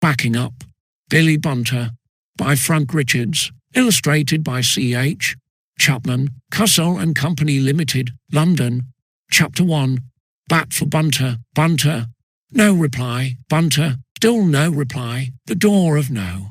Backing up. Billy Bunter, by Frank Richards, illustrated by C.H. Chapman, Cussell and Company Limited, London. Chapter 1. Bat for Bunter. Bunter. No reply. Bunter. Still no reply. The door of no.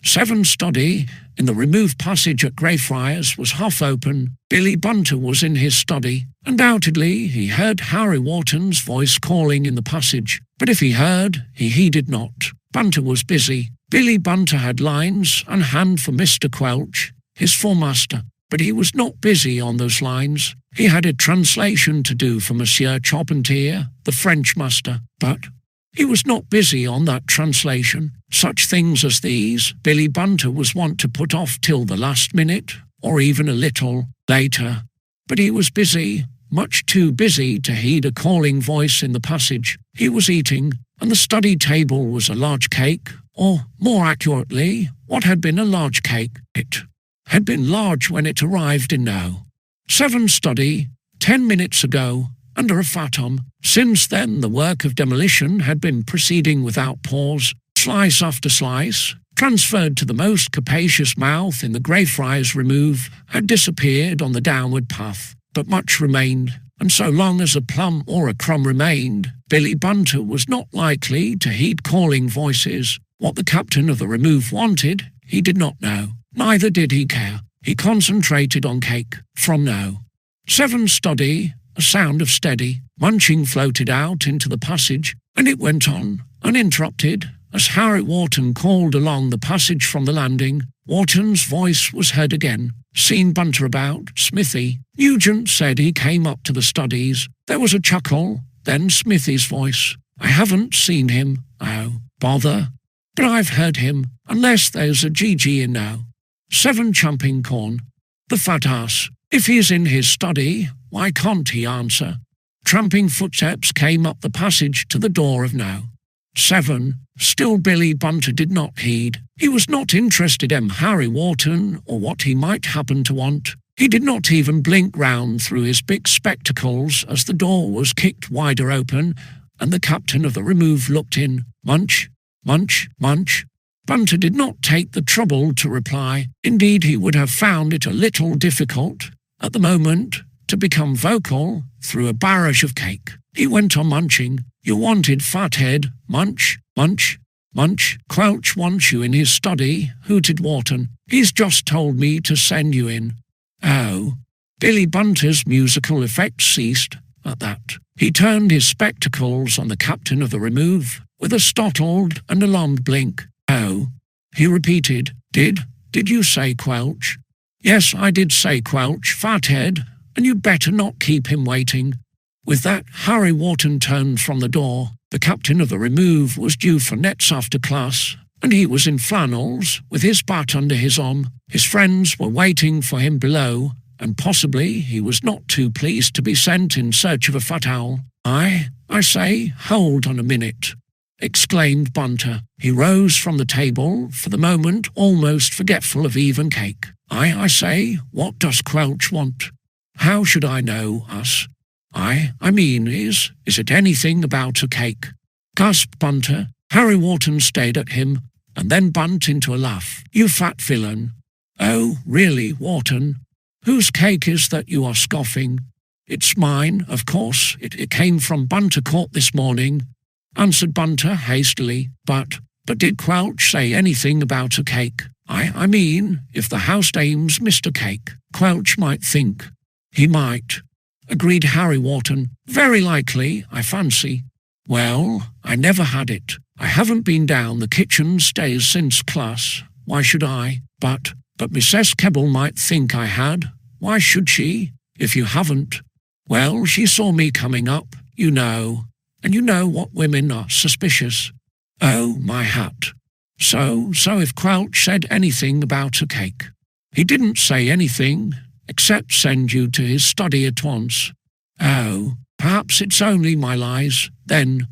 7 study. In the removed passage at Greyfriars was half open. Billy Bunter was in his study. Undoubtedly, he heard Harry Wharton's voice calling in the passage, but if he heard, he heeded not. Bunter was busy. Billy Bunter had lines on hand for Mr. Quelch, his foremaster, but he was not busy on those lines. He had a translation to do for Monsieur Charpentier, the French master, but he was not busy on that translation. Such things as these Billy Bunter was wont to put off till the last minute, or even a little later. But he was busy, much too busy to heed a calling voice in the passage. He was eating, and the study table was a large cake, or, more accurately, what had been a large cake. It had been large when it arrived in No. 7 study, 10 minutes ago, under a fathom. Since then the work of demolition had been proceeding without pause, slice after slice, transferred to the most capacious mouth in the Greyfriars remove, had disappeared on the downward path, but much remained, and so long as a plum or a crumb remained, Billy Bunter was not likely to heed calling voices. What the captain of the remove wanted, he did not know, neither did he care. He concentrated on cake, from No. 7 study. A sound of steady munching floated out into the passage, and it went on, uninterrupted, as Harry Wharton called along the passage from the landing. Wharton's voice was heard again. Seen Bunter about, Smithy? Nugent said he came up to the studies. There was a chuckle, then Smithy's voice. I haven't seen him. Oh, bother. But I've heard him, unless there's a GG in now. 7 chumping corn. The fat ass. If he's in his study, why can't he answer? Tramping footsteps came up the passage to the door of No. 7. Still Billy Bunter did not heed. He was not interested in Harry Wharton or what he might happen to want. He did not even blink round through his big spectacles as the door was kicked wider open and the captain of the remove looked in. Munch, munch, munch. Bunter did not take the trouble to reply. Indeed, he would have found it a little difficult, at the moment, to become vocal through a barrage of cake. He went on munching. You wanted, fathead. Munch, munch, munch. Quelch wants you in his study, hooted Wharton. He's just told me to send you in. Oh. Billy Bunter's musical effects ceased at that. He turned his spectacles on the captain of the remove with a startled and alarmed blink. Oh, he repeated. Did you say Quelch? Yes, I did say Quelch, fathead, and you'd better not keep him waiting. With that, Harry Wharton turned from the door. The captain of the remove was due for nets after class, and he was in flannels, with his bat under his arm. His friends were waiting for him below, and possibly he was not too pleased to be sent in search of a fat owl. I say, hold on a minute, exclaimed Bunter. He rose from the table, for the moment almost forgetful of even cake. I say, what does Quelch want? How should I know, us? I mean, is it anything about a cake? Gasped Bunter. Harry Wharton stared at him, and then bunt into a laugh. You fat villain. Oh, really, Wharton? Whose cake is that you are scoffing? It's mine, of course. It came from Bunter Court this morning, answered Bunter hastily. But did Quelch say anything about a cake? I mean, if the house name's Mr. Cake, Quelch might think. He might, agreed Harry Wharton. Very likely, I fancy. Well, I never had it. I haven't been down the kitchen stairs since class. Why should I? But Mrs. Kebble might think I had. Why should she, if you haven't? Well, she saw me coming up, you know, and you know what women are suspicious. Oh, my hat. So if Quelch said anything about a cake. He didn't say anything, except send you to his study at once. Oh, perhaps it's only my lies, then,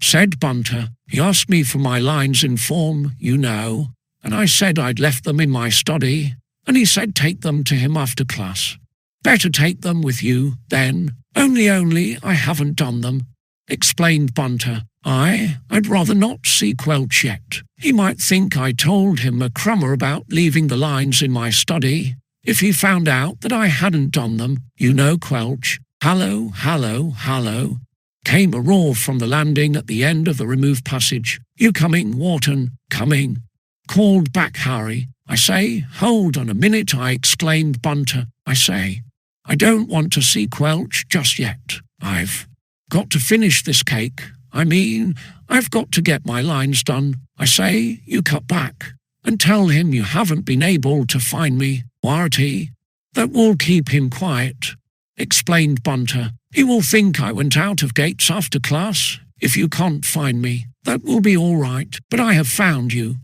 said Bunter. He asked me for my lines in form, you know, and I said I'd left them in my study, and he said take them to him after class. Better take them with you, then. Only I haven't done them. explained Bunter. I'd rather not see Quelch yet. He might think I told him a crummer about leaving the lines in my study. If he found out that I hadn't done them, you know, Quelch. Hallo, hallo, hallo, came a roar from the landing at the end of the remove passage. You coming, Wharton? Coming, called back Harry. I say, hold on a minute, I exclaimed Bunter. I say, I don't want to see Quelch just yet. I've got to finish this cake. I've got to get my lines done. I say, you cut back and tell him you haven't been able to find me, Warty. That will keep him quiet, explained Bunter. He will think I went out of gates after class. If you can't find me, that will be all right, but I have found you,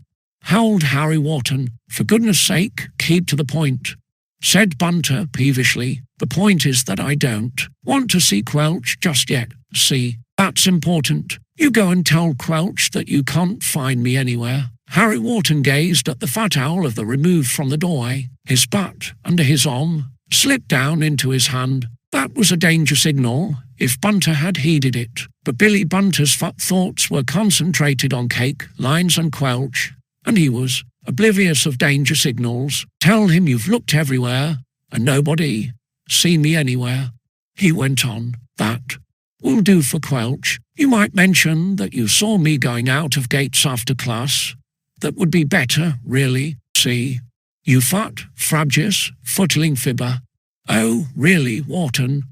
howled Harry Wharton. For goodness sake, keep to the point, said Bunter peevishly. The point is that I don't want to see Quelch just yet. See, that's important. You go and tell Quelch that you can't find me anywhere. Harry Wharton gazed at the fat owl of the remove from the doorway. His butt, under his arm, slipped down into his hand. That was a danger signal, if Bunter had heeded it. But Billy Bunter's thoughts were concentrated on cake, lines and Quelch, and he was oblivious of danger signals. Tell him you've looked everywhere, and nobody seen me anywhere, he went on. That will do for Quelch. You might mention that you saw me going out of gates after class. That would be better, really. See, you fat, frabjous, footling fibber. Oh, really, Wharton?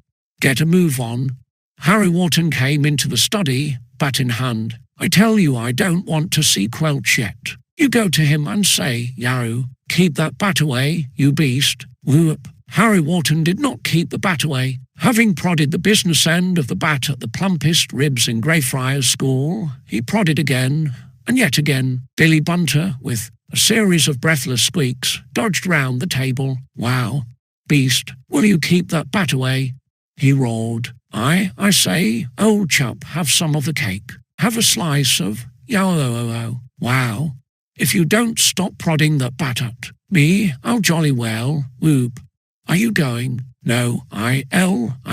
Get a move on. Harry Wharton came into the study, bat in hand. I tell you I don't want to see Quelch yet. You go to him and say, Yarrow, keep that bat away, you beast. Whoop. Harry Wharton did not keep the bat away. Having prodded the business end of the bat at the plumpest ribs in Greyfriars School, he prodded again, and yet again. Billy Bunter, with a series of breathless squeaks, dodged round the table. Wow. Beast, will you keep that bat away? He roared. I say, old chap, have some of the cake. Have a slice of yo-oh-oh-oh. Wow. If you don't stop prodding that bat at me, I'll jolly well. Whoop. Are you going? No, I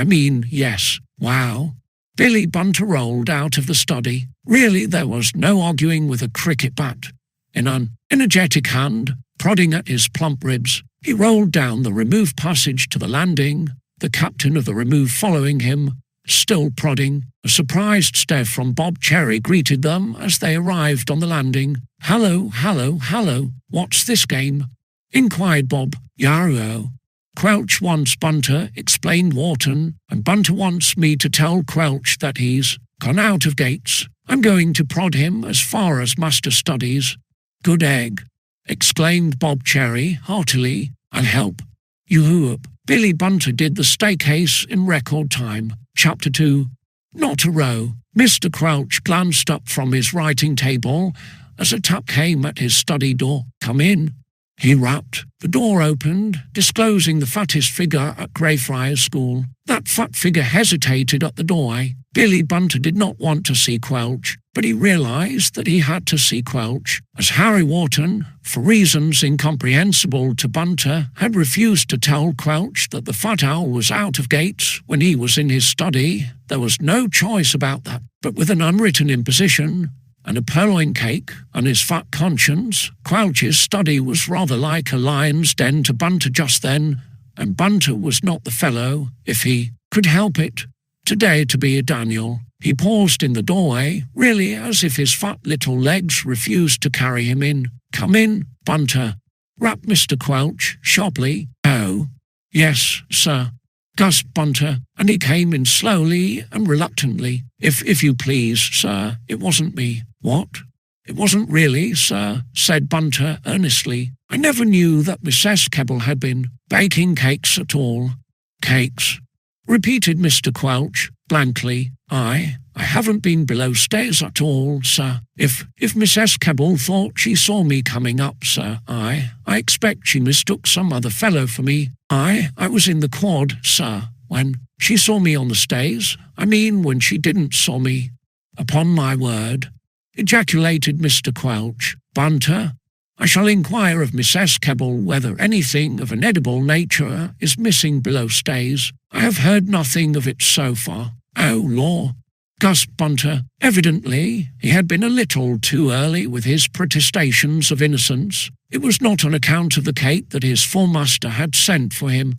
mean yes. Wow. Billy Bunter rolled out of the study. Really, there was no arguing with a cricket bat. In an energetic hand, prodding at his plump ribs, he rolled down the remove passage to the landing, the captain of the remove following him, still prodding. A surprised stare from Bob Cherry greeted them as they arrived on the landing. Hallo, hallo, hallo, what's this game? Inquired Bob. Yarrow. Quelch wants Bunter, explained Wharton, and Bunter wants me to tell Quelch that he's gone out of gates. I'm going to prod him as far as master studies. Good egg, exclaimed Bob Cherry heartily. I'll help. You whoop. Billy Bunter did the staircase in record time. Chapter 2. Not a row. Mr. Quelch glanced up from his writing table as a tap came at his study door. Come in, he rapped. The door opened, disclosing the fattest figure at Greyfriars School. That fat figure hesitated at the doorway. Billy Bunter did not want to see Quelch, but he realized that he had to see Quelch, as Harry Wharton, for reasons incomprehensible to Bunter, had refused to tell Quelch that the fat owl was out of gates when he was in his study. There was no choice about that, but with an unwritten imposition and a purloin cake on his fat conscience, Quelch's study was rather like a lion's den to Bunter just then, and Bunter was not the fellow, if he could help it, to dare to be a Daniel. He paused in the doorway, really as if his fat little legs refused to carry him in. Come in, Bunter, rapped Mr. Quelch sharply. Oh, yes, sir, gasped Bunter, and he came in slowly and reluctantly. If you please, sir, it wasn't me. What? It wasn't really, sir, said Bunter earnestly. I never knew that Mrs. Kebble had been baking cakes at all. Cakes, repeated Mr. Quelch blankly. I haven't been below stairs at all, sir. If Mrs. Kebble thought she saw me coming up, sir, I expect she mistook some other fellow for me. I was in the quad, sir, when she saw me on the stairs. I mean, when she didn't saw me. Upon my word, ejaculated Mr. Quelch. Bunter, I shall inquire of Mrs. Kebble whether anything of an edible nature is missing below stairs. I have heard nothing of it so far. Oh, law, gasped Bunter. Evidently, he had been a little too early with his protestations of innocence. It was not on account of the cake that his foremaster had sent for him.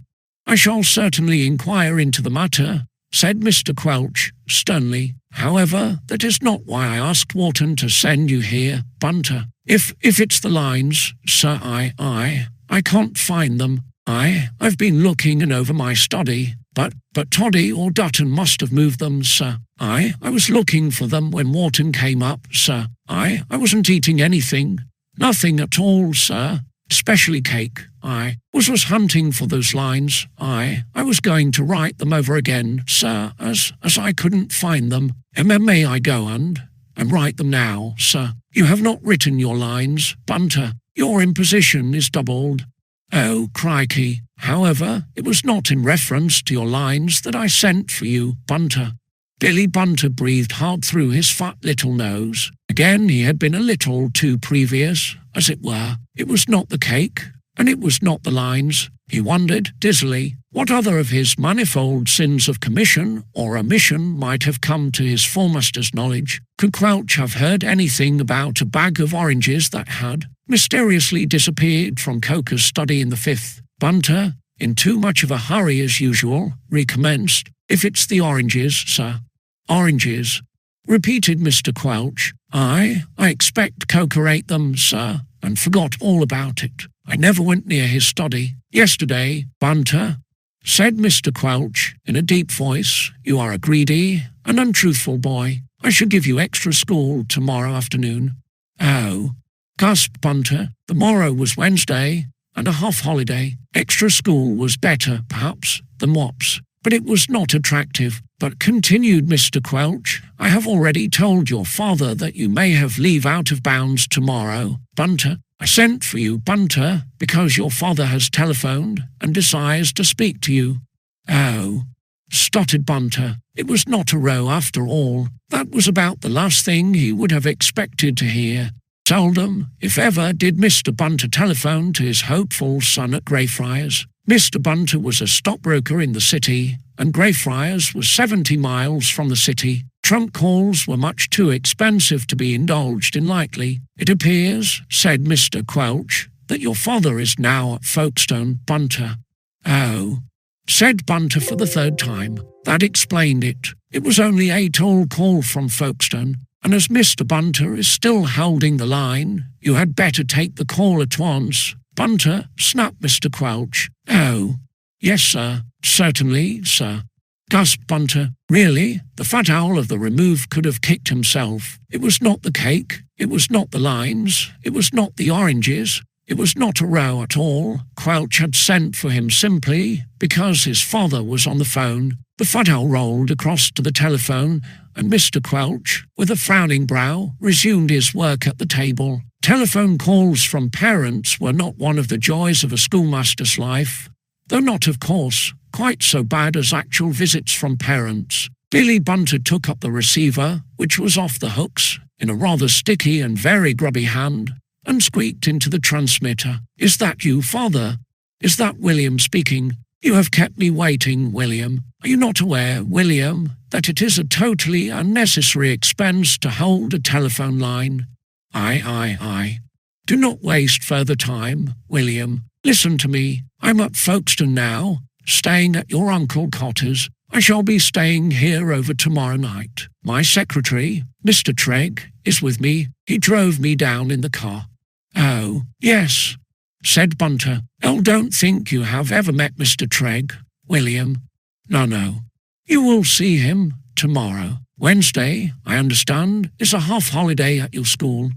"I shall certainly inquire into the matter," said Mr. Quelch, sternly. "However, that is not why I asked Wharton to send you here, Bunter. If it's the lines, sir, I can't find them. I've been looking and over my study, but Toddy or Dutton must have moved them, sir. I was looking for them when Wharton came up, sir. I wasn't eating anything. Nothing at all, sir. Especially cake. I was hunting for those lines. I was going to write them over again, sir, as I couldn't find them. May I go and write them now, sir? You have not written your lines, Bunter. Your imposition is doubled." "Oh, crikey. However, it was not in reference to your lines that I sent for you, Bunter." Billy Bunter breathed hard through his fat little nose. Again he had been a little too previous, as it were. It was not the cake, and it was not the lines. He wondered, dizzily, what other of his manifold sins of commission or omission might have come to his foremaster's knowledge. Could Quelch have heard anything about a bag of oranges that had mysteriously disappeared from Coker's study in the Fifth? Bunter, in too much of a hurry as usual, recommenced. "If it's the oranges, sir." "Oranges," repeated Mr. Quelch. I expect Coker ate them, sir, and forgot all about it. I never went near his study. Yesterday, Bunter," said Mr. Quelch in a deep voice, "you are a greedy and untruthful boy. I shall give you extra school tomorrow afternoon." "Oh," gasped Bunter. The morrow was Wednesday, and a half-holiday. Extra school was better, perhaps, than wops, but it was not attractive. "But," continued Mr. Quelch, "I have already told your father that you may have leave out of bounds tomorrow, Bunter. I sent for you, Bunter, because your father has telephoned and desires to speak to you." "Oh," stuttered Bunter. It was not a row after all. That was about the last thing he would have expected to hear. Seldom, if ever, did Mr. Bunter telephone to his hopeful son at Greyfriars. Mr. Bunter was a stockbroker in the city, and Greyfriars was 70 miles from the city. Trunk calls were much too expensive to be indulged in lightly. "It appears," said Mr. Quelch, "that your father is now at Folkestone, Bunter." "Oh," said Bunter for the third time. That explained it. It was only a tall call from Folkestone, and as Mr. Bunter is still holding the line, you had better take the call at once. "Bunter," snapped Mr. Quelch. "Oh, yes, sir. Certainly, sir," gasped Bunter. Really, the fat owl of the remove could have kicked himself. It was not the cake, it was not the lines, it was not the oranges, it was not a row at all. Quelch had sent for him simply because his father was on the phone. The fat owl rolled across to the telephone, and Mr. Quelch, with a frowning brow, resumed his work at the table. Telephone calls from parents were not one of the joys of a schoolmaster's life, though not, of course, quite so bad as actual visits from parents. Billy Bunter took up the receiver, which was off the hooks, in a rather sticky and very grubby hand, and squeaked into the transmitter. "Is that you, father? Is that William speaking? You have kept me waiting, William. Are you not aware, William, that it is a totally unnecessary expense to hold a telephone line?" I. "Do not waste further time, William. Listen to me. I'm at Folkestone now, staying at your Uncle Cotter's. I shall be staying here over tomorrow night. My secretary, Mr. Trigg, is with me. He drove me down in the car." "Oh, yes," said Bunter. "Don't think you have ever met Mr. Trigg, William. No. You will see him tomorrow. Wednesday, I understand, is a half-holiday at your school."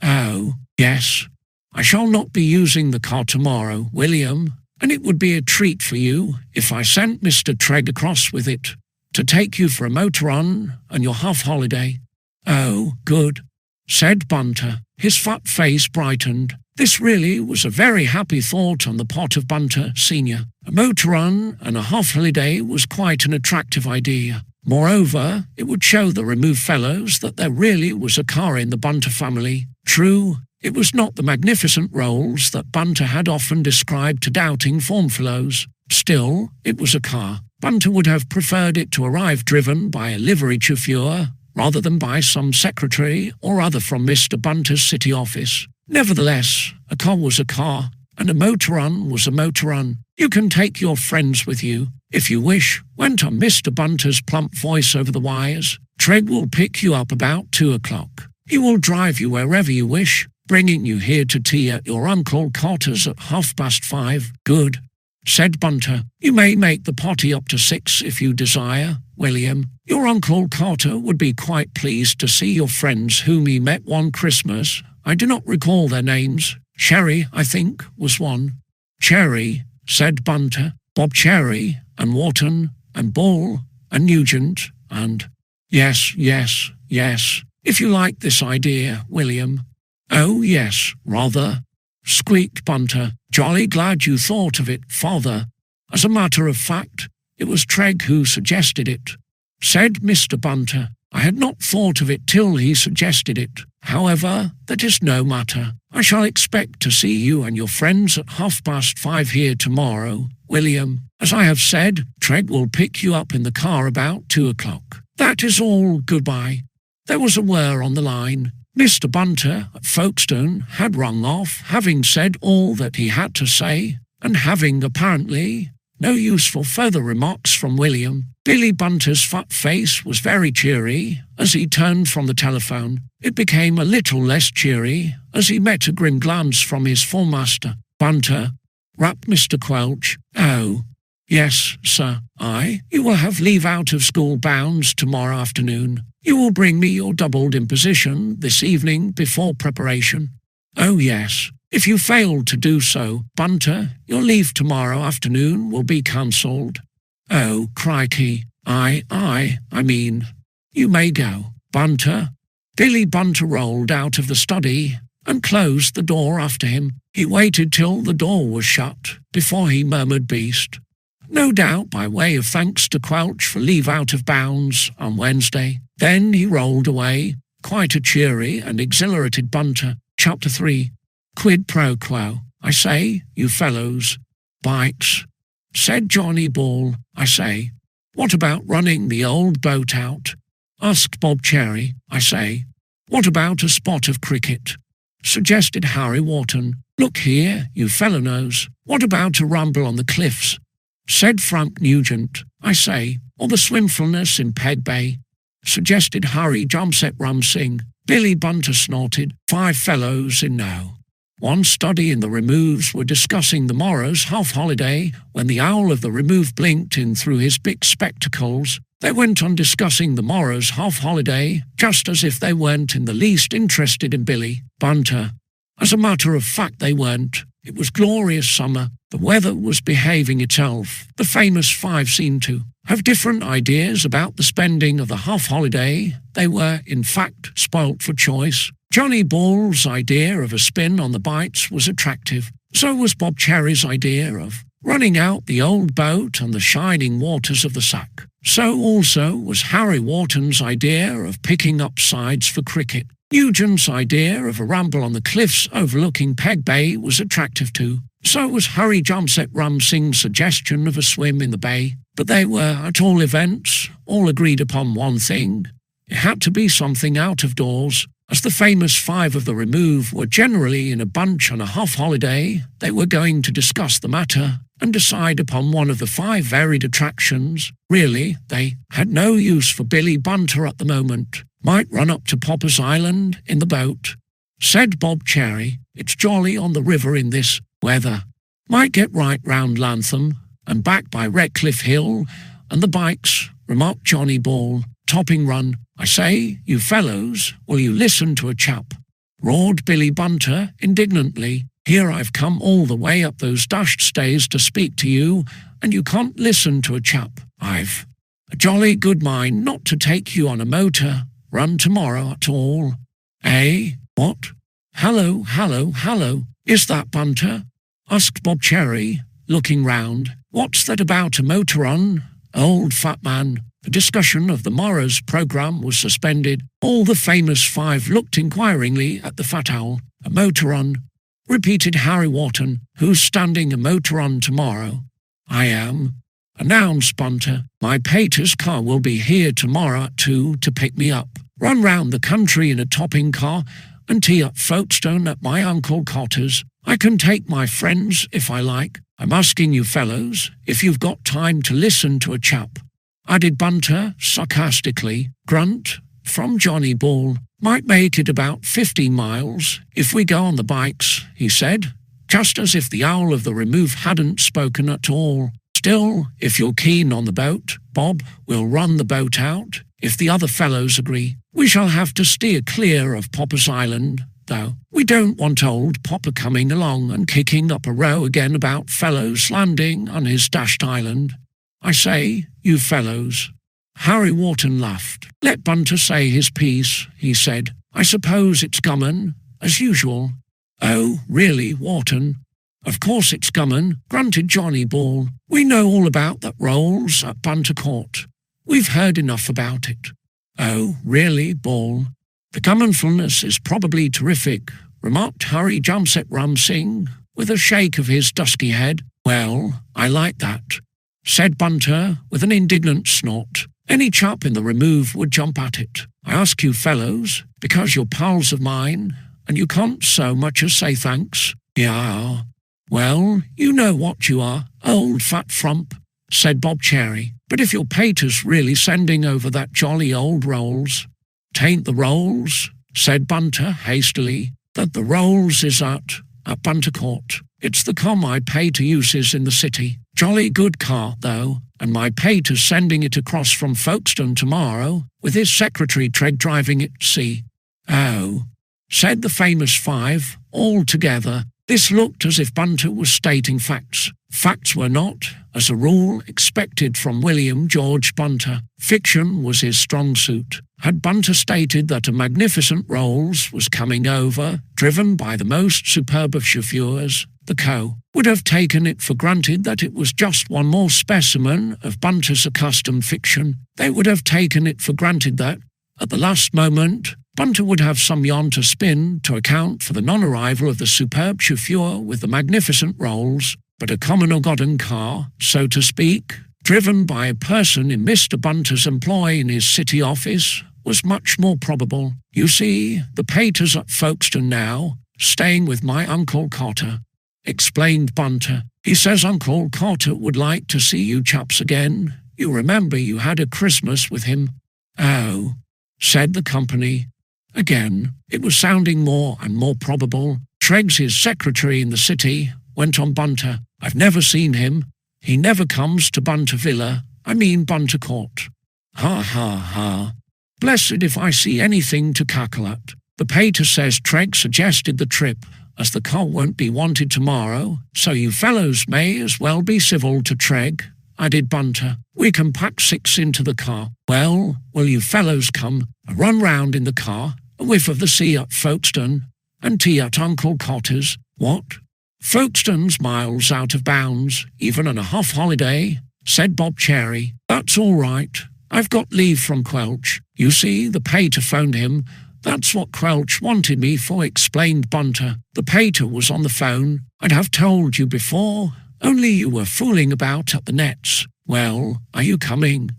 "Oh, yes. I shall not be using the car tomorrow, William, and it would be a treat for you if I sent Mr. Trigg across with it, to take you for a motor run and your half-holiday." "Oh, good," said Bunter. His fat face brightened. This really was a very happy thought on the part of Bunter, Senior. A motor run and a half-holiday was quite an attractive idea. Moreover, it would show the removed fellows that there really was a car in the Bunter family. True, it was not the magnificent Rolls that Bunter had often described to doubting formfellows. Still, it was a car. Bunter would have preferred it to arrive driven by a livery chauffeur rather than by some secretary or other from Mr. Bunter's city office. Nevertheless, a car was a car, and a motor run was a motor run. You can take your friends with you, if you wish, went on Mr. Bunter's plump voice over the wires. Treg will pick you up about 2 o'clock. He will drive you wherever you wish, bringing you here to tea at your Uncle Cotter's at 5:30. Good, said Bunter. You may make the potty up to 6 if you desire, William. Your Uncle Cotter would be quite pleased to see your friends whom he met one Christmas. I do not recall their names. Sherry, I think, was one. Cherry, said Bunter. Bob Cherry, and Wharton, and Ball, and Nugent, and... Yes, yes, yes, if you like this idea, William. Oh, yes, rather, squeaked Bunter. Jolly glad you thought of it, father. As a matter of fact, it was Treg who suggested it, said Mr. Bunter. I had not thought of it till he suggested it. However, that is no matter. I shall expect to see you and your friends at 5:30 here tomorrow, William. As I have said, Treg will pick you up in the car about 2 o'clock. That is all. Goodbye. There was a whir on the line. Mr. Bunter at Folkestone had rung off, having said all that he had to say, and having apparently no use for further remarks from William. Billy Bunter's fat face was very cheery as he turned from the telephone. It became a little less cheery as he met a grim glance from his foremaster. Bunter, rapped Mr. Quelch. Oh, yes, sir. You will have leave out of school bounds tomorrow afternoon. You will bring me your doubled imposition this evening before preparation. Oh, yes. If you fail to do so, Bunter, your leave tomorrow afternoon will be cancelled. Oh, crikey. I mean, you may go. Bunter. Billy Bunter rolled out of the study and closed the door after him. He waited till the door was shut before he murmured beast. No doubt by way of thanks to Quelch for leave out of bounds on Wednesday. Then he rolled away, quite a cheery and exhilarated Bunter. Chapter 3. Quid pro quo. I say, you fellows. Bikes, said Johnny Ball. I say, what about running the old boat out? Asked Bob Cherry. I say, what about a spot of cricket? Suggested Harry Wharton. Look here, you fellows, what about a rumble on the cliffs? Said Frank Nugent. I say, or the swimfulness in Peg Bay? Suggested Harry Jumset Rumsing. Billy Bunter snorted. 5 fellows in no. One study in the Removes were discussing the morrow's half-holiday when the owl of the Remove blinked in through his big spectacles. They went on discussing the morrow's half-holiday just as if they weren't in the least interested in Billy Bunter. As a matter of fact, they weren't. It was glorious summer. The weather was behaving itself. The famous 5 seemed to have different ideas about the spending of the half-holiday. They were, in fact, spoilt for choice. Johnny Ball's idea of a spin on the bights was attractive. So was Bob Cherry's idea of running out the old boat on the shining waters of the Sack. So also was Harry Wharton's idea of picking up sides for cricket. Nugent's idea of a ramble on the cliffs overlooking Peg Bay was attractive too. So was Harry Jumset Rumsing's suggestion of a swim in the bay. But they were, at all events, all agreed upon one thing. It had to be something out of doors. As the famous 5 of the Remove were generally in a bunch on a half-holiday, they were going to discuss the matter and decide upon one of the 5 varied attractions. Really, they had no use for Billy Bunter at the moment. Might run up to Popper's Island in the boat. Said Bob Cherry, it's jolly on the river in this weather. Might get right round Lantham and back by Redcliffe Hill and the bikes, remarked Johnny Ball. Topping run. I say, you fellows, will you listen to a chap? Roared Billy Bunter indignantly. Here I've come all the way up those dashed stays to speak to you, and you can't listen to a chap. I've a jolly good mind not to take you on a motor run tomorrow at all. Eh? What? Hallo, hallo, hallo. Is that Bunter? Asked Bob Cherry, looking round. What's that about a motor run? Old fat man. The discussion of the morrow's programme was suspended. All the famous 5 looked inquiringly at the fat owl. A motor run, repeated Harry Wharton. Who's standing a motor run tomorrow? I am. announced Bunter. "My pater's car will be here tomorrow at 2 to pick me up. Run round the country in a topping car and tee up Folkestone at my Uncle Cotter's. I can take my friends if I like. I'm asking you fellows if you've got time to listen to a chap," added Bunter sarcastically. "Grunt from Johnny Ball. Might make it about 15 miles if we go on the bikes," he said, just as if the owl of the remove hadn't spoken at all. "Still, if you're keen on the boat, Bob, we'll run the boat out if the other fellows agree. We shall have to steer clear of Popper's Island, though. We don't want old Popper coming along and kicking up a row again about fellows landing on his dashed island. I say, you fellows." Harry Wharton laughed. "Let Bunter say his piece," he said. "I suppose it's gammon, as usual." "Oh, really, Wharton?" "Of course it's gammon," grunted Johnny Ball. "We know all about that rolls at Bunter Court. We've heard enough about it." "Oh, really, Ball? The gammonfulness is probably terrific," remarked Harry Jamset Ram Singh, with a shake of his dusky head. "Well, I like that," said Bunter, with an indignant snort. "Any chap in the remove would jump at it. I ask you fellows, because you're pals of mine, and you can't so much as say thanks." "Yeah, well, you know what you are, old fat frump," said Bob Cherry. "But if your pater's really sending over that jolly old rolls—" "'Tain't the rolls," said Bunter hastily. "That the rolls is at Bunter Court. It's the car my pater uses in the city. Jolly good car, though, and my pater's sending it across from Folkestone tomorrow, with his secretary Treg driving it. See?" "Oh," said the famous five, all together. This looked as if Bunter was stating facts. Facts were not, as a rule, expected from William George Bunter. Fiction was his strong suit. Had Bunter stated that a magnificent Rolls was coming over, driven by the most superb of chauffeurs, the Co. would have taken it for granted that it was just one more specimen of Bunter's accustomed fiction. They would have taken it for granted that, at the last moment, Bunter would have some yarn to spin to account for the non-arrival of the superb chauffeur with the magnificent Rolls, but a common or godden car, so to speak, driven by a person in Mr. Bunter's employ in his city office, was much more probable. "You see, the pater's at Folkestone now, staying with my Uncle Cotter," explained Bunter. "He says Uncle Cotter would like to see you chaps again. You remember you had a Christmas with him." "Oh," said the company. Again, it was sounding more and more probable. "Treg's his secretary in the city," went on Bunter. "I've never seen him. He never comes to Bunter Villa, I mean Bunter Court." "Ha, ha, ha. Blessed if I see anything to cackle at. The pater says Treg suggested the trip, as the car won't be wanted tomorrow, so you fellows may as well be civil to Treg," added Bunter. "We can pack 6 into the car. Well, will you fellows come, a run round in the car, a whiff of the sea at Folkestone, and tea at Uncle Cotter's? What? Folkestone's miles out of bounds, even on a half-holiday," said Bob Cherry. "That's all right. I've got leave from Quelch. You see, the pater phoned him. That's what Quelch wanted me for," explained Bunter. "The pater was on the phone. I'd have told you before, only you were fooling about at the nets. Well, are you coming?"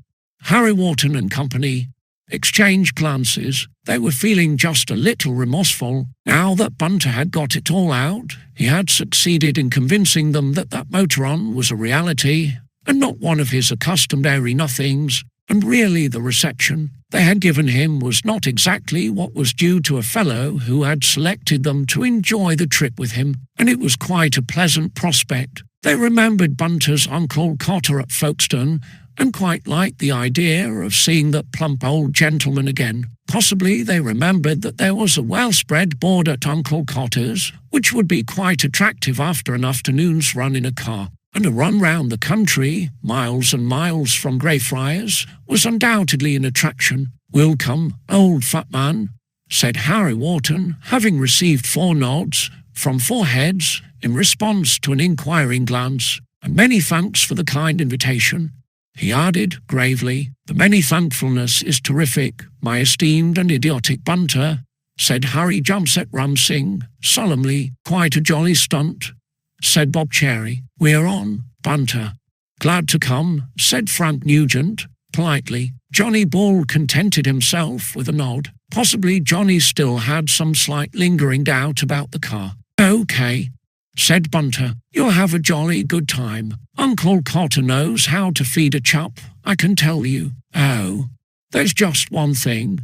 Harry Wharton and company exchanged glances. They were feeling just a little remorseful. Now that Bunter had got it all out, he had succeeded in convincing them that that motor-on was a reality, and not one of his accustomed airy nothings, and really the reception they had given him was not exactly what was due to a fellow who had selected them to enjoy the trip with him, and it was quite a pleasant prospect. They remembered Bunter's Uncle Cotter at Folkestone, and quite liked the idea of seeing that plump old gentleman again. Possibly they remembered that there was a well-spread board at Uncle Cotter's, which would be quite attractive after an afternoon's run in a car, and a run round the country, miles and miles from Greyfriars, was undoubtedly an attraction. "We'll come, old fat man," said Harry Wharton, having received 4 nods from 4 heads in response to an inquiring glance, "and many thanks for the kind invitation." He added gravely, "The many thankfulness is terrific, my esteemed and idiotic Bunter," said Harry Jamset Ram Singh solemnly. "Quite a jolly stunt," said Bob Cherry. "We're on, Bunter." Glad to come, said Frank Nugent, politely. Johnny Ball contented himself with a nod. Possibly Johnny still had some slight lingering doubt about the car. Okay, said Bunter. You'll have a jolly good time. Uncle Cotter knows how to feed a chap, I can tell you. Oh, there's just one thing,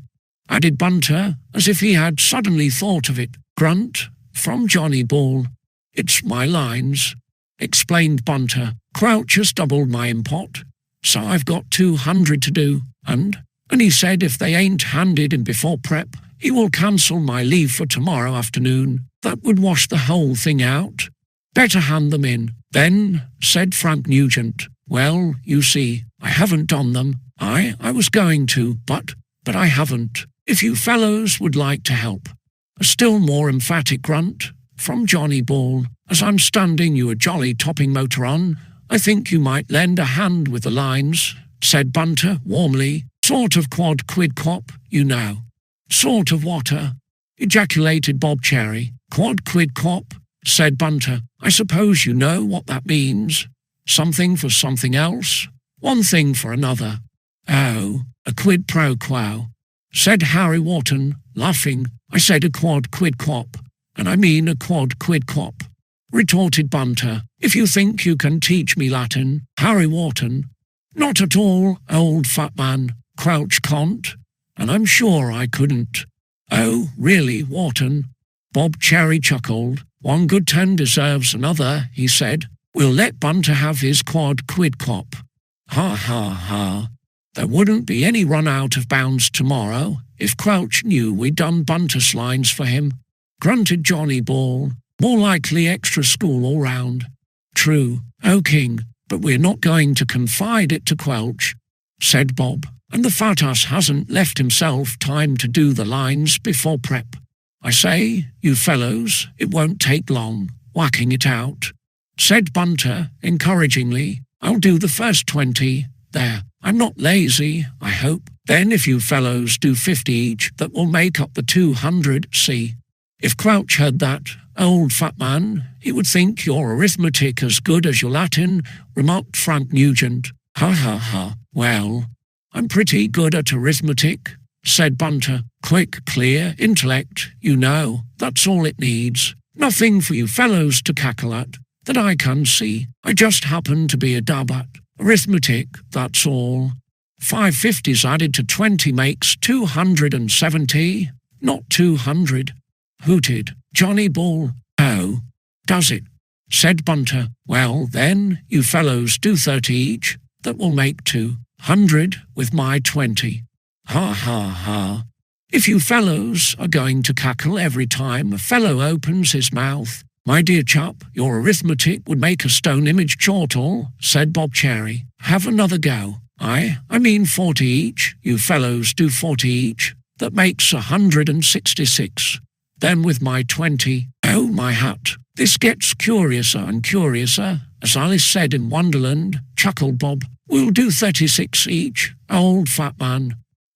added Bunter, as if he had suddenly thought of it. Grunt, from Johnny Ball. It's my lines, explained Bunter. Crouch has doubled my impot, so I've got 200 to do, and he said if they ain't handed him before prep, he will cancel my leave for tomorrow afternoon. That would wash the whole thing out. Better hand them in. Then, said Frank Nugent, well, you see, I haven't done them. I was going to, but I haven't. If you fellows would like to help. A still more emphatic grunt from Johnny Ball. As I'm standing you a jolly topping motor on, I think you might lend a hand with the lines, said Bunter warmly. Sort of quad quid quop, you know. Sort of water, ejaculated Bob Cherry. Quad quid quop, said Bunter. I suppose you know what that means. Something for something else, one thing for another. Oh, a quid pro quo, said Harry Wharton, laughing. I said a quad quid quop, and I mean a quad quid quop, retorted Bunter. If you think you can teach me Latin, Harry Wharton. Not at all, old fat man, Crouch can't, and I'm sure I couldn't. Oh, really, Wharton? Bob Cherry chuckled. One good turn deserves another, he said. We'll let Bunter have his quad quid quop. Ha ha ha. There wouldn't be any run out of bounds tomorrow if Crouch knew we'd done Bunter's lines for him, grunted Johnny Ball. More likely extra school all round. True, O King, but we're not going to confide it to Quelch, said Bob, and the fat ass hasn't left himself time to do the lines before prep. I say, you fellows, it won't take long, whacking it out, said Bunter encouragingly. I'll do the first 20. There, I'm not lazy, I hope. Then if you fellows do 50 each, that will make up the 200, see. If Crouch heard that, old fat man, he would think your arithmetic as good as your Latin, remarked Frank Nugent. Ha ha ha. Well, I'm pretty good at arithmetic, said Bunter. Quick, clear intellect, you know, that's all it needs. Nothing for you fellows to cackle at, that I can see. I just happen to be a dab at arithmetic, that's all. 5 50s added to 20 makes 270, not 200, hooted Johnny Ball. Oh, does it? Said Bunter. Well, then, you fellows do 30 each, that will make 200 with my 20. Ha ha ha. If you fellows are going to cackle every time a fellow opens his mouth, my dear chap, your arithmetic would make a stone image chortle, said Bob Cherry. Have another go. I mean 40 each, you fellows do 40 each, that makes 166. Then with my 20, oh my hat, this gets curiouser and curiouser, as Alice said in Wonderland, chuckled Bob. We'll do 36 each, old fat man.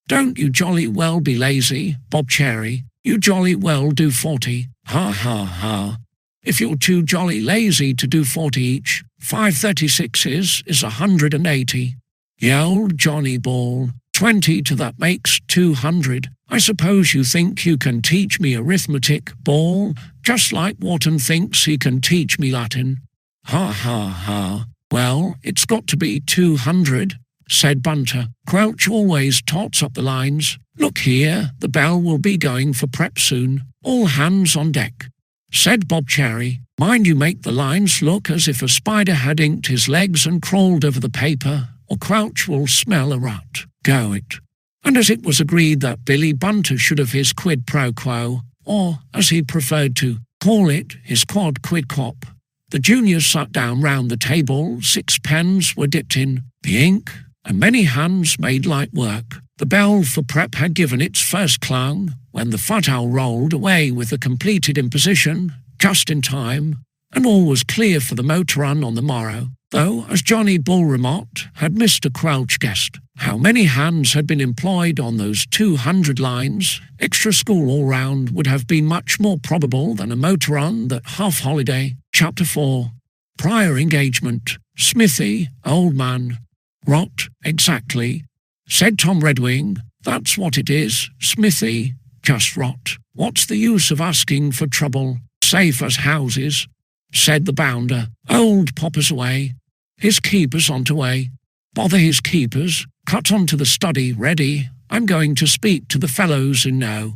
Don't you jolly well be lazy, Bob Cherry. You jolly well do 40. Ha ha ha. If you're too jolly lazy to do 40 each, 5 36s is 180. Yelled Johnny Ball. 20 to that makes 200. I suppose you think you can teach me arithmetic, Ball, just like Wharton thinks he can teach me Latin. Ha ha ha. Well, it's got to be 200, said Bunter. Crouch always tots up the lines. Look here, the bell will be going for prep soon. All hands on deck, said Bob Cherry. Mind you make the lines look as if a spider had inked his legs and crawled over the paper, or Crouch will smell a rat. Go it. And as it was agreed that Billy Bunter should have his quid pro quo, or, as he preferred to call it, his quad quid quop, the juniors sat down round the table, 6 pens were dipped in the ink, and many hands made light work. The bell for prep had given its first clang, when the fat owl rolled away with a completed imposition, just in time, and all was clear for the motor run on the morrow, though, as Johnny Bull remarked, had Mr. Crouch guessed how many hands had been employed on those 200 lines. Extra school all round would have been much more probable than a motor run that half-holiday. Chapter 4. Prior engagement. Smithy, old man. Rot, exactly, said Tom Redwing. That's what it is, Smithy, just rot. What's the use of asking for trouble? Safe as houses, said the bounder. Old Popper's away. His keeper's on to way. Bother his keepers. Cut on to the study, ready. I'm going to speak to the fellows in now.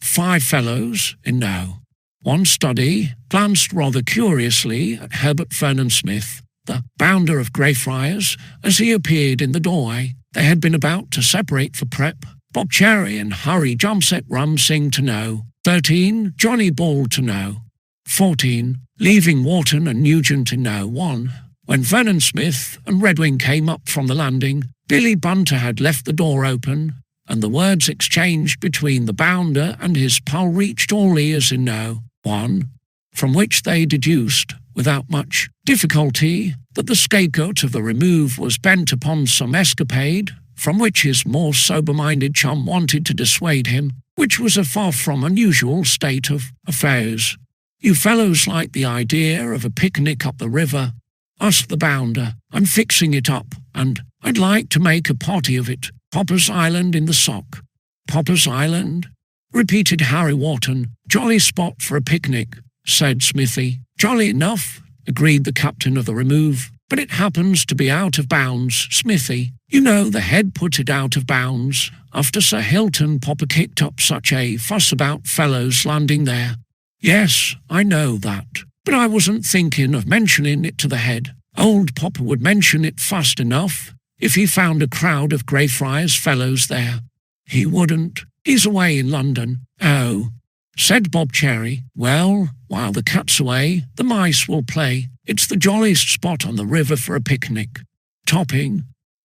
5 fellows in now. One study glanced rather curiously at Herbert Vernon Smith, the bounder of Greyfriars, as he appeared in the doorway. They had been about to separate for prep. Bob Cherry and Harry Jumset Rum Sing to know. 13, Johnny Ball to know. 14, leaving Wharton and Nugent in know. 1. When Vernon Smith and Redwing came up from the landing, Billy Bunter had left the door open, and the words exchanged between the bounder and his pal reached all ears in know. 1, from which they deduced, without much difficulty, that the scapegoat of the remove was bent upon some escapade from which his more sober-minded chum wanted to dissuade him, which was a far from unusual state of affairs. You fellows like the idea of a picnic up the river? Asked the bounder. I'm fixing it up, and I'd like to make a party of it. Popper's Island in the sock. Popper's Island? Repeated Harry Wharton. Jolly spot for a picnic, said Smithy. Jolly enough, agreed the captain of the remove, but it happens to be out of bounds, Smithy. You know the head put it out of bounds after Sir Hilton Popper kicked up such a fuss about fellows landing there. Yes, I know that, but I wasn't thinking of mentioning it to the head. Old Popper would mention it fast enough if he found a crowd of Greyfriars fellows there. He wouldn't. He's away in London. Oh, said Bob Cherry. Well, while the cat's away, the mice will play. It's the jolliest spot on the river for a picnic. Topping,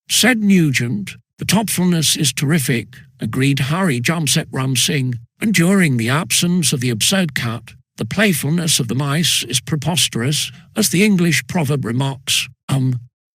said Nugent. The topfulness is terrific, agreed Harry Jumset Rum Sing, and during the absence of the absurd cat, the playfulness of the mice is preposterous, as the English proverb remarks.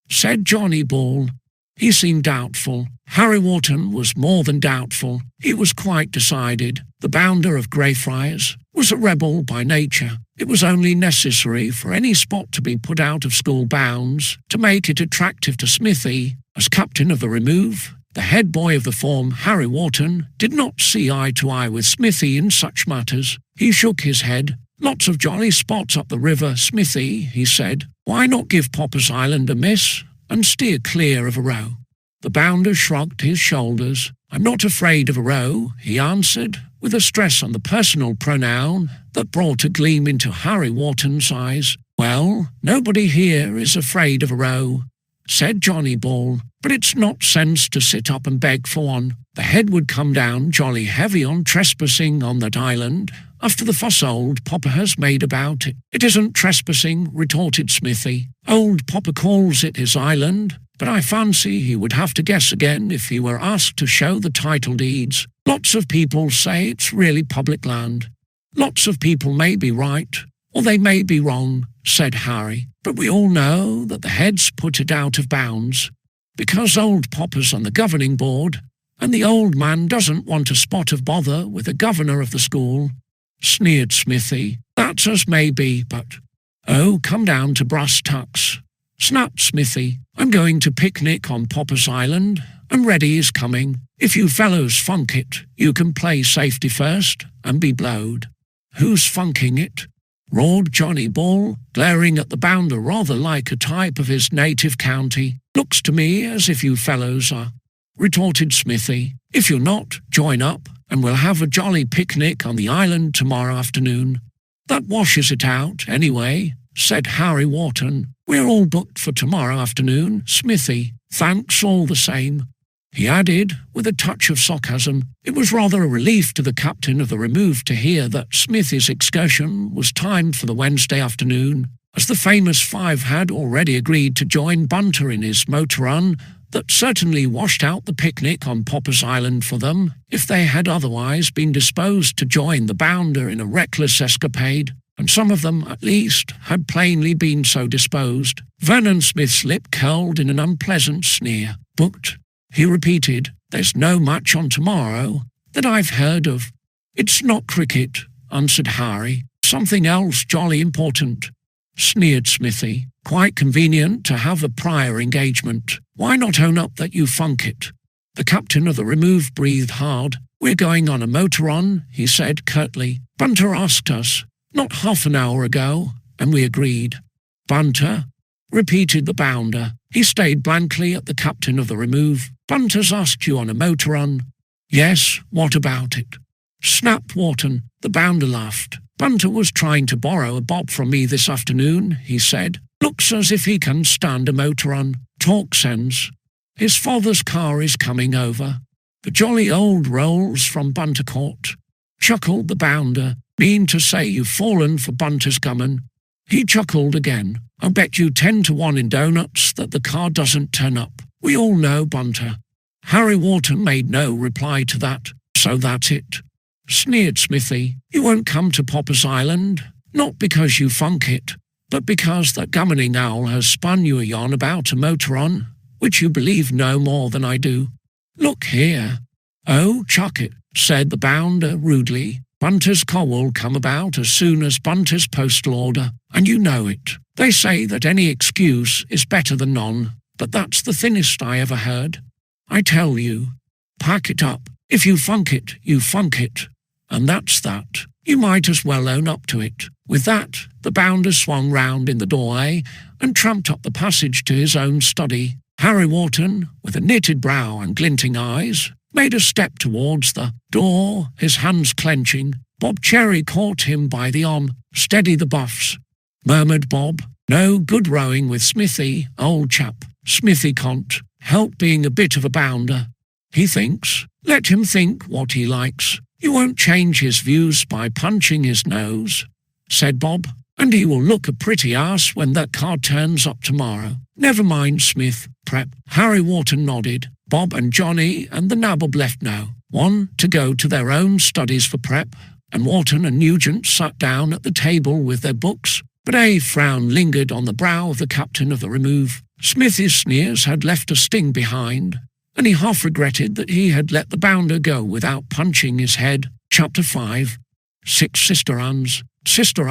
Said Johnny Ball. He seemed doubtful. Harry Wharton was more than doubtful. He was quite decided. The bounder of Greyfriars was a rebel by nature. It was only necessary for any spot to be put out of school bounds to make it attractive to Smithy. As captain of the remove, the head boy of the form, Harry Wharton, did not see eye to eye with Smithy in such matters. He shook his head. Lots of jolly spots up the river, Smithy, he said. Why not give Popper's Island a miss and steer clear of a row? The bounder shrugged his shoulders. I'm not afraid of a row, he answered, with a stress on the personal pronoun that brought a gleam into Harry Wharton's eyes. Well, nobody here is afraid of a row, said Johnny Ball, but it's not sense to sit up and beg for one. The head would come down jolly heavy on trespassing on that island after the fuss old Popper has made about it. It isn't trespassing, retorted Smithy. Old Popper calls it his island, but I fancy he would have to guess again if he were asked to show the title deeds. Lots of people say it's really public land. Lots of people may be right, or they may be wrong, said Harry, but we all know that the head's put it out of bounds, because old Popper's on the governing board, and the old man doesn't want a spot of bother with the governor of the school. Sneered Smithy. That's as may be, but... Oh, come down to brass tacks, snapped Smithy. I'm going to picnic on Popper's Island, and Reddy is coming. If you fellows funk it, you can play safety first and be blowed. Who's funking it? Roared Johnny Ball, glaring at the bounder rather like a type of his native county. Looks to me as if you fellows are, retorted Smithy. If you're not, join up, and we'll have a jolly picnic on the island tomorrow afternoon. That washes it out, anyway, said Harry Wharton. We're all booked for tomorrow afternoon, Smithy. Thanks all the same. He added, with a touch of sarcasm. It was rather a relief to the captain of the remove to hear that Smithy's excursion was timed for the Wednesday afternoon, as the famous 5 had already agreed to join Bunter in his motor run that certainly washed out the picnic on Popper's Island for them if they had otherwise been disposed to join the bounder in a reckless escapade, and some of them, at least, had plainly been so disposed. Vernon Smith's lip curled in an unpleasant sneer. Booked, he repeated. There's no match on tomorrow that I've heard of. It's not cricket, answered Harry. Something else jolly important. sneered Smithy. Quite convenient to have a prior engagement. Why not own up that you funk it? The captain of the Remove breathed hard. We're going on a motor-on, he said curtly. Bunter asked us, not half an hour ago, and we agreed. Bunter? Repeated the bounder. He stayed blankly at the captain of the Remove. Bunter's asked you on a motor-on? Yes, what about it? Snapped Wharton. The bounder laughed. Bunter was trying to borrow a bob from me this afternoon, he said. Looks as if he can stand a motor-on. Talk sense. His father's car is coming over. The jolly old rolls from Bunter Court. Chuckled the bounder. Mean to say you've fallen for Bunter's gammon. He chuckled again. I'll bet you 10 to 1 in doughnuts that the car doesn't turn up. We all know Bunter. Harry Wharton made no reply to that. So that's it. Sneered Smithy. You won't come to Popper's Island, not because you funk it, but because that gammoning owl has spun you a yarn about a motor-on, which you believe no more than I do. Look here. Oh, chuck it, said the bounder rudely. Bunter's car will come about as soon as Bunter's postal order, and you know it. They say that any excuse is better than none, but that's the thinnest I ever heard. I tell you, pack it up. If you funk it, you funk it. And that's that. You might as well own up to it. With that, the bounder swung round in the doorway and tramped up the passage to his own study. Harry Wharton, with a knitted brow and glinting eyes, made a step towards the door, his hands clenching. Bob Cherry caught him by the arm. Steady the buffs, murmured Bob. No good rowing with Smithy, old chap. Smithy can't help being a bit of a bounder. He thinks. Let him think what he likes. You won't change his views by punching his nose, said Bob, and he will look a pretty ass when that car turns up tomorrow. Never mind, Smith, prep. Harry Wharton nodded. Bob and Johnny and the nabob left now, one to go to their own studies for prep, and Wharton and Nugent sat down at the table with their books, but a frown lingered on the brow of the captain of the Remove. Smithy's sneers had left a sting behind, and he half regretted that he had let the bounder go without punching his head. Chapter 5. 6 Sister Annes. Sister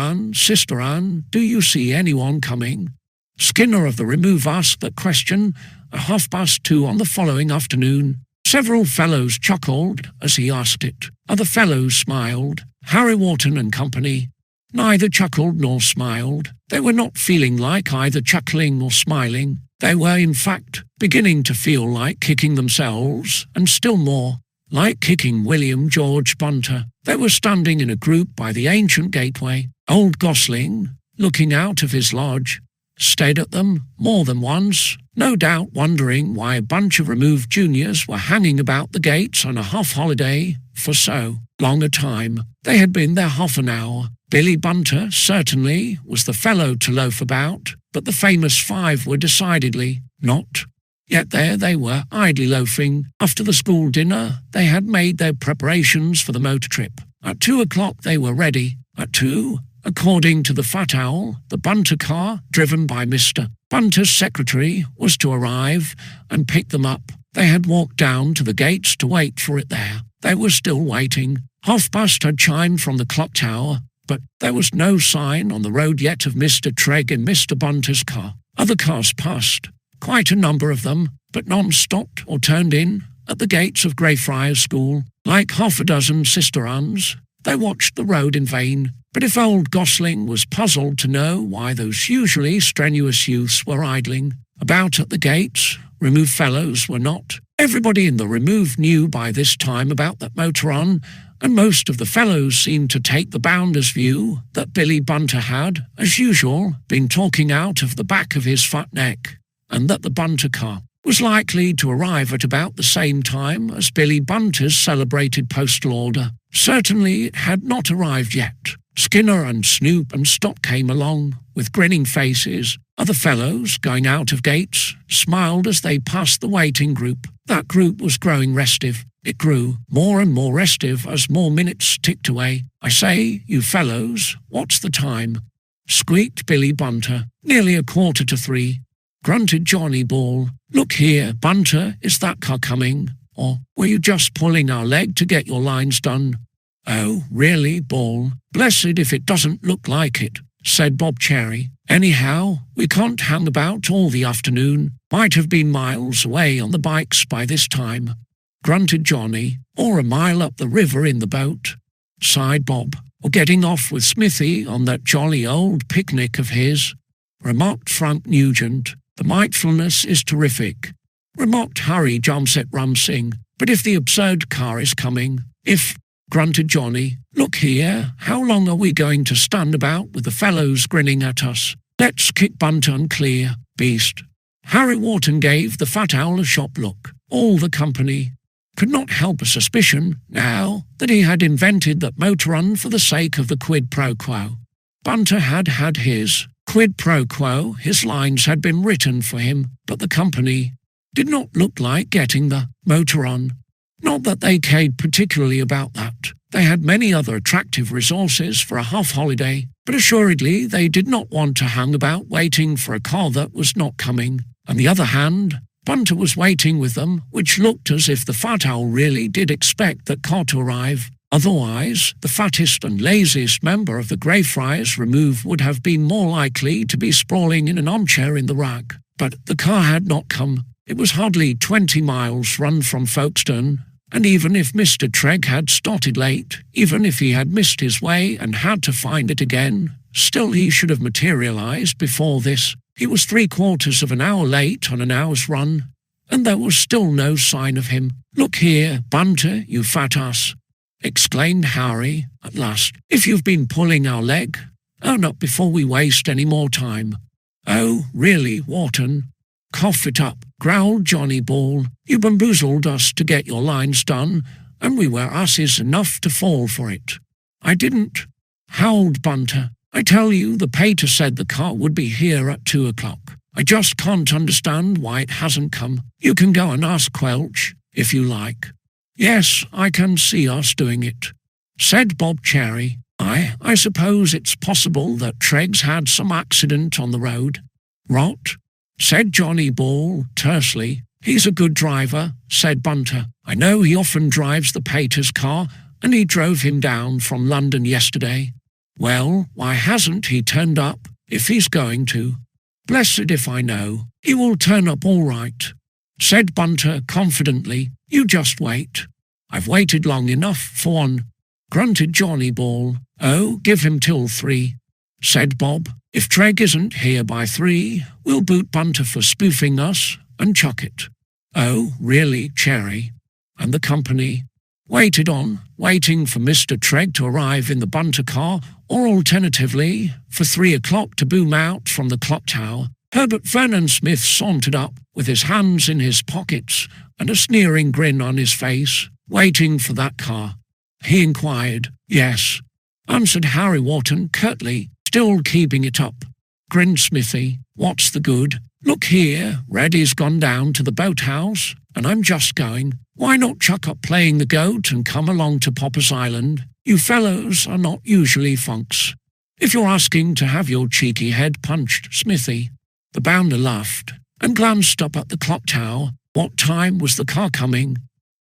Anne, do you see anyone coming? Skinner of the Remove asked that question at 2:30 on the following afternoon. Several fellows chuckled as he asked it. Other fellows smiled. Harry Wharton and company. Neither chuckled nor smiled. They were not feeling like either chuckling or smiling. They were, in fact, beginning to feel like kicking themselves, and still more, like kicking William George Bunter. They were standing in a group by the ancient gateway. Old Gosling, looking out of his lodge, stared at them more than once, no doubt wondering why a bunch of Removed juniors were hanging about the gates on a half-holiday for so long a time. They had been there half an hour. Billy Bunter, certainly, was the fellow to loaf about, but the famous 5 were decidedly not. Yet there they were, idly loafing. After the school dinner, they had made their preparations for the motor trip. At 2 o'clock they were ready. At 2, according to the Fat Owl, the Bunter car, driven by Mr. Bunter's secretary, was to arrive and pick them up. They had walked down to the gates to wait for it there. They were still waiting. 1:30 had chimed from the clock tower, but there was no sign on the road yet of Mr. Trigg in Mr. Bunter's car. Other cars passed, quite a number of them, but none stopped or turned in at the gates of Greyfriars School. Like 6 Sister Annes, they watched the road in vain. But if old Gosling was puzzled to know why those usually strenuous youths were idling about at the gates, Remove fellows were not. Everybody in the Remove knew by this time about that motor-on, and most of the fellows seemed to take the bounder's view that Billy Bunter had, as usual, been talking out of the back of his fat neck, and that the Bunter car was likely to arrive at about the same time as Billy Bunter's celebrated postal order. Certainly it had not arrived yet. Skinner and Snoop and Stop came along, with grinning faces. Other fellows, going out of gates, smiled as they passed the waiting group. That group was growing restive. It grew more and more restive as more minutes ticked away. I say, you fellows, what's the time? Squeaked Billy Bunter. Nearly 2:45. Grunted Johnny Ball. Look here, Bunter, is that car coming? Or were you just pulling our leg to get your lines done? Oh, really, Ball? Blessed if it doesn't look like it, said Bob Cherry. Anyhow, we can't hang about all the afternoon. Might have been miles away on the bikes by this time, grunted Johnny, or a mile up the river in the boat, sighed Bob, or getting off with Smithy on that jolly old picnic of his, remarked Frank Nugent. The mindfulness is terrific, remarked Harry Jomset Rumsing. But if the absurd car is coming, if, grunted Johnny, look here, how long are we going to stand about with the fellows grinning at us? Let's kick Bunter and clear, beast. Harry Wharton gave the fat owl a sharp look. All the company could not help a suspicion, now, that he had invented that motor run for the sake of the quid pro quo. Bunter had had his quid pro quo, his lines had been written for him, but the company did not look like getting the motor on. Not that they cared particularly about that. They had many other attractive resources for a half-holiday, but assuredly they did not want to hang about waiting for a car that was not coming. On the other hand, Bunter was waiting with them, which looked as if the fat owl really did expect that car to arrive. Otherwise, the fattest and laziest member of the Greyfriars remove would have been more likely to be sprawling in an armchair in the rack. But the car had not come. It was hardly 20 miles run from Folkestone, and even if Mr. Trigg had started late, even if he had missed his way and had to find it again, still he should have materialized before this. He was 3/4 of an hour late on an hour's run, and there was still no sign of him. "Look here, Bunter, you fat ass," exclaimed Harry at last. "If you've been pulling our leg, own up before we waste any more time." "Oh, really, Wharton? Cough it up," growled Johnny Ball. "You bamboozled us to get your lines done, and we were asses enough to fall for it." "I didn't," howled Bunter. "I tell you, the pater said the car would be here at 2 o'clock. I just can't understand why it hasn't come. You can go and ask Quelch, if you like." "Yes, I can see us doing it," said Bob Cherry. I suppose it's possible that Treg's had some accident on the road." "Rot," said Johnny Ball tersely. "He's a good driver," said Bunter. "I know he often drives the pater's car, and he drove him down from London yesterday." "Well, why hasn't he turned up, if he's going to?" "Blessed if I know. He will turn up all right," said Bunter confidently. "You just wait." "I've waited long enough for one," grunted Johnny Ball. "Oh, give him till 3, said Bob. "If Treg isn't here by 3, we'll boot Bunter for spoofing us and chuck it." "Oh, really, Cherry?" And the company waited on, waiting for Mr. Treg to arrive in the Bunter car, or alternatively, for 3 o'clock to boom out from the clock tower. Herbert Vernon Smith sauntered up, with his hands in his pockets and a sneering grin on his face, waiting for that car. He inquired. "Yes," answered Harry Wharton curtly, still keeping it up. Grinned Smithy. "What's the good? Look here, Reddy's gone down to the boathouse, and I'm just going. Why not chuck up playing the goat and come along to Popper's Island? You fellows are not usually funks. If you're asking to have your cheeky head punched, Smithy." The bounder laughed and glanced up at the clock tower. "What time was the car coming?"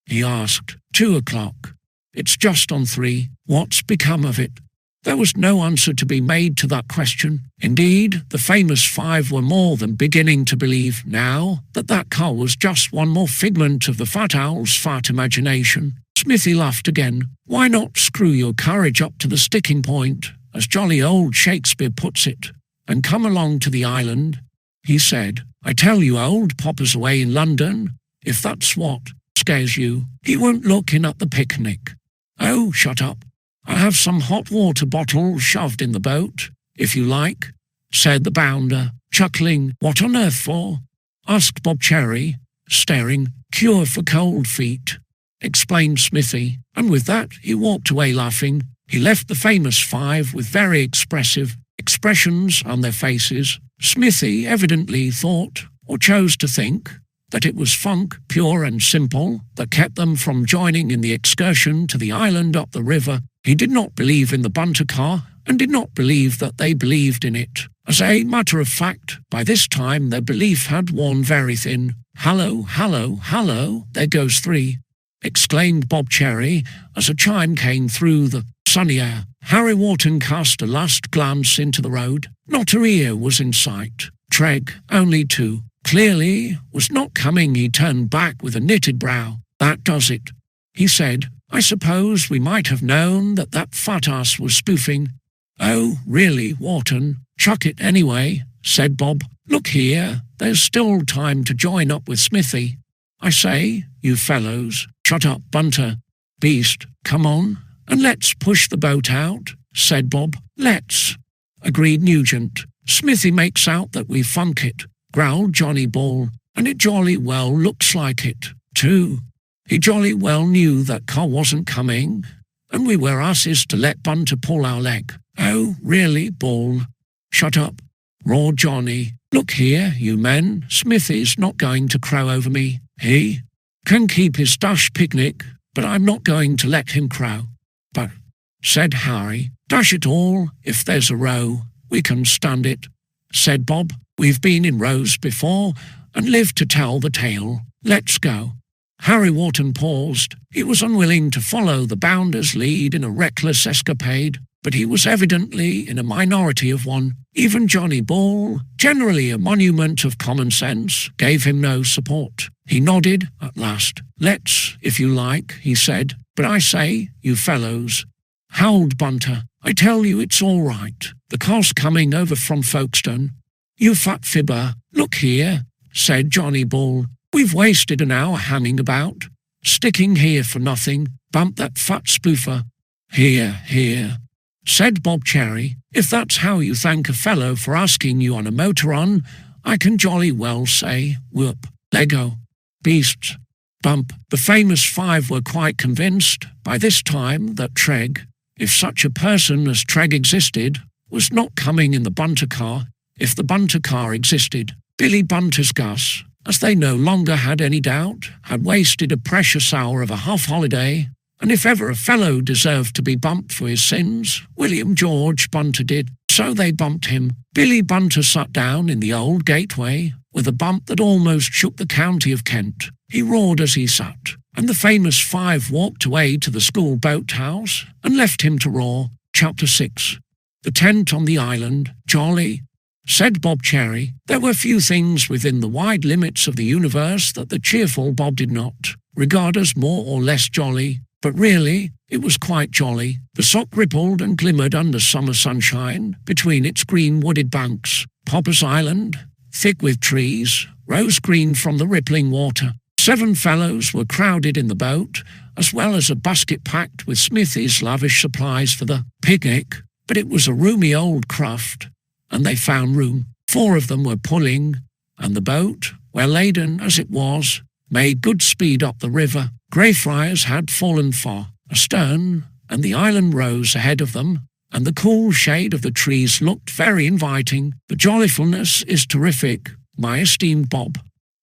he asked. 2 o'clock. "It's just on 3. What's become of it?" There was no answer to be made to that question. Indeed, the famous 5 were more than beginning to believe now that that car was just one more figment of the fat owl's fat imagination. Smithy laughed again. "Why not screw your courage up to the sticking point, as jolly old Shakespeare puts it, and come along to the island?" he said. "I tell you, old Popper's away in London. If that's what scares you, he won't look in at the picnic." "Oh, shut up. I have some hot water bottles shoved in the boat, if you like," said the bounder, chuckling. "What on earth for?" asked Bob Cherry, staring. "Cure for cold feet," explained Smithy, and with that he walked away laughing. He left the famous 5 with very expressive expressions on their faces. Smithy evidently thought, or chose to think, that it was funk, pure and simple, that kept them from joining in the excursion to the island up the river. He did not believe in the Bunter car, and did not believe that they believed in it. As a matter of fact, by this time their belief had worn very thin. "Hallo, hallo, hallo, there goes 3. exclaimed Bob Cherry as a chime came through the sunny air. Harry Wharton cast a last glance into the road. Not a ear was in sight. Treg, only two, clearly was not coming. He turned back with a knitted brow. "That does it," he said. "I suppose we might have known that fat ass was spoofing." "Oh, really, Wharton? Chuck it anyway," said Bob. "Look here, there's still time to join up with Smithy. I say, you fellows." "Shut up, Bunter. Beast, come on, and let's push the boat out," said Bob. "Let's," agreed Nugent. "Smithy makes out that we funk it," growled Johnny Ball, "and it jolly well looks like it, too. He jolly well knew that car wasn't coming, and we were asses to let Bunter pull our leg." "Oh, really, Ball?" "Shut up," roared Johnny. "Look here, you men, Smithy's not going to crow over me. He can keep his dash picnic, but I'm not going to let him crow." "But," said Harry, "dash it all, if there's a row, we can stand it," said Bob. "We've been in rows before and lived to tell the tale. Let's go." Harry Wharton paused. He was unwilling to follow the bounder's lead in a reckless escapade, but he was evidently in a minority of one. Even Johnny Ball, generally a monument of common sense, gave him no support. He nodded at last. "Let's, if you like," he said. "But I say, you fellows," howled Bunter, "I tell you it's all right. The car's coming over from Folkestone." "You fat fibber, look here," said Johnny Ball. "We've wasted an hour hanging about, sticking here for nothing. Bump that fat spoofer." "Here, here," said Bob Cherry. "If that's how you thank a fellow for asking you on a motor run, I can jolly well say, whoop, Lego, beasts, bump." The famous five were quite convinced by this time that Treg, if such a person as Treg existed, was not coming in the Bunter car. If the Bunter car existed, Billy Bunter's Gus, as they no longer had any doubt, had wasted a precious hour of a half-holiday, and if ever a fellow deserved to be bumped for his sins, William George Bunter did. So they bumped him. Billy Bunter sat down in the old gateway, with a bump that almost shook the county of Kent. He roared as he sat, and the famous five walked away to the school boathouse and left him to roar. Chapter 6. The tent on the island. "Jolly," said Bob Cherry. There were few things within the wide limits of the universe that the cheerful Bob did not regard as more or less jolly, but really it was quite jolly. The Sock rippled and glimmered under summer sunshine between its green wooded banks. Popper's Island, thick with trees, rose green from the rippling water. 7 fellows were crowded in the boat, as well as a basket packed with Smithy's lavish supplies for the picnic, but it was a roomy old craft, and they found room. 4 of them were pulling, and the boat, well laden as it was, made good speed up the river. Greyfriars had fallen far astern, and the island rose ahead of them, and the cool shade of the trees looked very inviting. "The jollyfulness is terrific, my esteemed Bob,"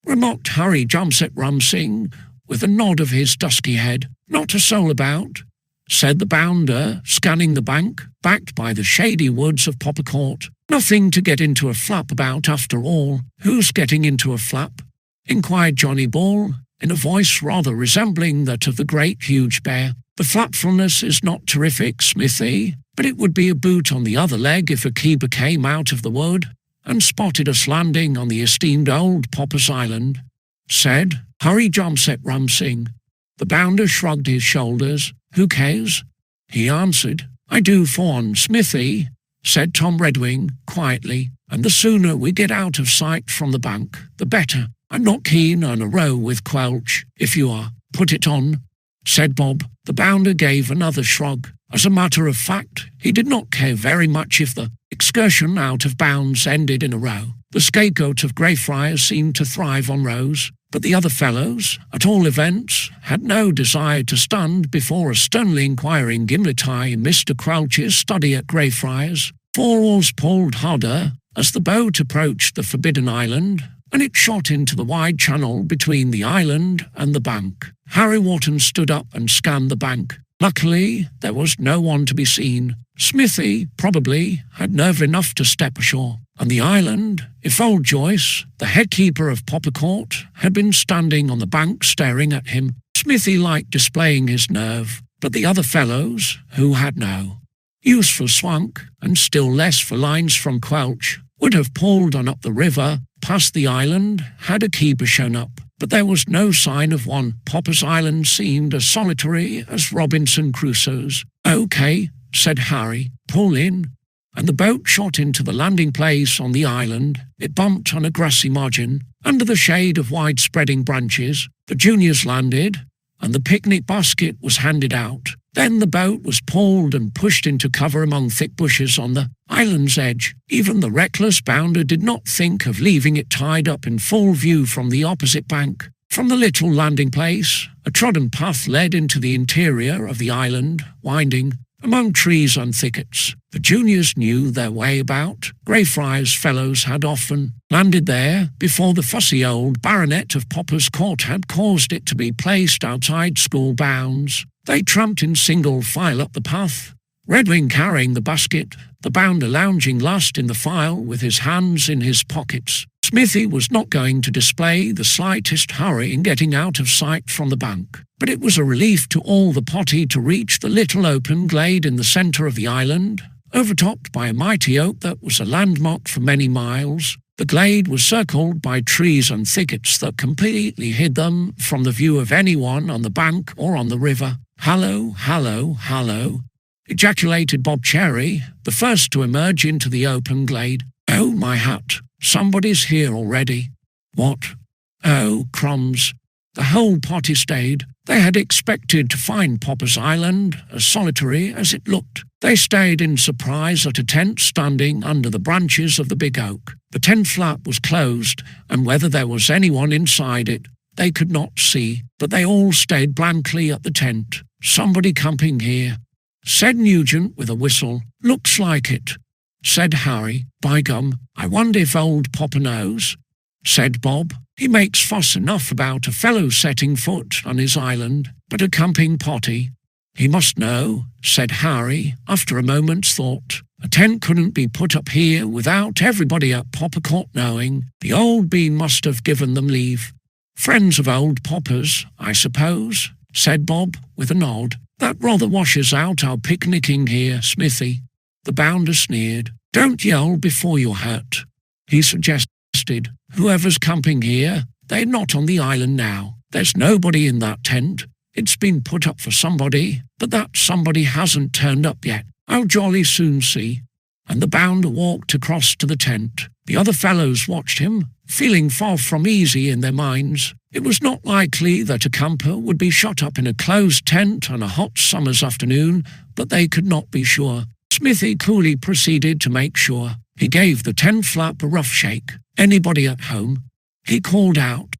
remarked Harry Jumset Rumsing, with a nod of his dusky head. "Not a soul about," said the bounder, scanning the bank, backed by the shady woods of Poppercourt. "Nothing to get into a flap about after all." "Who's getting into a flap?" inquired Johnny Ball, in a voice rather resembling that of the great huge bear. "The flapfulness is not terrific, Smithy, but it would be a boot on the other leg if a keeper came out of the wood and spotted us landing on the esteemed old Popper's Island," said Harry Jumset Rumsing. The bounder shrugged his shoulders. "Who cares?" he answered. "I do for one, Smithy," said Tom Redwing quietly, "and the sooner we get out of sight from the bank, the better. I'm not keen on a row with Quelch, if you are." "Put it on," said Bob. The bounder gave another shrug. As a matter of fact, he did not care very much if the excursion out of bounds ended in a row. The scapegoat of Greyfriars seemed to thrive on rows, but the other fellows, at all events, had no desire to stand before a sternly inquiring gimlet eye in Mr. Quelch's study at Greyfriars. 4 oars pulled harder as the boat approached the forbidden island, and it shot into the wide channel between the island and the bank. Harry Wharton stood up and scanned the bank. Luckily, there was no one to be seen. Smithy, probably, had nerve enough to step ashore. On the island, if old Joyce, the head keeper of Poppercourt, had been standing on the bank staring at him. Smithy liked displaying his nerve, but the other fellows, who had no use for swunk, and still less for lines from Quelch, would have pulled on up the river, past the island, had a keeper shown up. But there was no sign of one. Popper's Island seemed as solitary as Robinson Crusoe's. "Okay," said Harry, "pull in." And the boat shot into the landing place on the island. It bumped on a grassy margin. Under the shade of wide-spreading branches, the juniors landed, and the picnic basket was handed out. Then the boat was pulled and pushed into cover among thick bushes on the island's edge. Even the reckless bounder did not think of leaving it tied up in full view from the opposite bank. From the little landing place, a trodden path led into the interior of the island, winding among trees and thickets. The juniors knew their way about. Greyfriars fellows had often landed there before the fussy old baronet of Popper's Court had caused it to be placed outside school bounds. They tramped in single file up the path, Redwing carrying the basket, the bounder lounging last in the file with his hands in his pockets. Smithy was not going to display the slightest hurry in getting out of sight from the bank, but it was a relief to all the potty to reach the little open glade in the centre of the island, overtopped by a mighty oak that was a landmark for many miles. The glade was circled by trees and thickets that completely hid them from the view of anyone on the bank or on the river. "Hallo, hallo, hallo," ejaculated Bob Cherry, the first to emerge into the open glade. "Oh, my hat, somebody's here already." "What? Oh, crumbs." The whole potty stayed. They had expected to find Popper's Island as solitary as it looked. They stayed in surprise at a tent standing under the branches of the big oak. The tent flap was closed, and whether there was anyone inside it, they could not see, but they all stared blankly at the tent. "Somebody camping here," said Nugent with a whistle. "Looks like it," said Harry. "By gum, I wonder if old Popper knows," said Bob. "He makes fuss enough about a fellow setting foot on his island, but a camping potty." "He must know," said Harry, after a moment's thought. "A tent couldn't be put up here without everybody at Popper Court knowing. The old bean must have given them leave." "Friends of old Popper's, I suppose," said Bob, with a nod. "That rather washes out our picnicking here, Smithy." The bounder sneered. "Don't yell before you're hurt," he suggested. "Whoever's camping here, they're not on the island now. There's nobody in that tent. It's been put up for somebody, but that somebody hasn't turned up yet. I'll jolly soon see." And the bounder walked across to the tent. The other fellows watched him, feeling far from easy in their minds. It was not likely that a camper would be shut up in a closed tent on a hot summer's afternoon, but they could not be sure. Smithy coolly proceeded to make sure. He gave the tent flap a rough shake. "Anybody at home?" he called out.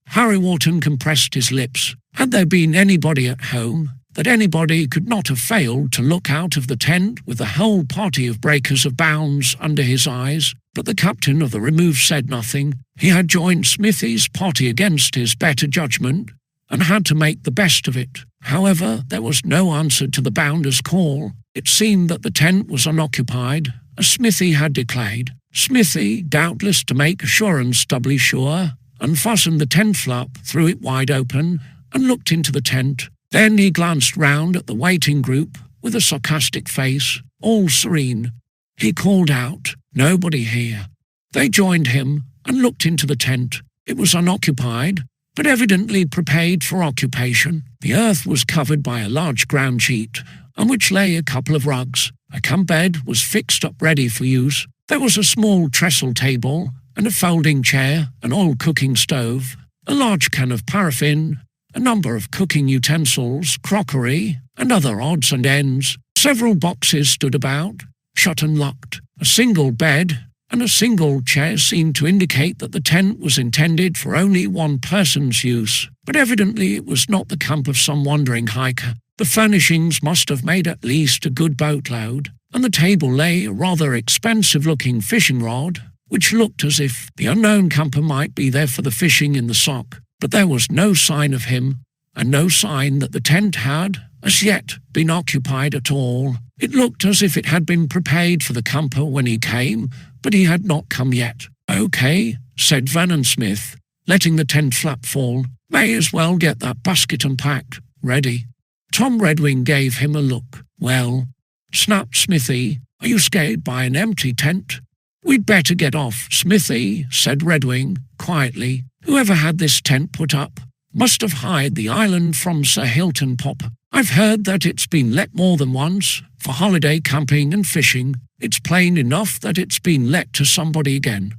Harry Wharton compressed his lips. Had there been anybody at home, that anybody could not have failed to look out of the tent with the whole party of breakers of bounds under his eyes. But the captain of the remove said nothing. He had joined Smithy's party against his better judgment, and had to make the best of it. However, there was no answer to the bounder's call. It seemed that the tent was unoccupied, as Smithy had declared. Smithy, doubtless to make assurance doubly sure, unfastened the tent flap, threw it wide open, and looked into the tent. Then he glanced round at the waiting group with a sarcastic face, all serene. He called out, "Nobody here." They joined him and looked into the tent. It was unoccupied, but evidently prepared for occupation. The earth was covered by a large ground sheet, on which lay a couple of rugs. A camp bed was fixed up ready for use. There was a small trestle table and a folding chair, an oil cooking stove, a large can of paraffin, a number of cooking utensils, crockery, and other odds and ends. Several boxes stood about, shut and locked. A single bed and a single chair seemed to indicate that the tent was intended for only one person's use, but evidently it was not the camp of some wandering hiker. The furnishings must have made at least a good boatload. On the table lay a rather expensive-looking fishing rod, which looked as if the unknown camper might be there for the fishing in the sock. But there was no sign of him, and no sign that the tent had, as yet, been occupied at all. It looked as if it had been prepared for the camper when he came, but he had not come yet. "Okay," said Vernon Smith, letting the tent flap fall. May as well get that basket unpacked. Ready? Tom Redwing gave him a look. Well, snapped Smithy, are you scared by an empty tent? We'd better get off, Smithy, said Redwing, quietly. Whoever had this tent put up must have hired the island from Sir Hilton Pop. I've heard that it's been let more than once, for holiday camping and fishing. It's plain enough that it's been let to somebody again.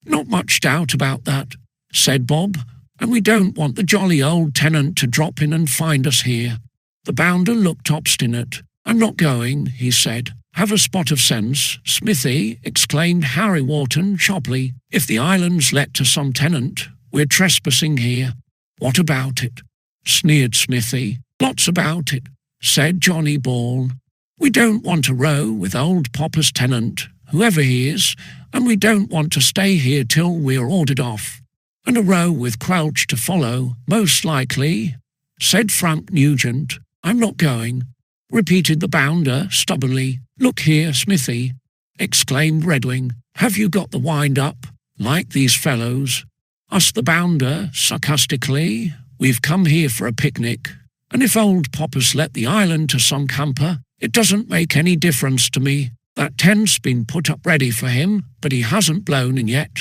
Not much doubt about that, said Bob, and we don't want the jolly old tenant to drop in and find us here. The bounder looked obstinate. I'm not going, he said. Have a spot of sense, Smithy, exclaimed Harry Wharton sharply. If the island's let to some tenant, we're trespassing here. What about it? Sneered Smithy. Lots about it, said Johnny Ball. We don't want to row with old Popper's tenant, whoever he is, and we don't want to stay here till we're ordered off. And a row with Quelch to follow, most likely, said Frank Nugent. I'm not going, repeated the bounder stubbornly. Look here, Smithy, exclaimed Redwing. Have you got the wind up, like these fellows? Asked the bounder sarcastically. We've come here for a picnic, and if old Popper's let the island to some camper, it doesn't make any difference to me. That tent's been put up ready for him, but he hasn't blown in yet,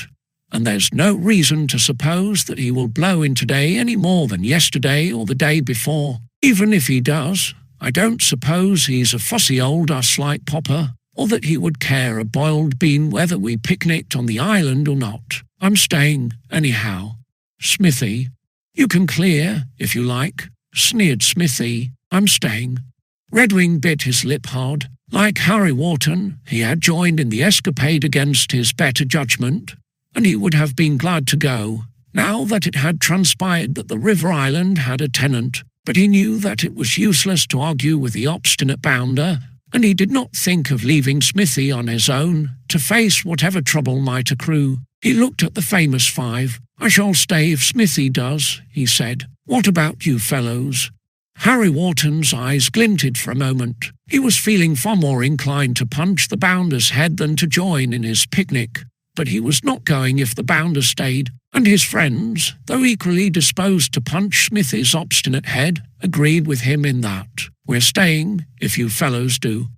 and there's no reason to suppose that he will blow in today any more than yesterday or the day before. Even if he does, I don't suppose he's a fussy old ass like Popper, or that he would care a boiled bean whether we picnicked on the island or not. I'm staying, anyhow. Smithy, you can clear, if you like, sneered Smithy. I'm staying. Redwing bit his lip hard. Like Harry Wharton, he had joined in the escapade against his better judgment, and he would have been glad to go, now that it had transpired that the river island had a tenant. But he knew that it was useless to argue with the obstinate bounder, and he did not think of leaving Smithy on his own to face whatever trouble might accrue. He looked at the famous five. I shall stay if Smithy does, he said. What about you fellows? Harry Wharton's eyes glinted for a moment. He was feeling far more inclined to punch the bounder's head than to join in his picnic, but he was not going if the bounder stayed, and his friends, though equally disposed to punch Smithy's obstinate head, agreed with him in that. We're staying, if you fellows do,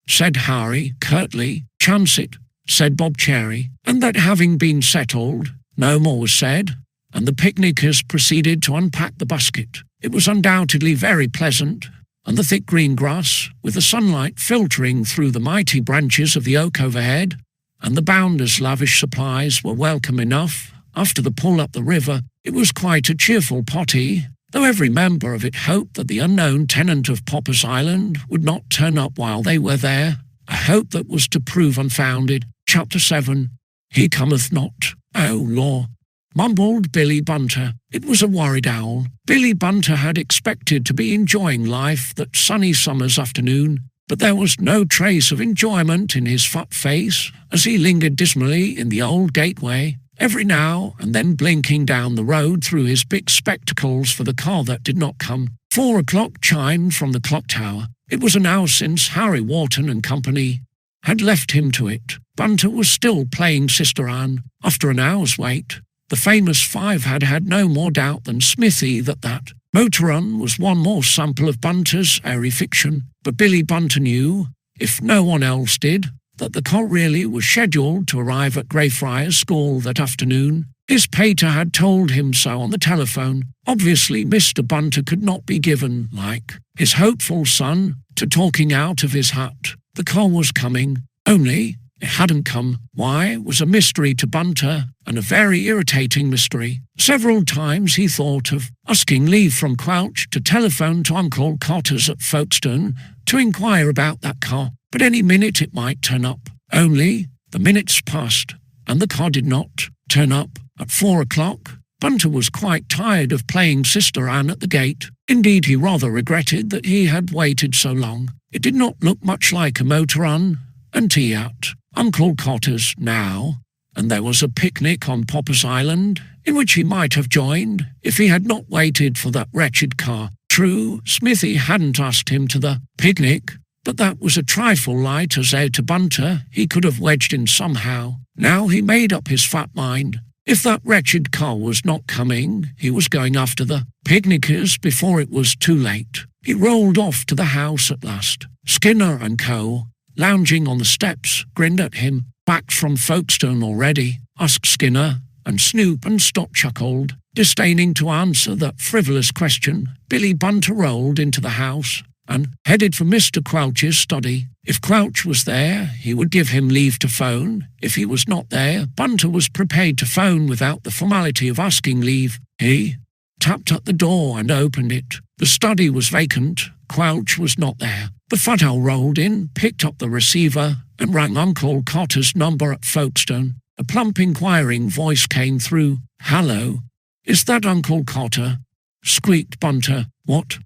said Harry curtly. Chance it, said Bob Cherry, and that having been settled, no more was said, and the picnickers proceeded to unpack the basket. It was undoubtedly very pleasant, and the thick green grass, with the sunlight filtering through the mighty branches of the oak overhead, and the bounder's lavish supplies were welcome enough. After the pull up the river, it was quite a cheerful potty, though every member of it hoped that the unknown tenant of Popper's Island would not turn up while they were there, a hope that was to prove unfounded. Chapter 7. He cometh not. Oh, law, mumbled Billy Bunter. It was a worried owl. Billy Bunter had expected to be enjoying life that sunny summer's afternoon, but there was no trace of enjoyment in his fat face as he lingered dismally in the old gateway, every now and then blinking down the road through his big spectacles for the car that did not come. 4 o'clock chimed from the clock tower. It was an hour since Harry Wharton and company had left him to it. Bunter was still playing Sister Anne. After an hour's wait, the famous five had had no more doubt than Smithy that motor run was one more sample of Bunter's airy fiction. But Billy Bunter knew, if no one else did, that the car really was scheduled to arrive at Greyfriars School that afternoon. His pater had told him so on the telephone. Obviously, Mr. Bunter could not be given, like his hopeful son, to talking out of his hat. The car was coming, only it hadn't come. Why was a mystery to Bunter, and a very irritating mystery. Several times he thought of asking leave from Quelch to telephone to Uncle Cotter's at Folkestone to inquire about that car, but any minute it might turn up. Only the minutes passed, and the car did not turn up. At 4 o'clock, Bunter was quite tired of playing Sister Anne at the gate. Indeed, he rather regretted that he had waited so long. It did not look much like a motor run and tea at Uncle Cotter's now, and there was a picnic on Popper's Island in which he might have joined if he had not waited for that wretched car. True, Smithy hadn't asked him to the picnic, but that was a trifle light as heir to Bunter he could have wedged in somehow. Now he made up his fat mind. If that wretched car was not coming, he was going after the picnickers before it was too late. He rolled off to the house at last. Skinner and Co., lounging on the steps, grinned at him. "Back from Folkestone already?" asked Skinner, and Snoop and Stott chuckled. Disdaining to answer that frivolous question, Billy Bunter rolled into the house and headed for Mr. Crouch's study. If Crouch was there, he would give him leave to phone. If he was not there, Bunter was prepared to phone without the formality of asking leave. He tapped at the door and opened it. The study was vacant. Crouch was not there. The fat owl rolled in, picked up the receiver, and rang Uncle Cotter's number at Folkestone. A plump inquiring voice came through. "Hello, is that Uncle Cotter?" squeaked Bunter. What?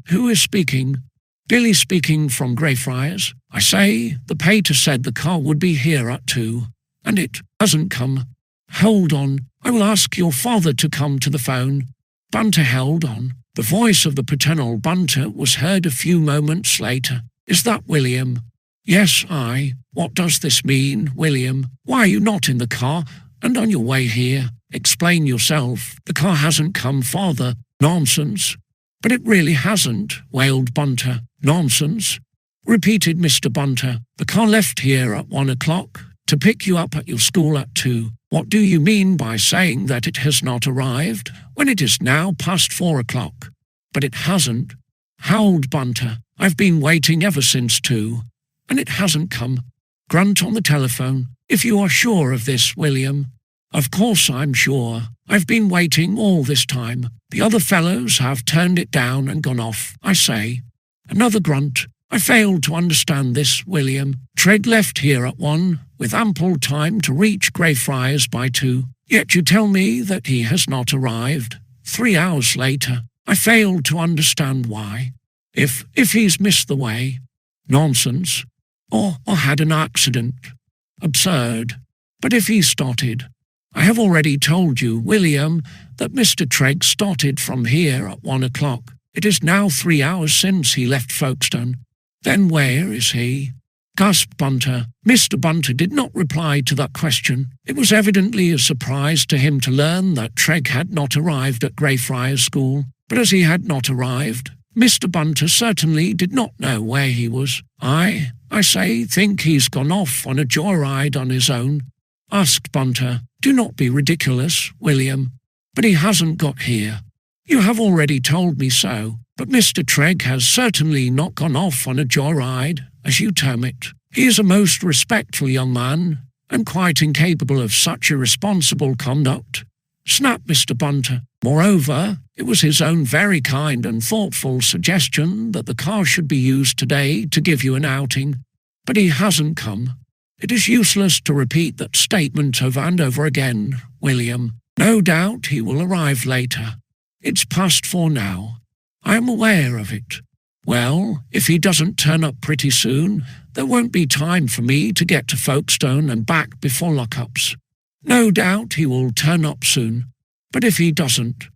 Who is speaking?" "Billy speaking from Greyfriars. I say, the pater said the car would be here at 2, and it hasn't come." "Hold on, I will ask your father to come to the phone." Bunter held on. The voice of the paternal Bunter was heard a few moments later. "Is that William?" "Yes, I. What does this mean, William? Why are you not in the car and on your way here? Explain yourself. The car hasn't come, father." "Nonsense." "But it really hasn't," wailed Bunter. "Nonsense," repeated Mr. Bunter. "The car left here at 1 o'clock to pick you up at your school at 2. What do you mean by saying that it has not arrived when it is now past 4 o'clock?" "But it hasn't," howled Bunter. "I've been waiting ever since 2, and it hasn't come." Grunt on the telephone. "If you are sure of this, William." "Of course I'm sure. I've been waiting all this time. The other fellows have turned it down and gone off, I say." Another grunt. "I fail to understand this, William. Treg left here at 1, with ample time to reach Greyfriars by 2. Yet you tell me that he has not arrived. 3 hours later. I fail to understand why. If he's missed the way. Nonsense. Or had an accident. Absurd. But if he started. I have already told you, William, that Mr. Treg started from here at 1 o'clock. It is now 3 hours since he left Folkestone. Then where is he?" gasped Bunter. Mr. Bunter did not reply to that question. It was evidently a surprise to him to learn that Treg had not arrived at Greyfriars School. But as he had not arrived, Mr. Bunter certainly did not know where he was. I think he's gone off on a joyride on his own," asked Bunter. "Do not be ridiculous, William. But he hasn't got here. You have already told me so. But Mr. Treg has certainly not gone off on a joyride, as you term it. He is a most respectful young man, and quite incapable of such irresponsible conduct," snapped Mr. Bunter. "Moreover, it was his own very kind and thoughtful suggestion that the car should be used today to give you an outing. But he hasn't come. It is useless to repeat that statement over and over again, William. No doubt he will arrive later. It's past 4 now. I am aware of it. Well, if he doesn't turn up pretty soon, there won't be time for me to get to Folkestone and back before lockups. No doubt he will turn up soon. But if he doesn't,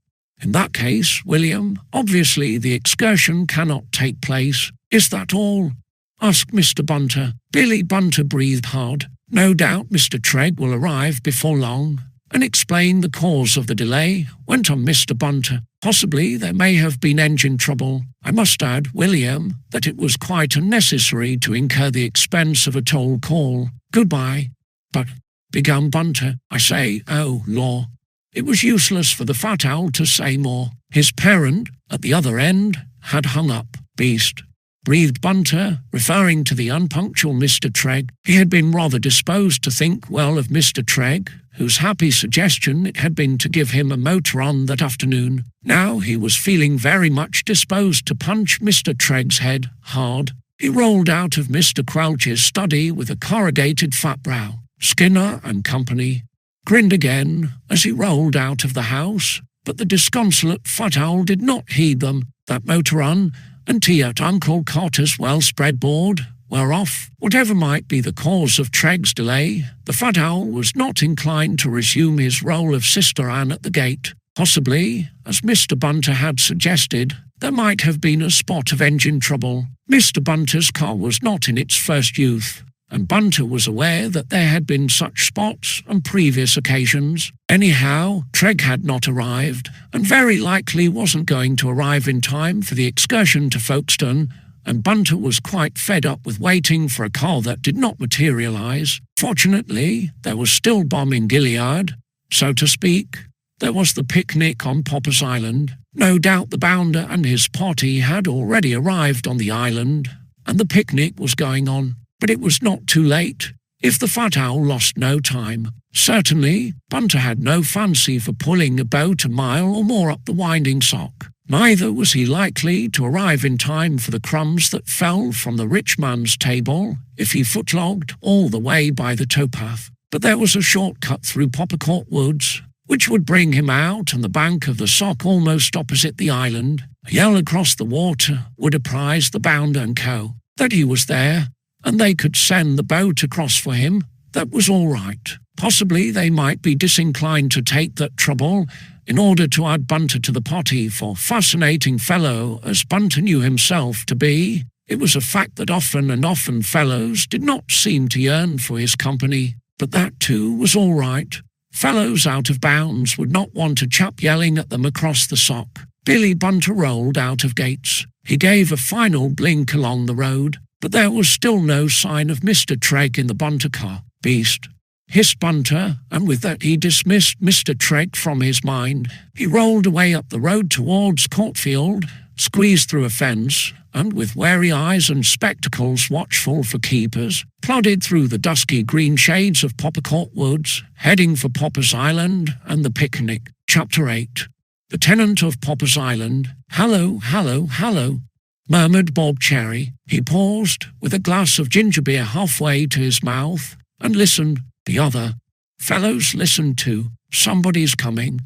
in that case, William, obviously the excursion cannot take place. Is that all?" asked Mr. Bunter. Billy Bunter breathed hard. "No doubt Mr. Treg will arrive before long and explain the cause of the delay," went on Mr. Bunter. "Possibly there may have been engine trouble. I must add, William, that it was quite unnecessary to incur the expense of a toll call. Goodbye." "But," began Bunter, "I say, oh, law." It was useless for the fat owl to say more. His parent, at the other end, had hung up. "Beast," breathed Bunter, referring to the unpunctual Mr. Treg. He had been rather disposed to think well of Mr. Treg, whose happy suggestion it had been to give him a motor on that afternoon. Now he was feeling very much disposed to punch Mr. Treg's head hard. He rolled out of Mr. Crouch's study with a corrugated fat brow. Skinner and company grinned again as he rolled out of the house, but the disconsolate fat owl did not heed them. That motor on and tea at Uncle Cotter's well-spread board were off. Whatever might be the cause of Treg's delay, the fat owl was not inclined to resume his role of Sister Anne at the gate. Possibly, as Mr. Bunter had suggested, there might have been a spot of engine trouble. Mr. Bunter's car was not in its first youth, and Bunter was aware that there had been such spots on previous occasions. Anyhow, Treg had not arrived, and very likely wasn't going to arrive in time for the excursion to Folkestone, and Bunter was quite fed up with waiting for a call that did not materialise. Fortunately, there was still bomb in Gilead, so to speak. There was the picnic on Popper's Island. No doubt the bounder and his party had already arrived on the island, and the picnic was going on. But it was not too late, if the fat owl lost no time. Certainly, Bunter had no fancy for pulling a boat a mile or more up the winding sock. Neither was he likely to arrive in time for the crumbs that fell from the rich man's table if he footlogged all the way by the towpath. But there was a shortcut through Poppercourt Woods, which would bring him out on the bank of the sock almost opposite the island. A yell across the water would apprise the bounder and co. that he was there, and they could send the boat across for him. That was all right. Possibly they might be disinclined to take that trouble in order to add Bunter to the party, for fascinating fellow as Bunter knew himself to be, it was a fact that often and often fellows did not seem to yearn for his company. But that too was all right. Fellows out of bounds would not want a chap yelling at them across the sock. Billy Bunter rolled out of gates. He gave a final blink along the road, but there was still no sign of Mr. Treg in the Bunter car. Beast, hissed Bunter, and with that he dismissed Mr. Treg from his mind. He rolled away up the road towards Courtfield, squeezed through a fence, and with wary eyes and spectacles watchful for keepers, plodded through the dusky green shades of Poppercourt Woods, heading for Popper's Island and the picnic. Chapter 8. The tenant of Popper's Island. "Hallo, hallo, hallo," murmured Bob Cherry. He paused, with a glass of ginger beer halfway to his mouth, and listened. The other fellows listened too. "Somebody's coming,"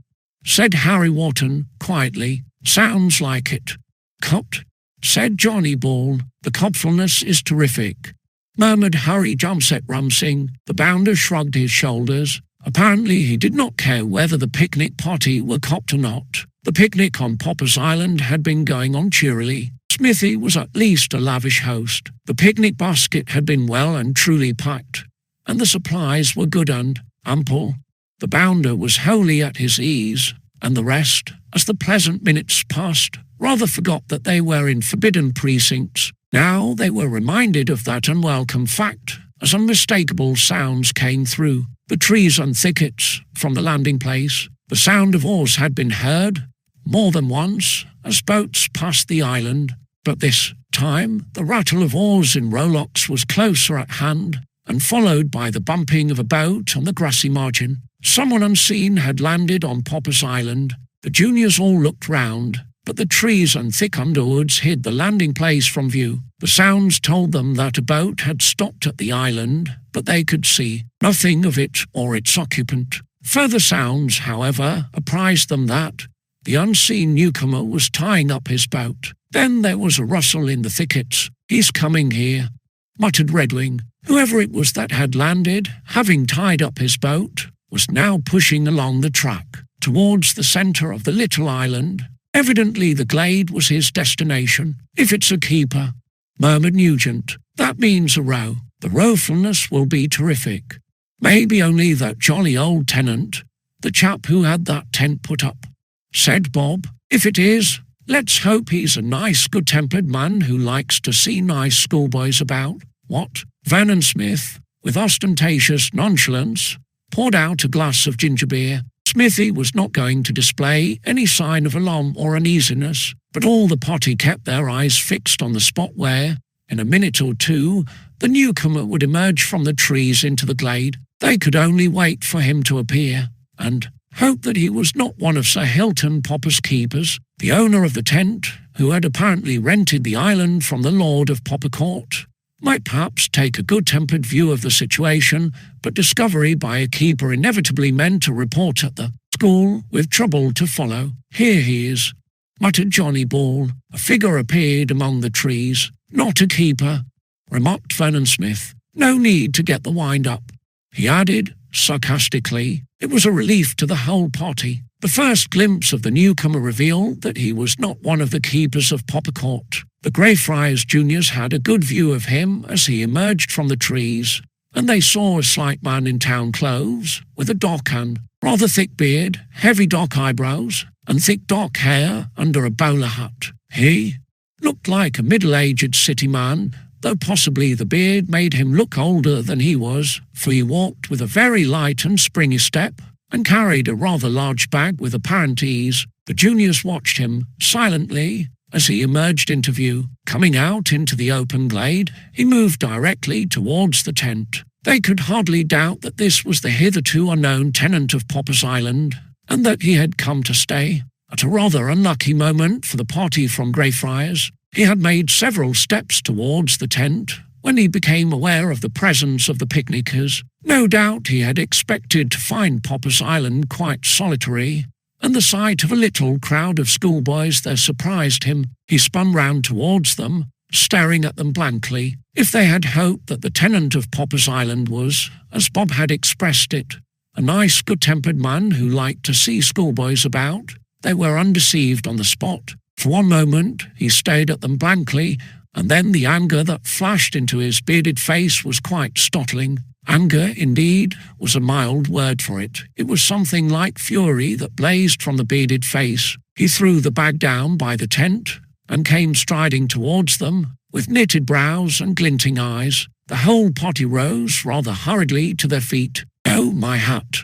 said Harry Wharton quietly. "Sounds like it." "Copped," said Johnny Ball. "The copfulness is terrific," murmured Harry Jumset Rumsing. The bounder shrugged his shoulders. Apparently he did not care whether the picnic party were copped or not. The picnic on Popper's Island had been going on cheerily. Smithy was at least a lavish host. The picnic basket had been well and truly packed, and the supplies were good and ample. The bounder was wholly at his ease, and the rest, as the pleasant minutes passed, rather forgot that they were in forbidden precincts. Now they were reminded of that unwelcome fact as unmistakable sounds came through the trees and thickets from the landing place. The sound of oars had been heard more than once as boats passed the island, but this time the rattle of oars in rowlocks was closer at hand, and followed by the bumping of a boat on the grassy margin. Someone unseen had landed on Popper's Island. The juniors all looked round, but the trees and thick underwoods hid the landing place from view. The sounds told them that a boat had stopped at the island, but they could see nothing of it or its occupant. Further sounds, however, apprised them that the unseen newcomer was tying up his boat. Then there was a rustle in the thickets. "He's coming here," muttered Redwing. Whoever it was that had landed, having tied up his boat, was now pushing along the track towards the centre of the little island. Evidently the glade was his destination. "If it's a keeper," murmured Nugent, "that means a row. The rowfulness will be terrific. Maybe only that jolly old tenant, the chap who had that tent put up," said Bob. "If it is, let's hope he's a nice, good-tempered man who likes to see nice schoolboys about." "What?" Vernon Smith, with ostentatious nonchalance, poured out a glass of ginger beer. Smithy was not going to display any sign of alarm or uneasiness, but all the party kept their eyes fixed on the spot where, in a minute or two, the newcomer would emerge from the trees into the glade. They could only wait for him to appear, and hope that he was not one of Sir Hilton Popper's keepers. The owner of the tent, who had apparently rented the island from the Lord of Poppercourt, might perhaps take a good-tempered view of the situation, but discovery by a keeper inevitably meant a report at the school with trouble to follow. "Here he is," muttered Johnny Ball. A figure appeared among the trees. "Not a keeper," remarked Vernon Smith. "No need to get the wind up," he added sarcastically. It was a relief to the whole party. The first glimpse of the newcomer revealed that he was not one of the keepers of Poppercourt. The Greyfriars juniors had a good view of him as he emerged from the trees, and they saw a slight man in town clothes, with a dock and rather thick beard, heavy dock eyebrows, and thick dock hair under a bowler hat. He looked like a middle-aged city man, though possibly the beard made him look older than he was, for he walked with a very light and springy step, and carried a rather large bag with apparent ease. The juniors watched him silently as he emerged into view. Coming out into the open glade, he moved directly towards the tent. They could hardly doubt that this was the hitherto unknown tenant of Popper's Island, and that he had come to stay. At a rather unlucky moment for the party from Greyfriars, he had made several steps towards the tent when he became aware of the presence of the picnickers. No doubt he had expected to find Popper's Island quite solitary, and the sight of a little crowd of schoolboys there surprised him. He spun round towards them, staring at them blankly. If they had hoped that the tenant of Popper's Island was, as Bob had expressed it, a nice, good-tempered man who liked to see schoolboys about, they were undeceived on the spot. For one moment he stared at them blankly, and then the anger that flashed into his bearded face was quite startling. Anger, indeed, was a mild word for it. It was something like fury that blazed from the bearded face. He threw the bag down by the tent and came striding towards them, with knitted brows and glinting eyes. The whole party rose rather hurriedly to their feet. "Oh, my hat,"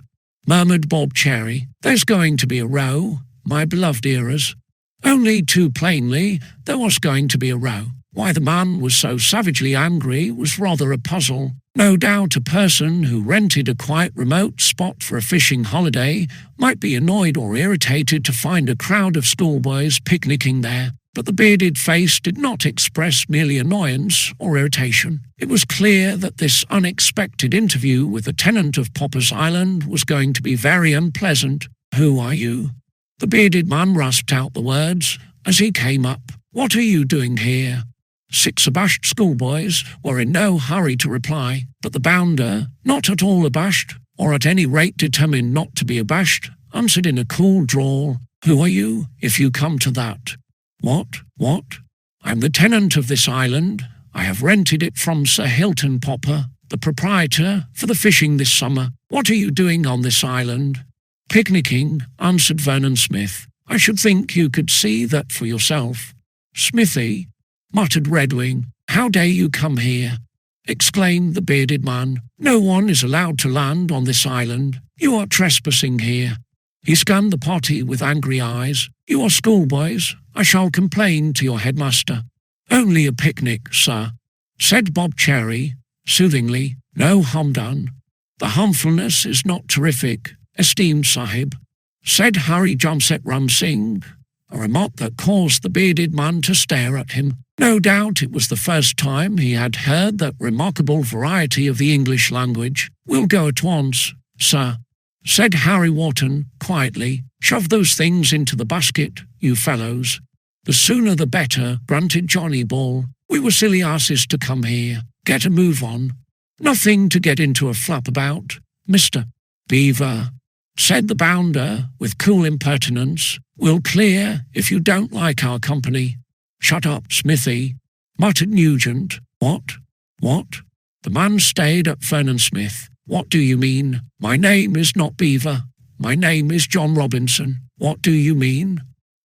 murmured Bob Cherry. "There's going to be a row, my beloved earers." Only too plainly there was going to be a row. Why the man was so savagely angry was rather a puzzle. No doubt a person who rented a quite remote spot for a fishing holiday might be annoyed or irritated to find a crowd of schoolboys picnicking there, but the bearded face did not express merely annoyance or irritation. It was clear that this unexpected interview with the tenant of Popper's Island was going to be very unpleasant. "Who are you?" The bearded man rasped out the words as he came up. "What are you doing here?" 6 abashed schoolboys were in no hurry to reply, but the bounder, not at all abashed, or at any rate determined not to be abashed, answered in a cool drawl, "Who are you, if you come to that?" What? "I'm the tenant of this island. I have rented it from Sir Hilton Popper, the proprietor, for the fishing this summer. What are you doing on this island?" "Picnicking," answered Vernon Smith. "I should think you could see that for yourself." "Smithy," muttered Redwing. "How dare you come here?" exclaimed the bearded man. "No one is allowed to land on this island. You are trespassing here." He scanned the party with angry eyes. "You are schoolboys. I shall complain to your headmaster." "Only a picnic, sir," said Bob Cherry, soothingly. "No harm done. The harmfulness is not terrific, esteemed sahib," said Hari Jamset Ram Singh, a remark that caused the bearded man to stare at him. No doubt it was the first time he had heard that remarkable variety of the English language. "We'll go at once, sir," said Harry Wharton quietly. "Shove those things into the basket, you fellows." "The sooner the better," grunted Johnny Ball. "We were silly asses to come here. Get a move on. Nothing to get into a flap about, Mr. Beaver," said the bounder with cool impertinence. "We'll clear if you don't like our company." "Shut up, Smithy," muttered Nugent. What? The man stared at Vernon Smith. "What do you mean?" "My name is not Beaver. My name is John Robinson." "What do you mean?"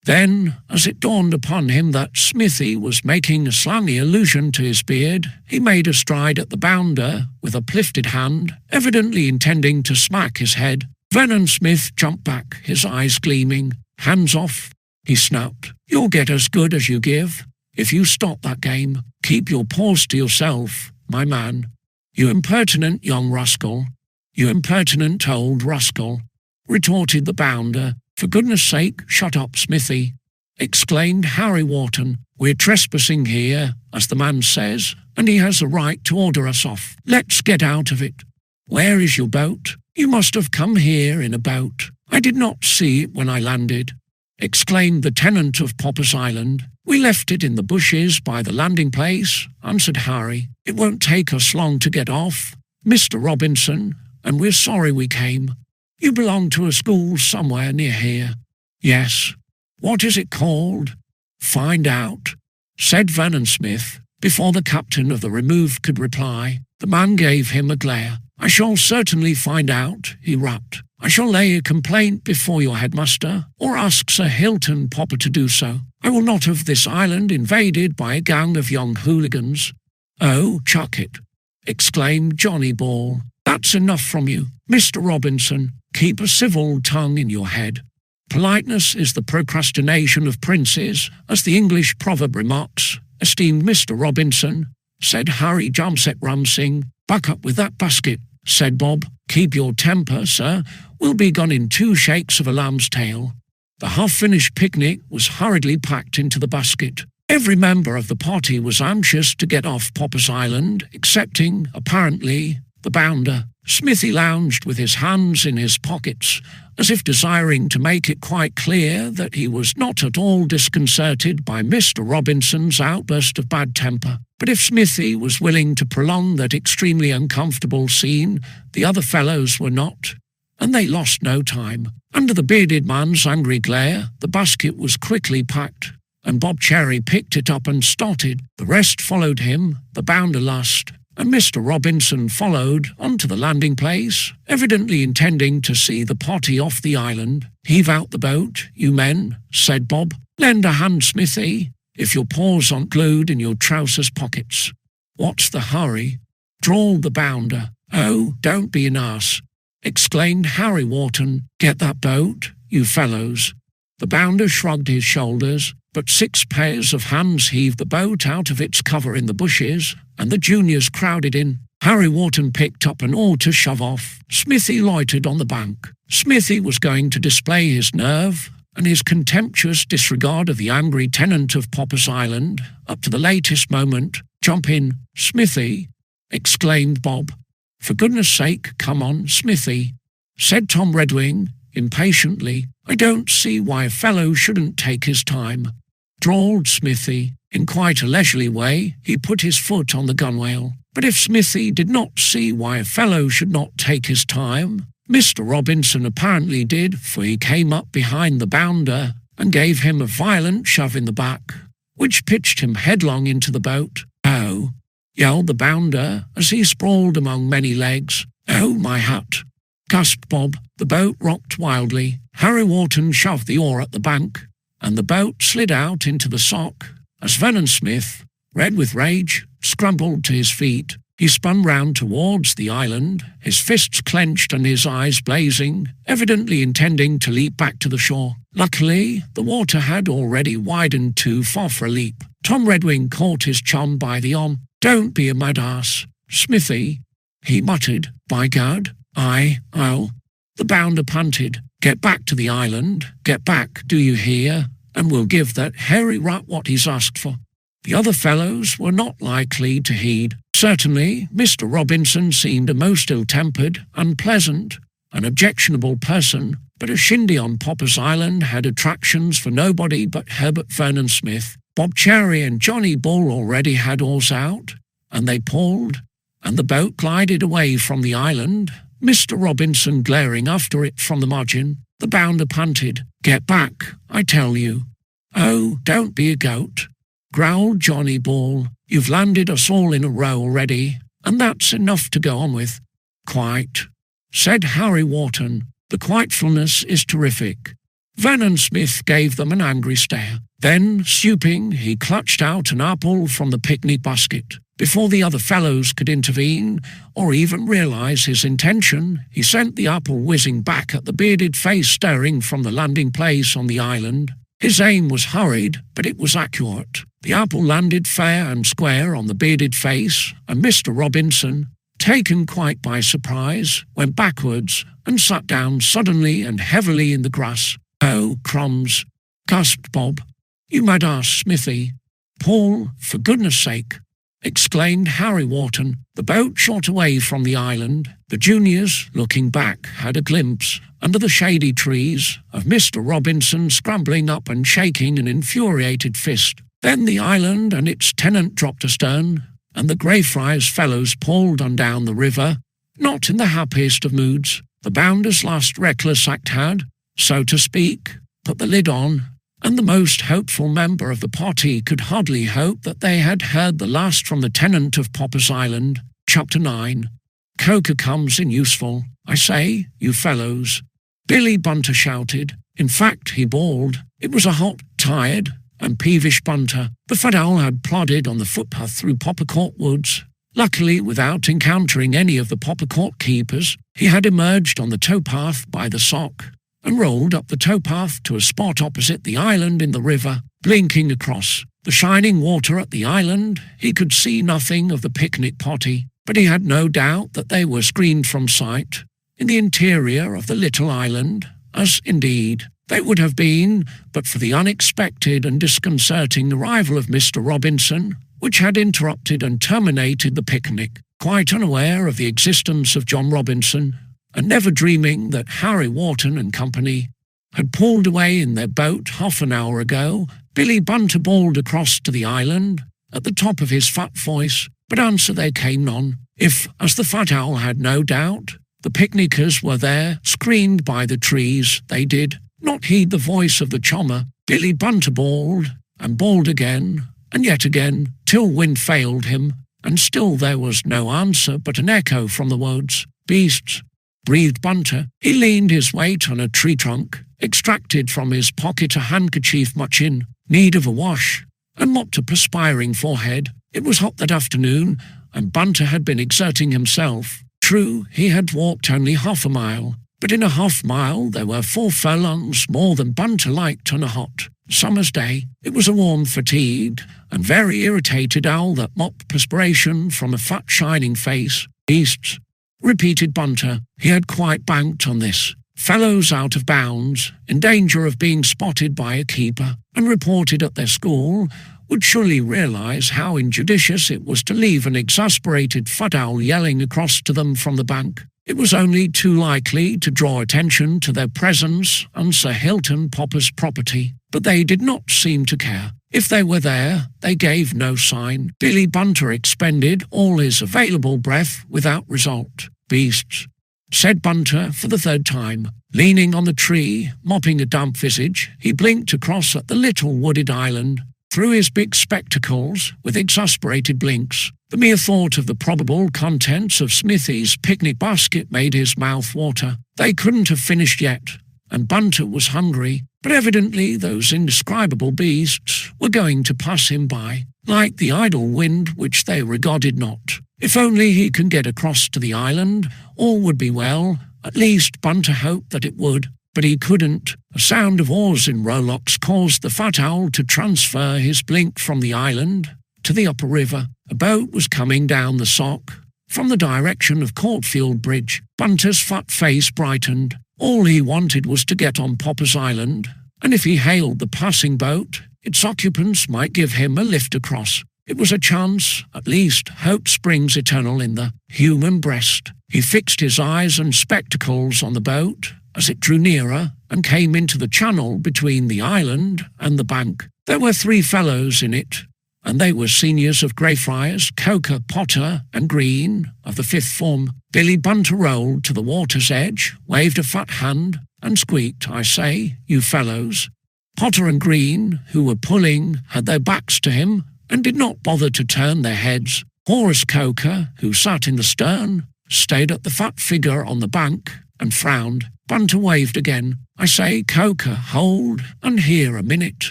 Then, as it dawned upon him that Smithy was making a slangy allusion to his beard, he made a stride at the bounder with uplifted hand, evidently intending to smack his head. Vernon Smith jumped back, his eyes gleaming. "Hands off," he snapped. "You'll get as good as you give. If you stop that game, keep your paws to yourself, my man." "You impertinent young rascal. You impertinent old rascal," retorted the bounder. "For goodness sake, shut up, Smithy," exclaimed Harry Wharton. "We're trespassing here, as the man says, and he has a right to order us off. Let's get out of it." "Where is your boat?" "You must have come here in a boat." "I did not see it when I landed," exclaimed the tenant of Popper's Island. "We left it in the bushes by the landing place," answered Harry. "It won't take us long to get off, Mr. Robinson, and we're sorry we came. You belong to a school somewhere near here." "Yes." "What is it called?" "Find out." said Vernon Smith. Before the captain of the removed could reply, the man gave him a glare. "I shall certainly find out," he rapped. "I shall lay a complaint before your headmaster, or ask Sir Hilton Popper to do so. I will not have this island invaded by a gang of young hooligans." "Oh, chuck it," exclaimed Johnny Ball. "That's enough from you. Mr. Robinson, keep a civil tongue in your head. Politeness is the procrastination of princes, as the English proverb remarks. Esteemed Mr. Robinson," said Harry Jamset Ramsing. "Back up with that basket," said Bob. "Keep your temper, sir. We'll be gone in 2 shakes of a lamb's tail." The half-finished picnic was hurriedly packed into the basket. Every member of the party was anxious to get off Popper's Island, excepting, apparently, the bounder. Smithy lounged with his hands in his pockets, as if desiring to make it quite clear that he was not at all disconcerted by Mr. Robinson's outburst of bad temper. But if Smithy was willing to prolong that extremely uncomfortable scene, the other fellows were not, and they lost no time. Under the bearded man's angry glare, the basket was quickly packed, and Bob Cherry picked it up and started. The rest followed him, the bounder last, and Mr. Robinson followed onto the landing place, evidently intending to see the party off the island. "Heave out the boat, you men," said Bob. "Lend a hand, Smithy, if your paws aren't glued in your trousers pockets." "What's the hurry?" drawled the bounder. "Oh, don't be an ass," exclaimed Harry Wharton. "Get that boat, you fellows." The bounder shrugged his shoulders, but 6 pairs of hands heaved the boat out of its cover in the bushes, and the juniors crowded in. Harry Wharton picked up an oar to shove off. Smithy loitered on the bank. Smithy was going to display his nerve and his contemptuous disregard of the angry tenant of Popper's Island up to the latest moment. "Jump in, Smithy," exclaimed Bob. "For goodness sake, come on, Smithy," said Tom Redwing impatiently. "I don't see why a fellow shouldn't take his time," drawled Smithy. In quite a leisurely way, he put his foot on the gunwale. But if Smithy did not see why a fellow should not take his time, Mr. Robinson apparently did, for he came up behind the bounder and gave him a violent shove in the back, which pitched him headlong into the boat. "Oh," yelled the bounder as he sprawled among many legs. "Oh, my hat," gasped Bob. The boat rocked wildly. Harry Wharton shoved the oar at the bank, and the boat slid out into the sock as Vernon Smith, red with rage, scrambled to his feet. He spun round towards the island, his fists clenched and his eyes blazing, evidently intending to leap back to the shore. Luckily, the water had already widened too far for a leap. Tom Redwing caught his chum by the arm. "Don't be a mad ass, Smithy," he muttered. "By gad, I'll—" The bounder panted. "Get back to the island. Get back, do you hear? And we'll give that hairy rat what he's asked for." The other fellows were not likely to heed. Certainly, Mr. Robinson seemed a most ill-tempered, unpleasant, and objectionable person, but a shindy on Popper's Island had attractions for nobody but Herbert Vernon Smith. Bob Cherry and Johnny Ball already had oars out, and they pulled, and the boat glided away from the island, Mr. Robinson glaring after it from the margin. The bounder panted. "Get back, I tell you." "Oh, don't be a goat," growled Johnny Ball. "You've landed us all in a row already, and that's enough to go on with." "Quite," said Harry Wharton. "The quitefulness is terrific." Vernon Smith gave them an angry stare. Then, stooping, he clutched out an apple from the picnic basket. Before the other fellows could intervene, or even realise his intention, he sent the apple whizzing back at the bearded face staring from the landing place on the island. His aim was hurried, but it was accurate. The apple landed fair and square on the bearded face, and Mr. Robinson, taken quite by surprise, went backwards and sat down suddenly and heavily in the grass. "Oh, crumbs," gasped Bob. "You mad ass, Smithy." "Paul, for goodness sake," exclaimed Harry Wharton. The boat shot away from the island. The juniors, looking back, had a glimpse, under the shady trees, of Mr. Robinson scrambling up and shaking an infuriated fist. Then the island and its tenant dropped astern, and the Greyfriars fellows pulled on down the river, not in the happiest of moods. The bounder's last reckless act had, so to speak, put the lid on, and the most hopeful member of the party could hardly hope that they had heard the last from the tenant of Popper's Island. Chapter 9. Coker comes in useful, I say, you fellows. Billy Bunter shouted. In fact, he bawled. It was a hot, tired, and peevish Bunter. The fat owl had plodded on the footpath through Poppercourt Woods. Luckily, without encountering any of the Poppercourt keepers, he had emerged on the towpath by the sock and rolled up the towpath to a spot opposite the island in the river, blinking across the shining water at the island. He could see nothing of the picnic party, but he had no doubt that they were screened from sight in the interior of the little island, as indeed they would have been but for the unexpected and disconcerting arrival of Mr. Robinson, which had interrupted and terminated the picnic. Quite unaware of the existence of John Robinson, and never dreaming that Harry Wharton and company had pulled away in their boat half an hour ago, Billy Bunter bawled across to the island at the top of his fat voice, but answer there came none. If, as the fat owl had no doubt, the picnickers were there, screened by the trees, they did not heed the voice of the chommer. Billy Bunter bawled, and bawled again, and yet again, till wind failed him, and still there was no answer but an echo from the woods. Beasts, breathed Bunter. He leaned his weight on a tree trunk, extracted from his pocket a handkerchief much in need of a wash, and mopped a perspiring forehead. It was hot that afternoon, and Bunter had been exerting himself. True, he had walked only half a mile, but in a half mile there were 4 furlongs more than Bunter liked on a hot summer's day. It was a warm, fatigued, and very irritated owl that mopped perspiration from a fat, shining face. Beasts, repeated Bunter. He had quite banked on this. Fellows out of bounds, in danger of being spotted by a keeper and reported at their school, would surely realize how injudicious it was to leave an exasperated fat owl yelling across to them from the bank. It was only too likely to draw attention to their presence on Sir Hilton Popper's property, but they did not seem to care. If they were there, they gave no sign. Billy Bunter expended all his available breath without result. Beasts, said Bunter for the 3rd time. Leaning on the tree, mopping a damp visage, he blinked across at the little wooded island through his big spectacles with exasperated blinks. The mere thought of the probable contents of Smithy's picnic basket made his mouth water. They couldn't have finished yet, and Bunter was hungry, but evidently those indescribable beasts were going to pass him by, like the idle wind which they regarded not. If only he could get across to the island, all would be well. At least Bunter hoped that it would, but he couldn't. A sound of oars in rowlocks caused the fat owl to transfer his blink from the island to the upper river. A boat was coming down the sock from the direction of Courtfield Bridge. Bunter's fat face brightened. All he wanted was to get on Popper's Island, and if he hailed the passing boat, its occupants might give him a lift across. It was a chance. At least hope springs eternal in the human breast. He fixed his eyes and spectacles on the boat as it drew nearer and came into the channel between the island and the bank. There were 3 fellows in it, and they were seniors of Greyfriars, Coker, Potter, and Green of the 5th form. Billy Bunter rolled to the water's edge, waved a fat hand, and squeaked, I say, you fellows. Potter and Green, who were pulling, had their backs to him, and did not bother to turn their heads. Horace Coker, who sat in the stern, stayed at the fat figure on the bank, and frowned. Bunter waved again. I say, Coker, hold, and hear a minute.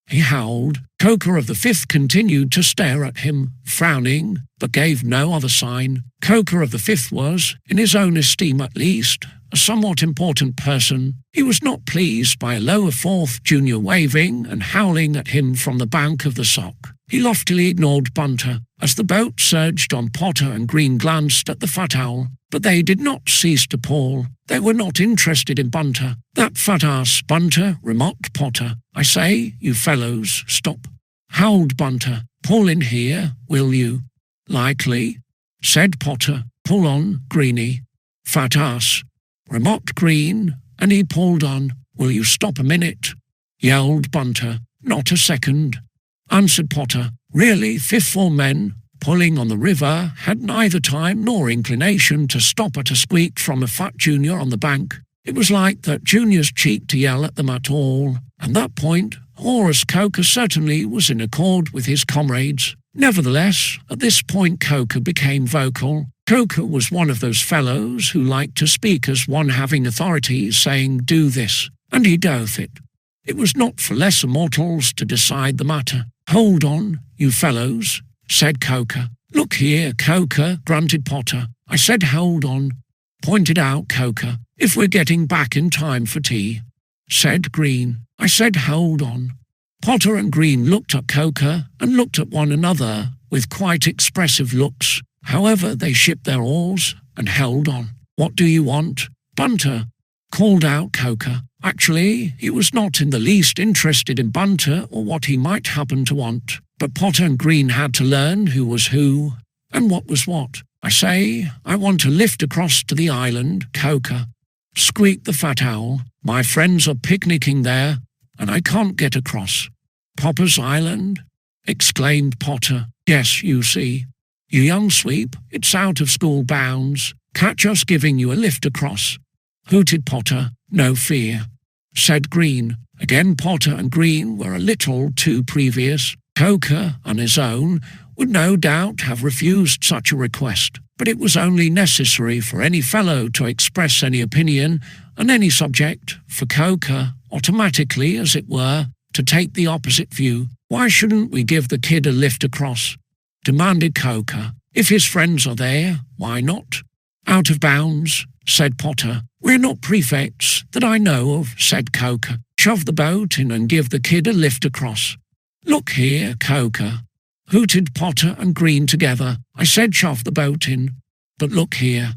He howled. Coker of the 5th continued to stare at him, frowning, but gave no other sign. Coker of the 5th was, in his own esteem at least, a somewhat important person. He was not pleased by a lower 4th junior waving and howling at him from the bank of the sock. He loftily ignored Bunter. As the boat surged on, Potter and Green glanced at the fat owl, but they did not cease to pawl. They were not interested in Bunter. That fat ass, Bunter, remarked Potter. I say, you fellows, stop. Howled Bunter. Pull in here, will you? Likely, said Potter. Pull on, Greenie. Fat ass, remarked Green, and he pulled on. Will you stop a minute? Yelled Bunter. Not a second, answered Potter. Really, 5th form men, pulling on the river, had neither time nor inclination to stop at a squeak from a fat junior on the bank. It was like that junior's cheek to yell at them at all. At that point, Horace Coker certainly was in accord with his comrades. Nevertheless, at this point Coker became vocal. Coker was one of those fellows who liked to speak as one having authority, saying, "Do this," and he doth it. It was not for lesser mortals to decide the matter. "Hold on, you fellows," said Coker. "Look here, Coker," grunted Potter. "I said hold on," pointed out Coker. "If we're getting back in time for tea," said Green. "I said hold on." Potter and Green looked at Coker and looked at one another with quite expressive looks. However, they shipped their oars and held on. "What do you want?" "Bunter," called out Coker. Actually, he was not in the least interested in Bunter or what he might happen to want. But Potter and Green had to learn who was who and what was what. "I say, I want a lift across to the island, Coker," squeaked the fat owl. "My friends are picnicking there, and I can't get across." "Popper's Island?" exclaimed Potter. "Yes, you see. You young sweep, it's out of school bounds. Catch us giving you a lift across," hooted Potter. "No fear," said Green. Again Potter and Green were a little too previous. Coker, on his own, would no doubt have refused such a request, but it was only necessary for any fellow to express any opinion on any subject for Coker, automatically as it were, to take the opposite view. "Why shouldn't we give the kid a lift across?" demanded Coker. "If his friends are there, why not?" "Out of bounds," said Potter. "We're not prefects, that I know of," said Coker. "Shove the boat in and give the kid a lift across." "Look here, Coker," hooted Potter and Green together. "I said shove the boat in, but look here."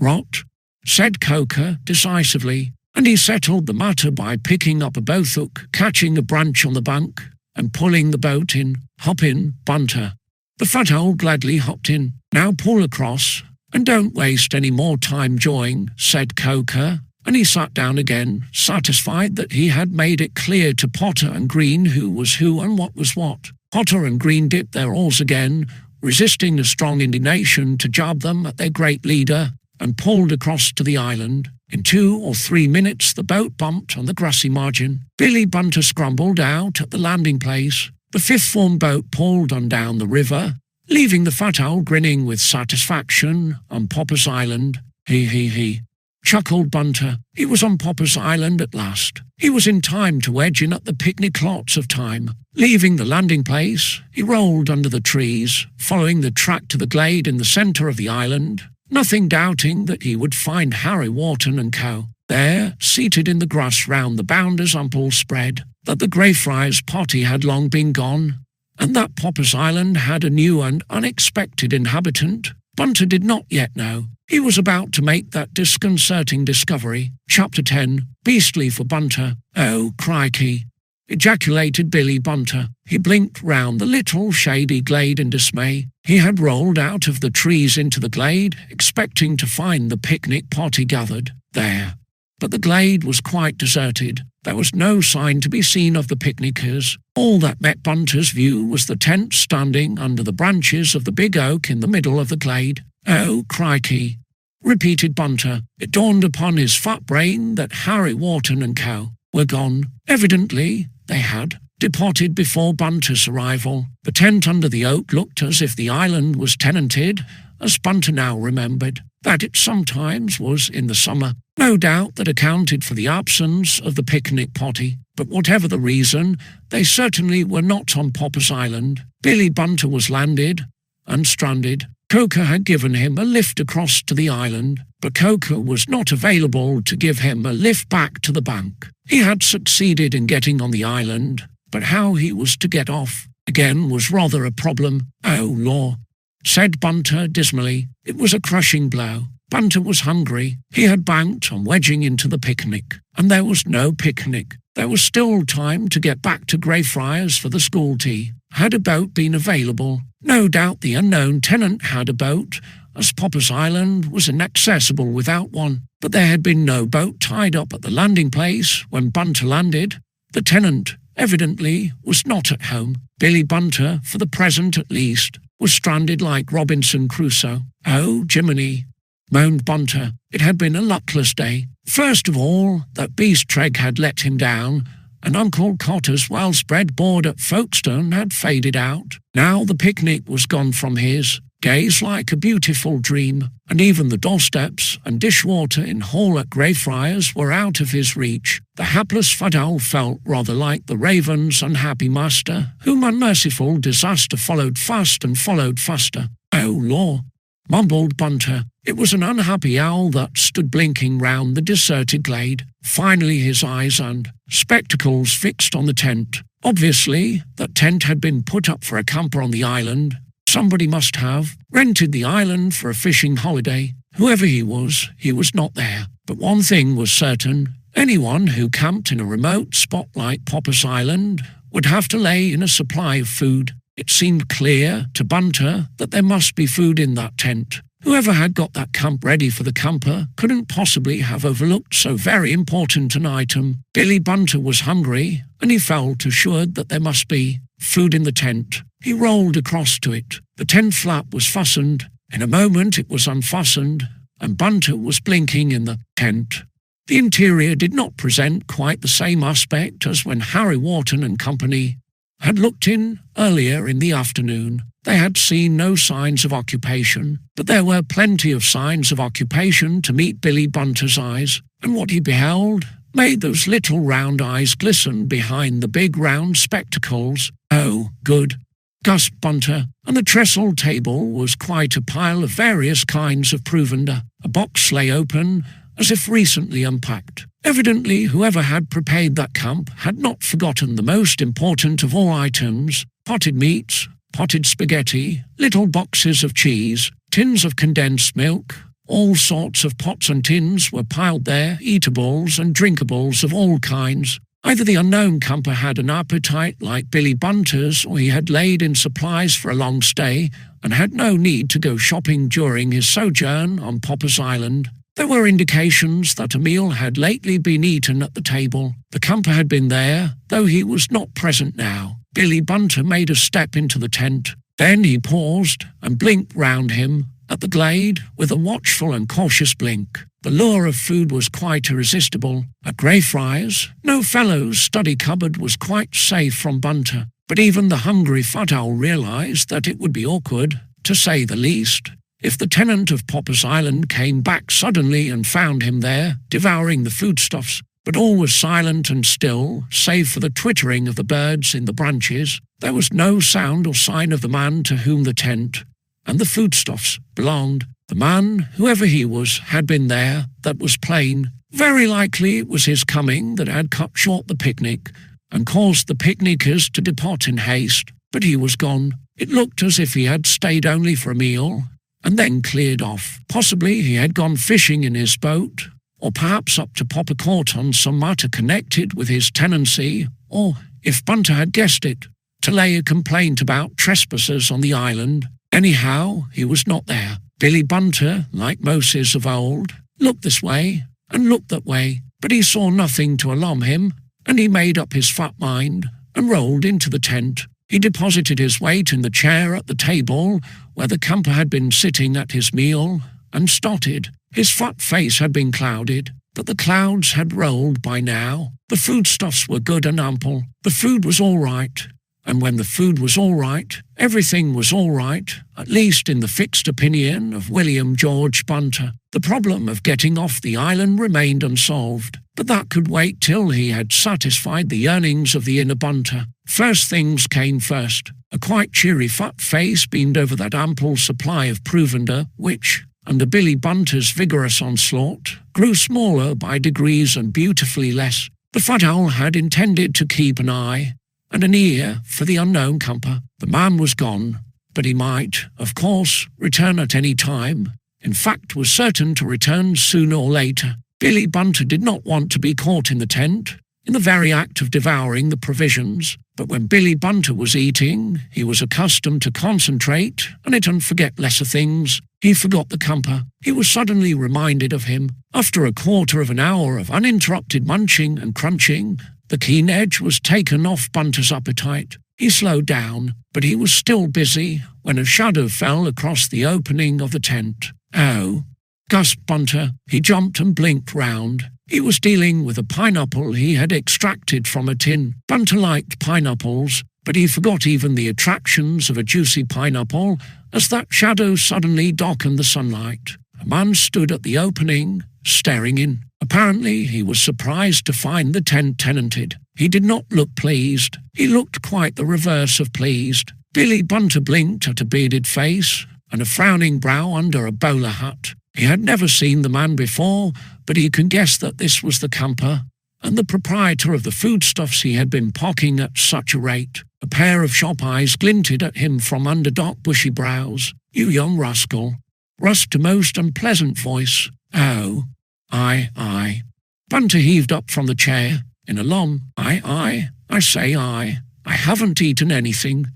"Rot," said Coker decisively, and he settled the matter by picking up a boathook, catching a branch on the bank, and pulling the boat in. "Hop in, Bunter." The fat owl gladly hopped in. "Now pull across, and don't waste any more time jawing," said Coker, and he sat down again, satisfied that he had made it clear to Potter and Green who was who and what was what. Potter and Green dipped their oars again, resisting a strong indignation to jab them at their great leader, and pulled across to the island. In 2 or 3 minutes the boat bumped on the grassy margin. Billy Bunter scrambled out at the landing place. The fifth form boat pulled on down the river, leaving the fat owl grinning with satisfaction on Popper's Island. He, chuckled Bunter. He was on Popper's Island at last. He was in time to wedge in at the picnic lots of time. Leaving the landing place, he rolled under the trees, following the track to the glade in the centre of the island, nothing doubting that he would find Harry Wharton and co. there, seated in the grass round the bounder's ample spread, that the Greyfriars party had long been gone, and that Popper's Island had a new and unexpected inhabitant. Bunter did not yet know. He was about to make that disconcerting discovery. Chapter 10. Beastly for Bunter. "Oh, crikey," ejaculated Billy Bunter. He blinked round the little shady glade in dismay. He had rolled out of the trees into the glade, expecting to find the picnic party gathered there. But the glade was quite deserted. There was no sign to be seen of the picnickers. All that met Bunter's view was the tent standing under the branches of the big oak in the middle of the glade. "Oh, crikey," repeated Bunter. It dawned upon his fat brain that Harry Wharton and co. were gone. Evidently, they had departed before Bunter's arrival. The tent under the oak looked as if the island was tenanted, as Bunter now remembered that it sometimes was in the summer. No doubt that accounted for the absence of the picnic party, but whatever the reason, they certainly were not on Popper's Island. Billy Bunter was landed and stranded. Coker had given him a lift across to the island, but Coker was not available to give him a lift back to the bank. He had succeeded in getting on the island, but how he was to get off, again, was rather a problem. "Oh, law," said Bunter dismally. It was a crushing blow. Bunter was hungry. He had banked on wedging into the picnic, and there was no picnic. There was still time to get back to Greyfriars for the school tea. Had a boat been available? No doubt the unknown tenant had a boat, as Popper's Island was inaccessible without one. But there had been no boat tied up at the landing place when Bunter landed. The tenant, evidently, was not at home. Billy Bunter, for the present at least, was stranded like Robinson Crusoe. "Oh, Jiminy," moaned Bunter. It had been a luckless day. First of all, that beast Treg had let him down, and Uncle Cotter's well-spread board at Folkestone had faded out. Now the picnic was gone from his gaze like a beautiful dream, and even the doorsteps and dishwater in Hall at Greyfriars were out of his reach. The hapless Fuddowl felt rather like the raven's unhappy master, whom unmerciful disaster followed fast and followed faster. "Oh, law," mumbled Bunter. It was an unhappy owl that stood blinking round the deserted glade, finally his eyes and spectacles fixed on the tent. Obviously, that tent had been put up for a camper on the island. Somebody must have rented the island for a fishing holiday. Whoever he was not there. But one thing was certain. Anyone who camped in a remote spot like Popper's Island would have to lay in a supply of food. It seemed clear to Bunter that there must be food in that tent. Whoever had got that camp ready for the camper couldn't possibly have overlooked so very important an item. Billy Bunter was hungry, and he felt assured that there must be food in the tent. He rolled across to it. The tent flap was fastened. In a moment it was unfastened, and Bunter was blinking in the tent. The interior did not present quite the same aspect as when Harry Wharton and company had looked in earlier in the afternoon. They had seen no signs of occupation, but there were plenty of signs of occupation to meet Billy Bunter's eyes, and what he beheld made those little round eyes glisten behind the big round spectacles. "Oh, good," gasped Bunter, and the trestle table was quite a pile of various kinds of provender. A box lay open, as if recently unpacked. Evidently, whoever had prepared that camp had not forgotten the most important of all items: potted meats, potted spaghetti, little boxes of cheese, tins of condensed milk. All sorts of pots and tins were piled there, eatables and drinkables of all kinds. Either the unknown camper had an appetite like Billy Bunter's, or he had laid in supplies for a long stay and had no need to go shopping during his sojourn on Popper's Island. There were indications that a meal had lately been eaten at the table. The camper had been there, though he was not present now. Billy Bunter made a step into the tent. Then he paused and blinked round him at the glade with a watchful and cautious blink. The lure of food was quite irresistible. At Greyfriars, no fellow's study cupboard was quite safe from Bunter, but even the hungry Fuddowl realised that it would be awkward, to say the least, if the tenant of Popper's Island came back suddenly and found him there, devouring the foodstuffs. But all was silent and still, save for the twittering of the birds in the branches. There was no sound or sign of the man to whom the tent and the foodstuffs belonged. The man, whoever he was, had been there, that was plain. Very likely it was his coming that had cut short the picnic and caused the picnickers to depart in haste. But he was gone. It looked as if he had stayed only for a meal and then cleared off. Possibly he had gone fishing in his boat, or perhaps up to Popper Court on some matter connected with his tenancy, or, if Bunter had guessed it, to lay a complaint about trespassers on the island. Anyhow, he was not there. Billy Bunter, like Moses of old, looked this way and looked that way, but he saw nothing to alarm him, and he made up his fat mind and rolled into the tent. He deposited his weight in the chair at the table where the camper had been sitting at his meal, and started. His fat face had been clouded, but the clouds had rolled by now. The foodstuffs were good and ample. The food was all right, and when the food was all right, everything was all right, at least in the fixed opinion of William George Bunter. The problem of getting off the island remained unsolved, but that could wait till he had satisfied the yearnings of the inner Bunter. First things came first. A quite cheery fat face beamed over that ample supply of provender, which, under Billy Bunter's vigorous onslaught, grew smaller by degrees and beautifully less. The Fuddowl had intended to keep an eye and an ear for the unknown camper. The man was gone, but he might, of course, return at any time. In fact, was certain to return sooner or later. Billy Bunter did not want to be caught in the tent, in the very act of devouring the provisions. But when Billy Bunter was eating, he was accustomed to concentrate on it and forget lesser things. He forgot the camper. He was suddenly reminded of him. After a quarter of an hour of uninterrupted munching and crunching, the keen edge was taken off Bunter's appetite. He slowed down, but he was still busy when a shadow fell across the opening of the tent. "Oh," gasped Bunter. He jumped and blinked round. He was dealing with a pineapple he had extracted from a tin. Bunter liked pineapples, but he forgot even the attractions of a juicy pineapple as that shadow suddenly darkened the sunlight. A man stood at the opening, staring in. Apparently, he was surprised to find the tent tenanted. He did not look pleased. He looked quite the reverse of pleased. Billy Bunter blinked at a bearded face and a frowning brow under a bowler hat. He had never seen the man before, but he could guess that this was the camper and the proprietor of the foodstuffs he had been pocking at such a rate. A pair of shop eyes glinted at him from under dark bushy brows. "You young rascal." Rust's most unpleasant voice. "Oh, I." Bunter heaved up from the chair. In alarm. I say I haven't eaten anything."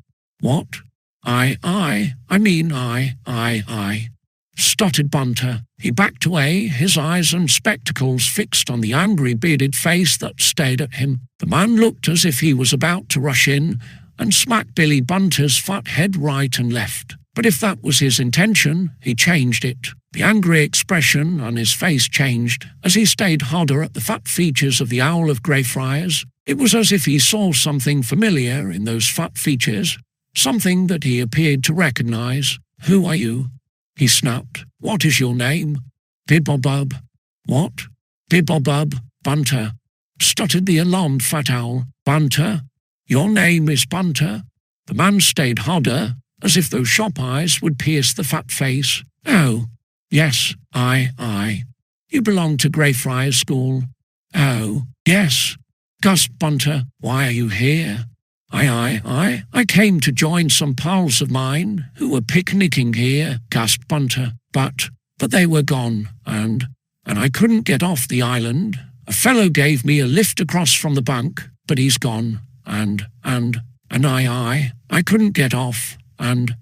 "What?" I mean I, stuttered Bunter. He backed away, his eyes and spectacles fixed on the angry bearded face that stared at him. The man looked as if he was about to rush in and smack Billy Bunter's fat head right and left. But if that was his intention, he changed it. The angry expression on his face changed as he stayed harder at the fat features of the Owl of Greyfriars. It was as if he saw something familiar in those fat features, something that he appeared to recognize. "Who are you?" he snapped. "What is your name?" "Bibbobub." "What?" "Bibbobub, Bunter," stuttered the alarmed fat owl. "Bunter? Your name is Bunter?" The man stayed harder, as if those shop eyes would pierce the fat face. "Oh, yes, I. You belong to Greyfriars School?" "Oh, yes." "Gus Bunter, why are you here?" I came to join some pals of mine who were picnicking here," gasped Bunter. But they were gone, and I couldn't get off the island. A fellow gave me a lift across from the bank, but he's gone, and I couldn't get off, and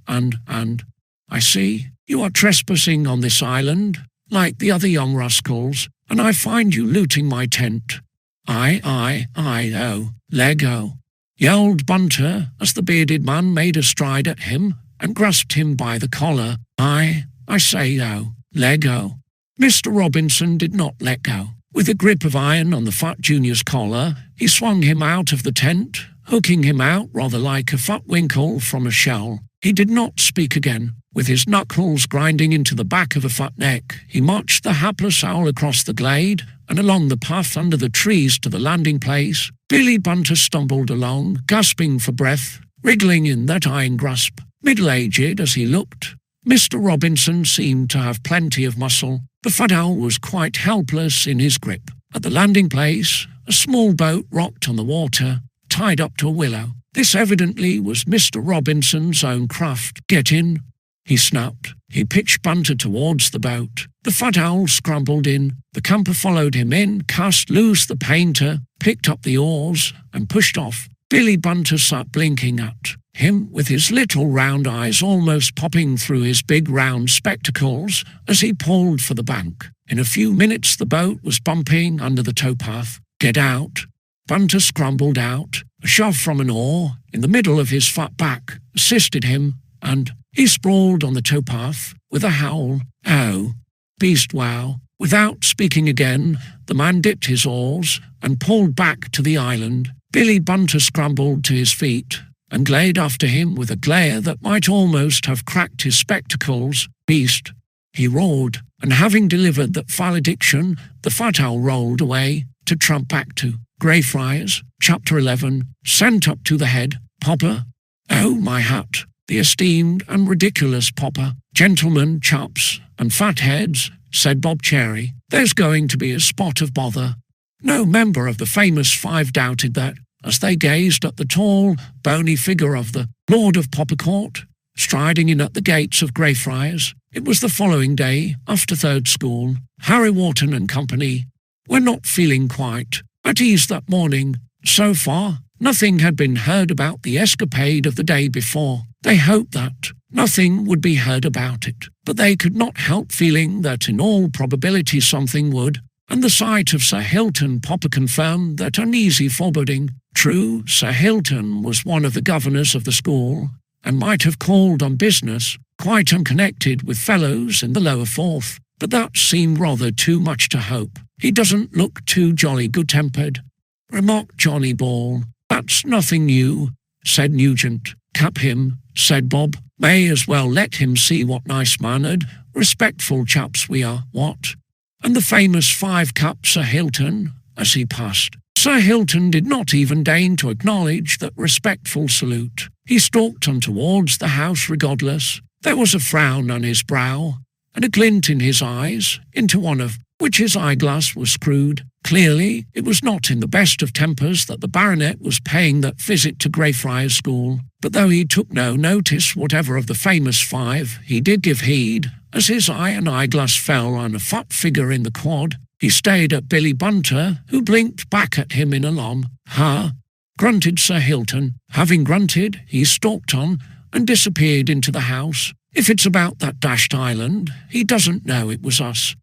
I see you are trespassing on this island, like the other young rascals, and I find you looting my tent." Oh, Lego," yelled Bunter as the bearded man made a stride at him and grasped him by the collar. I say, oh, Lego." Mr. Robinson did not let go. With a grip of iron on the fat junior's collar, he swung him out of the tent, hooking him out rather like a fat winkle from a shell. He did not speak again. With his knuckles grinding into the back of a fat neck, he marched the hapless owl across the glade and along the path under the trees to the landing place. Billy Bunter stumbled along, gasping for breath, wriggling in that iron grasp. Middle-aged as he looked, Mr. Robinson seemed to have plenty of muscle. The fat owl was quite helpless in his grip. At the landing place, a small boat rocked on the water, tied up to a willow. This evidently was Mr. Robinson's own craft. "Get in," he snapped. He pitched Bunter towards the boat. The fat owl scrambled in. The camper followed him in, cast loose the painter, picked up the oars, and pushed off. Billy Bunter sat blinking at him, with his little round eyes almost popping through his big round spectacles as he pulled for the bank. In a few minutes the boat was bumping under the towpath. "Get out." Bunter scrambled out. A shove from an oar, in the middle of his fat back, assisted him, and he sprawled on the towpath with a howl. "Oh, beast wow." Without speaking again, the man dipped his oars and pulled back to the island. Billy Bunter scrambled to his feet and glared after him with a glare that might almost have cracked his spectacles. "Beast," he roared, and having delivered that valediction, the fat owl rolled away to tramp back to Greyfriars. Chapter 11. Sent up to the head. Popper. Oh, my hat. The esteemed and ridiculous Popper. "Gentlemen, chaps, and fat heads," said Bob Cherry, "there's going to be a spot of bother." No member of the famous five doubted that, as they gazed at the tall, bony figure of the Lord of Poppercourt, striding in at the gates of Greyfriars. It was the following day, after third school. Harry Wharton and company were not feeling quite at ease that morning. So far, nothing had been heard about the escapade of the day before. They hoped that nothing would be heard about it, but they could not help feeling that in all probability something would, and the sight of Sir Hilton Popper confirmed that uneasy foreboding. True, Sir Hilton was one of the governors of the school, and might have called on business, quite unconnected with fellows in the lower fourth, but that seemed rather too much to hope. He doesn't look too jolly good-tempered," remarked Johnny Ball. "That's nothing new," said Nugent. "Cap him," said Bob. "May as well let him see what nice-mannered, respectful chaps we are, what?" And the famous 5-cap Sir Hilton, as he passed. Sir Hilton did not even deign to acknowledge that respectful salute. He stalked on towards the house regardless. There was a frown on his brow, and a glint in his eyes, into one of which his eyeglass was screwed. Clearly, it was not in the best of tempers that the baronet was paying that visit to Greyfriars School. But though he took no notice whatever of the famous 5, he did give heed, as his eye and eyeglass fell on a fat figure in the quad. He stayed at Billy Bunter, who blinked back at him in alarm. "Ha!" grunted Sir Hilton. Having grunted, he stalked on and disappeared into the house. "If it's about that dashed island, he doesn't know it was us,"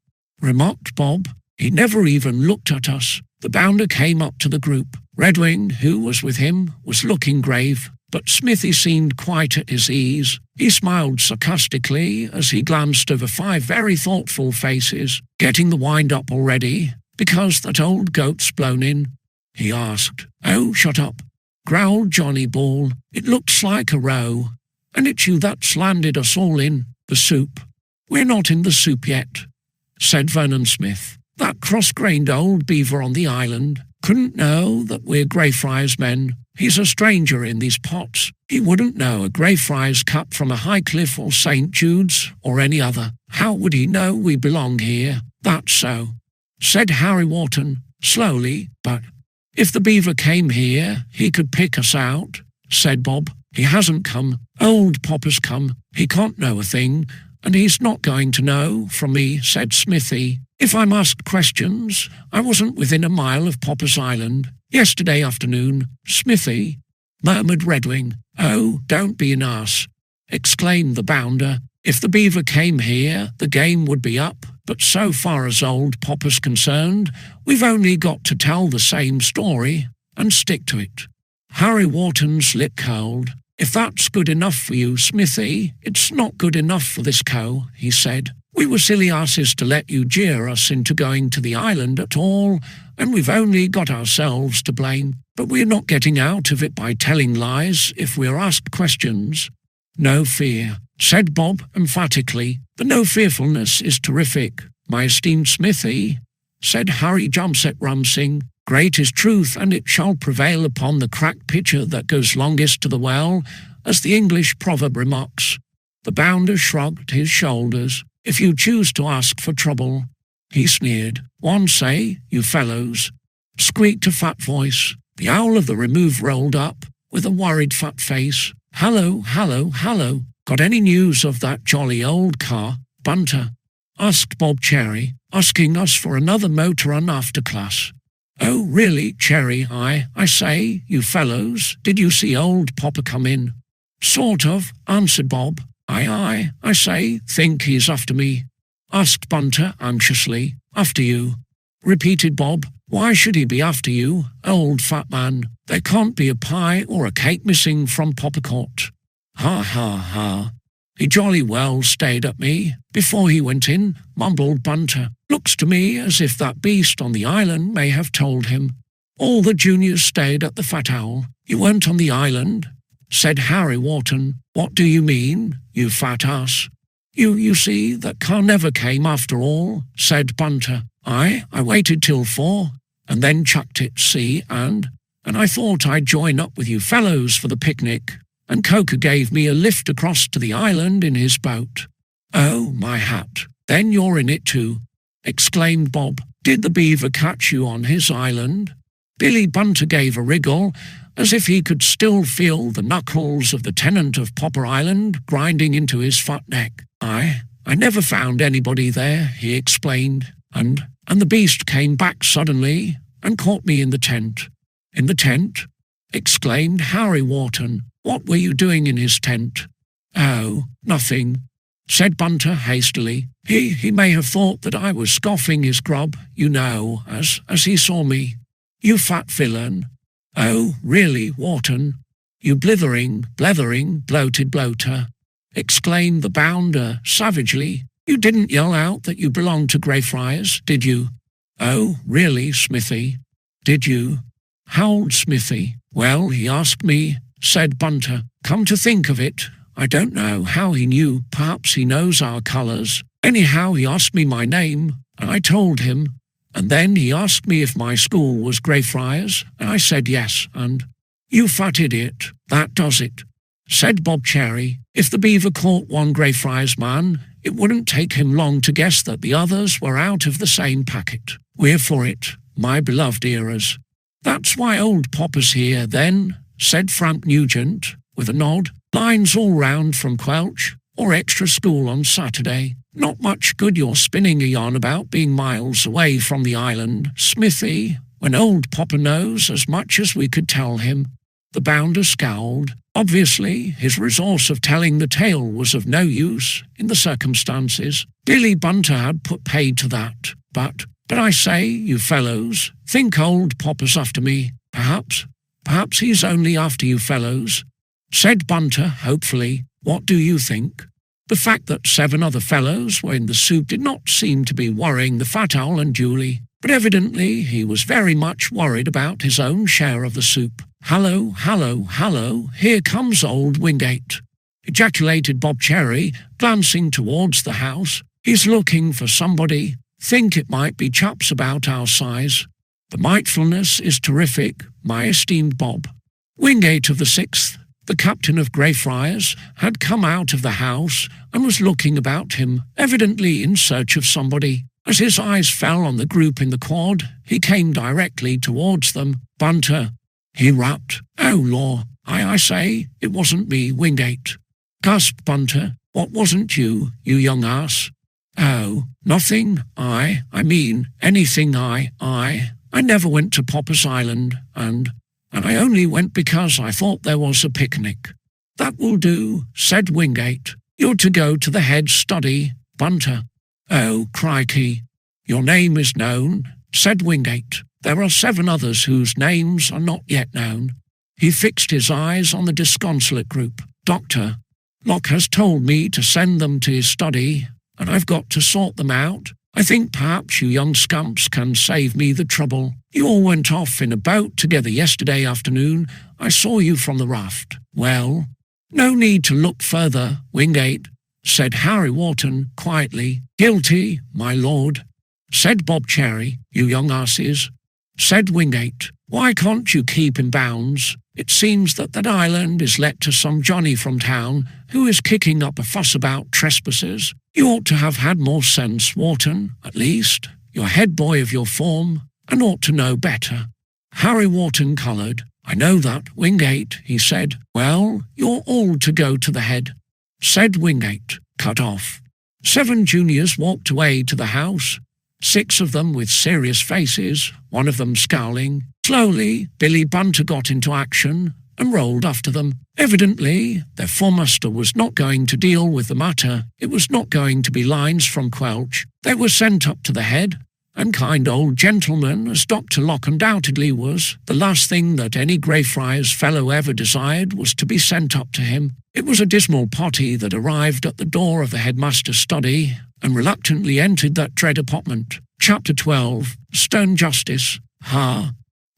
remarked Bob. "He never even looked at us." The bounder came up to the group. Redwing, who was with him, was looking grave, but Smithy seemed quite at his ease. He smiled sarcastically as he glanced over 5 very thoughtful faces. "Getting the wind up already, because that old goat's blown in?" he asked. "Oh, shut up," growled Johnny Ball. "It looks like a row, and it's you that's landed us all in the soup." "We're not in the soup yet," said Vernon Smith. "That cross-grained old beaver on the island couldn't know that we're Greyfriars men. He's a stranger in these pots. He wouldn't know a Greyfriars Cup from a Highcliffe or St. Jude's or any other. How would he know we belong here?" "That's so," said Harry Wharton, slowly, "but if the beaver came here, he could pick us out," said Bob. "He hasn't come. Old Popper's come. He can't know a thing, and he's not going to know from me," said Smithy. "If I'm asked questions, I wasn't within a mile of Popper's Island yesterday afternoon." "Smithy," murmured Redwing. "Oh, don't be an ass," exclaimed the bounder. "If the beaver came here, the game would be up. But so far as old Popper's concerned, we've only got to tell the same story and stick to it." Harry Wharton's lip curled. "If that's good enough for you, Smithy, it's not good enough for this co," he said. "We were silly asses to let you jeer us into going to the island at all, and we've only got ourselves to blame. But we're not getting out of it by telling lies if we're asked questions." "No fear," said Bob emphatically. "The no fearfulness is terrific, my esteemed Smithy," said Harry Jumset Rumsing. "Great is truth, and it shall prevail upon the cracked pitcher that goes longest to the well, as the English proverb remarks." The bounder shrugged his shoulders. "If you choose to ask for trouble," he sneered, "one say, you fellows," squeaked a fat voice. The owl of the remove rolled up, with a worried fat face. "Hallo, hallo, hallo. Got any news of that jolly old car, Bunter?" asked Bob Cherry, asking us for another motor run after class. "Oh, really, Cherry, I say, you fellows, did you see old Popper come in?" "Sort of," answered Bob. I say, think he's after me," asked Bunter anxiously. "After you," repeated Bob. "Why should he be after you, old fat man? There can't be a pie or a cake missing from Poppercourt." "Ha, ha, ha. He jolly well stayed at me before he went in," mumbled Bunter. "Looks to me as if that beast on the island may have told him." "All the juniors stayed at the Fat Owl. You weren't on the island," said Harry Wharton. "What do you mean, you fat ass?" You see, that car never came after all," said Bunter. I waited till 4, and then chucked it, see, and I thought I'd join up with you fellows for the picnic, and Coker gave me a lift across to the island in his boat." "Oh, my hat, then you're in it too," exclaimed Bob. "Did the beaver catch you on his island?" Billy Bunter gave a wriggle, as if he could still feel the knuckles of the tenant of Popper Island grinding into his fat neck. I never found anybody there," he explained, and the beast came back suddenly and caught me in the tent." "In the tent?" exclaimed Harry Wharton. "What were you doing in his tent?" "Oh, nothing," said Bunter hastily. He may have thought that I was scoffing his grub, you know, as he saw me." "You fat villain." "Oh, really, Wharton, you blethering, bloated bloater," exclaimed the bounder savagely. "You didn't yell out that you belonged to Greyfriars, did you?" Oh, really, Smithy? Did you? Howled Smithy. Well, he asked me, said Bunter. Come to think of it, I don't know how he knew. Perhaps he knows our colours. Anyhow, he asked me my name, and I told him. And then he asked me if my school was Greyfriars, and I said yes, and— You fat idiot, that does it, said Bob Cherry. If the beaver caught one Greyfriars man, it wouldn't take him long to guess that the others were out of the same packet. We're for it, my beloved eras. That's why old Popper's here, then, said Frank Nugent, with a nod. Lines all round from Quelch, or extra school on Saturday. Not much good your spinning a yarn about being miles away from the island, Smithy, when old Popper knows as much as we could tell him. The bounder scowled. Obviously, his resource of telling the tale was of no use in the circumstances. Billy Bunter had put paid to that. But I say, you fellows, think old Popper's after me. Perhaps he's only after you fellows, said Bunter, hopefully. What do you think? The fact that 7 other fellows were in the soup did not seem to be worrying the fat owl unduly, but evidently he was very much worried about his own share of the soup. Hallo, hallo, hallo, here comes old Wingate, ejaculated Bob Cherry, glancing towards the house. He's looking for somebody. Think it might be chaps about our size. The mindfulness is terrific, my esteemed Bob. Wingate of the 6th, the captain of Greyfriars, had come out of the house and was looking about him, evidently in search of somebody. As his eyes fell on the group in the quad, he came directly towards them. Bunter, he rapped. Oh, law, I say, it wasn't me, Wingate, gasped Bunter. What wasn't you, you young ass? Oh, nothing, I mean, anything, I never went to Popper's Island, and I only went because I thought there was a picnic. That will do, said Wingate. You're to go to the head study, Bunter. Oh, crikey. Your name is known, said Wingate. There are 7 others whose names are not yet known. He fixed his eyes on the disconsolate group. Doctor, Locke has told me to send them to his study, and I've got to sort them out. I think perhaps you young scamps can save me the trouble. You all went off in a boat together yesterday afternoon. I saw you from the raft. Well, no need to look further, Wingate, said Harry Wharton quietly. Guilty, my lord, said Bob Cherry. You young asses, said Wingate. Why can't you keep in bounds? It seems that island is let to some Johnny from town who is kicking up a fuss about trespassers. You ought to have had more sense, Wharton, at least. You're head boy of your form, and ought to know better. Harry Wharton coloured. I know that, Wingate, he said. Well, you're all to go to the head, said Wingate. Cut off. 7 juniors walked away to the house, 6 of them with serious faces, one of them scowling. Slowly, Billy Bunter got into action and rolled after them. Evidently, their foremaster was not going to deal with the matter. It was not going to be lines from Quelch. They were sent up to the head, and kind old gentleman, as Dr. Locke undoubtedly was, the last thing that any Greyfriars fellow ever desired was to be sent up to him. It was a dismal party that arrived at the door of the headmaster's study and reluctantly entered that dread apartment. Chapter 12. Stern Justice. Ha!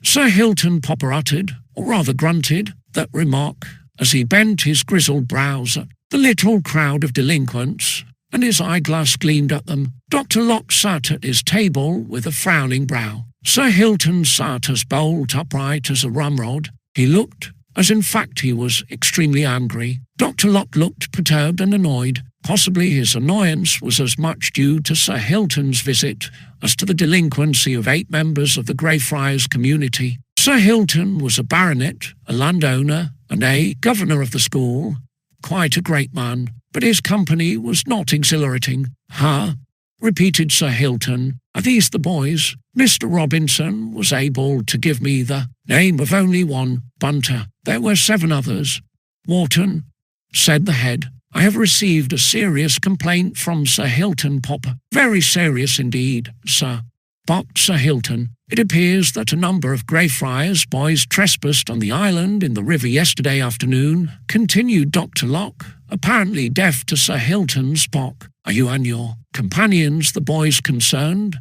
Sir Hilton Popper uttered, or rather grunted, that remark as he bent his grizzled brows at the little crowd of delinquents, and his eyeglass gleamed at them. Dr. Locke sat at his table with a frowning brow. Sir Hilton sat as bolt upright as a ramrod. He looked as in fact he was extremely angry. Dr. Locke looked perturbed and annoyed. Possibly his annoyance was as much due to Sir Hilton's visit as to the delinquency of 8 members of the Greyfriars community. Sir Hilton was a baronet, a landowner, and a governor of the school. Quite a great man, but his company was not exhilarating. Ha! Repeated Sir Hilton. Are these the boys? Mr. Robinson was able to give me the name of only one, Bunter. There were 7 others. Wharton, said the head, I have received a serious complaint from Sir Hilton Popper. Very serious indeed, sir. Barked Sir Hilton. It appears that a number of Greyfriars boys trespassed on the island in the river yesterday afternoon, continued Dr. Locke, apparently deaf to Sir Hilton's bark. Are you and your companions the boys concerned?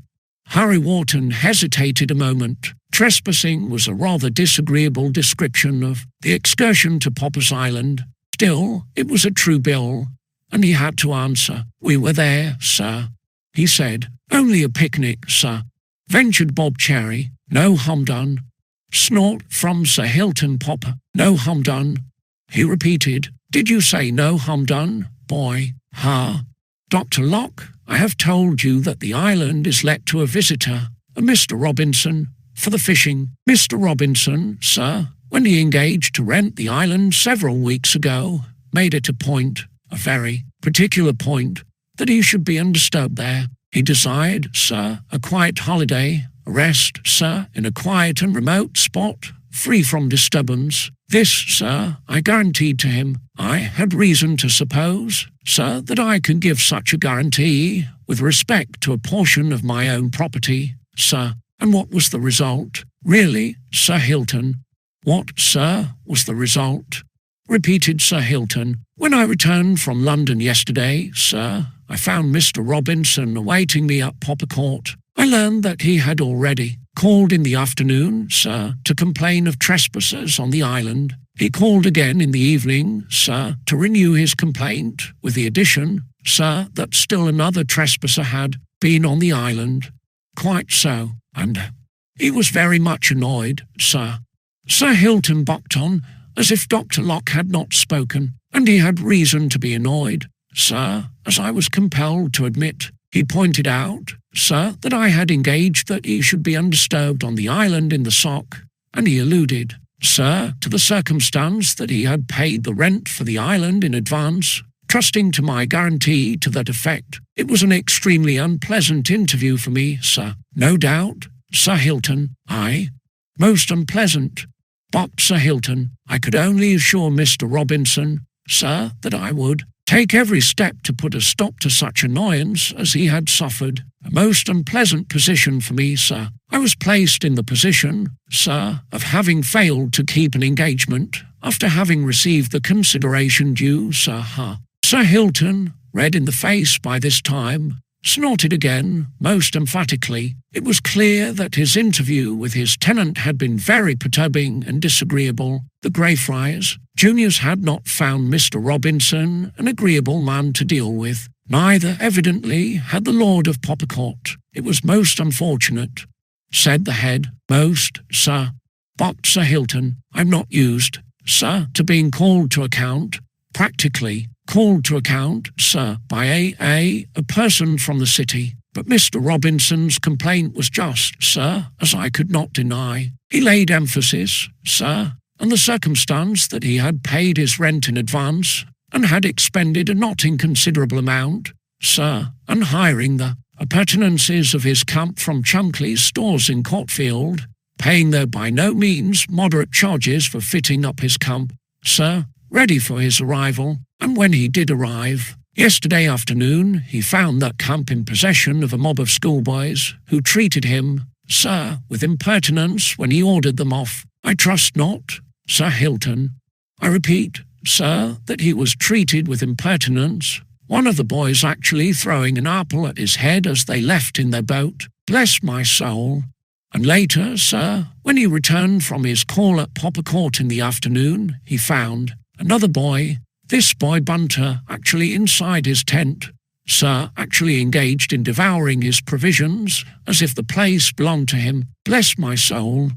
Harry Wharton hesitated a moment. Trespassing was a rather disagreeable description of the excursion to Popper's Island. Still, it was a true bill, and he had to answer. "We were there, sir," he said. "Only a picnic, sir," ventured Bob Cherry. "No harm done." Snort from Sir Hilton Popper. "No harm done," he repeated. "Did you say no harm done, boy?" "Ha. Dr. Locke, I have told you that the island is let to a visitor, a Mr. Robinson, for the fishing. Mr. Robinson, sir, when he engaged to rent the island several weeks ago, made it a point, a very particular point, that he should be undisturbed there. He desired, sir, a quiet holiday, a rest, sir, in a quiet and remote spot, free from disturbance. This, sir, I guaranteed to him. I had reason to suppose, sir, that I could give such a guarantee with respect to a portion of my own property, sir. And what was the result? Really, Sir Hilton? What, sir, was the result? Repeated Sir Hilton. When I returned from London yesterday, sir, I found Mr. Robinson awaiting me at Popper Court. I learned that he had already called in the afternoon, sir, to complain of trespassers on the island. He called again in the evening, sir, to renew his complaint, with the addition, sir, that still another trespasser had been on the island. Quite so, and he was very much annoyed, sir. Sir Hilton bucked on, as if Dr. Locke had not spoken, and he had reason to be annoyed, sir, as I was compelled to admit. He pointed out, sir, that I had engaged that he should be undisturbed on the island in the Sock, and he alluded, sir, to the circumstance that he had paid the rent for the island in advance, trusting to my guarantee to that effect. It was an extremely unpleasant interview for me, sir. No doubt, Sir Hilton, aye, most unpleasant. But, Sir Hilton, I could only assure Mr. Robinson, sir, that I would take every step to put a stop to such annoyance as he had suffered. A most unpleasant position for me, sir. I was placed in the position, sir, of having failed to keep an engagement after having received the consideration due, sir. Sir Hilton, red in the face by this time, snorted again, most emphatically. It was clear that his interview with his tenant had been very perturbing and disagreeable. The Greyfriars Juniors had not found Mr. Robinson an agreeable man to deal with. Neither, evidently, had the Lord of Poppercourt. It was most unfortunate, said the head. Most, sir. But, Sir Hilton, I'm not used, sir, to being called to account. Practically called to account, sir, by a person from the city. But Mr. Robinson's complaint was just, sir, as I could not deny. He laid emphasis, sir, on the circumstance that he had paid his rent in advance and had expended a not inconsiderable amount, sir, on hiring the appurtenances of his camp from Chunkley's stores in Courtfield, paying their by no means moderate charges for fitting up his camp, sir, ready for his arrival. And when he did arrive, yesterday afternoon, he found that camp in possession of a mob of schoolboys who treated him, sir, with impertinence when he ordered them off. I trust not, Sir Hilton. I repeat, sir, that he was treated with impertinence, one of the boys actually throwing an apple at his head as they left in their boat. Bless my soul. And later, sir, when he returned from his call at Poppercourt in the afternoon, he found another boy, this boy Bunter, actually inside his tent, sir, actually engaged in devouring his provisions as if the place belonged to him. Bless my soul,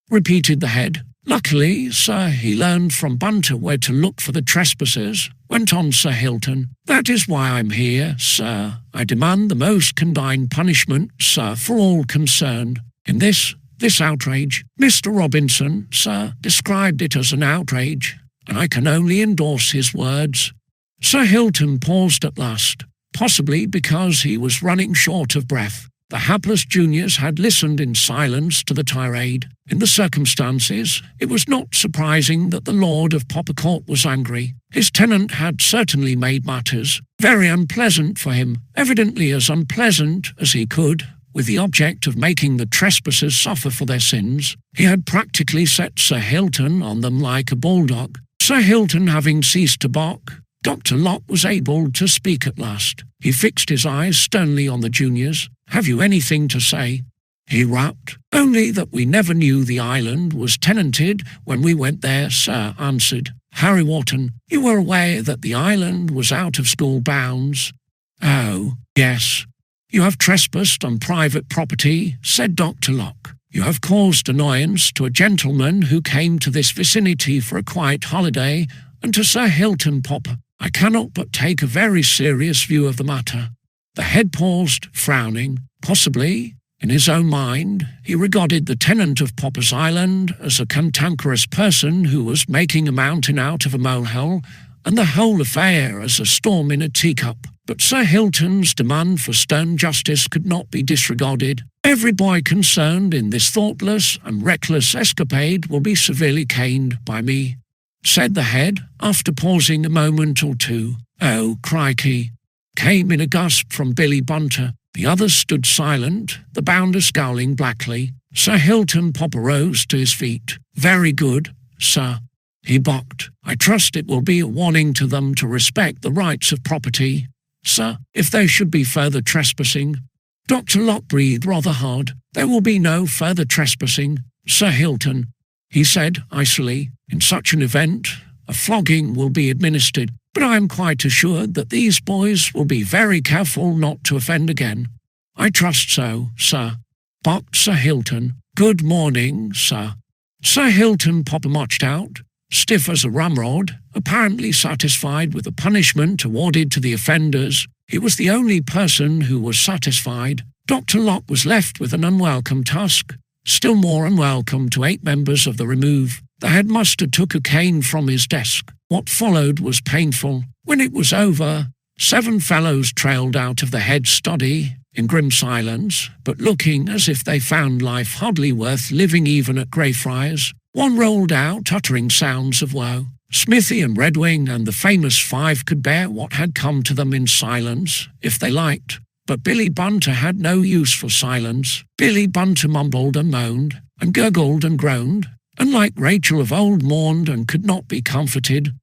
repeated the head. Luckily, sir, he learned from Bunter where to look for the trespassers, went on Sir Hilton. That is why I'm here, sir. I demand the most condign punishment, sir, for all concerned. In this outrage, Mr. Robinson, sir, described it as an outrage, and I can only endorse his words. Sir Hilton paused at last, possibly because he was running short of breath. The hapless juniors had listened in silence to the tirade. In the circumstances, it was not surprising that the Lord of Poppercourt was angry. His tenant had certainly made matters very unpleasant for him, evidently as unpleasant as he could, with the object of making the trespassers suffer for their sins. He had practically set Sir Hilton on them like a bulldog. Sir Hilton having ceased to bark, Dr. Locke was able to speak at last. He fixed his eyes sternly on the juniors, Have you anything to say?" He rapped. "Only that we never knew the island was tenanted when we went there, sir," answered Harry Wharton. "You were aware that the island was out of school bounds?" "Oh, yes." "You have trespassed on private property," said Dr. Locke. "You have caused annoyance to a gentleman who came to this vicinity for a quiet holiday, and to Sir Hilton Popper. I cannot but take a very serious view of the matter." The head paused, frowning. Possibly, in his own mind, he regarded the tenant of Popper's Island as a cantankerous person who was making a mountain out of a molehill, and the whole affair as a storm in a teacup. But Sir Hilton's demand for stern justice could not be disregarded. "Every boy concerned in this thoughtless and reckless escapade will be severely caned by me," said the head, after pausing a moment or two. "Oh, crikey," came in a gasp from Billy Bunter. The others stood silent, the bounder scowling blackly. Sir Hilton Popper rose to his feet. "Very good, sir," he barked. "I trust it will be a warning to them to respect the rights of property, sir, if there should be further trespassing." Dr. Locke breathed rather hard. "There will be no further trespassing, Sir Hilton," he said icily. "In such an event, a flogging will be administered, but I am quite assured that these boys will be very careful not to offend again." "I trust so, sir," barked Sir Hilton. "Good morning, sir." Sir Hilton Popper marched out, stiff as a ramrod, apparently satisfied with the punishment awarded to the offenders. He was the only person who was satisfied. Dr. Locke was left with an unwelcome task, still more unwelcome to 8 members of the remove. The headmaster took a cane from his desk. What followed was painful. When it was over, 7 fellows trailed out of the head study in grim silence, but looking as if they found life hardly worth living even at Greyfriars. One rolled out, uttering sounds of woe. Smithy and Redwing and the famous 5 could bear what had come to them in silence, if they liked. But Billy Bunter had no use for silence. Billy Bunter mumbled and moaned, and gurgled and groaned, and like Rachel of old mourned and could not be comforted,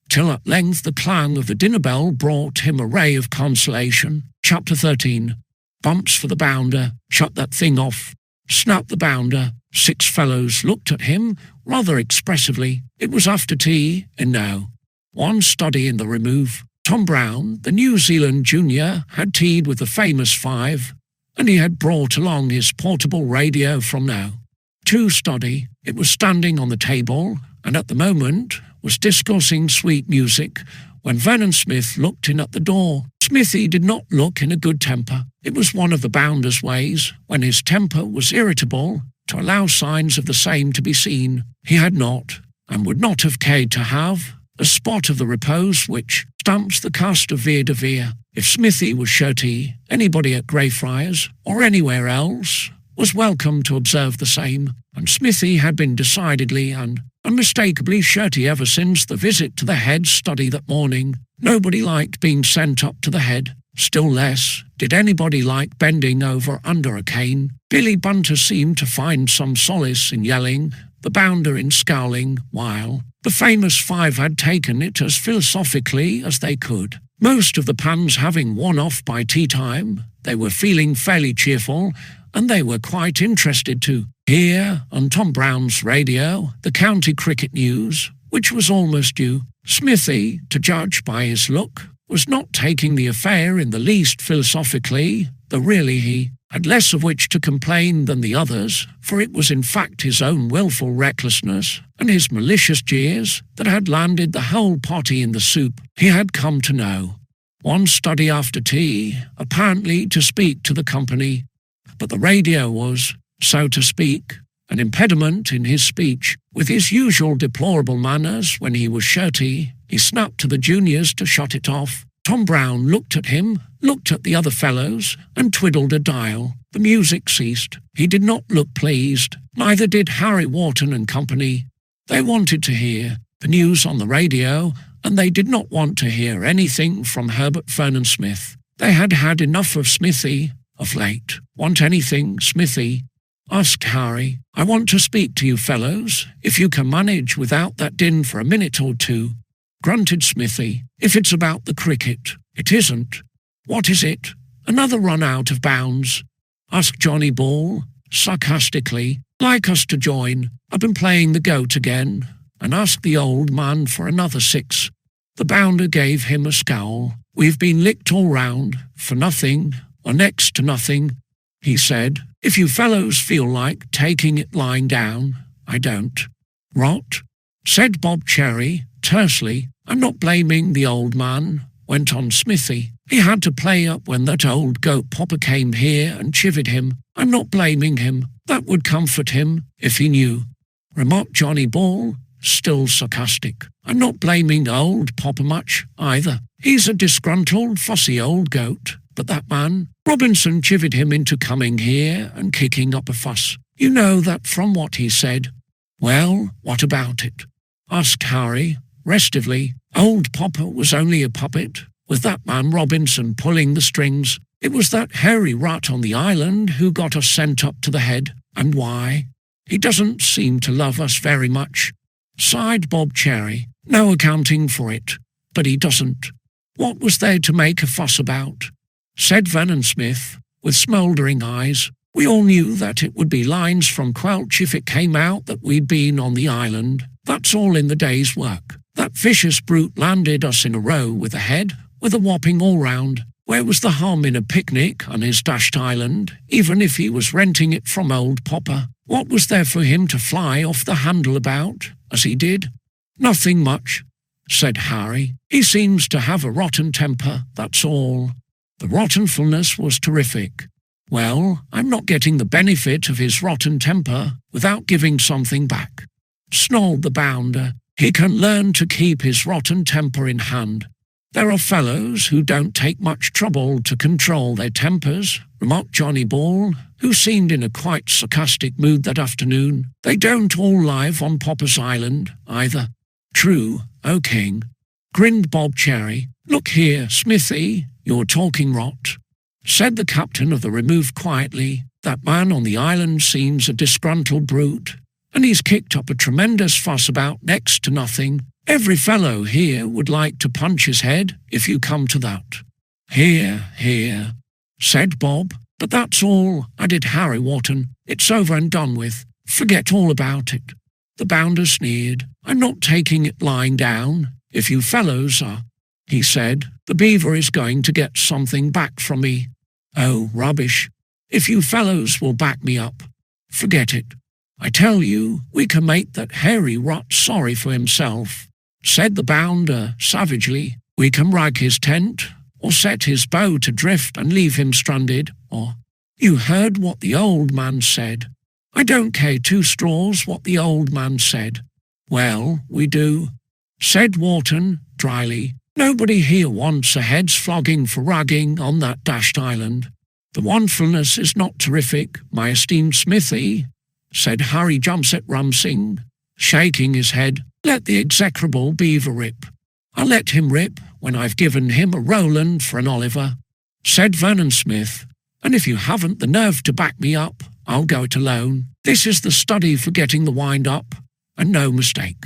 till at length the clang of the dinner bell brought him a ray of consolation. Chapter 13. Bumps for the bounder. "Shut that thing off," snapped the bounder. 6 fellows looked at him rather expressively. It was after tea, and now. One study in the remove. Tom Brown, the New Zealand junior, had tea'd with the famous 5, and he had brought along his portable radio from now. 2 study. It was standing on the table, and at the moment was discussing sweet music, when Vernon Smith looked in at the door. Smithy did not look in a good temper. It was one of the bounder's ways, when his temper was irritable, to allow signs of the same to be seen. He had not, and would not have cared to have, a spot of the repose which stamps the cast of Vere de Vere. If Smithy was shirty, anybody at Greyfriars, or anywhere else, was welcome to observe the same, and Smithy had been decidedly and unmistakably shirty ever since the visit to the head study that morning. Nobody liked being sent up to the head. Still less did anybody like bending over under a cane. Billy Bunter seemed to find some solace in yelling, the bounder in scowling, while the famous 5 had taken it as philosophically as they could. Most of the pans having worn off by tea-time, they were feeling fairly cheerful, and they were quite interested to hear, on Tom Brown's radio, the county cricket news, which was almost due. Smithy, to judge by his look, was not taking the affair in the least philosophically, though really he had less of which to complain than the others, for it was in fact his own wilful recklessness and his malicious jeers that had landed the whole party in the soup. He had come to know. One study after tea, apparently to speak to the company, but the radio was, so to speak, an impediment in his speech. With his usual deplorable manners when he was shirty, he snapped to the juniors to shut it off. Tom Brown looked at him, looked at the other fellows, and twiddled a dial. The music ceased. He did not look pleased. Neither did Harry Wharton and company. They wanted to hear the news on the radio, and they did not want to hear anything from Herbert Vernon Smith. They had had enough of Smithy of late. "Want anything, Smithy?" asked Harry. "I want to speak to you fellows, if you can manage without that din for a minute or 2. Grunted Smithy. "If it's about the cricket." "It isn't." "What is it?" "Another run out of bounds." asked Johnny Ball, sarcastically. Like us to join? I've been playing the goat again, and asked the old man for another 6. The bounder gave him a scowl. We've been licked all round, for nothing, or next to nothing, he said. If you fellows feel like taking it lying down, I don't. Rot, said Bob Cherry, tersely. I'm not blaming the old man, went on Smithy. He had to play up when that old goat popper came here and chivied him. I'm not blaming him. That would comfort him, if he knew, remarked Johnny Ball, still sarcastic. I'm not blaming old popper much, either. He's a disgruntled, fussy old goat. But that man, Robinson chivied him into coming here and kicking up a fuss. You know that from what he said. Well, what about it? Asked Harry, restively. Old Popper was only a puppet, with that man Robinson pulling the strings. It was that hairy rat on the island who got us sent up to the head. And why? He doesn't seem to love us very much, sighed Bob Cherry. No accounting for it, but he doesn't. What was there to make a fuss about? Said Vernon Smith, with smouldering eyes. We all knew that it would be lines from Quelch if it came out that we'd been on the island. That's all in the day's work. That vicious brute landed us in a row with a head, with a whopping all round. Where was the harm in a picnic on his dashed island, even if he was renting it from old Popper? What was there for him to fly off the handle about, as he did? Nothing much, said Harry. He seems to have a rotten temper, that's all. The rottenfulness was terrific. Well, I'm not getting the benefit of his rotten temper without giving something back, snarled the bounder. He can learn to keep his rotten temper in hand. There are fellows who don't take much trouble to control their tempers, remarked Johnny Ball, who seemed in a quite sarcastic mood that afternoon. They don't all live on Popper's Island, either. True, O King, grinned Bob Cherry. Look here, Smithy, you're talking rot, said the captain of the Remove quietly. That man on the island seems a disgruntled brute, and he's kicked up a tremendous fuss about next to nothing. Every fellow here would like to punch his head, if you come to that. Here, here, said Bob. But that's all, added Harry Wharton. It's over and done with. Forget all about it. The bounder sneered. I'm not taking it lying down, if you fellows are, he said. The beaver is going to get something back from me. Oh, rubbish. If you fellows will back me up, forget it. I tell you, we can make that hairy rot sorry for himself, said the bounder savagely. We can rag his tent, or set his boat adrift and leave him stranded, or... You heard what the old man said. I don't care 2 straws what the old man said. Well, we do, said Wharton dryly. Nobody here wants a head's flogging for ragging on that dashed island. The wantfulness is not terrific, my esteemed Smithy, said Harry Jumpset Rumsing, shaking his head. Let the execrable beaver rip. I'll let him rip when I've given him a Roland for an Oliver, said Vernon Smith, and if you haven't the nerve to back me up, I'll go it alone. This is the study for getting the wind up, and no mistake.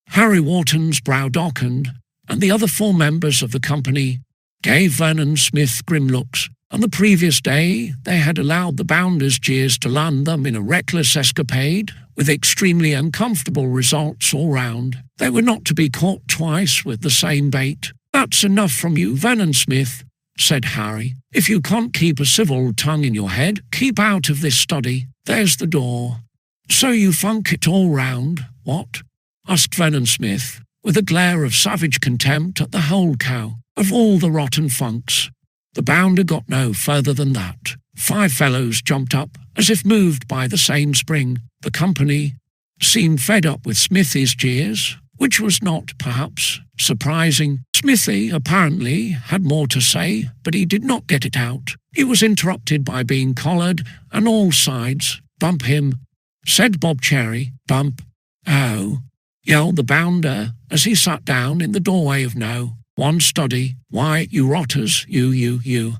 Harry Wharton's brow darkened, and the other 4 members of the company gave Vernon Smith grim looks. On the previous day, they had allowed the bounder's jeers to land them in a reckless escapade, with extremely uncomfortable results all round. They were not to be caught twice with the same bait. That's enough from you, Vernon Smith, said Harry. If you can't keep a civil tongue in your head, keep out of this study. There's the door. So you funk it all round, what? Asked Vernon Smith, with a glare of savage contempt at the whole cow. Of all the rotten funks. The bounder got no further than that. 5 fellows jumped up, as if moved by the same spring. The company seemed fed up with Smithy's jeers, which was not, perhaps, surprising. Smithy, apparently, had more to say, but he did not get it out. He was interrupted by being collared on all sides. Bump him, said Bob Cherry. Bump. Oh, yelled the bounder, as he sat down in the doorway of No. 1 study. Why, you rotters, you.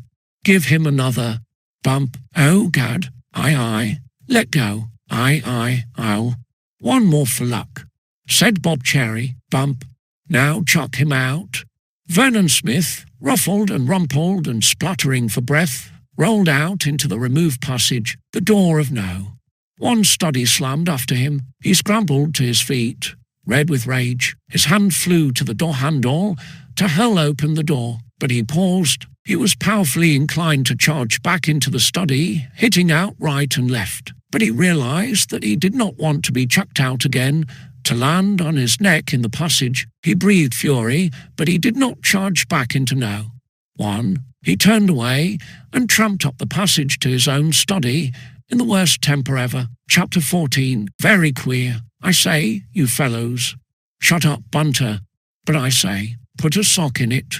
Give him another. Bump. Oh, gad. Aye. Let go. Aye, I'll. 1 more for luck, said Bob Cherry. Bump. Now chuck him out. Vernon Smith, ruffled and rumpled and spluttering for breath, rolled out into the removed passage, the door of no. One study slammed after him. He scrambled to his feet, red with rage. His hand flew to the door handle to hurl open the door, but he paused. He was powerfully inclined to charge back into the study, hitting out right and left. But he realized that he did not want to be chucked out again, to land on his neck in the passage. He breathed fury, but he did not charge back into no. He turned away and tramped up the passage to his own study in the worst temper ever. Chapter 14. Very queer. I say, you fellows. Shut up, Bunter. But I say, put a sock in it.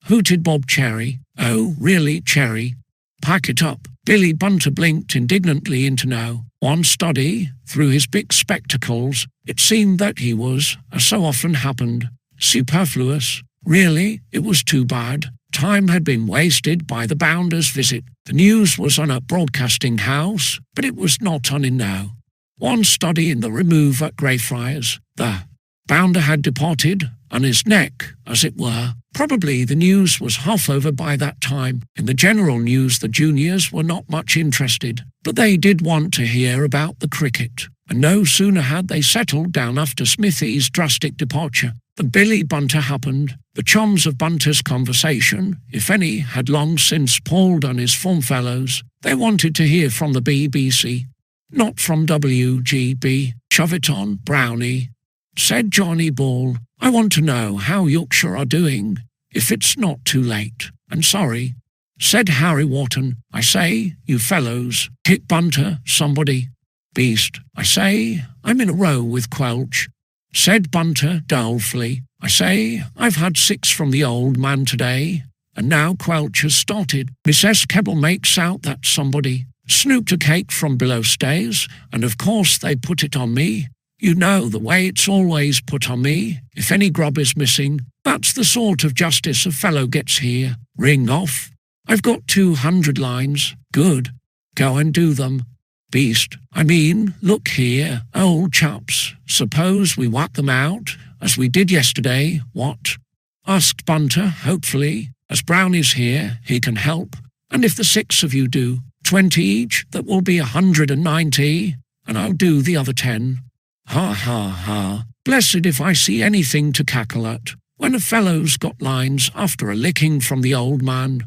Hooted Bob Cherry. Oh, really, Cherry? Pack it up. Billy Bunter blinked indignantly into no. One study, through his big spectacles, it seemed that he was, as so often happened, superfluous. Really, it was too bad. Time had been wasted by the Bounder's visit. The news was on a broadcasting house, but it was not on in now. One study in the remove at Greyfriars. The Bounder had departed, on his neck, as it were. Probably the news was half over by that time. In the general news the juniors were not much interested, but they did want to hear about the cricket. And no sooner had they settled down after Smithy's drastic departure than Billy Bunter happened. The chums of Bunter's conversation, if any, had long since palled on his form fellows. They wanted to hear from the BBC, not from WGB. Shove it on, Brownie, said Johnny Ball. I want to know how Yorkshire are doing, if it's not too late. I'm sorry, said Harry Wharton. I say, you fellows, kick Bunter, somebody. Beast, I say, I'm in a row with Quelch, said Bunter dolefully. I say, I've had 6 from the old man today, and now Quelch has started. Miss S. Kebble makes out that somebody snooped a cake from below stairs, and of course they put it on me. You know the way it's always put on me, if any grub is missing. That's the sort of justice a fellow gets here. Ring off. I've got 200 lines. Good. Go and do them. Beast, I mean, look here, old chaps, suppose we whack them out, as we did yesterday, what? Asked Bunter, hopefully. As Brownie's here, he can help. And if the 6 of you do 20 each, that will be 190, and I'll do the other 10. Ha, ha, ha. Blessed if I see anything to cackle at, when a fellow's got lines after a licking from the old man,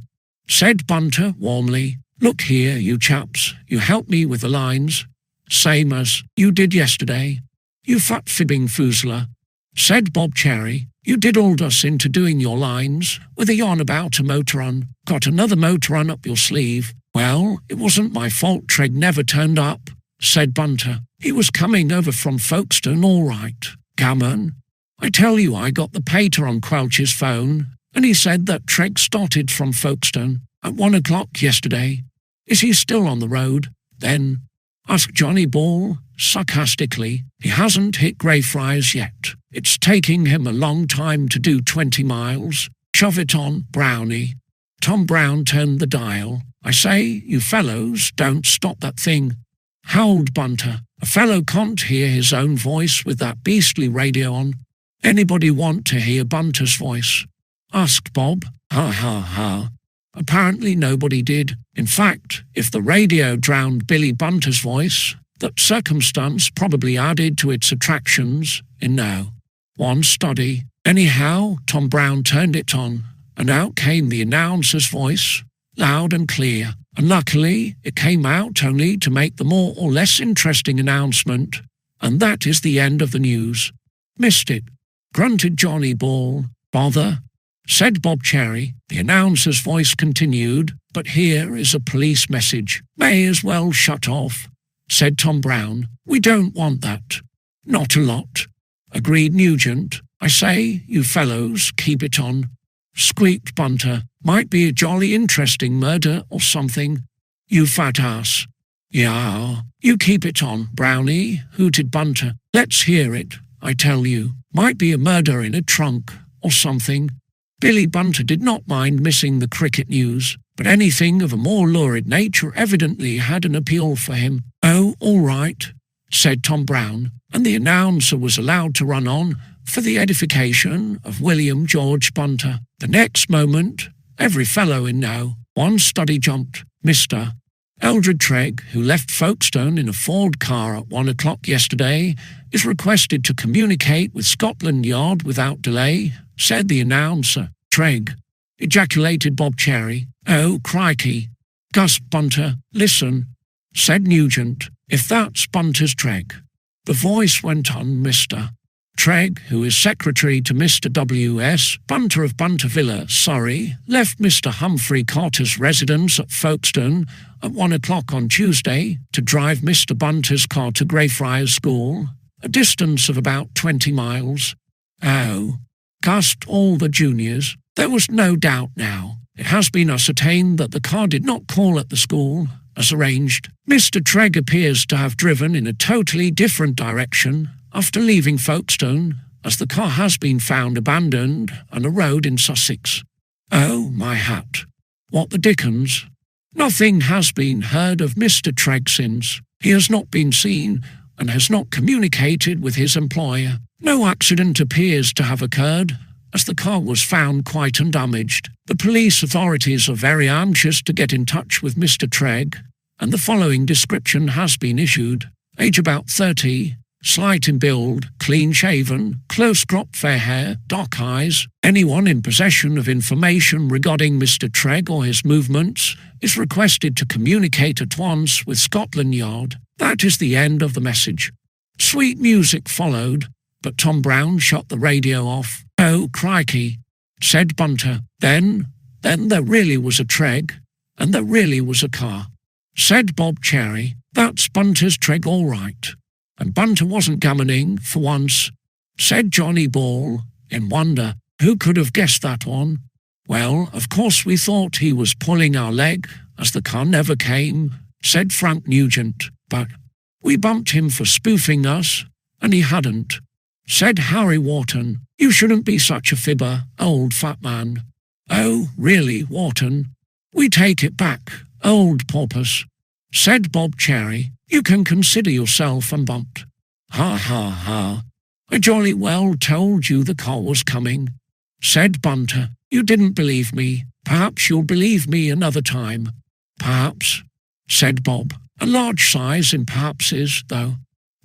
said Bunter warmly. Look here, you chaps, you help me with the lines, same as you did yesterday. You fat fibbing foozler, said Bob Cherry. You diddled us into doing your lines, with a yarn about a motor run. Got another motor run up your sleeve. Well, it wasn't my fault Treg never turned up, said Bunter. He was coming over from Folkestone all right. Gammon. I tell you, I got the pater on Quelch's phone, and he said that Treg started from Folkestone at 1 o'clock yesterday. Is he still on the road, then? Asked Johnny Ball, sarcastically. He hasn't hit Greyfriars yet. It's taking him a long time to do 20 miles. Shove it on, Brownie. Tom Brown turned the dial. I say, you fellows, don't stop that thing. Howled Bunter. A fellow can't hear his own voice with that beastly radio on. Anybody want to hear Bunter's voice? Asked Bob. Ha ha ha. Apparently nobody did. In fact, if the radio drowned Billy Bunter's voice, that circumstance probably added to its attractions in now. One study. Anyhow, Tom Brown turned it on, and out came the announcer's voice, loud and clear. And luckily, it came out only to make the more or less interesting announcement, and that is the end of the news. Missed it, grunted Johnny Ball. Bother, said Bob Cherry. The announcer's voice continued, but here is a police message. May as well shut off, said Tom Brown. We don't want that. Not a lot, agreed Nugent. I say, you fellows, keep it on, squeaked Bunter. Might be a jolly interesting murder or something. You fat ass. Yeah, you keep it on, Brownie, hooted Bunter. Let's hear it, I tell you. Might be a murder in a trunk or something. Billy Bunter did not mind missing the cricket news, but anything of a more lurid nature evidently had an appeal for him. Oh, all right, said Tom Brown, and the announcer was allowed to run on for the edification of William George Bunter. The next moment, every fellow in now One study jumped. Mr. Eldred Tregg, who left Folkestone in a Ford car at 1 o'clock yesterday, is requested to communicate with Scotland Yard without delay, said the announcer. Tregg, ejaculated Bob Cherry. Oh, crikey. Gasped Bunter. Listen, said Nugent. If that's Bunter's Tregg. The voice went on. Mr. Tregg, who is secretary to Mr. W.S. Bunter of Bunter Villa, Surrey, left Mr. Humphrey Carter's residence at Folkestone at 1 o'clock on Tuesday to drive Mr. Bunter's car to Greyfriars School, a distance of about 20 miles. Oh, gasped all the juniors. There was no doubt now. It has been ascertained that the car did not call at the school, as arranged. Mr. Tregg appears to have driven in a totally different direction after leaving Folkestone, as the car has been found abandoned on a road in Sussex. Oh, my hat. What the dickens? Nothing has been heard of Mr. Tregg since. He has not been seen and has not communicated with his employer. No accident appears to have occurred, as the car was found quite undamaged. The police authorities are very anxious to get in touch with Mr. Tregg, and the following description has been issued. Age about 30, slight in build, clean-shaven, close-cropped fair hair, dark eyes. Anyone in possession of information regarding Mr. Tregg or his movements is requested to communicate at once with Scotland Yard. That is the end of the message. Sweet music followed, but Tom Brown shut the radio off. Oh, crikey, said Bunter. Then there really was a Tregg, and there really was a car, said Bob Cherry. That's Bunter's Tregg all right. And Bunter wasn't gammoning for once, said Johnny Ball, in wonder. Who could have guessed that one? Well, of course we thought he was pulling our leg, as the car never came, said Frank Nugent. But we bumped him for spoofing us, and he hadn't, said Harry Wharton. You shouldn't be such a fibber, old fat man. Oh, really, Wharton? We take it back, old porpoise, said Bob Cherry. You can consider yourself unbumped. Ha, ha, ha. I jolly well told you the car was coming, said Bunter. You didn't believe me. Perhaps you'll believe me another time. Perhaps, said Bob. A large size in perhapses, though.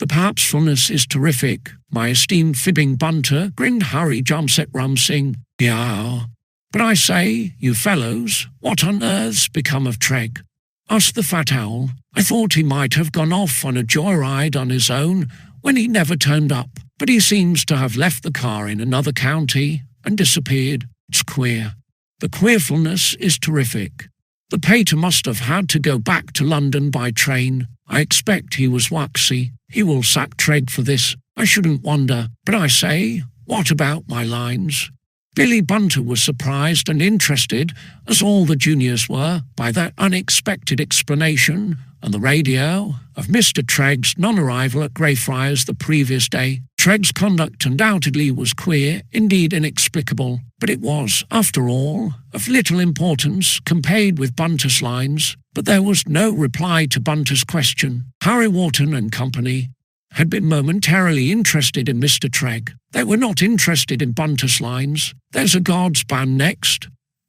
The perhapsfulness is terrific. My esteemed fibbing Bunter, grinned Harry Jumset Rumsing. Yeah. But I say, you fellows, what on earth's become of Tregg? Asked the fat owl. I thought he might have gone off on a joyride on his own when he never turned up, but he seems to have left the car in another county and disappeared. It's queer. The queerfulness is terrific. The pater must have had to go back to London by train. I expect he was waxy. He will sack Tregg for this. I shouldn't wonder. But I say, what about my lines? Billy Bunter was surprised and interested, as all the juniors were, by that unexpected explanation on the radio of Mr. Tregg's non-arrival at Greyfriars the previous day. Tregg's conduct undoubtedly was queer, indeed inexplicable, but it was, after all, of little importance compared with Bunter's lines. But there was no reply to Bunter's question. Harry Wharton and company had been momentarily interested in Mr. Tregg. They were not interested in Bunter's lines. There's a God's band next,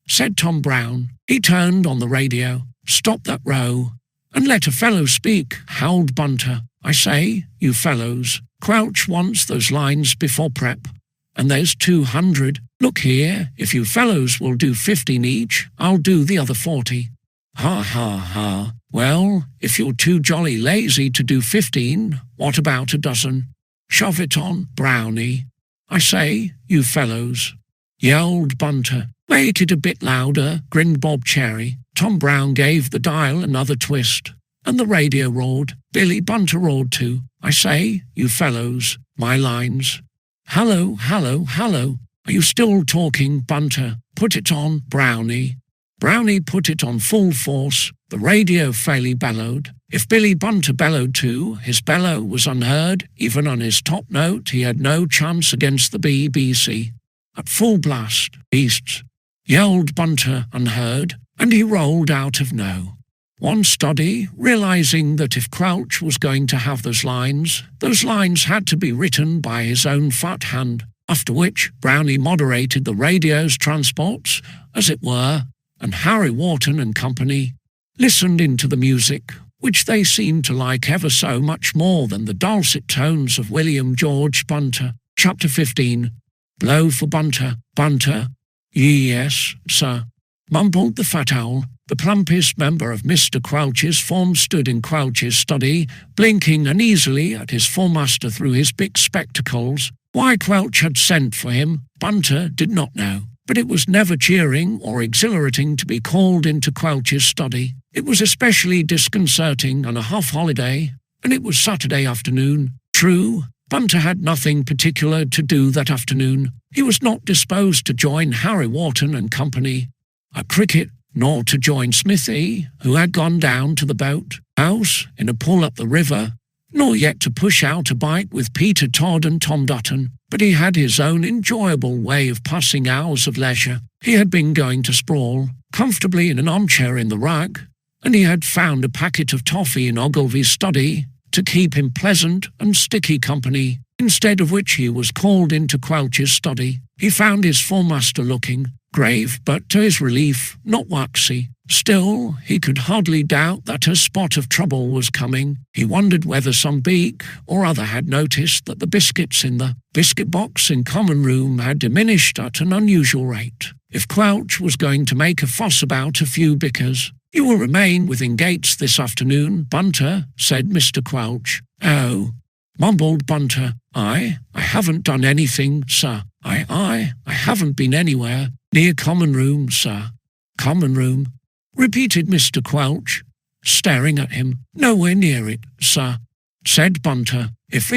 said Tom Brown. He turned on the radio. Stop that row and let a fellow speak, howled Bunter. I say, you fellows, Crouch wants those lines before prep, and there's 200. Look here, if you fellows will do 15 each, I'll do the other 40. Ha, ha, ha. Well, if you're too jolly lazy to do 15, what about a dozen? Shove it on, Brownie. I say, you fellows, yelled Bunter. Make it a bit louder, grinned Bob Cherry. Tom Brown gave the dial another twist, and the radio roared. Billy Bunter roared too. I say, you fellows, my lines. Hello, hello, hello. Are you still talking, Bunter? Put it on, Brownie. Brownie put it on full force. The radio fairly bellowed. If Billy Bunter bellowed too, his bellow was unheard. Even on his top note, he had no chance against the BBC. At full blast, beasts, yelled Bunter unheard, and he rolled out of no. One study, realizing that if Crouch was going to have those lines had to be written by his own fat hand, after which Brownie moderated the radio's transports, as it were, and Harry Wharton and company listened into the music, which they seemed to like ever so much more than the dulcet tones of William George Bunter. Chapter 15. Blow for Bunter. Bunter. Yes, sir, mumbled the fat owl. The plumpest member of Mr. Quelch's form stood in Quelch's study, blinking uneasily at his foremaster through his big spectacles. Why Quelch had sent for him, Bunter did not know, but it was never cheering or exhilarating to be called into Quelch's study. It was especially disconcerting on a half-holiday, and it was Saturday afternoon. True, Bunter had nothing particular to do that afternoon. He was not disposed to join Harry Wharton and company at cricket, nor to join Smithy, who had gone down to the boat house in a pull up the river, nor yet to push out a bike with Peter Todd and Tom Dutton. But he had his own enjoyable way of passing hours of leisure. He had been going to sprawl comfortably in an armchair in the rug, and he had found a packet of toffee in Ogilvy's study to keep him pleasant and sticky company, instead of which he was called into Quelch's study. He found his foremaster looking grave, but to his relief, not waxy. Still, he could hardly doubt that a spot of trouble was coming. He wondered whether some beak or other had noticed that the biscuits in the biscuit box in common room had diminished at an unusual rate. If Quelch was going to make a fuss about a few bickers, "You will remain within gates this afternoon, Bunter," said Mr. Quelch. "Oh," mumbled Bunter. I haven't done anything, sir. I haven't been anywhere near common room, sir." "Common room," repeated Mr. Quelch, staring at him. "Nowhere near it, sir," said Bunter. If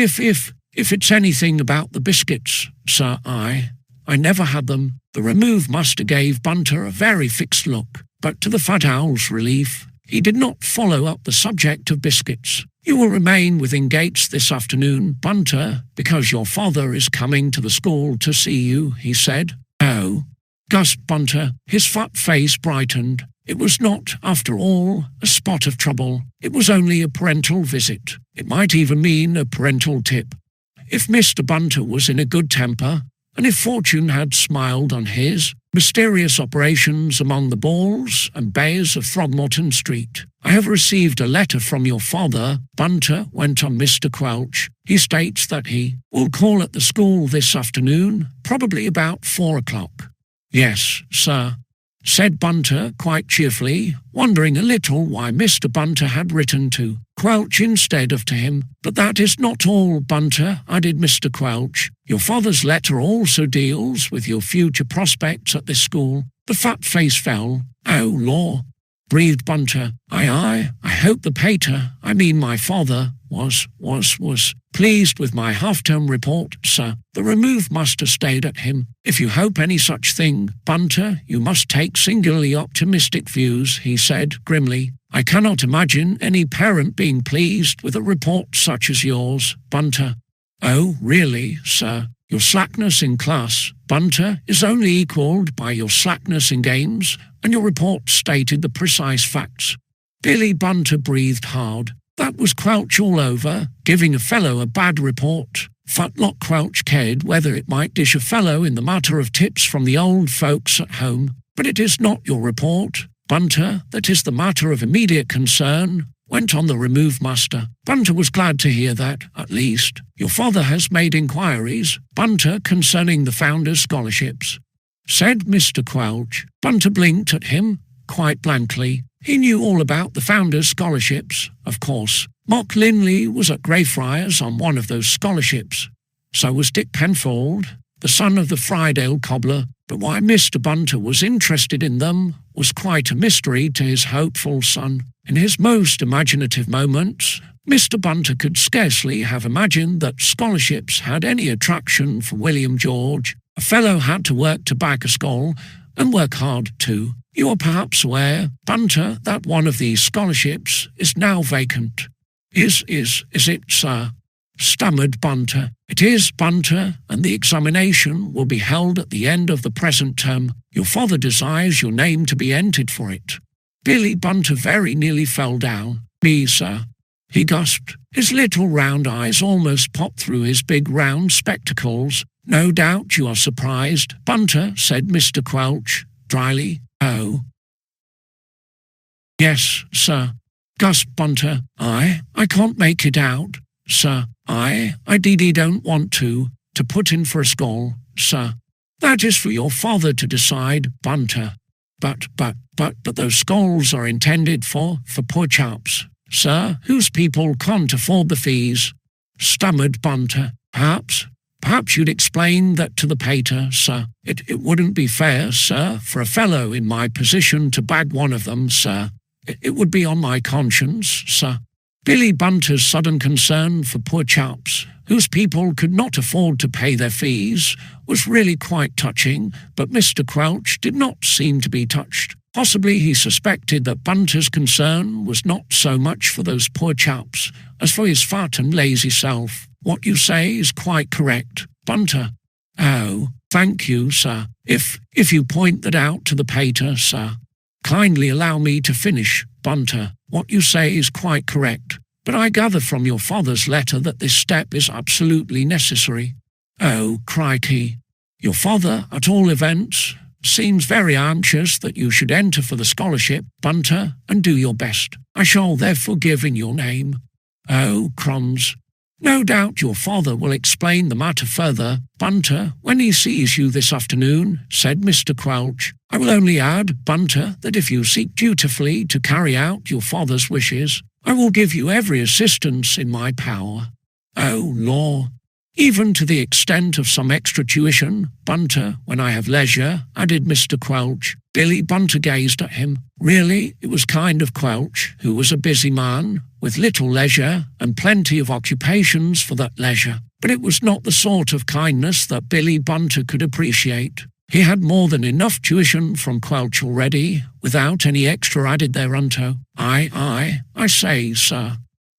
it's anything about the biscuits, sir, I never had them." The remove master gave Bunter a very fixed look, but to the fat owl's relief, he did not follow up the subject of biscuits. "You will remain within gates this afternoon, Bunter, because your father is coming to the school to see you," he said. "Oh," gasped Bunter. His fat face brightened. It was not, after all, a spot of trouble. It was only a parental visit. It might even mean a parental tip. If Mr. Bunter was in a good temper, and if fortune had smiled on his mysterious operations among the balls and bays of Throgmorton Street. "I have received a letter from your father," Bunter went on Mr. Quelch. "He states that he will call at the school this afternoon, probably about 4 o'clock. "Yes, sir," said Bunter quite cheerfully, wondering a little why Mr. Bunter had written to Quelch instead of to him. "But that is not all, Bunter," added Mr. Quelch. "Your father's letter also deals with your future prospects at this school." The fat face fell. "Oh, law," breathed Bunter. I hope the pater, I mean my father, was pleased with my half-term report, sir." The remove master stayed at him. "If you hope any such thing, Bunter, you must take singularly optimistic views," he said grimly. "I cannot imagine any parent being pleased with a report such as yours, Bunter." "Oh, really, sir? Your slackness in class, Bunter, is only equalled by your slackness in games, and your report stated the precise facts." Billy Bunter breathed hard. That was Quelch all over, giving a fellow a bad report. Fatlock Quelch cared whether it might dish a fellow in the matter of tips from the old folks at home. "But it is not your report, Bunter, that is the matter of immediate concern," went on the remove master. Bunter was glad to hear that, at least. "Your father has made inquiries, Bunter, concerning the founders' scholarships," said Mr. Quelch. Bunter blinked at him quite blankly. He knew all about the founders' scholarships, of course. Mock Linley was at Greyfriars on one of those scholarships. So was Dick Penfold, the son of the Friedale cobbler. But why Mr. Bunter was interested in them was quite a mystery to his hopeful son. In his most imaginative moments, Mr. Bunter could scarcely have imagined that scholarships had any attraction for William George. A fellow had to work to back a scholar, and work hard too. "You are perhaps aware, Bunter, that one of these scholarships is now vacant." Is it, sir?" stammered Bunter. "It is, Bunter, and the examination will be held at the end of the present term. Your father desires your name to be entered for it." Billy Bunter very nearly fell down. "Me, sir," he gasped. His little round eyes almost popped through his big round spectacles. "No doubt you are surprised, Bunter," said Mr. Quelch dryly. "Oh, Yes, sir. Gasped Bunter. I can't make it out, sir. I don't want to put in for a skull, sir. That is for your father to decide, Bunter. But those skulls are intended for poor chaps, sir, whose people can't afford the fees, stammered Bunter. Perhaps you'd explain that to the pater, sir. It wouldn't be fair, sir, for a fellow in my position to bag one of them, sir. It would be on my conscience, sir. Billy Bunter's sudden concern for poor chaps, whose people could not afford to pay their fees, was really quite touching, but Mr. Quelch did not seem to be touched. Possibly he suspected that Bunter's concern was not so much for those poor chaps as for his fat and lazy self. What you say is quite correct, Bunter. Oh, thank you, sir. If you point that out to the pater, sir. Kindly allow me to finish, Bunter. What you say is quite correct, but I gather from your father's letter that this step is absolutely necessary. Oh, crikey. Your father, at all events, seems very anxious that you should enter for the scholarship, Bunter, and do your best. I shall therefore give in your name. Oh, crumbs. No doubt your father will explain the matter further, Bunter, when he sees you this afternoon, said Mr. Quelch. I will only add, Bunter, that if you seek dutifully to carry out your father's wishes, I will give you every assistance in my power. Oh, law! Even to the extent of some extra tuition, Bunter, when I have leisure, added Mr. Quelch. Billy Bunter gazed at him. Really, it was kind of Quelch, who was a busy man, with little leisure and plenty of occupations for that leisure. But it was not the sort of kindness that Billy Bunter could appreciate. He had more than enough tuition from Quelch already, without any extra added thereunto. I say, sir,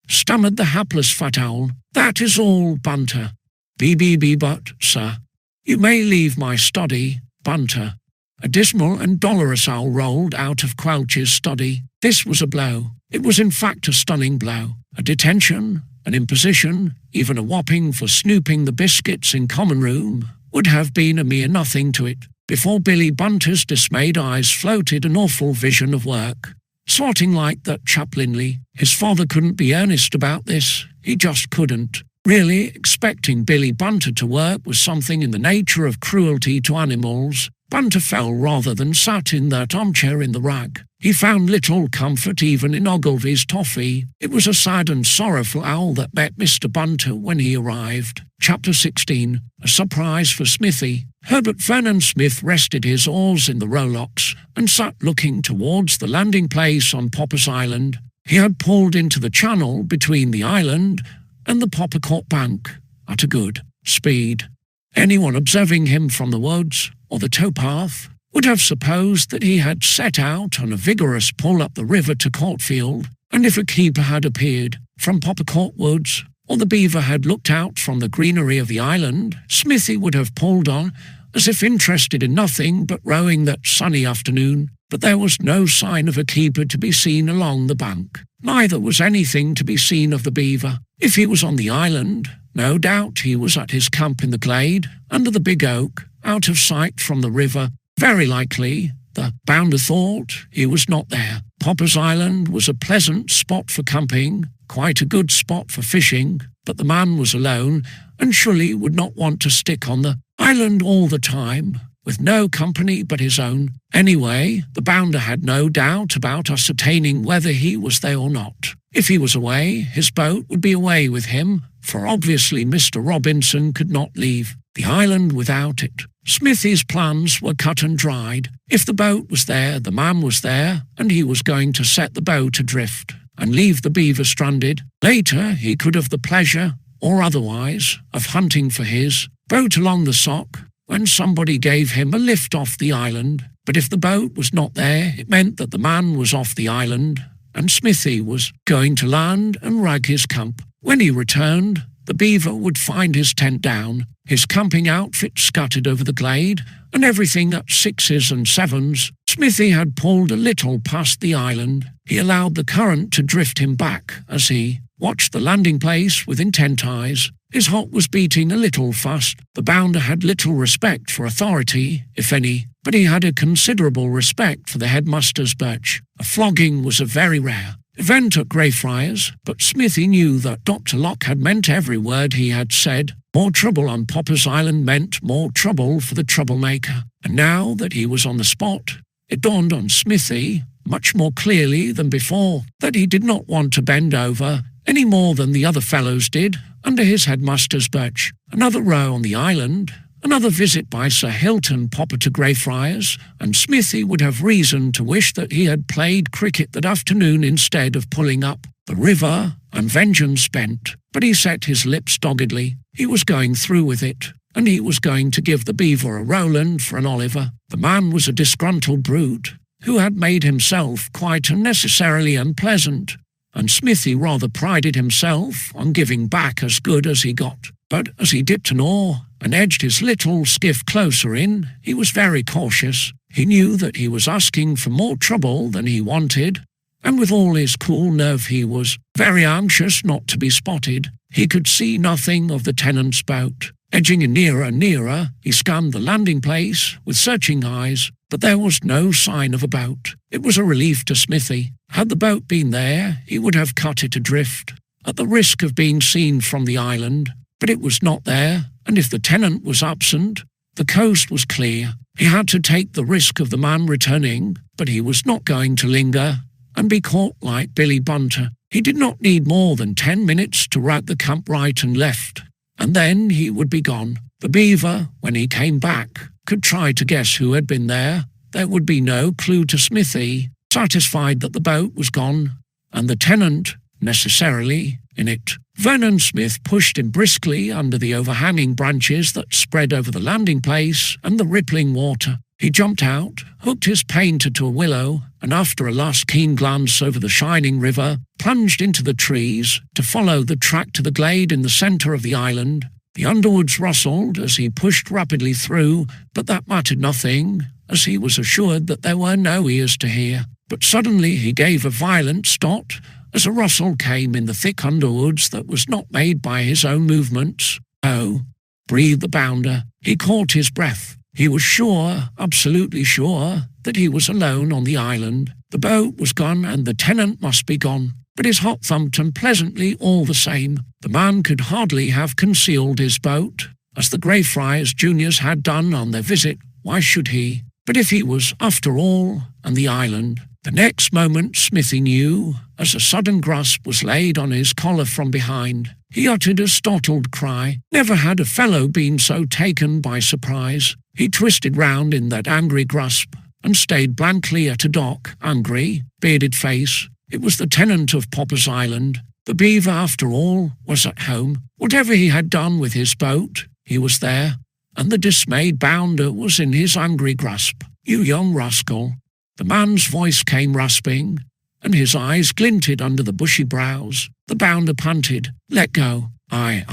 stammered the hapless fat owl. That is all, Bunter. But, sir, you may leave my study, Bunter. A dismal and dolorous owl rolled out of Quelch's study. This was a blow. It was in fact a stunning blow. A detention, an imposition, even a whopping for snooping the biscuits in common room, would have been a mere nothing to it. Before Billy Bunter's dismayed eyes floated an awful vision of work. Swatting like that chap Linley. His father couldn't be earnest about this. He just couldn't. Really, expecting Billy Bunter to work was something in the nature of cruelty to animals. Bunter fell rather than sat in that armchair in the rag. He found little comfort even in Ogilvy's toffee. It was a sad and sorrowful owl that met Mr. Bunter when he arrived. Chapter 16. A surprise for Smithy. Herbert Vernon Smith rested his oars in the rowlocks and sat looking towards the landing place on Popper's Island. He had pulled into the channel between the island and the Poppercourt bank at a good speed. Anyone observing him from the woods or the towpath would have supposed that he had set out on a vigorous pull up the river to Courtfield, and if a keeper had appeared from Poppercourt Woods, or the beaver had looked out from the greenery of the island, Smithy would have pulled on, as if interested in nothing but rowing that sunny afternoon. But there was no sign of a keeper to be seen along the bank. Neither was anything to be seen of the beaver. If he was on the island, no doubt he was at his camp in the glade, under the big oak, out of sight from the river. Very likely, the bounder thought, he was not there. Popper's Island was a pleasant spot for camping, quite a good spot for fishing, but the man was alone, and surely would not want to stick on the island all the time, with no company but his own. Anyway, the bounder had no doubt about ascertaining whether he was there or not. If he was away, his boat would be away with him, for obviously Mr. Robinson could not leave the island without it. Smithy's plans were cut and dried. If the boat was there, the man was there, and he was going to set the boat adrift and leave the beaver stranded. Later, he could have the pleasure, or otherwise, of hunting for his boat along the Sock when somebody gave him a lift off the island. But if the boat was not there, it meant that the man was off the island, and Smithy was going to land and rag his camp. When he returned, the beaver would find his tent down, his camping outfit scattered over the glade, and everything at 6s and 7s. Smithy had pulled a little past the island. He allowed the current to drift him back as he watched the landing place with intent eyes. His heart was beating a little fast. The bounder had little respect for authority, if any, but he had a considerable respect for the headmaster's birch. A flogging was a very rare event at Greyfriars, but Smithy knew that Dr. Locke had meant every word he had said. More trouble on Popper's Island meant more trouble for the troublemaker. And now that he was on the spot, it dawned on Smithy, much more clearly than before, that he did not want to bend over any more than the other fellows did under his headmaster's birch. Another row on the island, another visit by Sir Hilton Popper to Greyfriars, and Smithy would have reason to wish that he had played cricket that afternoon instead of pulling up the river and vengeance spent. But he set his lips doggedly. He was going through with it, and he was going to give the beaver a Roland for an Oliver. The man was a disgruntled brute, who had made himself quite unnecessarily unpleasant, and Smithy rather prided himself on giving back as good as he got. But as he dipped an oar and edged his little skiff closer in, he was very cautious. He knew that he was asking for more trouble than he wanted, and with all his cool nerve he was very anxious not to be spotted. He could see nothing of the tenant's boat. Edging nearer and nearer, he scanned the landing place with searching eyes, but there was no sign of a boat. It was a relief to Smithy. Had the boat been there, he would have cut it adrift, at the risk of being seen from the island. But it was not there, and if the tenant was absent, the coast was clear. He had to take the risk of the man returning, but he was not going to linger and be caught like Billy Bunter. He did not need more than 10 minutes to route the camp right and left, and then he would be gone. The beaver, when he came back, could try to guess who had been there. There would be no clue to Smithy, satisfied that the boat was gone, and the tenant, necessarily, in it. Vernon Smith pushed him briskly under the overhanging branches that spread over the landing place and the rippling water. He jumped out, hooked his painter to a willow, and after a last keen glance over the shining river, plunged into the trees to follow the track to the glade in the centre of the island. The underwoods rustled as he pushed rapidly through, but that mattered nothing, as he was assured that there were no ears to hear. But suddenly he gave a violent start, as a rustle came in the thick underwoods that was not made by his own movements. "Oh," breathed the bounder. He caught his breath. He was sure, absolutely sure, that he was alone on the island. The boat was gone and the tenant must be gone. But his heart thumped unpleasantly all the same. The man could hardly have concealed his boat, as the Greyfriars juniors had done on their visit. Why should he? But if he was, after all, on the island. The next moment Smithy knew, as a sudden grasp was laid on his collar from behind. He uttered a startled cry. Never had a fellow been so taken by surprise. He twisted round in that angry grasp and stayed blankly at a dark, angry, bearded face. It was the tenant of Popper's Island. The beaver, after all, was at home. Whatever he had done with his boat, he was there, and the dismayed bounder was in his angry grasp. "You young rascal." The man's voice came rasping, and his eyes glinted under the bushy brows. The bounder panted. "Let go." I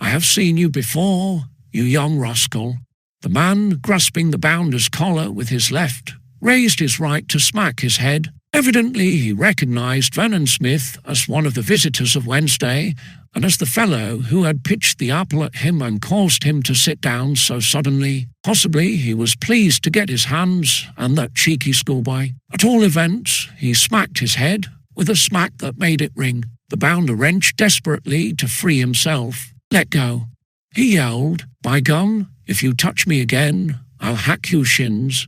have seen you before, you young rascal." The man, grasping the bounder's collar with his left, raised his right to smack his head. Evidently he recognized Vernon Smith as one of the visitors of Wednesday, and as the fellow who had pitched the apple at him and caused him to sit down so suddenly. Possibly he was pleased to get his hands on that cheeky schoolboy. At all events, he smacked his head with a smack that made it ring. The bounder wrenched desperately to free himself. "Let go," he yelled. "By gum, if you touch me again, I'll hack you shins."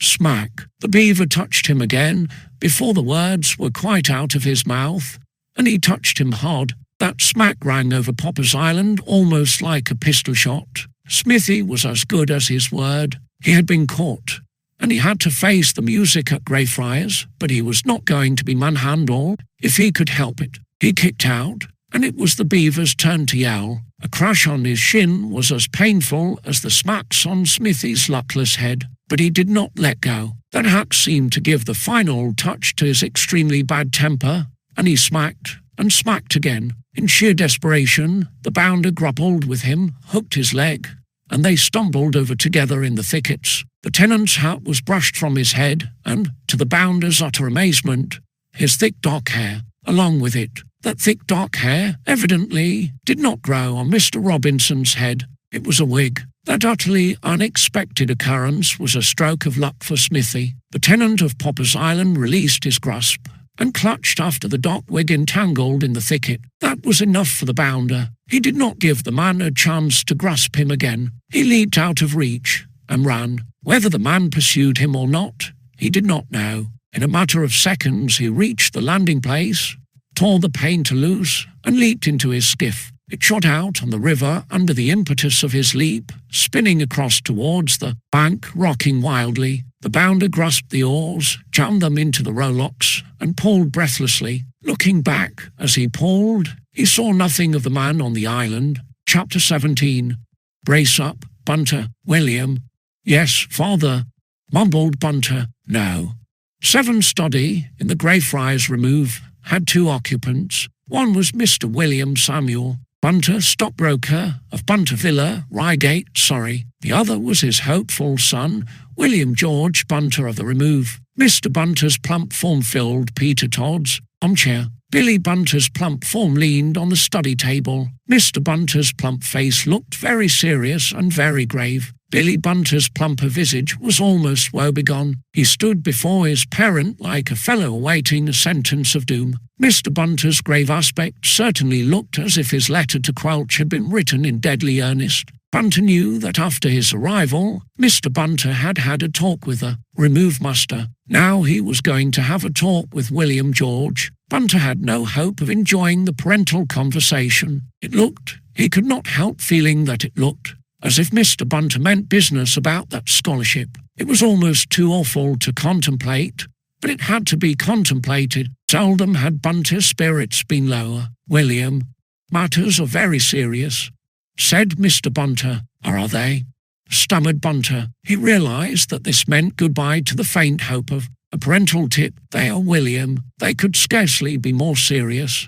Smack. The beaver touched him again before the words were quite out of his mouth, and he touched him hard. That smack rang over Popper's Island almost like a pistol shot. Smithy was as good as his word. He had been caught, and he had to face the music at Greyfriars, but he was not going to be manhandled if he could help it. He kicked out, and it was the beaver's turn to yell. A crash on his shin was as painful as the smacks on Smithy's luckless head, but he did not let go. That hack seemed to give the final touch to his extremely bad temper, and he smacked and smacked again. In sheer desperation, the bounder grappled with him, hooked his leg, and they stumbled over together in the thickets. The tenant's hat was brushed from his head, and, to the bounder's utter amazement, his thick dark hair, along with it. That thick dark hair evidently did not grow on Mr. Robinson's head. It was a wig. That utterly unexpected occurrence was a stroke of luck for Smithy. The tenant of Popper's Island released his grasp and clutched after the dark wig entangled in the thicket. That was enough for the bounder. He did not give the man a chance to grasp him again. He leaped out of reach and ran. Whether the man pursued him or not, he did not know. In a matter of seconds he reached the landing place, tore the painter loose, and leaped into his skiff. It shot out on the river under the impetus of his leap, spinning across towards the bank, rocking wildly. The bounder grasped the oars, jammed them into the rowlocks, and pulled breathlessly. Looking back as he pulled, he saw nothing of the man on the island. Chapter 17. Brace up, Bunter. William. Yes, father, mumbled Bunter. No. 7 Study, in the Greyfriars Remove, had 2 occupants. One was Mr. William Samuel Bunter, stockbroker of Bunter Villa, Reigate, Surrey. The other was his hopeful son, William George Bunter of the Remove. Mr. Bunter's plump form filled Peter Todd's armchair. Billy Bunter's plump form leaned on the study table. Mr. Bunter's plump face looked very serious and very grave. Billy Bunter's plumper visage was almost woebegone. He stood before his parent like a fellow awaiting a sentence of doom. Mr. Bunter's grave aspect certainly looked as if his letter to Quelch had been written in deadly earnest. Bunter knew that after his arrival, Mr. Bunter had had a talk with the remove master. Now he was going to have a talk with William George. Bunter had no hope of enjoying the parental conversation. He could not help feeling that it looked as if Mr. Bunter meant business about that scholarship. It was almost too awful to contemplate, but it had to be contemplated. Seldom had Bunter's spirits been lower. William, matters are very serious, said Mr. Bunter. Are they? Stammered Bunter. He realized that this meant goodbye to the faint hope of a parental tip. They are, William. They could scarcely be more serious,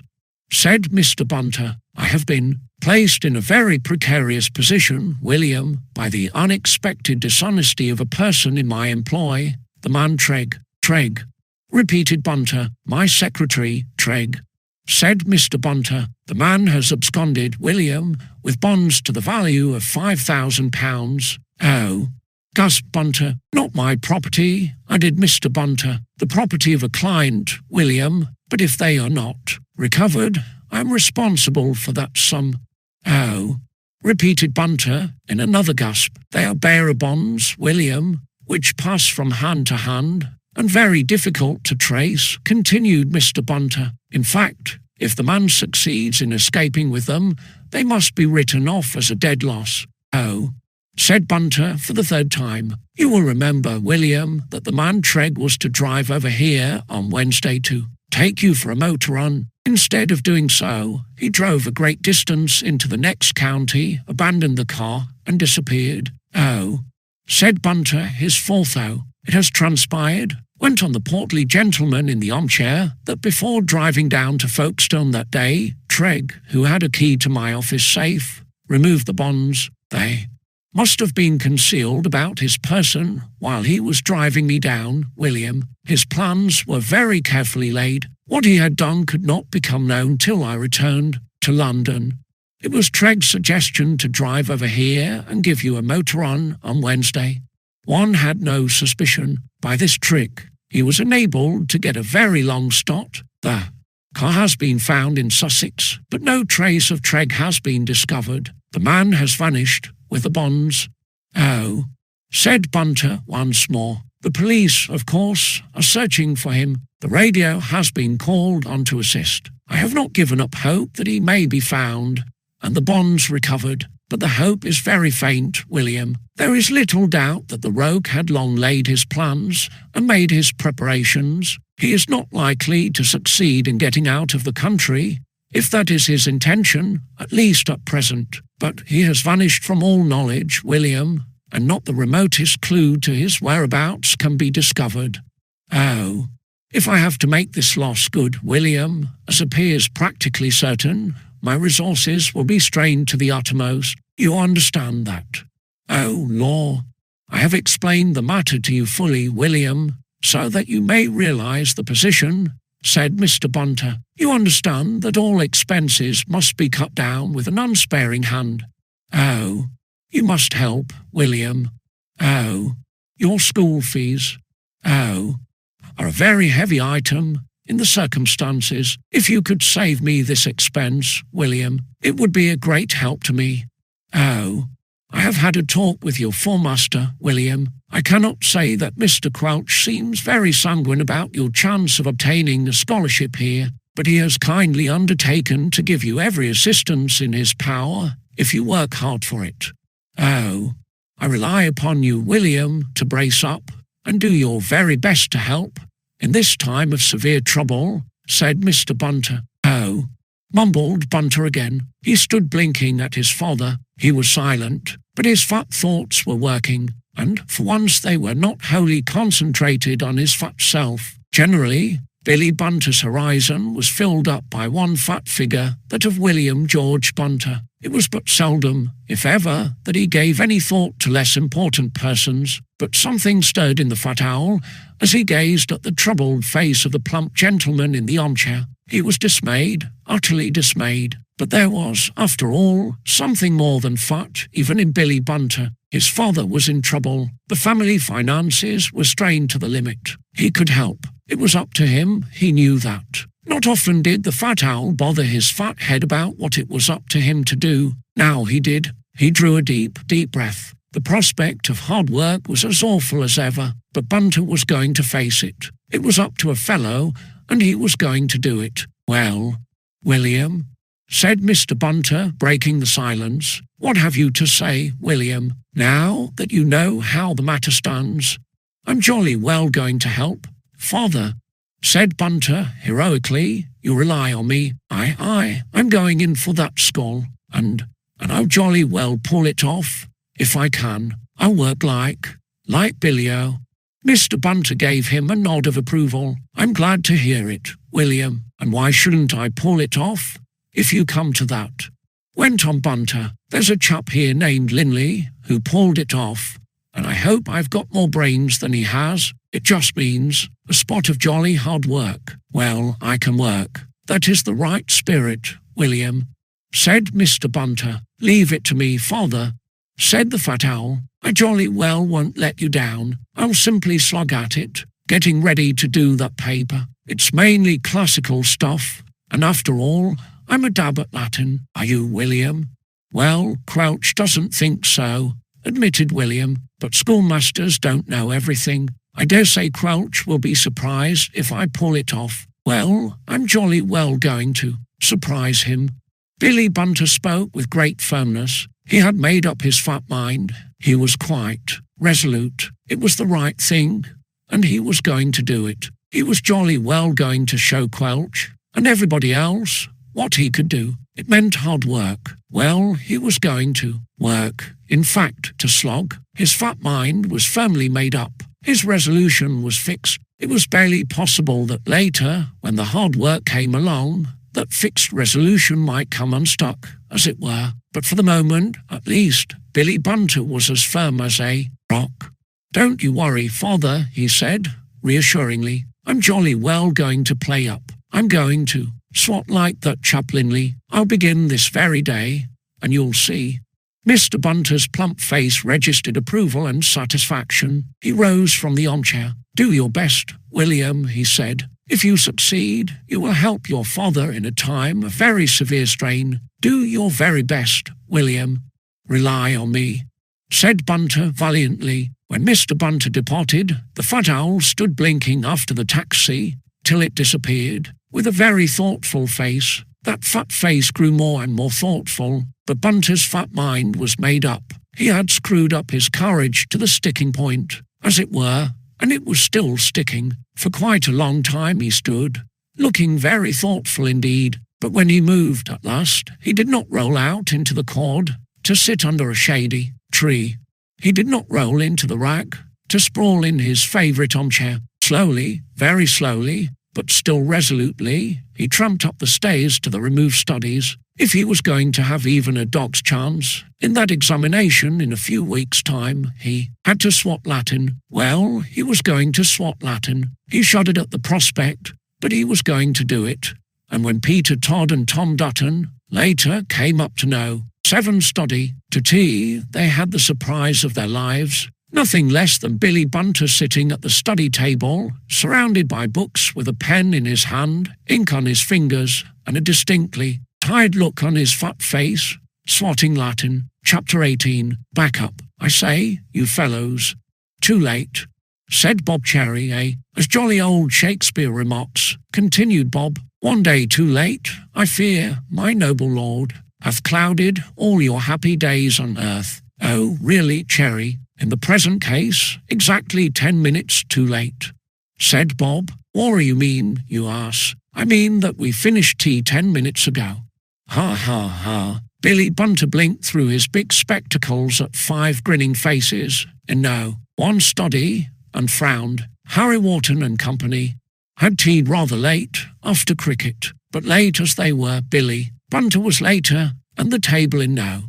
said Mr. Bunter. I have been placed in a very precarious position, William, by the unexpected dishonesty of a person in my employ, the man Treg. Treg, repeated Bunter. My secretary, Treg, said Mr. Bunter. The man has absconded, William, with bonds to the value of £5,000. Oh, gasped Bunter. Not my property, added Mr. Bunter. The property of a client, William, but if they are not recovered, I am responsible for that sum. Oh, repeated Bunter in another gasp. They are bearer bonds, William, which pass from hand to hand, and very difficult to trace, continued Mr. Bunter. In fact, if the man succeeds in escaping with them, they must be written off as a dead loss. Oh, said Bunter for the 3rd time. You will remember, William, that the man Treg was to drive over here on Wednesday to take you for a motor run. Instead of doing so, he drove a great distance into the next county, abandoned the car, and disappeared. Oh, said Bunter, his 4th oh. It has transpired, went on the portly gentleman in the armchair, that before driving down to Folkestone that day, Treg, who had a key to my office safe, removed the bonds. They must have been concealed about his person while he was driving me down, William. His plans were very carefully laid. What he had done could not become known till I returned to London. It was Treg's suggestion to drive over here and give you a motor on Wednesday. One had no suspicion. By this trick, he was enabled to get a very long stop. The car has been found in Sussex, but no trace of Treg has been discovered. The man has vanished with the bonds. Oh, said Bunter once more. The police, of course, are searching for him. The radio has been called on to assist. I have not given up hope that he may be found and the bonds recovered, but the hope is very faint, William. There is little doubt that the rogue had long laid his plans and made his preparations. He is not likely to succeed in getting out of the country, if that is his intention, at least at present. But he has vanished from all knowledge, William, and not the remotest clue to his whereabouts can be discovered. Oh, if I have to make this loss good, William, as appears practically certain, my resources will be strained to the uttermost. You understand that? Oh, law, I have explained the matter to you fully, William, so that you may realize the position, said Mr. Bunter. "You understand that all expenses must be cut down with an unsparing hand. Oh, you must help, William. Oh, your school fees, oh, are a very heavy item in the circumstances. If you could save me this expense, William, it would be a great help to me. Oh, I have had a talk with your foremaster, William. I cannot say that Mr. Crouch seems very sanguine about your chance of obtaining a scholarship here, but he has kindly undertaken to give you every assistance in his power if you work hard for it. Oh, I rely upon you, William, to brace up and do your very best to help in this time of severe trouble," said Mr. Bunter. "Oh," mumbled Bunter again. He stood blinking at his father. He was silent, but his fat thoughts were working, and for once they were not wholly concentrated on his fat self. Generally, Billy Bunter's horizon was filled up by one fat figure, that of William George Bunter. It was but seldom, if ever, that he gave any thought to less important persons, but something stirred in the fat owl as he gazed at the troubled face of the plump gentleman in the armchair. He was dismayed, utterly dismayed. But there was, after all, something more than fat, even in Billy Bunter. His father was in trouble. The family finances were strained to the limit. He could help. It was up to him, he knew that. Not often did the fat owl bother his fat head about what it was up to him to do. Now he did. He drew a deep, deep breath. The prospect of hard work was as awful as ever, but Bunter was going to face it. It was up to a fellow, and he was going to do it. "Well, William," said Mr. Bunter, breaking the silence, "what have you to say, William, now that you know how the matter stands?" "I'm jolly well going to help, father," said Bunter heroically. "You rely on me. I'm going in for that school, and I'll jolly well pull it off, if I can. I'll work like Billy-o." Mr. Bunter gave him a nod of approval. "I'm glad to hear it, William, and why shouldn't I pull it off, if you come to that?" went on Bunter. "There's a chap here named Linley who pulled it off, and I hope I've got more brains than he has. It just means a spot of jolly hard work. Well, I can work. That is the right spirit, William," said Mr. Bunter. "Leave it to me, father," said the fat owl. "I jolly well won't let you down. I'll simply slog at it, getting ready to do that paper. It's mainly classical stuff, and after all, I'm a dab at Latin. Are you, William?" "Well, Crouch doesn't think so," admitted William, "but schoolmasters don't know everything. I dare say Crouch will be surprised if I pull it off. Well, I'm jolly well going to surprise him." Billy Bunter spoke with great firmness. He had made up his fat mind. He was quite resolute. It was the right thing, and he was going to do it. He was jolly well going to show Quelch, and everybody else, what he could do. It meant hard work. Well, he was going to work. In fact, to slog. His fat mind was firmly made up. His resolution was fixed. It was barely possible that later, when the hard work came along, that fixed resolution might come unstuck, as it were. But for the moment, at least, Billy Bunter was as firm as a rock. "Don't you worry, father," he said, reassuringly. "I'm jolly well going to play up. I'm going to swat like that chap Linley. I'll begin this very day, and you'll see." Mr. Bunter's plump face registered approval and satisfaction. He rose from the armchair. "Do your best, William," he said. "If you succeed, you will help your father in a time of very severe strain. Do your very best, William. Rely on me," said Bunter valiantly. When Mr. Bunter departed, the fat owl stood blinking after the taxi till it disappeared, with a very thoughtful face. That fat face grew more and more thoughtful, but Bunter's fat mind was made up. He had screwed up his courage to the sticking point, as it were, and it was still sticking. For quite a long time he stood, looking very thoughtful indeed, but when he moved at last, he did not roll out into the cord to sit under a shady tree. He did not roll into the rack to sprawl in his favourite armchair. Slowly, very slowly, but still resolutely, he tramped up the stairs to the removed studies. If he was going to have even a dog's chance in that examination in a few weeks' time, he had to swat Latin. Well, he was going to swat Latin. He shuddered at the prospect, but he was going to do it. And when Peter Todd and Tom Dutton later came up to know 7 study to tea, they had the surprise of their lives. Nothing less than Billy Bunter sitting at the study table, surrounded by books with a pen in his hand, ink on his fingers, and a distinctly tired look on his fat face. Swatting Latin, Chapter 18, back up, I say, you fellows. Too late, said Bob Cherry, as jolly old Shakespeare remarks. Continued Bob, one day too late, I fear, my noble lord, hath clouded all your happy days on earth. Oh, really, Cherry, in the present case, exactly 10 minutes too late, said Bob. What do you mean, you ass? I mean that we finished tea 10 minutes ago. Ha ha ha. Billy Bunter blinked through his big spectacles at 5 grinning faces, and no, one study, and frowned. Harry Wharton and company had tea'd rather late, after cricket, but late as they were, Billy Bunter was later, and the table in no.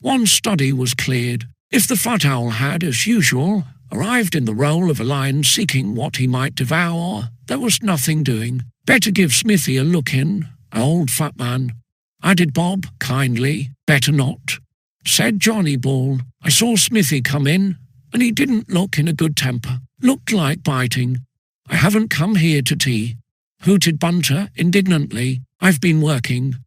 One study was cleared. If the fat owl had, as usual, arrived in the role of a lion seeking what he might devour, there was nothing doing. Better give Smithy a look in, old fat man, added Bob kindly. Better not, said Johnny Ball. I saw Smithy come in, and he didn't look in a good temper. Looked like biting. I haven't come here to tea, hooted Bunter indignantly. I've been working,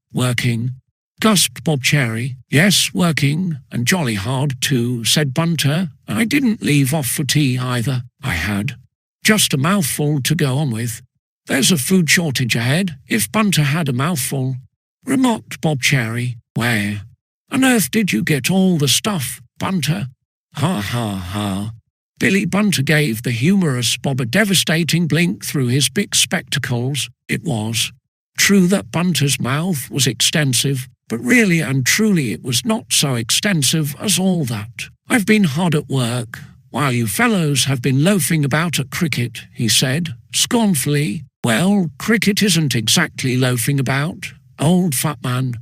gasped Bob Cherry. Yes, working, and jolly hard too, said Bunter. I didn't leave off for tea either. I had just a mouthful to go on with. There's a food shortage ahead, if Bunter had a mouthful, remarked Bob Cherry. Where on earth did you get all the stuff, Bunter? Ha ha ha. Billy Bunter gave the humorous Bob a devastating blink through his big spectacles. It was true that Bunter's mouth was extensive, but really and truly it was not so extensive as all that. I've been hard at work, while you fellows have been loafing about at cricket, he said, scornfully. Well, cricket isn't exactly loafing about, old fat man,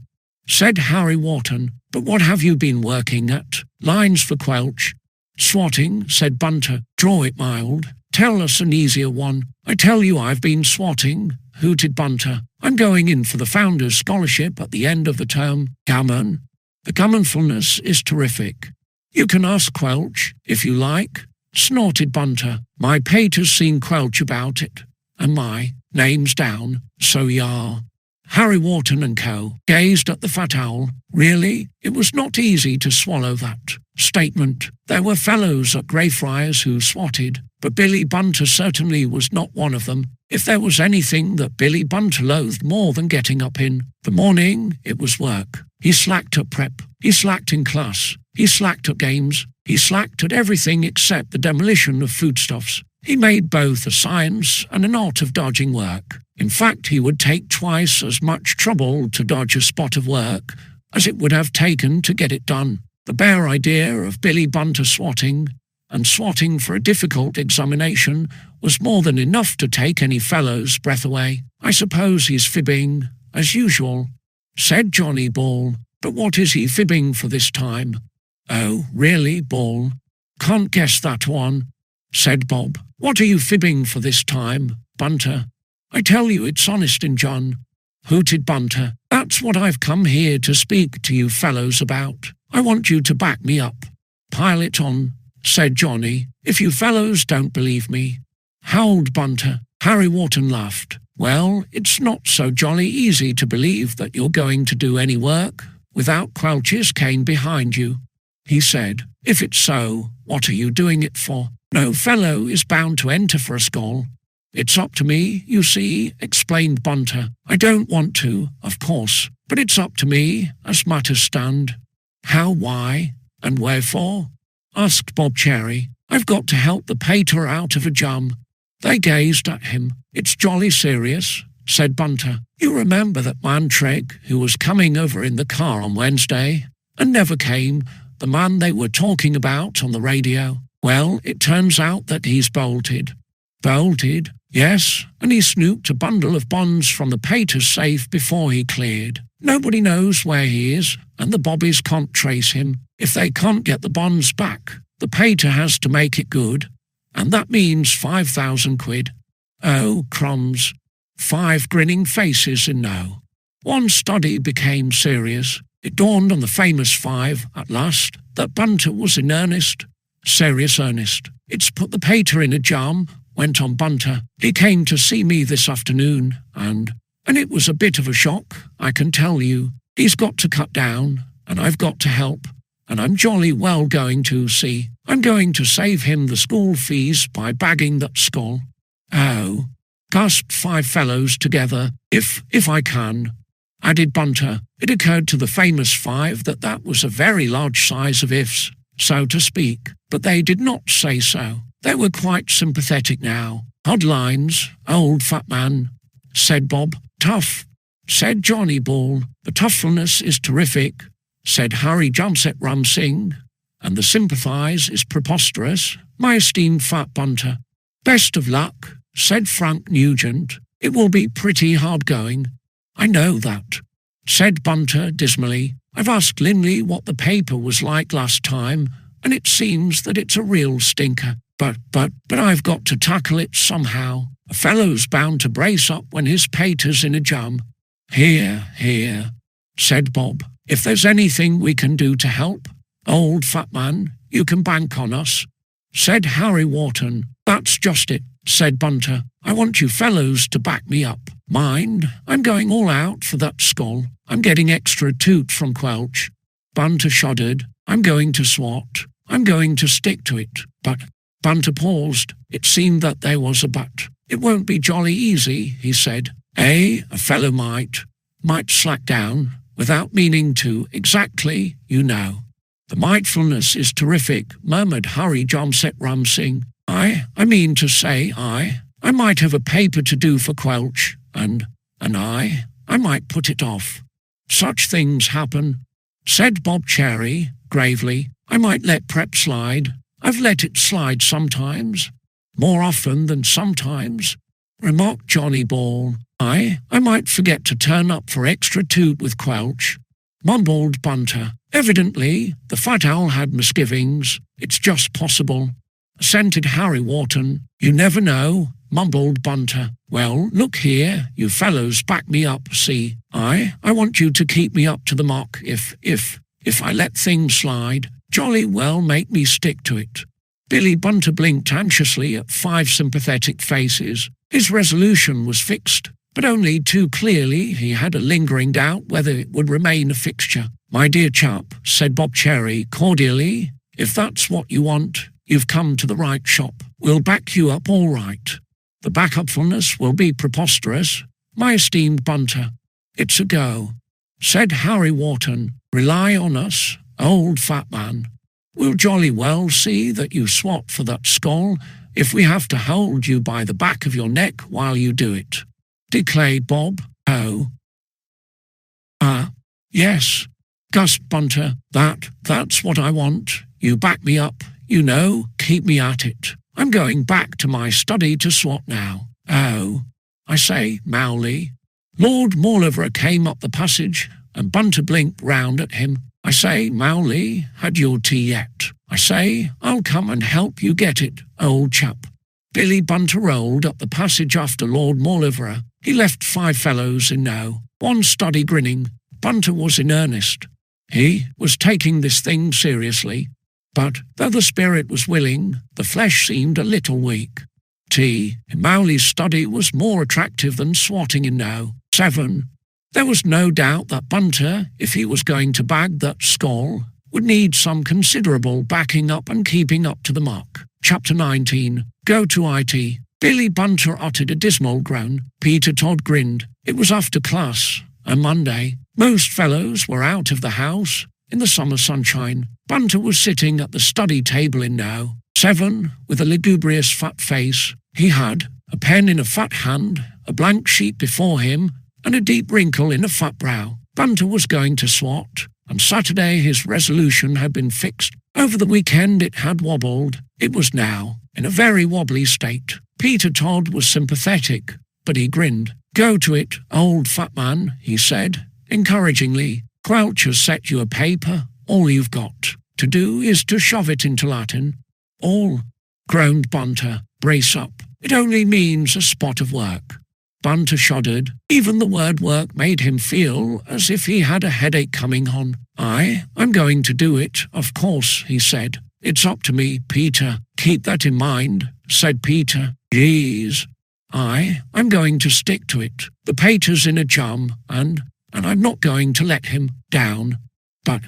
said Harry Wharton. But what have you been working at? Lines for Quelch. Swatting, said Bunter. Draw it mild. Tell us an easier one. I tell you I've been swatting, hooted Bunter. I'm going in for the Founders' Scholarship at the end of the term. Gammon. The gammonfulness is terrific. You can ask Quelch, if you like, snorted Bunter. My pater's seen Quelch about it, and my name's down, so y'are. Harry Wharton and co. gazed at the fat owl. Really, it was not easy to swallow that statement. There were fellows at Greyfriars who swatted, but Billy Bunter certainly was not one of them. If there was anything that Billy Bunter loathed more than getting up in the morning, it was work. He slacked at prep. He slacked in class. He slacked at games. He slacked at everything except the demolition of foodstuffs. He made both a science and an art of dodging work. In fact, he would take twice as much trouble to dodge a spot of work as it would have taken to get it done. The bare idea of Billy Bunter swatting, and swatting for a difficult examination, was more than enough to take any fellow's breath away. I suppose he's fibbing, as usual, said Johnny Ball. But what is he fibbing for this time? Oh, really, Ball? Can't guess that one, said Bob. What are you fibbing for this time, Bunter? I tell you it's honest and John, hooted Bunter. That's what I've come here to speak to you fellows about. I want you to back me up. Pile it on, said Johnny, if you fellows don't believe me. Howled Bunter. Harry Wharton laughed. Well, it's not so jolly easy to believe that you're going to do any work without Quelch's cane behind you, he said. If it's so, what are you doing it for? No fellow is bound to enter for a school. It's up to me, you see, explained Bunter. I don't want to, of course, but it's up to me, as matters stand. How, why, and wherefore? Asked Bob Cherry. I've got to help the pater out of a jam. They gazed at him. It's jolly serious, said Bunter. You remember that man Trigg, who was coming over in the car on Wednesday, and never came, the man they were talking about on the radio? Well, it turns out that he's bolted. Bolted? Yes, and he snooped a bundle of bonds from the pater's safe before he cleared. Nobody knows where he is, and the bobbies can't trace him. If they can't get the bonds back, the pater has to make it good, and that means 5,000 quid. Oh, crumbs, 5 grinning faces in no. One study became serious. It dawned on the famous 5, at last, that Bunter was in earnest. Serious earnest. "It's put the pater in a jam," went on Bunter. "He came to see me this afternoon, and it was a bit of a shock, I can tell you. He's got to cut down, and I've got to help, and I'm jolly well going to see. I'm going to save him the school fees by bagging that skull." "Oh," gasped 5 fellows together. If I can," added Bunter. It occurred to the famous 5 that that was a very large size of ifs, so to speak, but they did not say so. They were quite sympathetic now. "Odd lines, old fat man," said Bob. "Tough," said Johnny Ball. "The toughfulness is terrific," said Harry Jamset Ram Singh. "And the sympathise is preposterous, my esteemed fat Bunter." "Best of luck," said Frank Nugent. "It will be pretty hard going." "I know that," said Bunter dismally. "I've asked Linley what the paper was like last time, and it seems that it's a real stinker. But I've got to tackle it somehow. A fellow's bound to brace up when his pater's in a jam." Here," said Bob. "If there's anything we can do to help, old fat man, you can bank on us," said Harry Wharton. "That's just it," said Bunter. "I want you fellows to back me up. Mind, I'm going all out for that skull. I'm getting extra toot from Quelch." Bunter shuddered. "I'm going to swat. I'm going to stick to it." "But—" Bunter paused. It seemed that there was a but. "It won't be jolly easy," he said. A fellow might slack down, without meaning to, exactly, you know." "The mindfulness is terrific," murmured Harry Jamset Ram Singh. I mean to say, I might have a paper to do for Quelch, and I might put it off." "Such things happen," said Bob Cherry, gravely. "I might let prep slide. I've let it slide sometimes, more often than sometimes," remarked Johnny Ball. I might forget to turn up for extra toot with Quelch," mumbled Bunter. Evidently, the fat owl had misgivings. "It's just possible," assented Harry Wharton. "You never know," mumbled Bunter. "Well, look here, you fellows back me up, see? I want you to keep me up to the mark. If I let things slide, jolly well make me stick to it." Billy Bunter blinked anxiously at 5 sympathetic faces. His resolution was fixed, but only too clearly he had a lingering doubt whether it would remain a fixture. "My dear chap," said Bob Cherry cordially, "if that's what you want, you've come to the right shop. We'll back you up all right. The back-upfulness will be preposterous, my esteemed Bunter." "It's a go," said Harry Wharton. "Rely on us, old fat man. We'll jolly well see that you swat for that skull if we have to hold you by the back of your neck while you do it," declared Bob. "Oh." Yes," gasped Bunter. That's what I want. You back me up, you know, keep me at it. I'm going back to my study to swat now." "Oh, I say, Mowley." Lord Mauleverer came up the passage, and Bunter blinked round at him. "I say, Mowley, had your tea yet? I say, I'll come and help you get it, old chap." Billy Bunter rolled up the passage after Lord Mauleverer. He left 5 fellows in no. One study grinning. Bunter was in earnest. He was taking this thing seriously. But though the spirit was willing, the flesh seemed a little weak. Tea in Mowley's study was more attractive than swatting in no. 7. There was no doubt that Bunter, if he was going to bag that skull, would need some considerable backing up and keeping up to the mark. Chapter 19. Go to IT. Billy Bunter uttered a dismal groan. Peter Todd grinned. It was after class, a Monday. Most fellows were out of the house in the summer sunshine. Bunter was sitting at the study table in no. 7, with a lugubrious fat face. He had a pen in a fat hand, a blank sheet before him, and a deep wrinkle in a fat brow. Bunter was going to swat. On Saturday his resolution had been fixed. Over the weekend it had wobbled. It was now in a very wobbly state. Peter Todd was sympathetic, but he grinned. "Go to it, old fat man," he said, encouragingly. "Quelch has set you a paper. All you've got to do is to shove it into Latin." "All," groaned Bunter. "Brace up. It only means a spot of work." Bunter shuddered. Even the word work made him feel as if he had a headache coming on. I'm going to do it, of course, he said. It's up to me, Peter. Keep that in mind, said Peter. Geez. I'm going to stick to it. The pater's in a jam, and I'm not going to let him down. But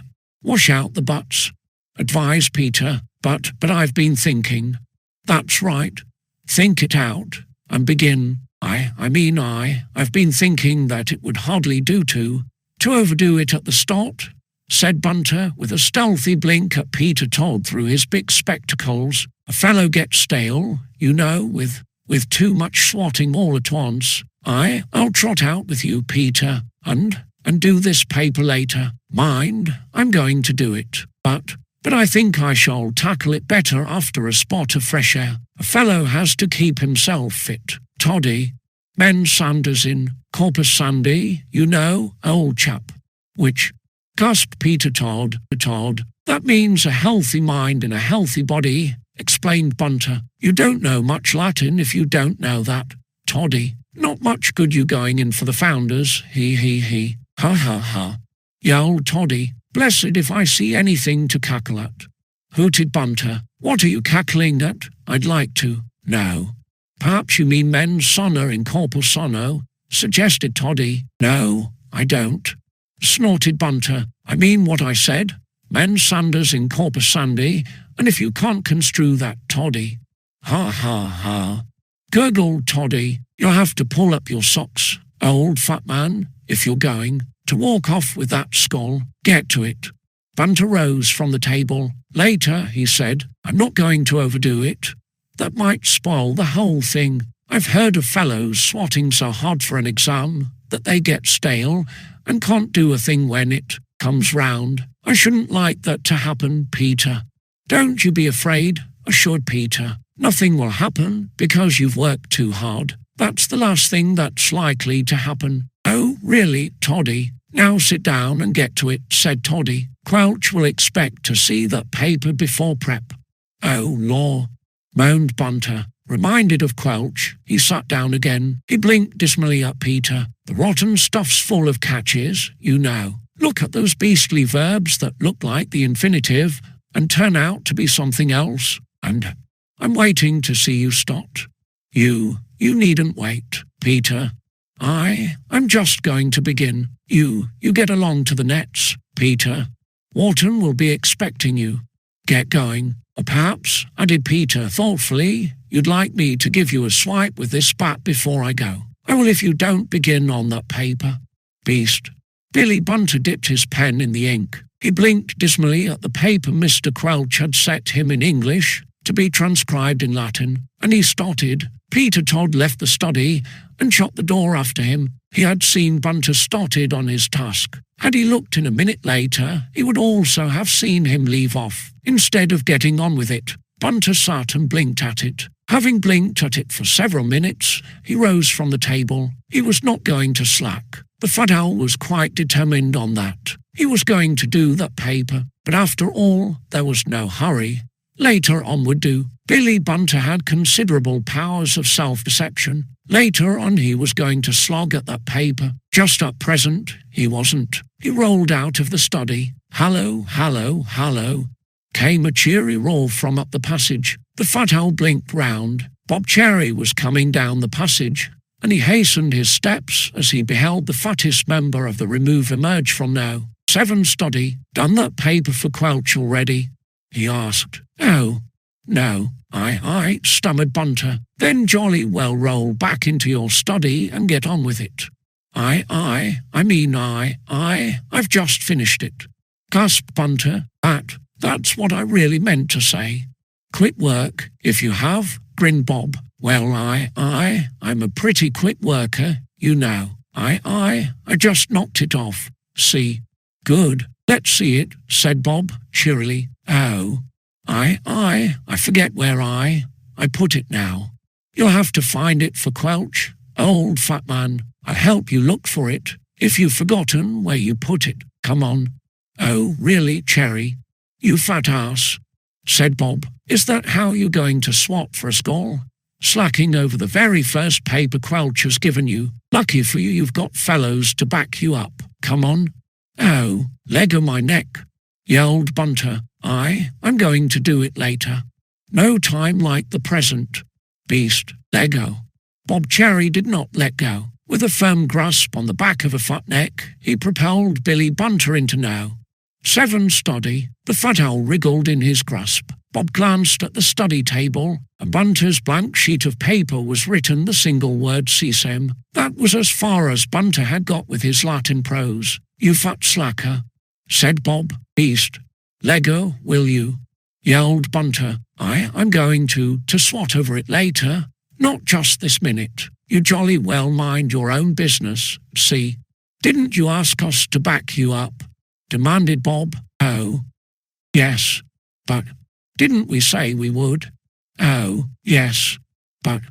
wash out the buts, advised Peter. But I've been thinking. That's right. Think it out and begin. I've been thinking that it would hardly do to overdo it at the start, said Bunter with a stealthy blink at Peter Todd through his big spectacles. A fellow gets stale, you know, with too much swatting all at once. I'll trot out with you, Peter, and do this paper later. Mind, I'm going to do it, but I think I shall tackle it better after a spot of fresh air. A fellow has to keep himself fit. Toddy, mens sanders in corpus sandi, you know, old chap. Which, gasped Peter Todd. That means a healthy mind in a healthy body, explained Bunter. You don't know much Latin if you don't know that. Toddy, not much good you going in for the founders, he. Ha ha ha. Yelled Toddy. Blessed if I see anything to cackle at. Hooted Bunter. What are you cackling at? I'd like to. No. Perhaps you mean mens sana in corpus sano, suggested Toddy. No, I don't. Snorted Bunter. I mean what I said. Mens sanders in corpus sandi, and if you can't construe that, Toddy. Ha ha ha. Gurgled Toddy. You'll have to pull up your socks, old fat man, if you're going to walk off with that skull. Get to it. Bunter rose from the table. Later, he said, I'm not going to overdo it. That might spoil the whole thing. I've heard of fellows swatting so hard for an exam that they get stale and can't do a thing when it comes round. I shouldn't like that to happen, Peter. Don't you be afraid, assured Peter. Nothing will happen because you've worked too hard. That's the last thing that's likely to happen. Oh, really, Toddy? Now sit down and get to it, said Toddy. Quelch will expect to see that paper before prep. Oh, law, moaned Bunter. Reminded of Quelch, he sat down again. He blinked dismally at Peter. The rotten stuff's full of catches, you know. Look at those beastly verbs that look like the infinitive and turn out to be something else. And I'm waiting to see you start. You needn't wait, Peter. I'm just going to begin. You get along to the nets, Peter. Wharton will be expecting you. Get going. Or perhaps, added Peter thoughtfully, you'd like me to give you a swipe with this bat before I go. I will if you don't begin on that paper. Beast. Billy Bunter dipped his pen in the ink. He blinked dismally at the paper Mr. Quelch had set him in English to be transcribed in Latin, and he started. Peter Todd left the study and shut the door after him. He had seen Bunter started on his task. Had he looked in a minute later, he would also have seen him leave off. Instead of getting on with it, Bunter sat and blinked at it. Having blinked at it for several minutes, he rose from the table. He was not going to slack. The fat owl was quite determined on that. He was going to do that paper, but after all, there was no hurry. Later on would do. Billy Bunter had considerable powers of self-deception. Later on he was going to slog at that paper. Just at present, he wasn't. He rolled out of the study. Hallo, hallo, hallo, came a cheery roar from up the passage. The fat owl blinked round. Bob Cherry was coming down the passage, and he hastened his steps as he beheld the fattest member of the remove emerge from now. 7 study. Done that paper for Quelch already? He asked. Oh, no, I, stammered Bunter. Then jolly well roll back into your study and get on with it. I've just finished it. Gasped Bunter. That's what I really meant to say. Quit work, if you have, grinned Bob. Well, I'm a pretty quick worker, you know. I just knocked it off. See? Good. Let's see it, said Bob, cheerily. Oh, I forget where I put it now. You'll have to find it for Quelch. Old fat man, I'll help you look for it, if you've forgotten where you put it. Come on. Oh, really, Cherry? You fat ass, said Bob. Is that how you're going to swap for a score? slacking over the very first paper Quelch has given you. Lucky for you, you've got fellows to back you up. Come on." "Oh, leg o' my neck," yelled Bunter. I'm going to do it later. No time like the present. Beast, Lego. Bob Cherry did not let go. With a firm grasp on the back of a fat neck, he propelled Billy Bunter into now. 7 study. The fat owl wriggled in his grasp. Bob glanced at the study table. On Bunter's blank sheet of paper was written the single word "sesame." That was as far as Bunter had got with his Latin prose. "You fat slacker," said Bob. "Beast, Lego, will you?" yelled Bunter. I'm going to swat over it later. Not just this minute. You jolly well mind your own business, see? Didn't you ask us to back you up?" demanded Bob. "Oh, yes, but didn't we say we would?" "Oh, yes, but,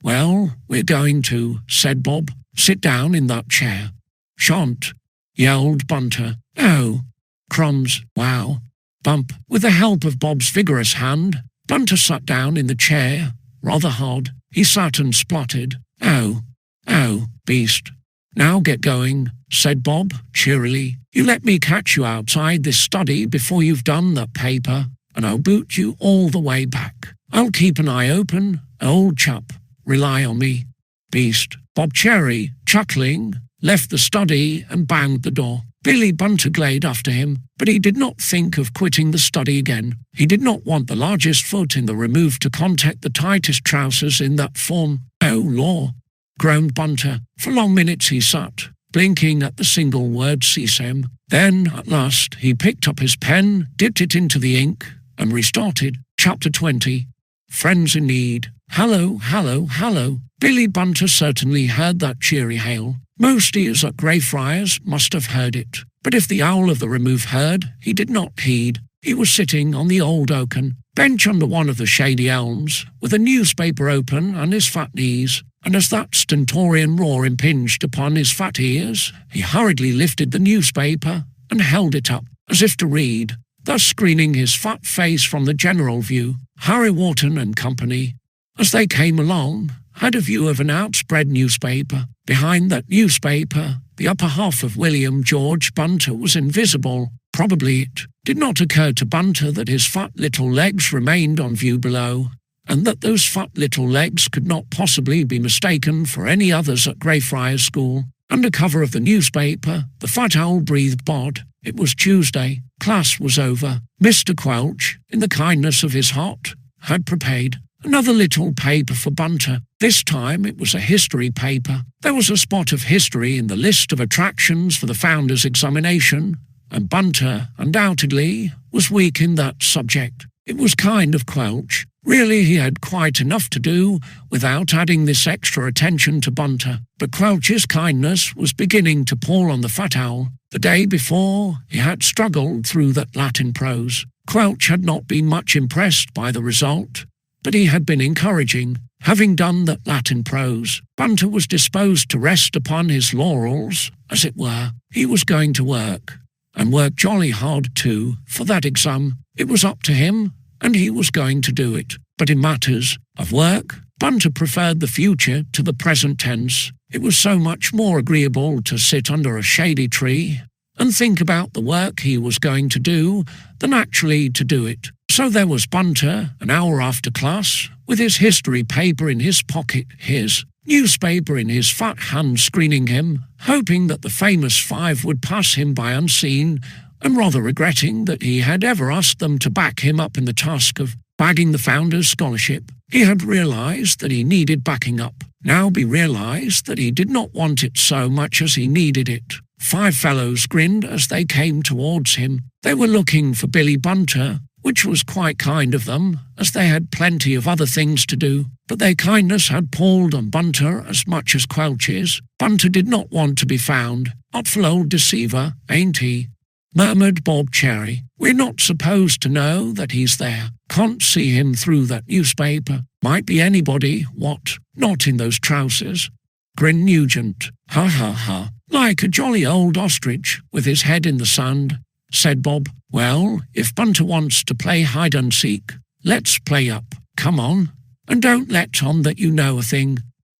well, we're going to," said Bob. "Sit down in that chair." "Shan't," yelled Bunter. "Oh, crumbs, wow." Bump. With the help of Bob's vigorous hand, Bunter sat down in the chair, rather hard. He sat and spluttered. Oh, beast. "Now get going," said Bob, cheerily. "You let me catch you outside this study before you've done that paper, and I'll boot you all the way back. I'll keep an eye open, old chap. Rely on me." Beast. Bob Cherry, chuckling, left the study and banged the door. Billy Bunter glared after him, but he did not think of quitting the study again. He did not want the largest foot in the remove to contact the tightest trousers in that form. "Oh, law," groaned Bunter. For long minutes he sat, blinking at the single word "sesame." Then, at last, he picked up his pen, dipped it into the ink, and restarted. Chapter 20. Friends in Need. Hallo, hallo, hallo. Billy Bunter certainly heard that cheery hail. Most ears at Greyfriars must have heard it, but if the owl of the remove heard, he did not heed. He was sitting on the old oaken bench under one of the shady elms, with a newspaper open on his fat knees, and as that stentorian roar impinged upon his fat ears, he hurriedly lifted the newspaper and held it up, as if to read, thus screening his fat face from the general view. Harry Wharton and Company, as they came along, had a view of an outspread newspaper. Behind that newspaper, the upper half of William George Bunter was invisible. Probably it did not occur to Bunter that his fat little legs remained on view below, and that those fat little legs could not possibly be mistaken for any others at Greyfriars School. Under cover of the newspaper, the fat owl breathed bod. It was Tuesday. Class was over. Mr. Quelch, in the kindness of his heart, had prepared another little paper for Bunter. This time it was a history paper. There was a spot of history in the list of attractions for the founder's examination, and Bunter, undoubtedly, was weak in that subject. It was kind of Quelch. Really, he had quite enough to do without adding this extra attention to Bunter. But Quelch's kindness was beginning to pall on the fat owl. The day before, he had struggled through that Latin prose. Quelch had not been much impressed by the result, but he had been encouraging. Having done that Latin prose, Bunter was disposed to rest upon his laurels, as it were. He was going to work, and work jolly hard too, for that exam. It was up to him, and he was going to do it. But in matters of work, Bunter preferred the future to the present tense. It was so much more agreeable to sit under a shady tree and think about the work he was going to do than actually to do it. So there was Bunter, an hour after class, with his history paper in his pocket, his newspaper in his fat hand screening him, hoping that the famous 5 would pass him by unseen, and rather regretting that he had ever asked them to back him up in the task of bagging the founder's scholarship. He had realized that he needed backing up. Now he realized that he did not want it so much as he needed it. 5 fellows grinned as they came towards him. They were looking for Billy Bunter, which was quite kind of them, as they had plenty of other things to do. But their kindness had palled on Bunter as much as Quelch's. Bunter did not want to be found. Artful old deceiver, ain't he? Murmured Bob Cherry. We're not supposed to know that he's there. Can't see him through that newspaper. Might be anybody, what? Not in those trousers. Grinned Nugent. Ha ha ha. Like a jolly old ostrich with his head in the sand, said Bob. Well, if Bunter wants to play hide-and-seek, let's play up. Come on. and don't let on that you know a thing."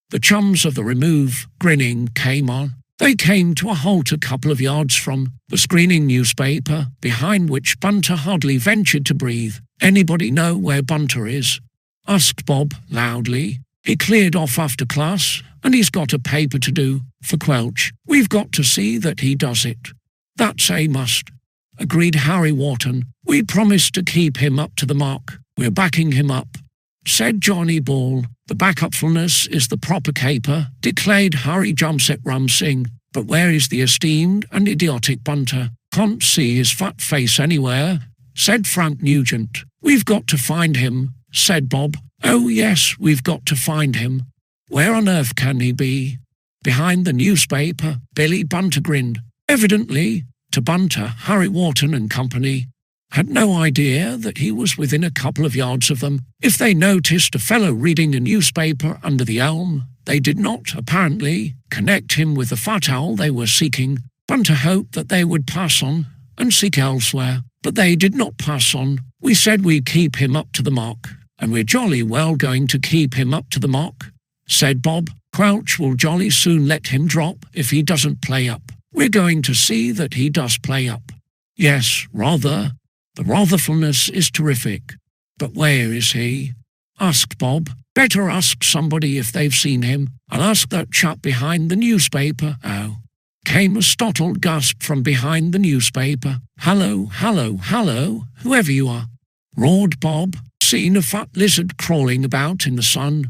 The chums of the Remove, grinning, came on. They came to a halt a couple of yards from the screening newspaper, behind which Bunter hardly ventured to breathe. "Anybody know where Bunter is?" asked Bob loudly. "He cleared off after class, and he's got a paper to do for Quelch. We've got to see that he does it." "That's a must," agreed Harry Wharton. "We promised to keep him up to the mark. We're backing him up," said Johnny Ball. "The backupfulness is the proper caper," declared Harry Jumset Rumsing. "But where is the esteemed and idiotic Bunter? Can't see his fat face anywhere," said Frank Nugent. "We've got to find him," said Bob. "Oh yes, we've got to find him. Where on earth can he be?" Behind the newspaper, Billy Bunter grinned. Evidently, to Bunter, Harry Wharton and company had no idea that he was within a couple of yards of them. If they noticed a fellow reading a newspaper under the elm, they did not, apparently, connect him with the fat owl they were seeking. Bunter hoped that they would pass on and seek elsewhere, but they did not pass on. "We said we'd keep him up to the mark, and we're jolly well going to keep him up to the mark," said Bob. "Quelch will jolly soon let him drop if he doesn't play up. We're going to see that he does play up." "Yes, rather. The ratherfulness is terrific. But where is he?" asked Bob. "Better ask somebody if they've seen him. I'll ask that chap behind the newspaper." "Oh," came a startled gasp from behind the newspaper. "Hallo, hallo, hallo, whoever you are," roared Bob. "Seen a fat lizard crawling about in the sun?"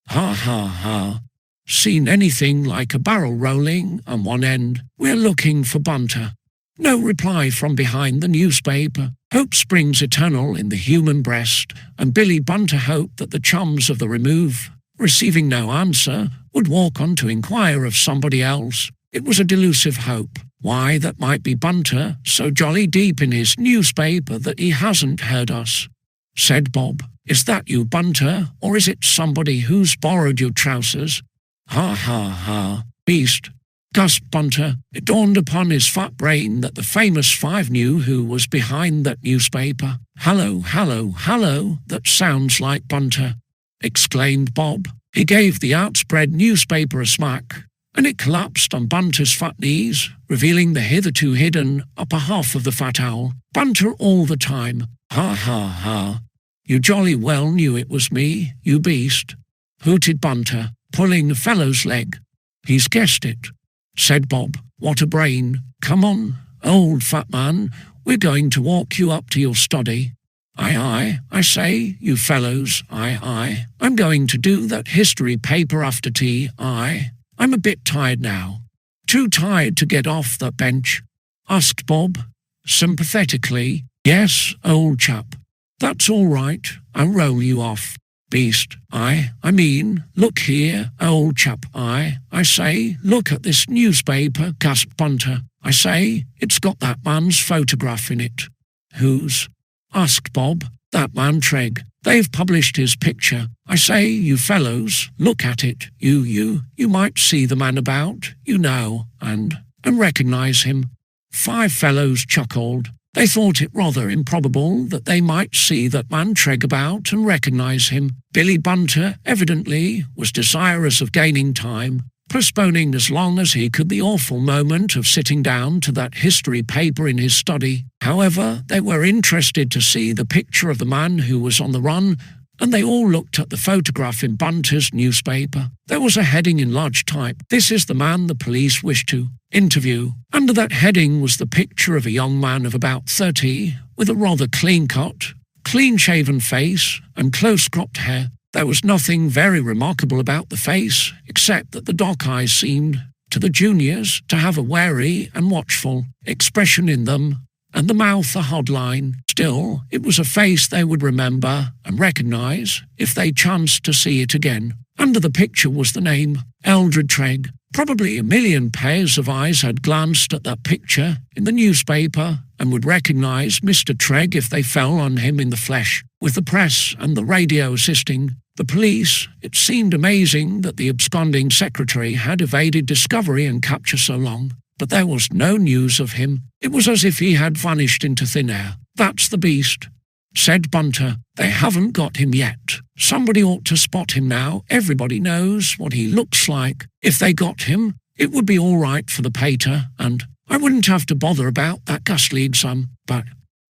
"Ha, ha, ha. Seen anything like a barrel rolling on one end? We're looking for Bunter." No reply from behind the newspaper. Hope springs eternal in the human breast, and Billy Bunter hoped that the chums of the Remove, receiving no answer, would walk on to inquire of somebody else. It was a delusive hope. Why, that might be Bunter, so jolly deep in his newspaper that he hasn't heard us, said Bob. "Is that you, Bunter, or is it somebody who's borrowed your trousers?" "Ha, ha, ha, beast," gasped Bunter. It dawned upon his fat brain that the famous Five knew who was behind that newspaper. "Hallo, hallo, hallo, that sounds like Bunter," exclaimed Bob. He gave the outspread newspaper a smack, and it collapsed on Bunter's fat knees, revealing the hitherto hidden upper half of the fat owl. "Bunter all the time. Ha, ha, ha. You jolly well knew it was me, you beast," hooted Bunter, pulling the fellow's leg. "He's guessed it," said Bob. "What a brain. Come on, old fat man, we're going to walk you up to your study." "Aye, aye, I say, you fellows, aye, aye. I'm going to do that history paper after tea, aye. I'm a bit tired now." "Too tired to get off that bench?" asked Bob, sympathetically. "Yes, old chap. That's all right, I'll roll you off." "Beast, I mean, look here, old chap, I say, look at this newspaper," gasped Bunter. "I say, it's got that man's photograph in it." "Whose?" asked Bob. "That man Treg. They've published his picture. I say, you fellows, look at it. You might see the man about, you know, and recognise him." 5 fellows chuckled. They thought it rather improbable that they might see that man Treg about and recognise him. Billy Bunter, evidently, was desirous of gaining time, postponing as long as he could the awful moment of sitting down to that history paper in his study. However, they were interested to see the picture of the man who was on the run, and they all looked at the photograph in Bunter's newspaper. There was a heading in large type: "This is the man the police wish to interview." Under that heading was the picture of a young man of about 30, with a rather clean-cut, clean-shaven face and close-cropped hair. There was nothing very remarkable about the face, except that the dark eyes seemed, to the juniors, to have a wary and watchful expression in them, and the mouth a hard line. Still, it was a face they would remember and recognise if they chanced to see it again. Under the picture was the name, Eldred Treg. Probably 1,000,000 pairs of eyes had glanced at that picture in the newspaper and would recognise Mr. Treg if they fell on him in the flesh. With the press and the radio assisting the police, it seemed amazing that the absconding secretary had evaded discovery and capture so long. But there was no news of him. It was as if he had vanished into thin air. "That's the beast," said Bunter. They haven't got him yet. Somebody ought to spot him now. Everybody knows what he looks like. If they got him, it would be all right for the pater, and I wouldn't have to bother about that ghastly exam. But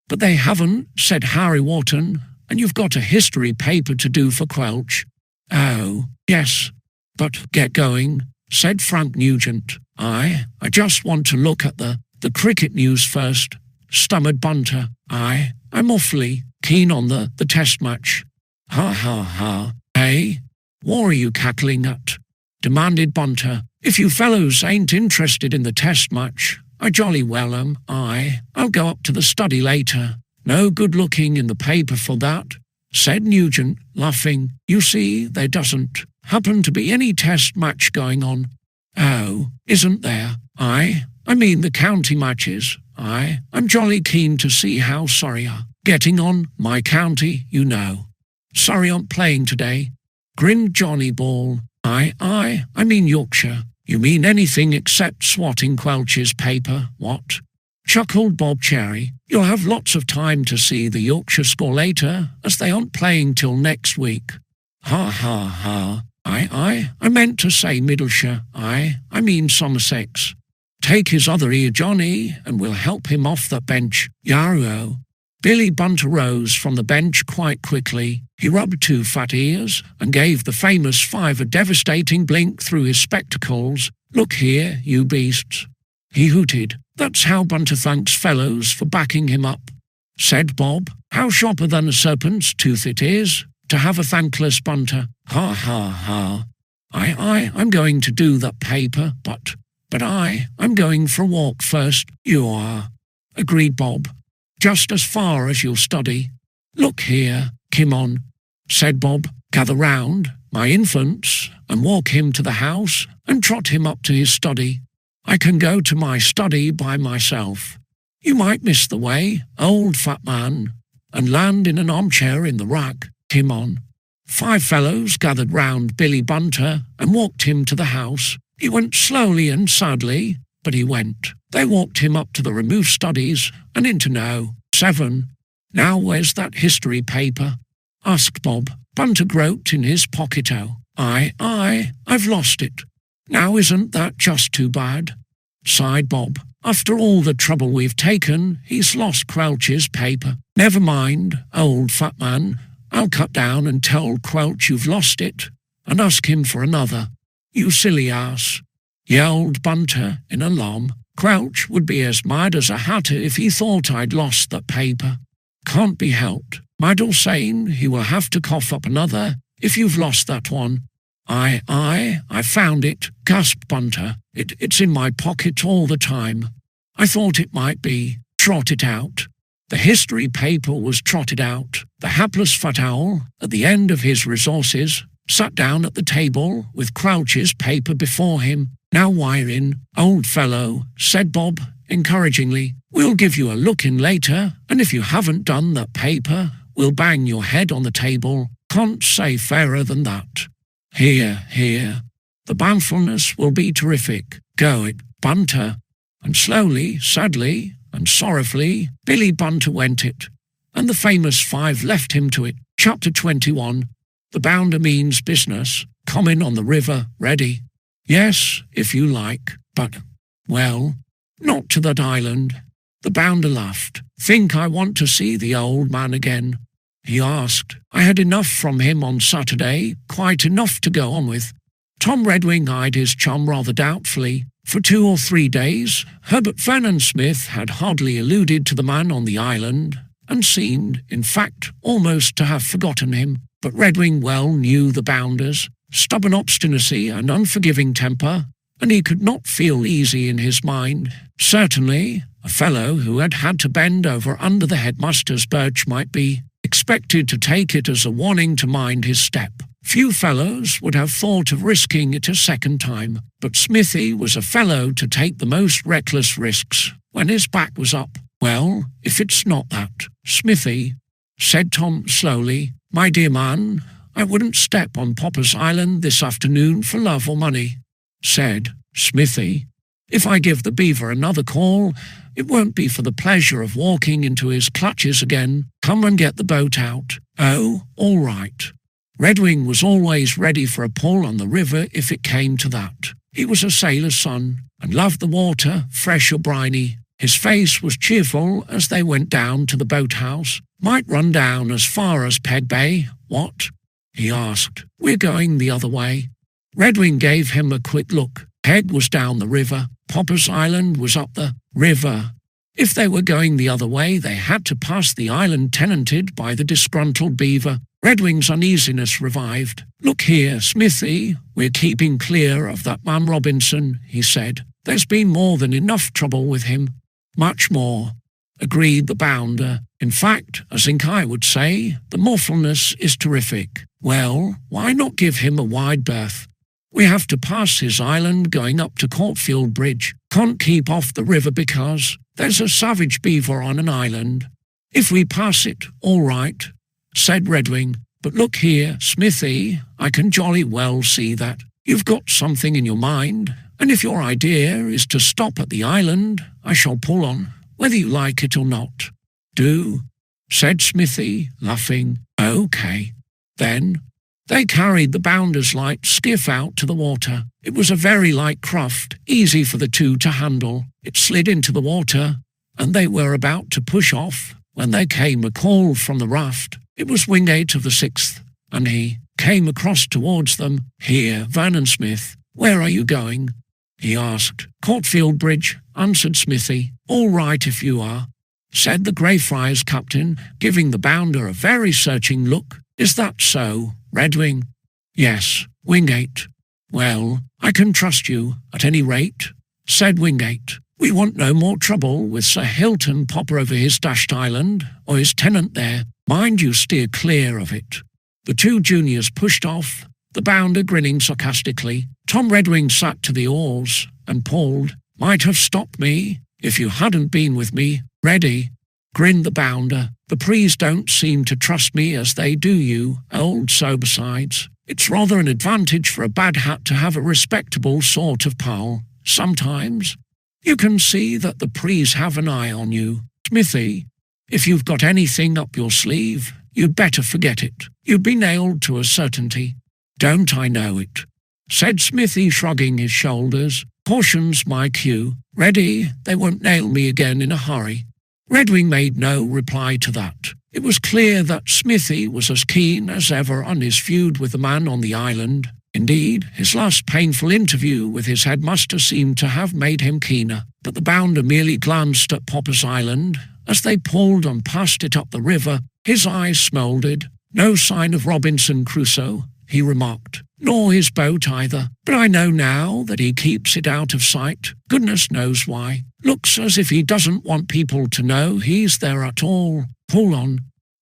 they haven't, said Harry Wharton, and you've got a history paper to do for Quelch. Oh, yes, but get going, said Frank Nugent. I just want to look at the cricket news first, stammered Bunter. I'm awfully keen on the test match. Ha ha ha. Hey, what are you cackling at? Demanded Bunter. If you fellows ain't interested in the test match, I jolly well am. I'll go up to the study later. No good looking in the paper for that, said Nugent, laughing. You see, there doesn't happen to be any test match going on. Oh, isn't there? I mean the county matches. I'm jolly keen to see how Surrey are getting on. My county, you know. Surrey aren't playing today, grinned Johnny Ball. I mean Yorkshire. You mean anything except swatting Quelch's paper, what? Chuckled Bob Cherry. You'll have lots of time to see the Yorkshire score later, as they aren't playing till next week. Ha ha ha. I meant to say Middleshire. I mean Somerset. Take his other ear, Johnny, and we'll help him off the bench. Yarrow. Billy Bunter rose from the bench quite quickly. He rubbed 2 fat ears and gave the famous 5 a devastating blink through his spectacles. Look here, you beasts, he hooted. That's how Bunter thanks fellows for backing him up, said Bob. How sharper than a serpent's tooth it is to have a thankless Bunter. Ha ha ha. I'm going to do that paper, but I'm going for a walk first. You are, agreed Bob. Just as far as you'll study. Look here, come on, said Bob. Gather round, my infants, and walk him to the house and trot him up to his study. I can go to my study by myself. You might miss the way, old fat man, and land in an armchair in the rack. Come on. 5 fellows gathered round Billy Bunter and walked him to the house. He went slowly and sadly, but he went. They walked him up to the removed studies and into No. 7. Now where's that history paper? Asked Bob. Bunter groped in his pocket-o. I've lost it. Now isn't that just too bad? Sighed Bob. After all the trouble we've taken, he's lost Quelch's paper. Never mind, old fat man. I'll cut down and tell Quelch you've lost it, and ask him for another. You silly ass, yelled Bunter in alarm. Quelch would be as mad as a hatter if he thought I'd lost that paper. Can't be helped. Mad or sane, he will have to cough up another if you've lost that one. I found it, gasped Bunter. It's in my pocket all the time. I thought it might be. Trot it out. The history paper was trotted out. The hapless fat owl, at the end of his resources, sat down at the table with Quelch's paper before him. Now wire in, old fellow, said Bob encouragingly. We'll give you a look in later, and if you haven't done that paper, we'll bang your head on the table. Can't say fairer than that. Here. The bountifulness will be terrific. Go it, Bunter. And slowly, sadly, and sorrowfully, Billy Bunter went it, and the famous 5 left him to it. Chapter 21. The bounder means business. Coming on the river, ready. Yes, if you like, but, well, not to that island. The bounder laughed. Think I want to see the old man again? He asked. I had enough from him on Saturday, quite enough to go on with. Tom Redwing eyed his chum rather doubtfully. For 2 or 3 days, Herbert Vernon Smith had hardly alluded to the man on the island, and seemed, in fact, almost to have forgotten him. But Redwing well knew the bounder's stubborn obstinacy and unforgiving temper, and he could not feel easy in his mind. Certainly, a fellow who had had to bend over under the headmaster's birch might be expected to take it as a warning to mind his step. Few fellows would have thought of risking it a second time, but Smithy was a fellow to take the most reckless risks when his back was up. Well, if it's not that, Smithy, said Tom slowly, my dear man, I wouldn't step on Popper's Island this afternoon for love or money, said Smithy. If I give the beaver another call, it won't be for the pleasure of walking into his clutches again. Come and get the boat out." "Oh, all right." Redwing was always ready for a pull on the river if it came to that. He was a sailor's son and loved the water, fresh or briny. His face was cheerful as they went down to the boathouse. "Might run down as far as Peg Bay." "What?" he asked. "We're going the other way." Redwing gave him a quick look. Peg was down the river. Popper's Island was up the river. If they were going the other way, they had to pass the island tenanted by the disgruntled beaver. Redwing's uneasiness revived. "Look here, Smithy, we're keeping clear of that man Robinson," he said. "There's been more than enough trouble with him." "Much more," agreed the bounder. "In fact, I think I would say, the mortalness is terrific." "Well, why not give him a wide berth? We have to pass his island going up to Courtfield Bridge. Can't keep off the river because there's a savage beaver on an island. If we pass it, all right," said Redwing. "But look here, Smithy, I can jolly well see that. You've got something in your mind, and if your idea is to stop at the island, I shall pull on, whether you like it or not." "Do," said Smithy, laughing. "Okay." Then they carried the bounder's light skiff out to the water. It was a very light craft, easy for the two to handle. It slid into the water, and they were about to push off when there came a call from the raft. It was Wingate of the 6th, and he came across towards them. "Here, Vernon Smith, where are you going?" he asked. "Courtfield Bridge," answered Smithy. "All right if you are," said the Greyfriars captain, giving the bounder a very searching look. "Is that so, Redwing?" "Yes, Wingate." "Well, I can trust you, at any rate," said Wingate. "We want no more trouble with Sir Hilton Popper over his dashed island, or his tenant there. Mind you steer clear of it." The two juniors pushed off, the bounder grinning sarcastically. Tom Redwing sat to the oars and pulled. "Might have stopped me if you hadn't been with me." "Ready," grinned the bounder. "The Prees don't seem to trust me as they do you, old sobersides. It's rather an advantage for a bad hat to have a respectable sort of pal. Sometimes you can see that the Prees have an eye on you. Smithy, if you've got anything up your sleeve, you'd better forget it. You'd be nailed to a certainty." "Don't I know it?" said Smithy, shrugging his shoulders. "Caution's my cue. Ready, they won't nail me again in a hurry." Redwing made no reply to that. It was clear that Smithy was as keen as ever on his feud with the man on the island. Indeed, his last painful interview with his headmaster seemed to have made him keener. But the bounder merely glanced at Popper's Island. As they pulled and passed it up the river, his eyes smouldered. "No sign of Robinson Crusoe," he remarked. "Nor his boat either. But I know now that he keeps it out of sight. Goodness knows why. Looks as if he doesn't want people to know he's there at all. Pull on."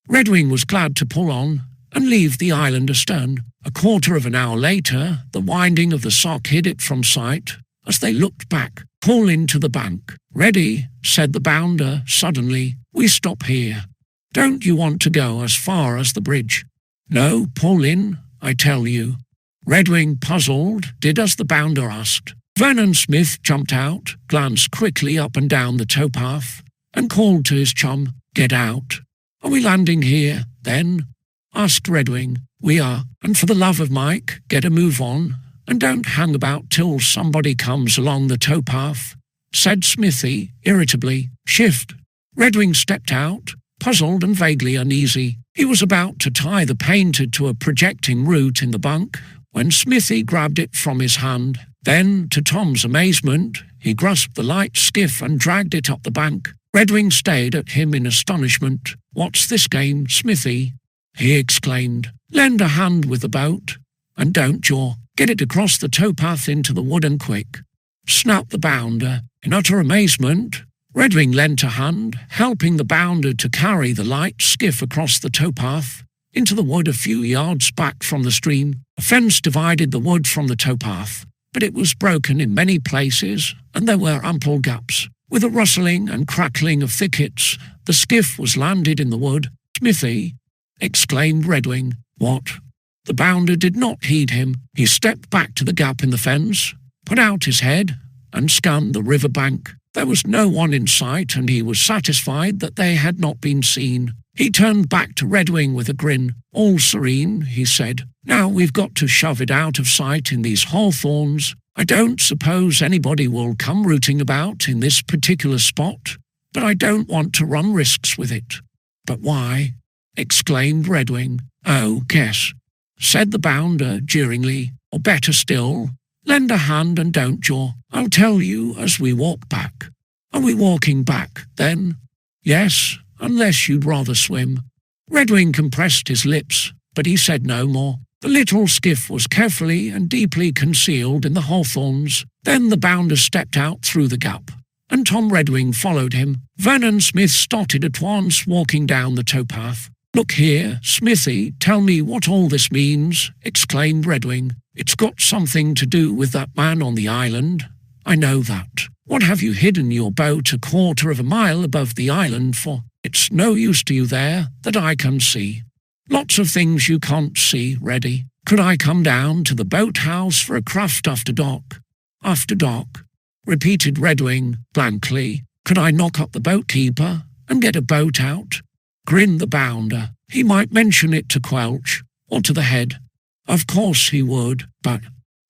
Redwing was glad to pull on and leave the island astern. A quarter of an hour later, the winding of the sock hid it from sight. As they looked back, pull into the bank. "Ready," said the bounder suddenly. "We stop here. Don't you want to go as far as the bridge?" "No, pull in, I tell you." Redwing, puzzled, did as the bounder asked. Vernon Smith jumped out, glanced quickly up and down the towpath, and called to his chum, "Get out." "Are we landing here, then?" asked Redwing. "We are, and for the love of Mike, get a move on, and don't hang about till somebody comes along the towpath," said Smithy, irritably. "Shift." Redwing stepped out, puzzled and vaguely uneasy. He was about to tie the painter to a projecting root in the bunk, when Smithy grabbed it from his hand. Then, to Tom's amazement, he grasped the light skiff and dragged it up the bank. Redwing stared at him in astonishment. "What's this game, Smithy?" he exclaimed. "Lend a hand with the boat, and don't jaw. Get it across the towpath into the wood and quick," snapped the bounder. In utter amazement, Redwing lent a hand, helping the bounder to carry the light skiff across the towpath into the wood a few yards back from the stream. A fence divided the wood from the towpath, but it was broken in many places, and there were ample gaps. With a rustling and crackling of thickets, the skiff was landed in the wood. "Smithy!" exclaimed Redwing. "What?" The bounder did not heed him. He stepped back to the gap in the fence, put out his head, and scanned the river bank. There was no one in sight, and he was satisfied that they had not been seen. He turned back to Redwing with a grin. "All serene," he said. "Now we've got to shove it out of sight in these hawthorns. I don't suppose anybody will come rooting about in this particular spot, but I don't want to run risks with it." "But why?" exclaimed Redwing. "Oh, guess," said the bounder jeeringly. "Or better still, lend a hand and don't jaw. I'll tell you as we walk back." "Are we walking back, then?" "Yes, unless you'd rather swim." Redwing compressed his lips, but he said no more. The little skiff was carefully and deeply concealed in the hawthorns. Then the bounder stepped out through the gap, and Tom Redwing followed him. Vernon Smith started at once, walking down the towpath. "Look here, Smithy, tell me what all this means," exclaimed Redwing. "It's got something to do with that man on the island. I know that. What have you hidden your boat a quarter of a mile above the island for? It's no use to you there that I can see." "Lots of things you can't see, Reddy. Could I come down to the boathouse for a craft after dark?" "After dark?" repeated Redwing blankly. "Could I knock up the boatkeeper and get a boat out?" Grinned the bounder. "He might mention it to Quelch, or to the head." "Of course he would, but—"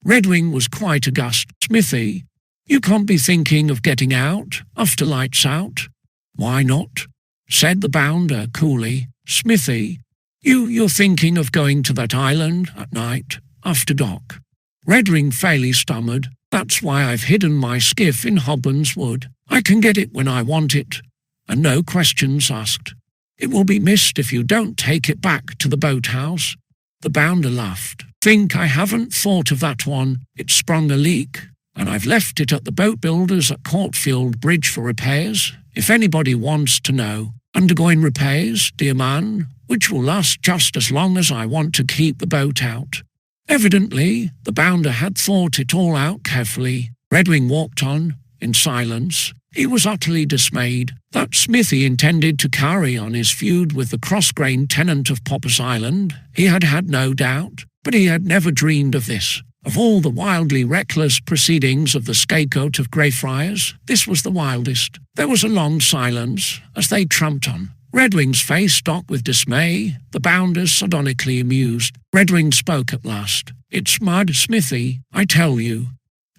Redwing was quite aghast. "Smithy, you can't be thinking of getting out after lights out." "Why not?" said the bounder coolly. "Smithy, you're thinking of going to that island at night, after dark." Redwing fairly stammered. "That's why I've hidden my skiff in Hoblin's Wood. I can get it when I want it, and no questions asked. It will be missed if you don't take it back to the boathouse." The bounder laughed. "Think I haven't thought of that one. It sprung a leak, and I've left it at the boat builders at Courtfield Bridge for repairs, if anybody wants to know. Undergoing repairs, dear man, which will last just as long as I want to keep the boat out." Evidently, the bounder had thought it all out carefully. Redwing walked on, in silence. He was utterly dismayed. That Smithy intended to carry on his feud with the cross-grained tenant of Popper's Island, he had had no doubt, but he had never dreamed of this. Of all the wildly reckless proceedings of the scapegoat of Greyfriars, this was the wildest. There was a long silence as they tramped on. Redwing's face dark with dismay, the bounders sardonically amused. Redwing spoke at last. "It's mud, Smithy, I tell you.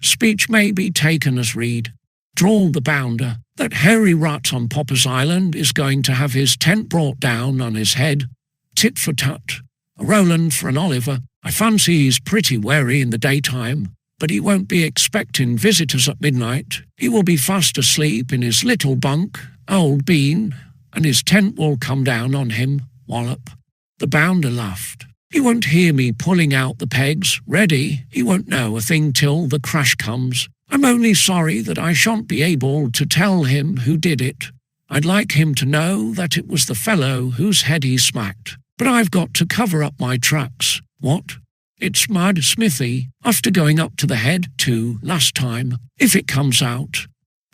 Speech may be taken as read," drawled the bounder. "That hairy rat on Popper's Island is going to have his tent brought down on his head. Tit for tat. A Roland for an Oliver. I fancy he's pretty wary in the daytime, but he won't be expecting visitors at midnight. He will be fast asleep in his little bunk, old bean, and his tent will come down on him, wallop." The bounder laughed. "He won't hear me pulling out the pegs. Ready? He won't know a thing till the crash comes. I'm only sorry that I shan't be able to tell him who did it. I'd like him to know that it was the fellow whose head he smacked. But I've got to cover up my tracks." "What?" "It's mud, Smithy, after going up to the head, too, last time. If it comes out—"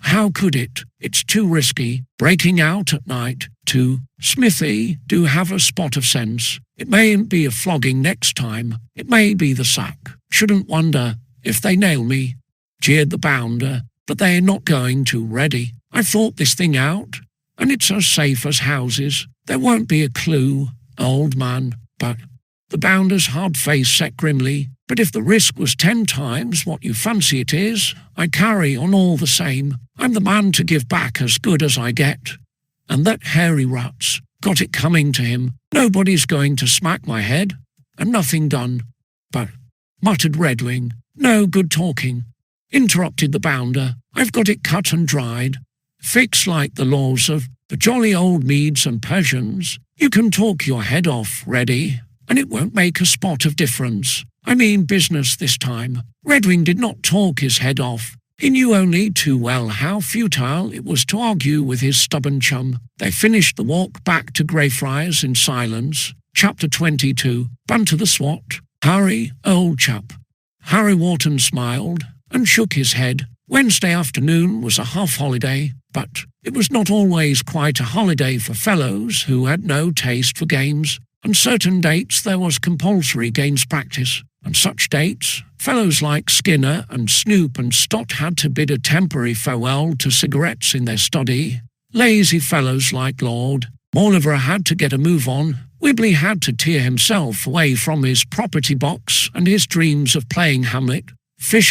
"How could it? It's too risky. Breaking out at night, too. Smithy, do have a spot of sense. It mayn't be a flogging next time. It may be the sack. Shouldn't wonder if they nail me," jeered the bounder. "But they're not going to, Reddy. I've thought this thing out, and it's as safe as houses. There won't be a clue, old man, but—" The bounder's hard face set grimly. "But if the risk was 10 times what you fancy it is, I'd carry on all the same. I'm the man to give back as good as I get. And that hairy rat's got it coming to him. Nobody's going to smack my head, and nothing done." "But," muttered Redwing. "No good talking," interrupted the bounder. "I've got it cut and dried. Fixed like the laws of the jolly old Medes and Persians. You can talk your head off, Reddy, and it won't make a spot of difference. I mean business this time." Redwing did not talk his head off. He knew only too well how futile it was to argue with his stubborn chum. They finished the walk back to Greyfriars in silence. Chapter 22. Bunter the Swat. "Harry, old chap." Harry Wharton smiled and shook his head. Wednesday afternoon was a half-holiday, but it was not always quite a holiday for fellows who had no taste for games. On certain dates there was compulsory games practice. On such dates, Fellows like Skinner and Snoop and Stott had to bid a temporary farewell to cigarettes in their study. Lazy fellows like Lord Mauleverer had to get a move on. Wibbly had to tear himself away from his property box and his dreams of playing Hamlet. Fish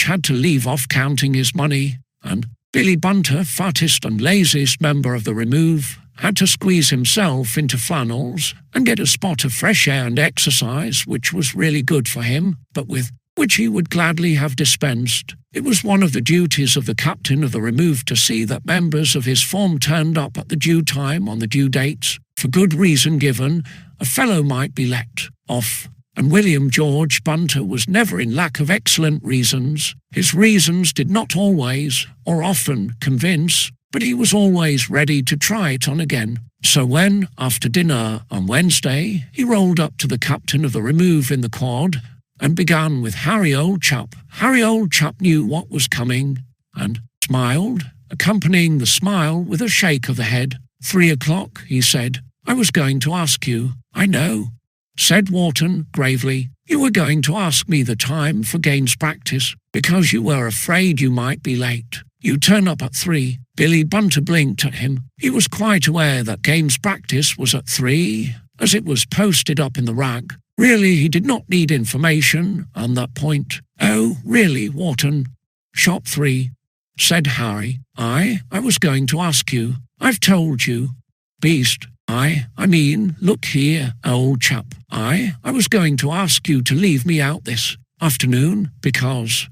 had to leave off counting his money, and Billy Bunter, fattest and laziest member of the Remove, had to squeeze himself into flannels and get a spot of fresh air and exercise, which was really good for him, but with which he would gladly have dispensed. It was one of the duties of the captain of the Remove to see that members of his form turned up at the due time on the due dates. For good reason given, a fellow might be let off, and William George Bunter was never in lack of excellent reasons. His reasons did not always, or often, convince, but he was always ready to try it on again. So when, after dinner on Wednesday, he rolled up to the captain of the Remove in the quad, and began with "Harry, old chap," Harry, old chap knew what was coming, and smiled, accompanying the smile with a shake of the head. 3 o'clock, he said. "I was going to ask you." "I know," said Wharton gravely. "You were going to ask me the time for games practice, because you were afraid you might be late. You turn up at 3. Billy Bunter blinked at him. He was quite aware that games practice was at 3, as it was posted up in the rag. Really, he did not need information on that point. "Oh, really, Wharton?" "Shop 3, said Harry. I was going to ask you. I've told you." "Beast. I mean, look here, old chap. I was going to ask you to leave me out this afternoon because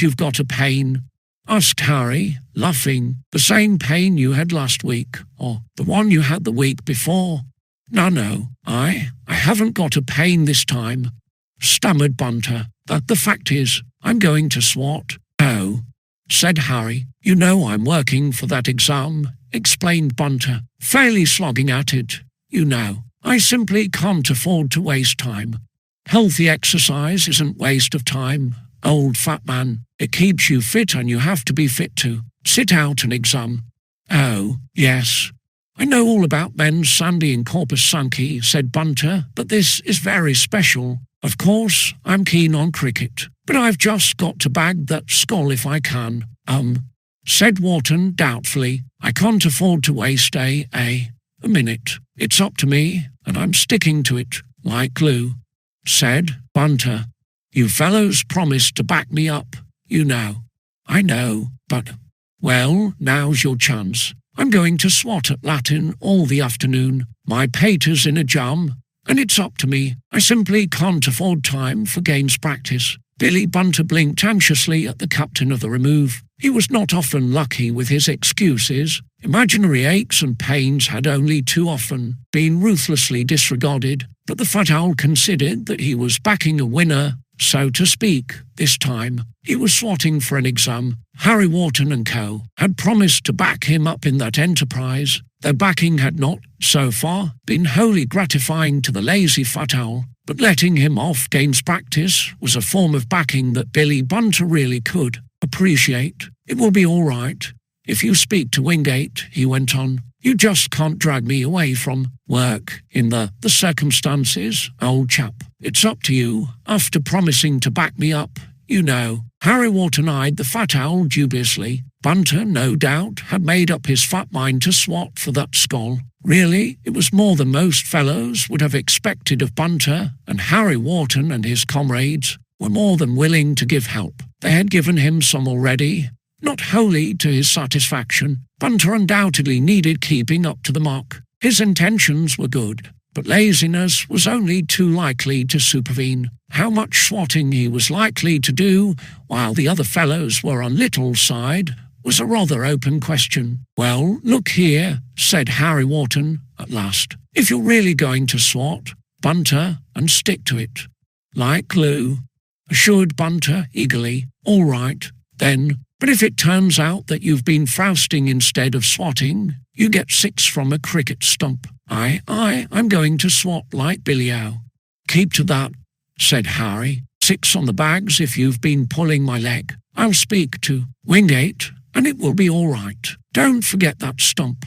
you've got a pain," asked Harry, laughing. "The same pain you had last week, or the one you had the week before?" No, I haven't got a pain this time," stammered Bunter. The fact is, I'm going to swat." "Oh," said Harry. "You know I'm working for that exam," explained Bunter, fairly slogging at it. "You know, I simply can't afford to waste time. Healthy exercise isn't waste of time, old fat man. It keeps you fit, and you have to be fit to sit out an exam." "Oh, yes, I know all about men's Sandy and Corpus Sancti," said Bunter, "but this is very special. Of course, I'm keen on cricket, but I've just got to bag that skull if I can." Said Wharton doubtfully. "I can't afford to waste a minute. It's up to me, and I'm sticking to it, like glue," said Bunter. "You fellows promised to back me up, you know." "I know, but, well, now's your chance. I'm going to swat at Latin all the afternoon. My pater's in a jam, and it's up to me. I simply can't afford time for games practice." Billy Bunter blinked anxiously at the captain of the Remove. He was not often lucky with his excuses. Imaginary aches and pains had only too often been ruthlessly disregarded, but the fat owl considered that he was backing a winner, so to speak, this time. He was swatting for an exam. Harry Wharton and Co. had promised to back him up in that enterprise. Their backing had not, so far, been wholly gratifying to the lazy fat owl, but letting him off games practice was a form of backing that Billy Bunter really could appreciate. "It will be all right if you speak to Wingate," he went on. "You just can't drag me away from work in the circumstances, old chap. It's up to you, after promising to back me up, you know." Harry Wharton eyed the fat owl dubiously. Bunter, no doubt, had made up his fat mind to swat for that skull. Really, it was more than most fellows would have expected of Bunter, and Harry Wharton and his comrades were more than willing to give help. They had given him some already, not wholly to his satisfaction. Bunter undoubtedly needed keeping up to the mark. His intentions were good, but laziness was only too likely to supervene. How much swatting he was likely to do while the other fellows were on Little's side was a rather open question. "Well, look here," said Harry Wharton at last. "If you're really going to swat, Bunter, and stick to it, like glue," assured Bunter eagerly. "All right, then. But if it turns out that you've been frousting instead of swatting, you get 6 from a cricket stump." I'm going to swat like Billy-o." "Keep to that," said Harry. 6 on the bags if you've been pulling my leg. I'll speak to Wingate, and it will be all right. Don't forget that stump."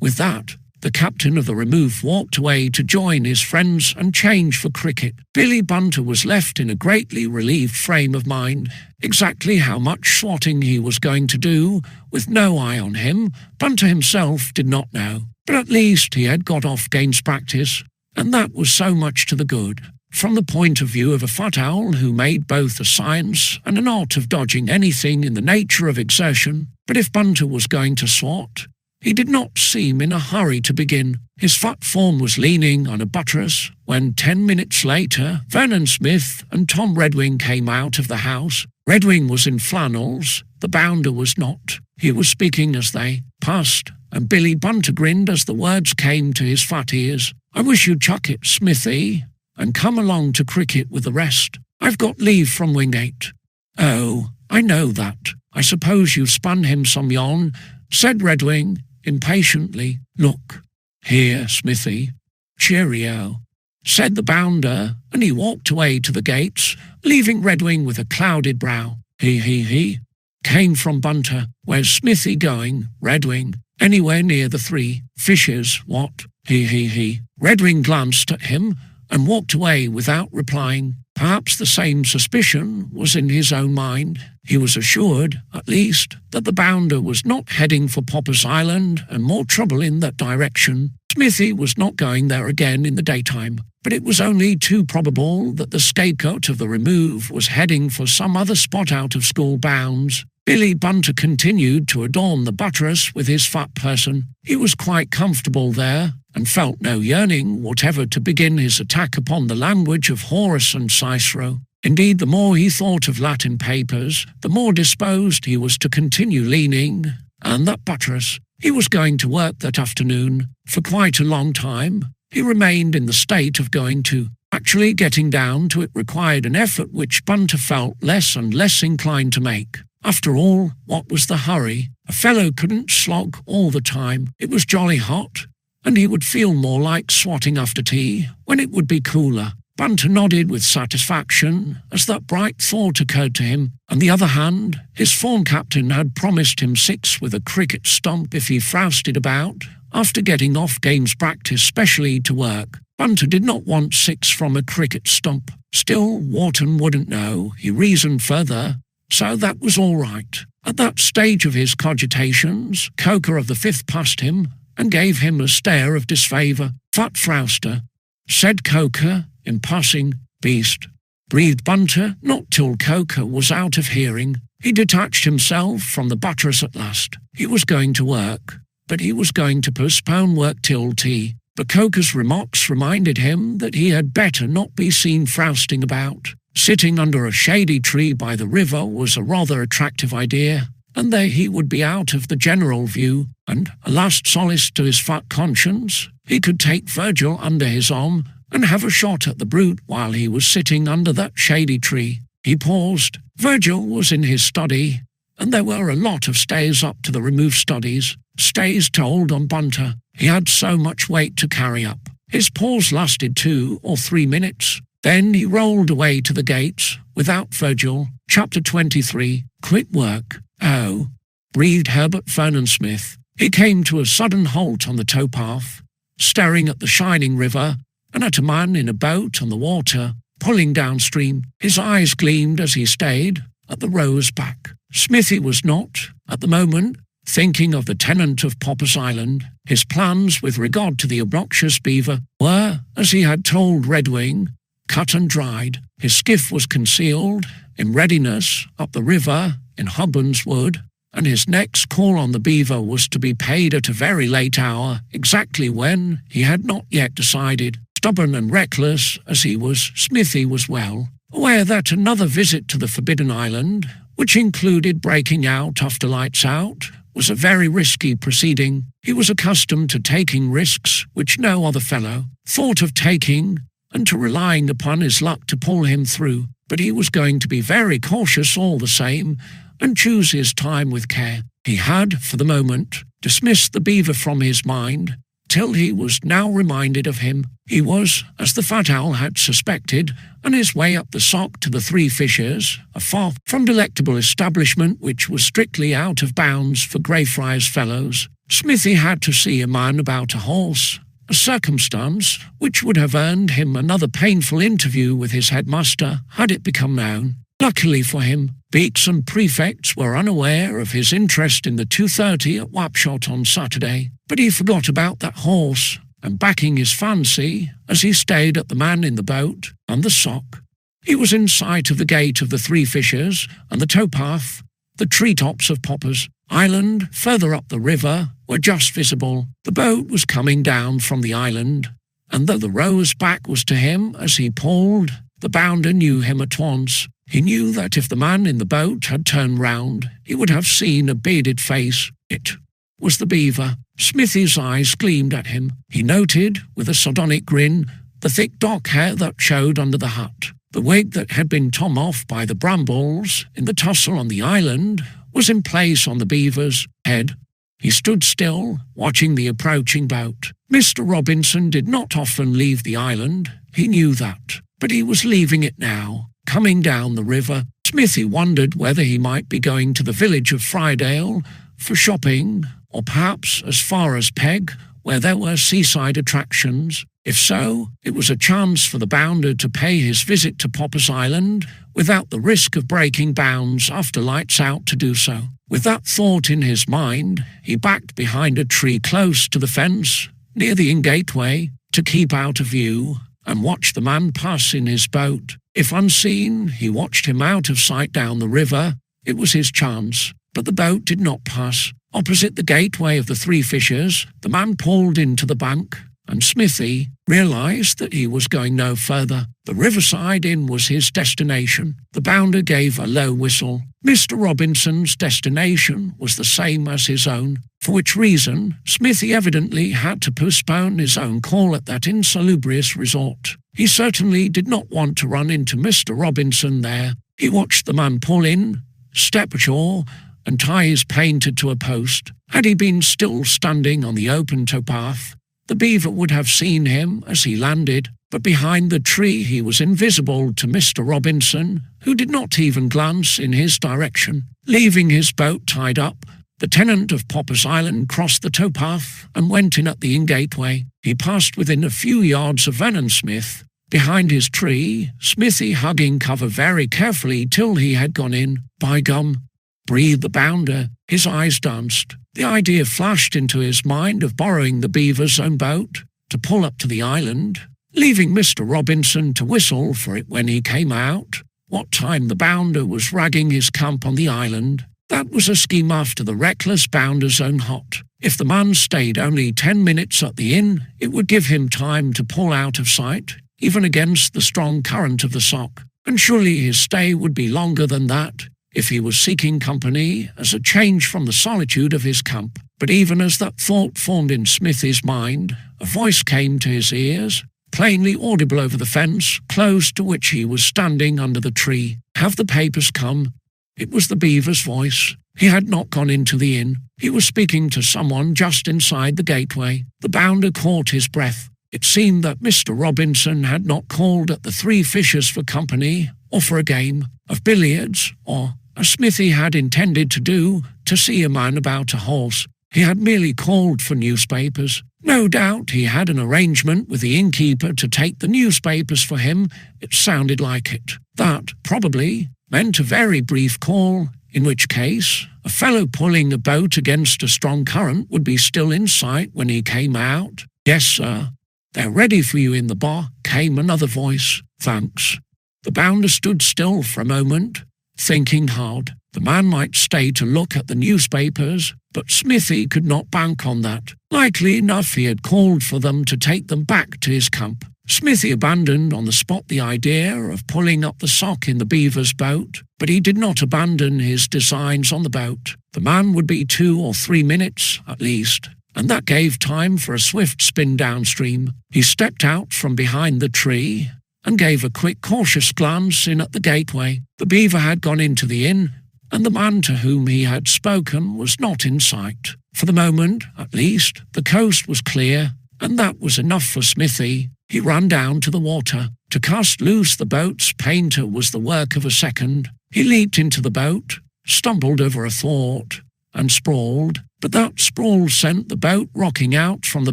With that, The captain of the remove walked away to join his friends and change for cricket. Billy Bunter was left in a greatly relieved frame of mind. Exactly how much swatting he was going to do, with no eye on him, Bunter himself did not know. But at least he had got off games practice, and that was so much to the good. From the point of view of a fat owl who made both a science and an art of dodging anything in the nature of exertion, but if Bunter was going to swat, he did not seem in a hurry to begin. His fat form was leaning on a buttress when 10 minutes later Vernon Smith and Tom Redwing came out of the house. Redwing was in flannels, the bounder was not. He was speaking as they passed, and Billy Bunter grinned as the words came to his fat ears. "I wish you'd chuck it, Smithy, and come along to cricket with the rest. I've got leave from Wingate." "Oh, I know that. I suppose you spun him some yarn," said Redwing impatiently. "Look here, Smithy." "Cheerio," said the bounder, and he walked away to the gates, leaving Redwing with a clouded brow. He came from Bunter. "Where's Smithy going, Redwing?" "Anywhere near the 3 fishes, what?" He. Redwing glanced at him and walked away without replying. Perhaps the same suspicion was in his own mind. He was assured, at least, that the bounder was not heading for Popper's Island and more trouble in that direction. Smithy was not going there again in the daytime, but it was only too probable that the scapegoat of the remove was heading for some other spot out of school bounds. Billy Bunter continued to adorn the buttress with his fat person. He was quite comfortable there, and felt no yearning whatever to begin his attack upon the language of Horace and Cicero. Indeed, the more he thought of Latin papers, the more disposed he was to continue leaning, and that buttress. He was going to work that afternoon. For quite a long time, he remained in the state of going to. Actually getting down to it required an effort which Bunter felt less and less inclined to make. After all, what was the hurry? A fellow couldn't slog all the time. It was jolly hot, and he would feel more like swatting after tea, when it would be cooler. Bunter nodded with satisfaction as that bright thought occurred to him. On the other hand, his form captain had promised him 6 with a cricket stump if he frousted about, after getting off games practice specially to work. Bunter did not want 6 from a cricket stump. Still, Wharton wouldn't know, he reasoned further, so that was all right. At that stage of his cogitations, Coker of the 5th passed him and gave him a stare of disfavour. "Fat frouster," said Coker in passing. "Beast," breathed Bunter, not till Coker was out of hearing. He detached himself from the buttress at last. He was going to work, but he was going to postpone work till tea. But Coker's remarks reminded him that he had better not be seen frousting about. Sitting under a shady tree by the river was a rather attractive idea, and there he would be out of the general view, and, a last solace to his fat conscience, he could take Virgil under his arm and have a shot at the brute while he was sitting under that shady tree. He paused. Virgil was in his study, and there were a lot of stays up to the remove studies, stays told on Bunter. He had so much weight to carry up. His pause lasted 2 or 3 minutes. Then he rolled away to the gates, without Virgil. Chapter 23. Quit work. "Oh," breathed Herbert Vernon Smith. He came to a sudden halt on the towpath, staring at the shining river and at a man in a boat on the water, pulling downstream. His eyes gleamed as he stayed at the row's back. Smithy was not, at the moment, thinking of the tenant of Popper's Island. His plans with regard to the obnoxious beaver were, as he had told Redwing, cut and dried. His skiff was concealed, in readiness, up the river in Hubban's Wood, and his next call on the beaver was to be paid at a very late hour, exactly when he had not yet decided. Stubborn and reckless as he was, Smithy was well aware that another visit to the Forbidden Island, which included breaking out after lights out, was a very risky proceeding. He was accustomed to taking risks which no other fellow thought of taking, and to relying upon his luck to pull him through, but he was going to be very cautious all the same, and choose his time with care. He had, for the moment, dismissed the beaver from his mind, till he was now reminded of him. He was, as the fat owl had suspected, on his way up the sock to the 3 Fishes, a far from delectable establishment which was strictly out of bounds for Greyfriars fellows. Smithy had to see a man about a horse, a circumstance which would have earned him another painful interview with his headmaster had it become known. Luckily for him, Beaks and prefects were unaware of his interest in the 2:30 at Wapshot on Saturday, but he forgot about that horse, and backing his fancy as he stayed at the man in the boat and the sock. He was in sight of the gate of the Three Fishers and the towpath. The treetops of Popper's Island, further up the river, were just visible. The boat was coming down from the island, and though the rower's back was to him as he pulled, the bounder knew him at once. He knew that if the man in the boat had turned round, he would have seen a bearded face. It was the beaver. Smithy's eyes gleamed at him. He noted, with a sardonic grin, the thick dock hair that showed under the hat. The wig that had been torn off by the brambles in the tussle on the island was in place on the beaver's head. He stood still, watching the approaching boat. Mr. Robinson did not often leave the island. He knew that, but he was leaving it now, coming down the river. Smithy wondered whether he might be going to the village of Friedale for shopping, or perhaps as far as Peg, where there were seaside attractions. If so, it was a chance for the bounder to pay his visit to Popper's Island without the risk of breaking bounds after lights out to do so. With that thought in his mind, he backed behind a tree close to the fence, near the inn gateway, to keep out of view, and watched the man pass in his boat. If unseen, he watched him out of sight down the river. It was his chance, but the boat did not pass. Opposite the gateway of the Three Fishers, the man pulled into the bank, and Smithy realised that he was going no further. The riverside inn was his destination. The bounder gave a low whistle. Mr. Robinson's destination was the same as his own, for which reason Smithy evidently had to postpone his own call at that insalubrious resort. He certainly did not want to run into Mr. Robinson there. He watched the man pull in, step ashore, and tie his painter to a post. Had he been still standing on the open towpath, the beaver would have seen him as he landed, but behind the tree he was invisible to Mr. Robinson, who did not even glance in his direction. Leaving his boat tied up, the tenant of Popper's Island crossed the towpath and went in at the inn gateway. He passed within a few yards of Vernon Smith. Behind his tree, Smithy hugging cover very carefully till he had gone in. By gum, breathed the bounder. His eyes danced. The idea flashed into his mind of borrowing the beaver's own boat to pull up to the island, leaving Mr. Robinson to whistle for it when he came out. What time the bounder was ragging his camp on the island, that was a scheme after the reckless bounder's own hot. If the man stayed only 10 minutes at the inn, it would give him time to pull out of sight, even against the strong current of the Sock, and surely his stay would be longer than that, if he was seeking company as a change from the solitude of his camp. But even as that thought formed in Smithy's mind, a voice came to his ears, plainly audible over the fence, close to which he was standing under the tree. "Have the papers come?" It was the beaver's voice. He had not gone into the inn. He was speaking to someone just inside the gateway. The bounder caught his breath. It seemed that Mr. Robinson had not called at the Three Fishers for company, or for a game of billiards, or, as Smithy had intended to do, to see a man about a horse. He had merely called for newspapers. No doubt he had an arrangement with the innkeeper to take the newspapers for him. It sounded like it. That, probably, meant a very brief call, in which case a fellow pulling a boat against a strong current would be still in sight when he came out. "Yes, sir. They're ready for you in the bar," came another voice. "Thanks." The bounder stood still for a moment, thinking hard. The man might stay to look at the newspapers, but Smithy could not bank on that. Likely enough he had called for them to take them back to his camp. Smithy abandoned on the spot the idea of pulling up the Sock in the beaver's boat, but he did not abandon his designs on the boat. The man would be 2 or 3 minutes, at least, and that gave time for a swift spin downstream. He stepped out from behind the tree and gave a quick, cautious glance in at the gateway. The beaver had gone into the inn, and the man to whom he had spoken was not in sight. For the moment, at least, the coast was clear, and that was enough for Smithy. He ran down to the water. To cast loose the boat's painter was the work of a second. He leaped into the boat, stumbled over a thwart, and sprawled, but that sprawl sent the boat rocking out from the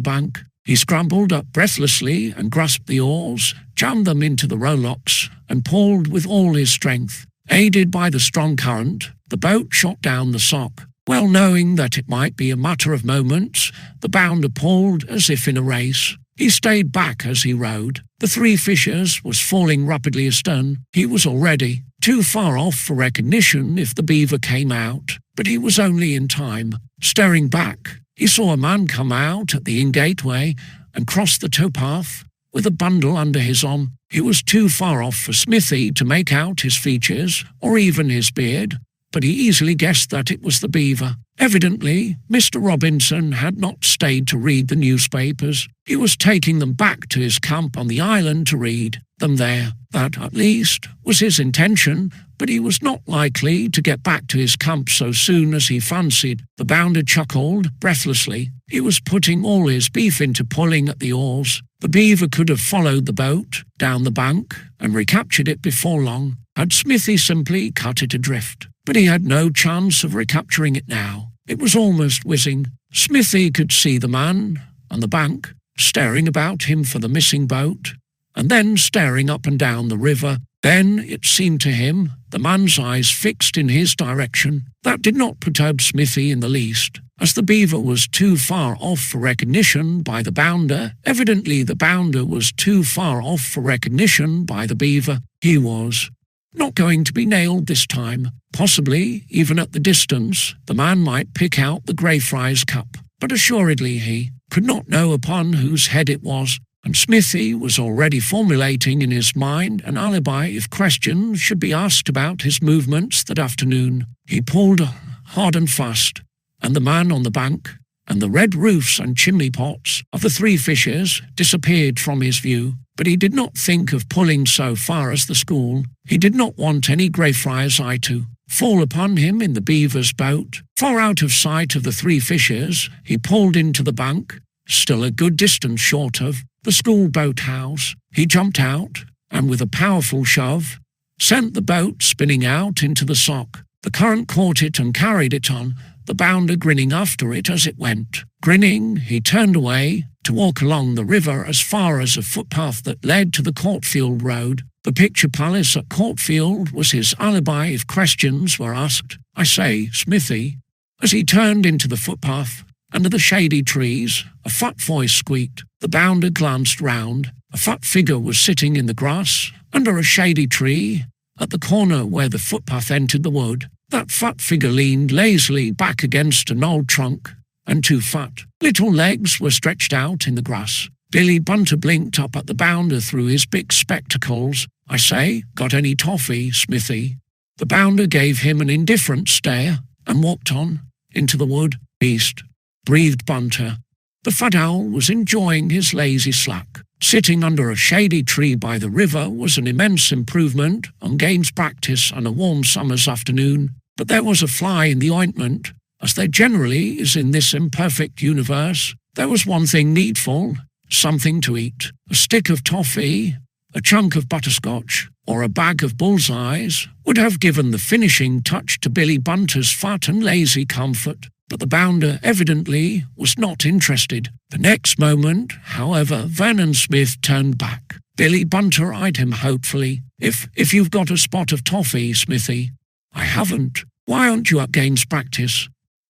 bank. He scrambled up breathlessly and grasped the oars, jammed them into the rowlocks, and pulled with all his strength. Aided by the strong current, the boat shot down the sock. Well knowing that it might be a matter of moments, the bounder pulled as if in a race. He stayed back as he rowed. The Three Fishers was falling rapidly astern. He was already too far off for recognition if the beaver came out, but he was only in time. Staring back, he saw a man come out at the inn-gateway and cross the towpath with a bundle under his arm. He was too far off for Smithy to make out his features or even his beard, but he easily guessed that it was the beaver. Evidently, Mr. Robinson had not stayed to read the newspapers. He was taking them back to his camp on the island to read them there. That, at least, was his intention, but he was not likely to get back to his camp so soon as he fancied. The bounder chuckled breathlessly. He was putting all his beef into pulling at the oars. The beaver could have followed the boat down the bank and recaptured it before long, had Smithy simply cut it adrift. But he had no chance of recapturing it now. It was almost whizzing. Smithy could see the man on the bank, staring about him for the missing boat, and then staring up and down the river. Then, it seemed to him, the man's eyes fixed in his direction. That did not perturb Smithy in the least, as the beaver was too far off for recognition by the bounder. Evidently the bounder was too far off for recognition by the beaver. He was not going to be nailed this time. Possibly, even at the distance, the man might pick out the Greyfriars cup, but assuredly he could not know upon whose head it was, and Smithy was already formulating in his mind an alibi if questions should be asked about his movements that afternoon. He pulled hard and fast, and the man on the bank and the red roofs and chimney pots of the Three Fishers disappeared from his view. But he did not think of pulling so far as the school. He did not want any Greyfriars eye to fall upon him in the beaver's boat. Far out of sight of the Three Fishers, he pulled into the bank, still a good distance short of the school boathouse. He jumped out, and with a powerful shove, sent the boat spinning out into the sock. The current caught it and carried it on, the bounder grinning after it as it went. Grinning, he turned away to walk along the river as far as a footpath that led to the Courtfield Road. The picture palace at Courtfield was his alibi if questions were asked. "I say, Smithy." As he turned into the footpath, under the shady trees, a fat voice squeaked. The bounder glanced round. A fat figure was sitting in the grass, under a shady tree, at the corner where the footpath entered the wood. That fat figure leaned lazily back against an old trunk, and two fat little legs were stretched out in the grass. Billy Bunter blinked up at the bounder through his big spectacles. "I say, got any toffee, Smithy?" The bounder gave him an indifferent stare and walked on into the wood. "Beast," breathed Bunter. The fat owl was enjoying his lazy slack. Sitting under a shady tree by the river was an immense improvement on games practice on a warm summer's afternoon, but there was a fly in the ointment, as there generally is in this imperfect universe. There was one thing needful, something to eat. A stick of toffee, a chunk of butterscotch, or a bag of bullseyes would have given the finishing touch to Billy Bunter's fat and lazy comfort. But the bounder evidently was not interested. The next moment, however, Vernon Smith turned back. Billy Bunter eyed him hopefully. If you've got a spot of toffee, Smithy." "I haven't." "Why aren't you at games practice?"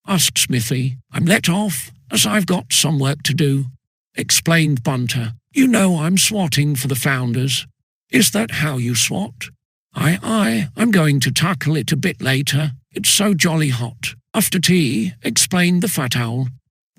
asked Smithy. "I'm let off, as I've got some work to do," explained Bunter. "You know I'm swatting for the Founders." "Is that how you swat?" I'm going to tackle it a bit later. It's so jolly hot." "After tea," explained the fat owl.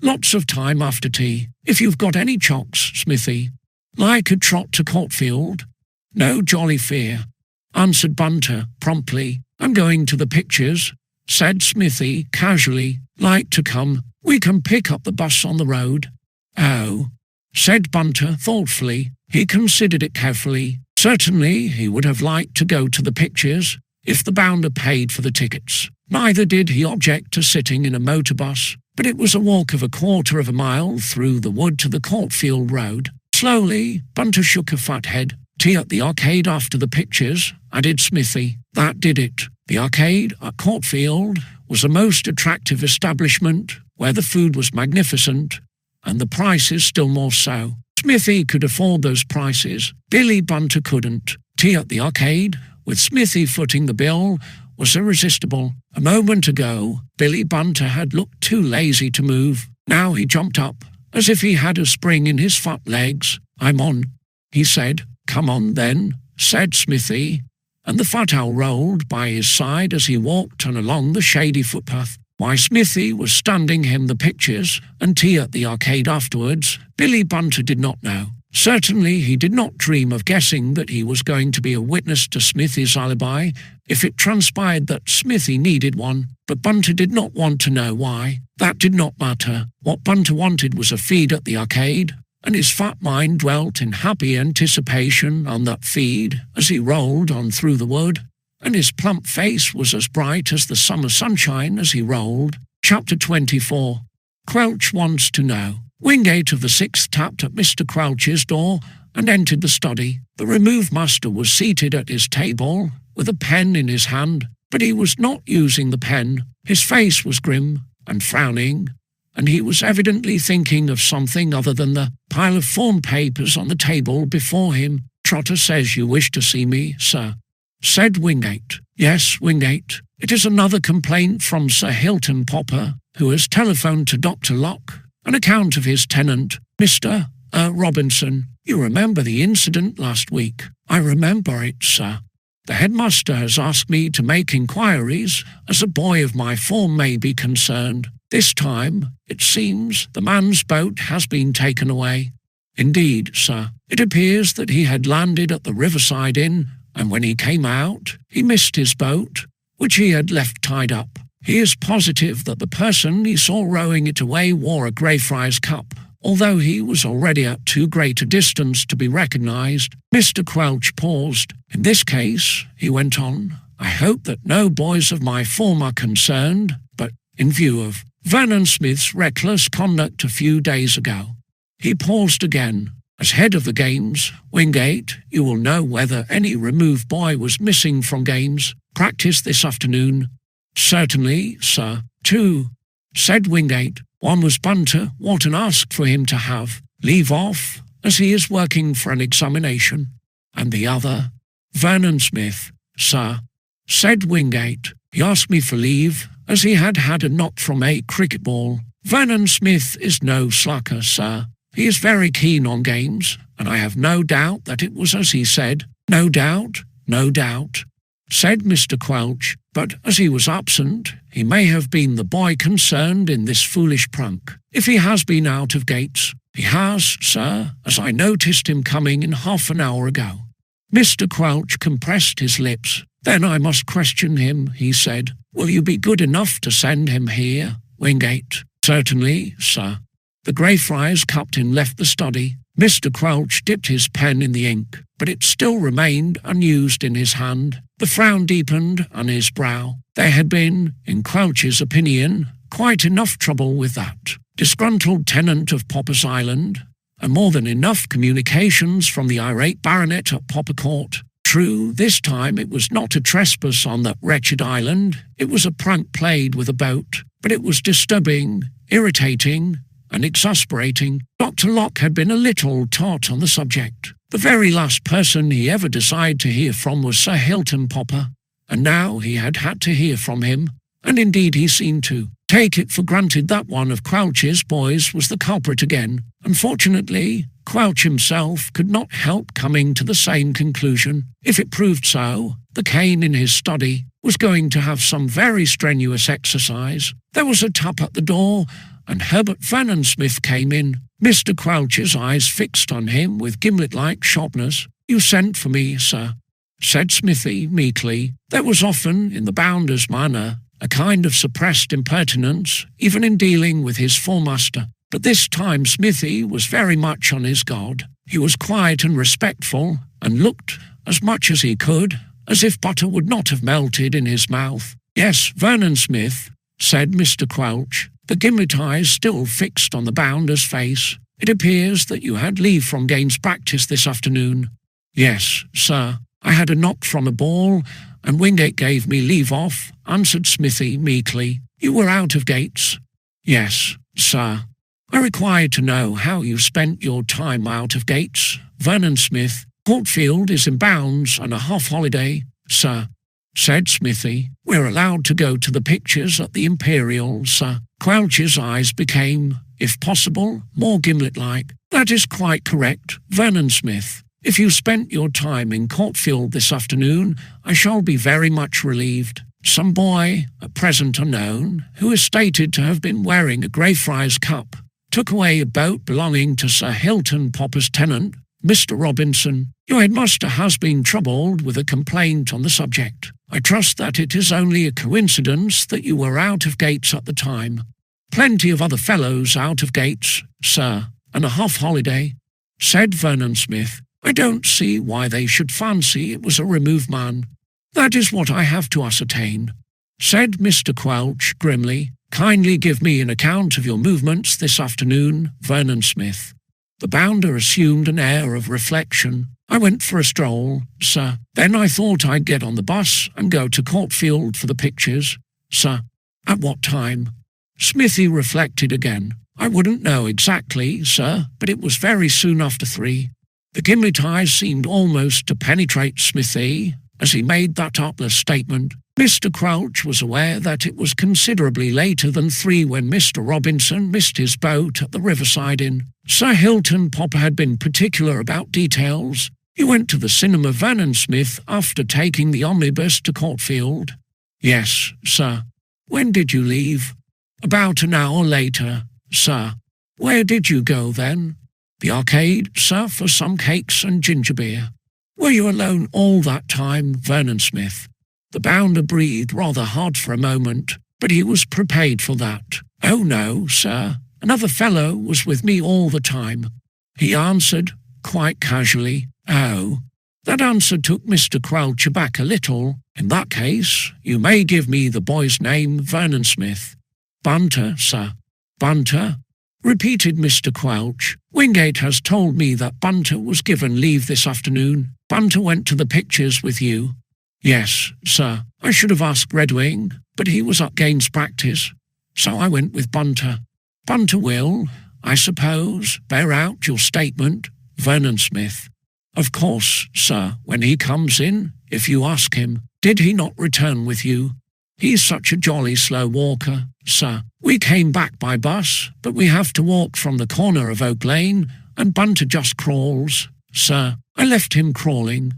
"Lots of time after tea, if you've got any chocks, Smithy." "Like a trot to Courtfield?" "No jolly fear," answered Bunter promptly. "I'm going to the pictures," said Smithy casually. "Like to come? We can pick up the bus on the road." "Oh," said Bunter thoughtfully. He considered it carefully. Certainly he would have liked to go to the pictures if the bounder paid for the tickets. Neither did he object to sitting in a motor bus, but it was a walk of 1/4 of a mile through the wood to the Courtfield Road. Slowly, Bunter shook a fat head. "Tea at the arcade after the pictures," added Smithy. That did it. The arcade at Courtfield was a most attractive establishment where the food was magnificent and the prices still more so. Smithy could afford those prices. Billy Bunter couldn't. Tea at the arcade, with Smithy footing the bill, was irresistible. A moment ago, Billy Bunter had looked too lazy to move. Now he jumped up, as if he had a spring in his fat legs. "I'm on," he said. "Come on, then," said Smithy, and the fat owl rolled by his side as he walked on along the shady footpath. Why Smithy was standing him the pictures and tea at the arcade afterwards, Billy Bunter did not know. Certainly he did not dream of guessing that he was going to be a witness to Smithy's alibi if it transpired that Smithy needed one, but Bunter did not want to know why. That did not matter. What Bunter wanted was a feed at the arcade, and his fat mind dwelt in happy anticipation on that feed as he rolled on through the wood, and his plump face was as bright as the summer sunshine as he rolled. Chapter 24. Quelch wants to know. Wingate of the Sixth tapped at Mr. Quelch's door and entered the study. The remove master was seated at his table with a pen in his hand, but he was not using the pen. His face was grim and frowning, and he was evidently thinking of something other than the pile of form papers on the table before him. "Trotter says you wish to see me, sir," said Wingate. "Yes, Wingate. It is another complaint from Sir Hilton Popper, who has telephoned to Dr. Locke, an account of his tenant, Mr. Robinson. You remember the incident last week?" "I remember it, sir. The headmaster has asked me to make inquiries as a boy of my form may be concerned. This time, it seems, the man's boat has been taken away." "Indeed, sir. It appears that he had landed at the Riverside Inn, and when he came out, he missed his boat, which he had left tied up. He is positive that the person he saw rowing it away wore a Greyfriars cap, although he was already at too great a distance to be recognized." Mr. Quelch paused. "In this case," he went on, "I hope that no boys of my form are concerned, but in view of Vernon Smith's reckless conduct a few days ago." He paused again. "As head of the games, Wingate, you will know whether any removed boy was missing from games practice this afternoon." "Certainly, sir." "Two," said Wingate. "One was Bunter. Wharton asked for him to have leave off, as he is working for an examination." "And the other?" "Vernon Smith, sir," said Wingate. "He asked me for leave, as he had had a knock from a cricket ball. Vernon Smith is no slacker, sir. He is very keen on games, and I have no doubt that it was as he said." "No doubt, no doubt," said Mr. Quelch, "but as he was absent, he may have been the boy concerned in this foolish prank. If he has been out of gates, he has, sir, as I noticed him coming in half an hour ago." Mr. Quelch compressed his lips. "Then I must question him," he said. "Will you be good enough to send him here, Wingate?" "Certainly, sir." The Greyfriars captain left the study. Mr. Quelch dipped his pen in the ink, but it still remained unused in his hand. The frown deepened on his brow. There had been, in Quelch's opinion, quite enough trouble with that disgruntled tenant of Popper's Island, and more than enough communications from the irate baronet at Popper Court. True, this time it was not a trespass on that wretched island. It was a prank played with a boat, but it was disturbing, irritating, and exasperating. Dr. Locke had been a little taught on the subject. The very last person he ever desired to hear from was Sir Hilton Popper, and now he had had to hear from him, and indeed he seemed to take it for granted that one of Quelch's boys was the culprit again. Unfortunately, Quelch himself could not help coming to the same conclusion. If it proved so, the cane in his study was going to have some very strenuous exercise. There was a tap at the door, and Herbert Vernon Smith came in. Mr. Quelch's eyes fixed on him with gimlet-like sharpness. "You sent for me, sir," said Smithy meekly. There was often, in the bounder's manner, a kind of suppressed impertinence, even in dealing with his foremaster. But this time Smithy was very much on his guard. He was quiet and respectful, and looked, as much as he could, as if butter would not have melted in his mouth. "Yes, Vernon Smith," said Mr. Quelch, the gimlet eyes still fixed on the bounder's face. "It appears that you had leave from games practice this afternoon." "Yes, sir. I had a knock from a ball, and Wingate gave me leave off," answered Smithy meekly. "You were out of gates?" "Yes, sir." "I require to know how you spent your time out of gates." Vernon Smith. "Courtfield is in bounds on a half-holiday, sir," said Smithy. "We're allowed to go to the pictures at the Imperial, sir." Quelch's eyes became, if possible, more gimlet-like. "That is quite correct, Vernon Smith. If you spent your time in Courtfield this afternoon, I shall be very much relieved. Some boy, at present unknown, who is stated to have been wearing a Greyfriars cap, took away a boat belonging to Sir Hilton Popper's tenant, Mr. Robinson. Your headmaster has been troubled with a complaint on the subject. I trust that it is only a coincidence that you were out of gates at the time." "Plenty of other fellows out of gates, sir, and a half-holiday," said Vernon Smith. "I don't see why they should fancy it was a removed man." "That is what I have to ascertain," said Mr. Quelch grimly. "Kindly give me an account of your movements this afternoon, Vernon Smith." The bounder assumed an air of reflection. "I went for a stroll, sir. Then I thought I'd get on the bus and go to Courtfield for the pictures, sir." "At what time?" Smithy reflected again. "I wouldn't know exactly, sir, but it was very soon after 3. The gimlet eyes seemed almost to penetrate Smithy as he made that artless statement. Mr. Quelch was aware that it was considerably later than 3 when Mr. Robinson missed his boat at the Riverside Inn. Sir Hilton Popper had been particular about details. "You went to the cinema, Vernon Smith, after taking the omnibus to Courtfield?" "Yes, sir." "When did you leave?" "About an hour later, sir." "Where did you go then?" "The Arcade, sir, for some cakes and ginger beer." "Were you alone all that time, Vernon Smith?" The bounder breathed rather hard for a moment, but he was prepared for that. "Oh no, sir. Another fellow was with me all the time," he answered, quite casually. "Oh." That answer took Mr. Quelch aback a little. "In that case, you may give me the boy's name, Vernon Smith." "Bunter, sir." "Bunter?" repeated Mr. Quelch. "Wingate has told me that Bunter was given leave this afternoon. Bunter went to the pictures with you." "Yes, sir. I should have asked Redwing, but he was at games practice, so I went with Bunter." "Bunter will, I suppose, bear out your statement, Vernon Smith." "Of course, sir, when he comes in, if you ask him. Did he not return with you?" "He's such a jolly slow walker, sir. We came back by bus, but we have to walk from the corner of Oak Lane, and Bunter just crawls, sir. I left him crawling."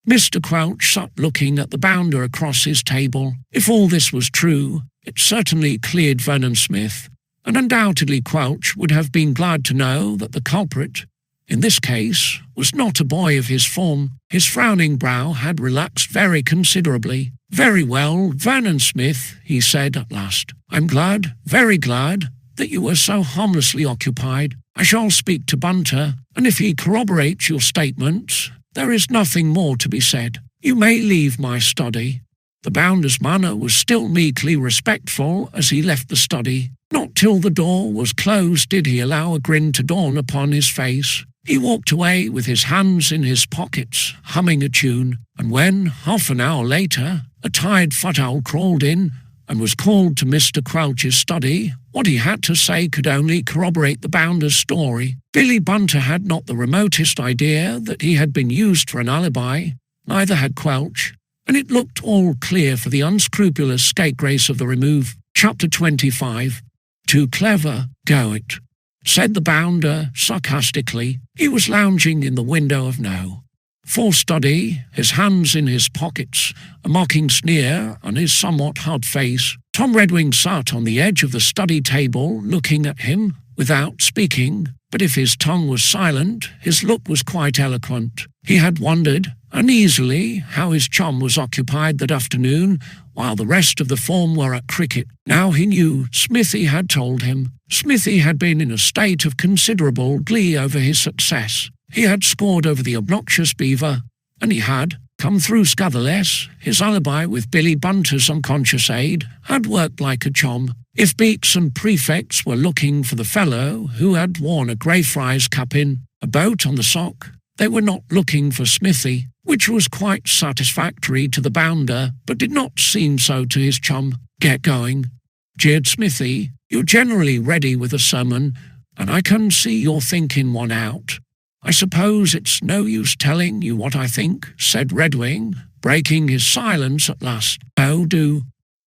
Mr. Quelch sat looking at the bounder across his table. If all this was true, it certainly cleared Vernon Smith, and undoubtedly Quelch would have been glad to know that the culprit, in this case, was not a boy of his form. His frowning brow had relaxed very considerably. "Very well, Vernon Smith," he said at last. "I'm glad, very glad, that you were so harmlessly occupied. I shall speak to Bunter, and if he corroborates your statements, there is nothing more to be said. You may leave my study." The bounder's manner was still meekly respectful as he left the study. Not till the door was closed did he allow a grin to dawn upon his face. He walked away with his hands in his pockets, humming a tune, and when, half an hour later, a tired foot-owl crawled in and was called to Mr. Quelch's study, what he had to say could only corroborate the bounder's story. Billy Bunter had not the remotest idea that he had been used for an alibi, neither had Quelch, and it looked all clear for the unscrupulous scapegrace of the remove. Chapter 25. "Too clever, go it," said the bounder sarcastically. He was lounging in the window of No. 4 study, his hands in his pockets, a mocking sneer on his somewhat hard face. Tom Redwing sat on the edge of the study table looking at him without speaking, but if his tongue was silent, his look was quite eloquent. He had wondered uneasily how his chum was occupied that afternoon while the rest of the form were at cricket. Now he knew. Smithy had told him. Smithy had been in a state of considerable glee over his success. He had scored over the obnoxious Beaver, and he had come through scatheless. His alibi with Billy Bunter's unconscious aid had worked like a charm. If Beaks and prefects were looking for the fellow who had worn a Greyfriars cap in a boat on the Sock, They were not looking for Smithy, which was quite satisfactory to the bounder, but did not seem so to his chum. "Get going," jeered Smithy. "You're generally ready with a sermon, and I can see you're thinking one out." "I suppose it's no use telling you what I think," said Redwing, breaking his silence at last. "Oh, do,"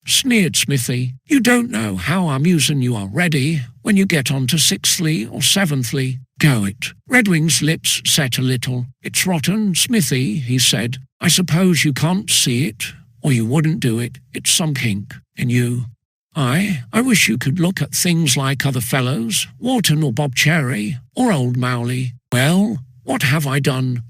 sneered Smithy. "You don't know how I'm using you already when you get on to sixthly or seventhly. Go it." Redwing's lips set a little. "It's rotten, Smithy," he said. "I suppose you can't see it, or you wouldn't do it. It's some kink in you. I wish you could look at things like other fellows, Wharton or Bob Cherry, or old Mowley." "Well, what have I done?"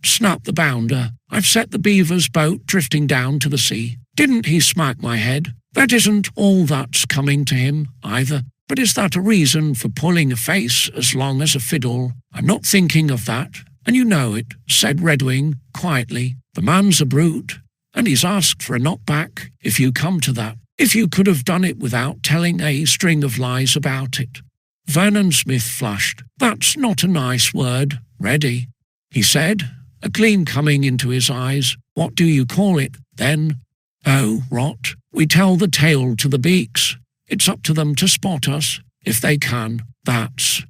snapped the bounder. "I've set the beaver's boat drifting down to the sea. Didn't he smack my head? That isn't all that's coming to him, either. But is that a reason for pulling a face as long as a fiddle? I'm not thinking of that, and you know it," said Redwing quietly. "The man's a brute, and he's asked for a knockback, if you come to that. If you could have done it without telling a string of lies about it." Vernon Smith flushed. "That's not a nice word, Reddy," he said, a gleam coming into his eyes. "What do you call it, then?" "Oh, rot. We tell the tale to the beaks. It's up to them to spot us, if they can. That's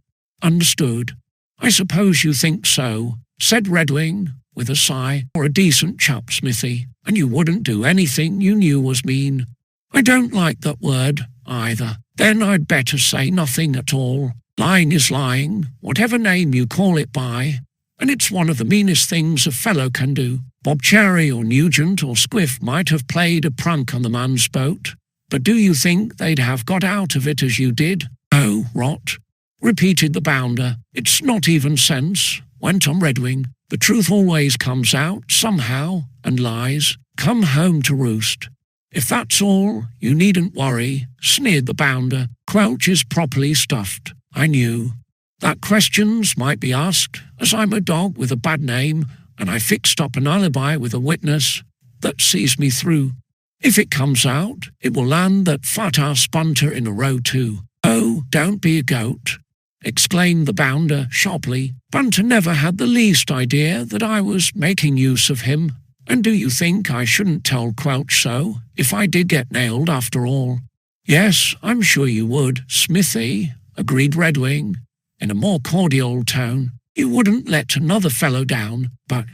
understood." "I suppose you think so," said Redwing, with a sigh. "Or a decent chap, Smithy, and you wouldn't do anything you knew was mean." "I don't like that word, either." "Then I'd better say nothing at all. Lying is lying, whatever name you call it by, and it's one of the meanest things a fellow can do. Bob Cherry or Nugent or Squiff might have played a prank on the man's boat, but do you think they'd have got out of it as you did?" "Oh, rot," repeated the bounder. "It's not even sense," went on Redwing. "The truth always comes out, somehow, and lies come home to roost. If that's all, you needn't worry," sneered the bounder. "Quelch is properly stuffed. I knew that questions might be asked, as I'm a dog with a bad name, and I fixed up an alibi with a witness that sees me through. If it comes out, it will land that fat-ass Bunter in a row too." "Oh, don't be a goat," exclaimed the bounder sharply. "Bunter never had the least idea that I was making use of him. And do you think I shouldn't tell Quelch so, if I did get nailed after all?" "Yes, I'm sure you would, Smithy," agreed Redwing, in a more cordial tone. "You wouldn't let another fellow down, but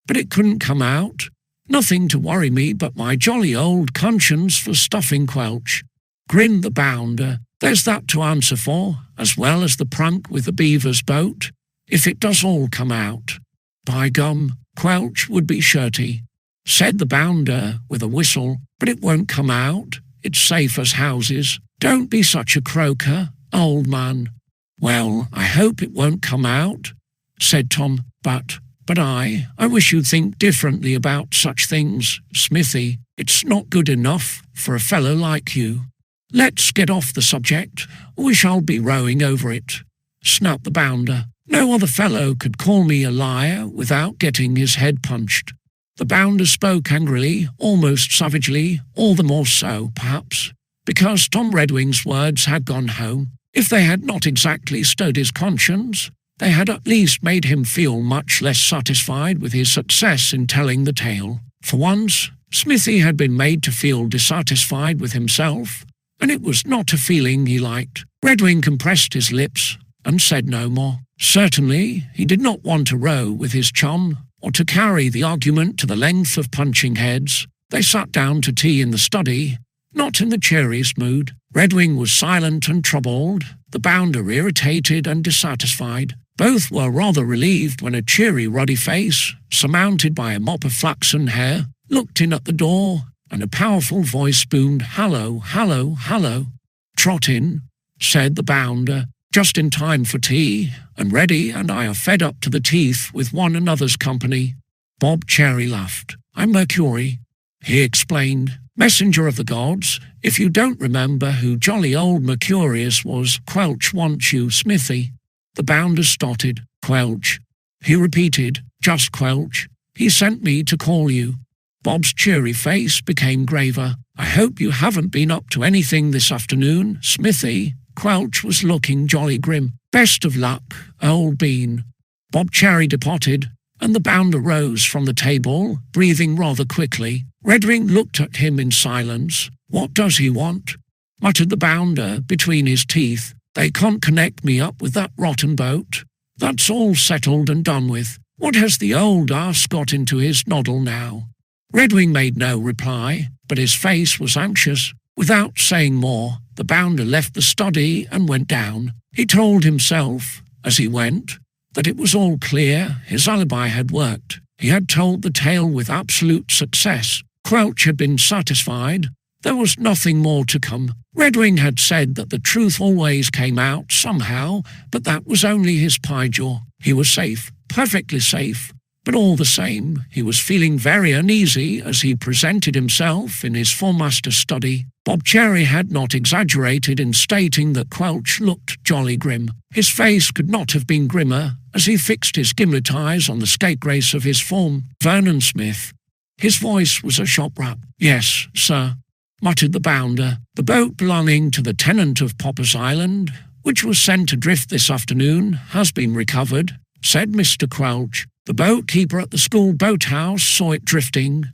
it couldn't come out. Nothing to worry me but my jolly old conscience for stuffing Quelch," grinned the bounder. "There's that to answer for, as well as the prank with the beaver's boat, if it does all come out. By gum, Quelch would be shirty," said the bounder with a whistle. "But it won't come out. It's safe as houses. Don't be such a croaker, old man." "Well, I hope it won't come out," said Tom. But I wish you'd think differently about such things, Smithy. It's not good enough for a fellow like you." "Let's get off the subject, or we shall be rowing over it," snapped the bounder. "No other fellow could call me a liar without getting his head punched." The bounder spoke angrily, almost savagely, all the more so, perhaps, because Tom Redwing's words had gone home. If they had not exactly stirred his conscience, they had at least made him feel much less satisfied with his success in telling the tale. For once, Smithy had been made to feel dissatisfied with himself, and it was not a feeling he liked. Redwing compressed his lips and said no more. Certainly, he did not want to row with his chum, or to carry the argument to the length of punching heads. They sat down to tea in the study, not in the cheeriest mood. Redwing was silent and troubled, the bounder irritated and dissatisfied. Both were rather relieved when a cheery ruddy face, surmounted by a mop of flaxen hair, looked in at the door, and a powerful voice boomed, "Hallo, hallo, hallo." "Trot in," said the bounder, "just in time for tea, and Reddy and I are fed up to the teeth with one another's company." Bob Cherry laughed. "I'm Mercury," he explained, "messenger of the gods. If you don't remember who jolly old Mercurius was, Quelch wants you, Smithy." The bounder stuttered. "Quelch," he repeated, "just Quelch. He sent me to call you." Bob's cheery face became graver. "I hope you haven't been up to anything this afternoon, Smithy." Quelch was looking jolly grim. "Best of luck, old bean." Bob Cherry departed, and the bounder rose from the table, breathing rather quickly. Redwing looked at him in silence. "What does he want?" muttered the bounder between his teeth. "They can't connect me up with that rotten boat. That's all settled and done with. What has the old ass got into his noddle now?" Redwing made no reply, but his face was anxious. Without saying more, the bounder left the study and went down. He told himself, as he went, that it was all clear. His alibi had worked. He had told the tale with absolute success. Quelch had been satisfied. There was nothing more to come. Redwing had said that the truth always came out somehow, but that was only his pie-jaw. He was safe, perfectly safe. But all the same, he was feeling very uneasy as he presented himself in his foremaster's study. Bob Cherry had not exaggerated in stating that Quelch looked jolly grim. His face could not have been grimmer as he fixed his gimlet eyes on the scapegrace of his form, Vernon Smith. His voice was a shop rap. "Yes, sir," muttered the bounder. "The boat belonging to the tenant of Popper's Island, which was sent adrift this afternoon, has been recovered," said Mr. Quelch. "The boat-keeper at the school boathouse saw it drifting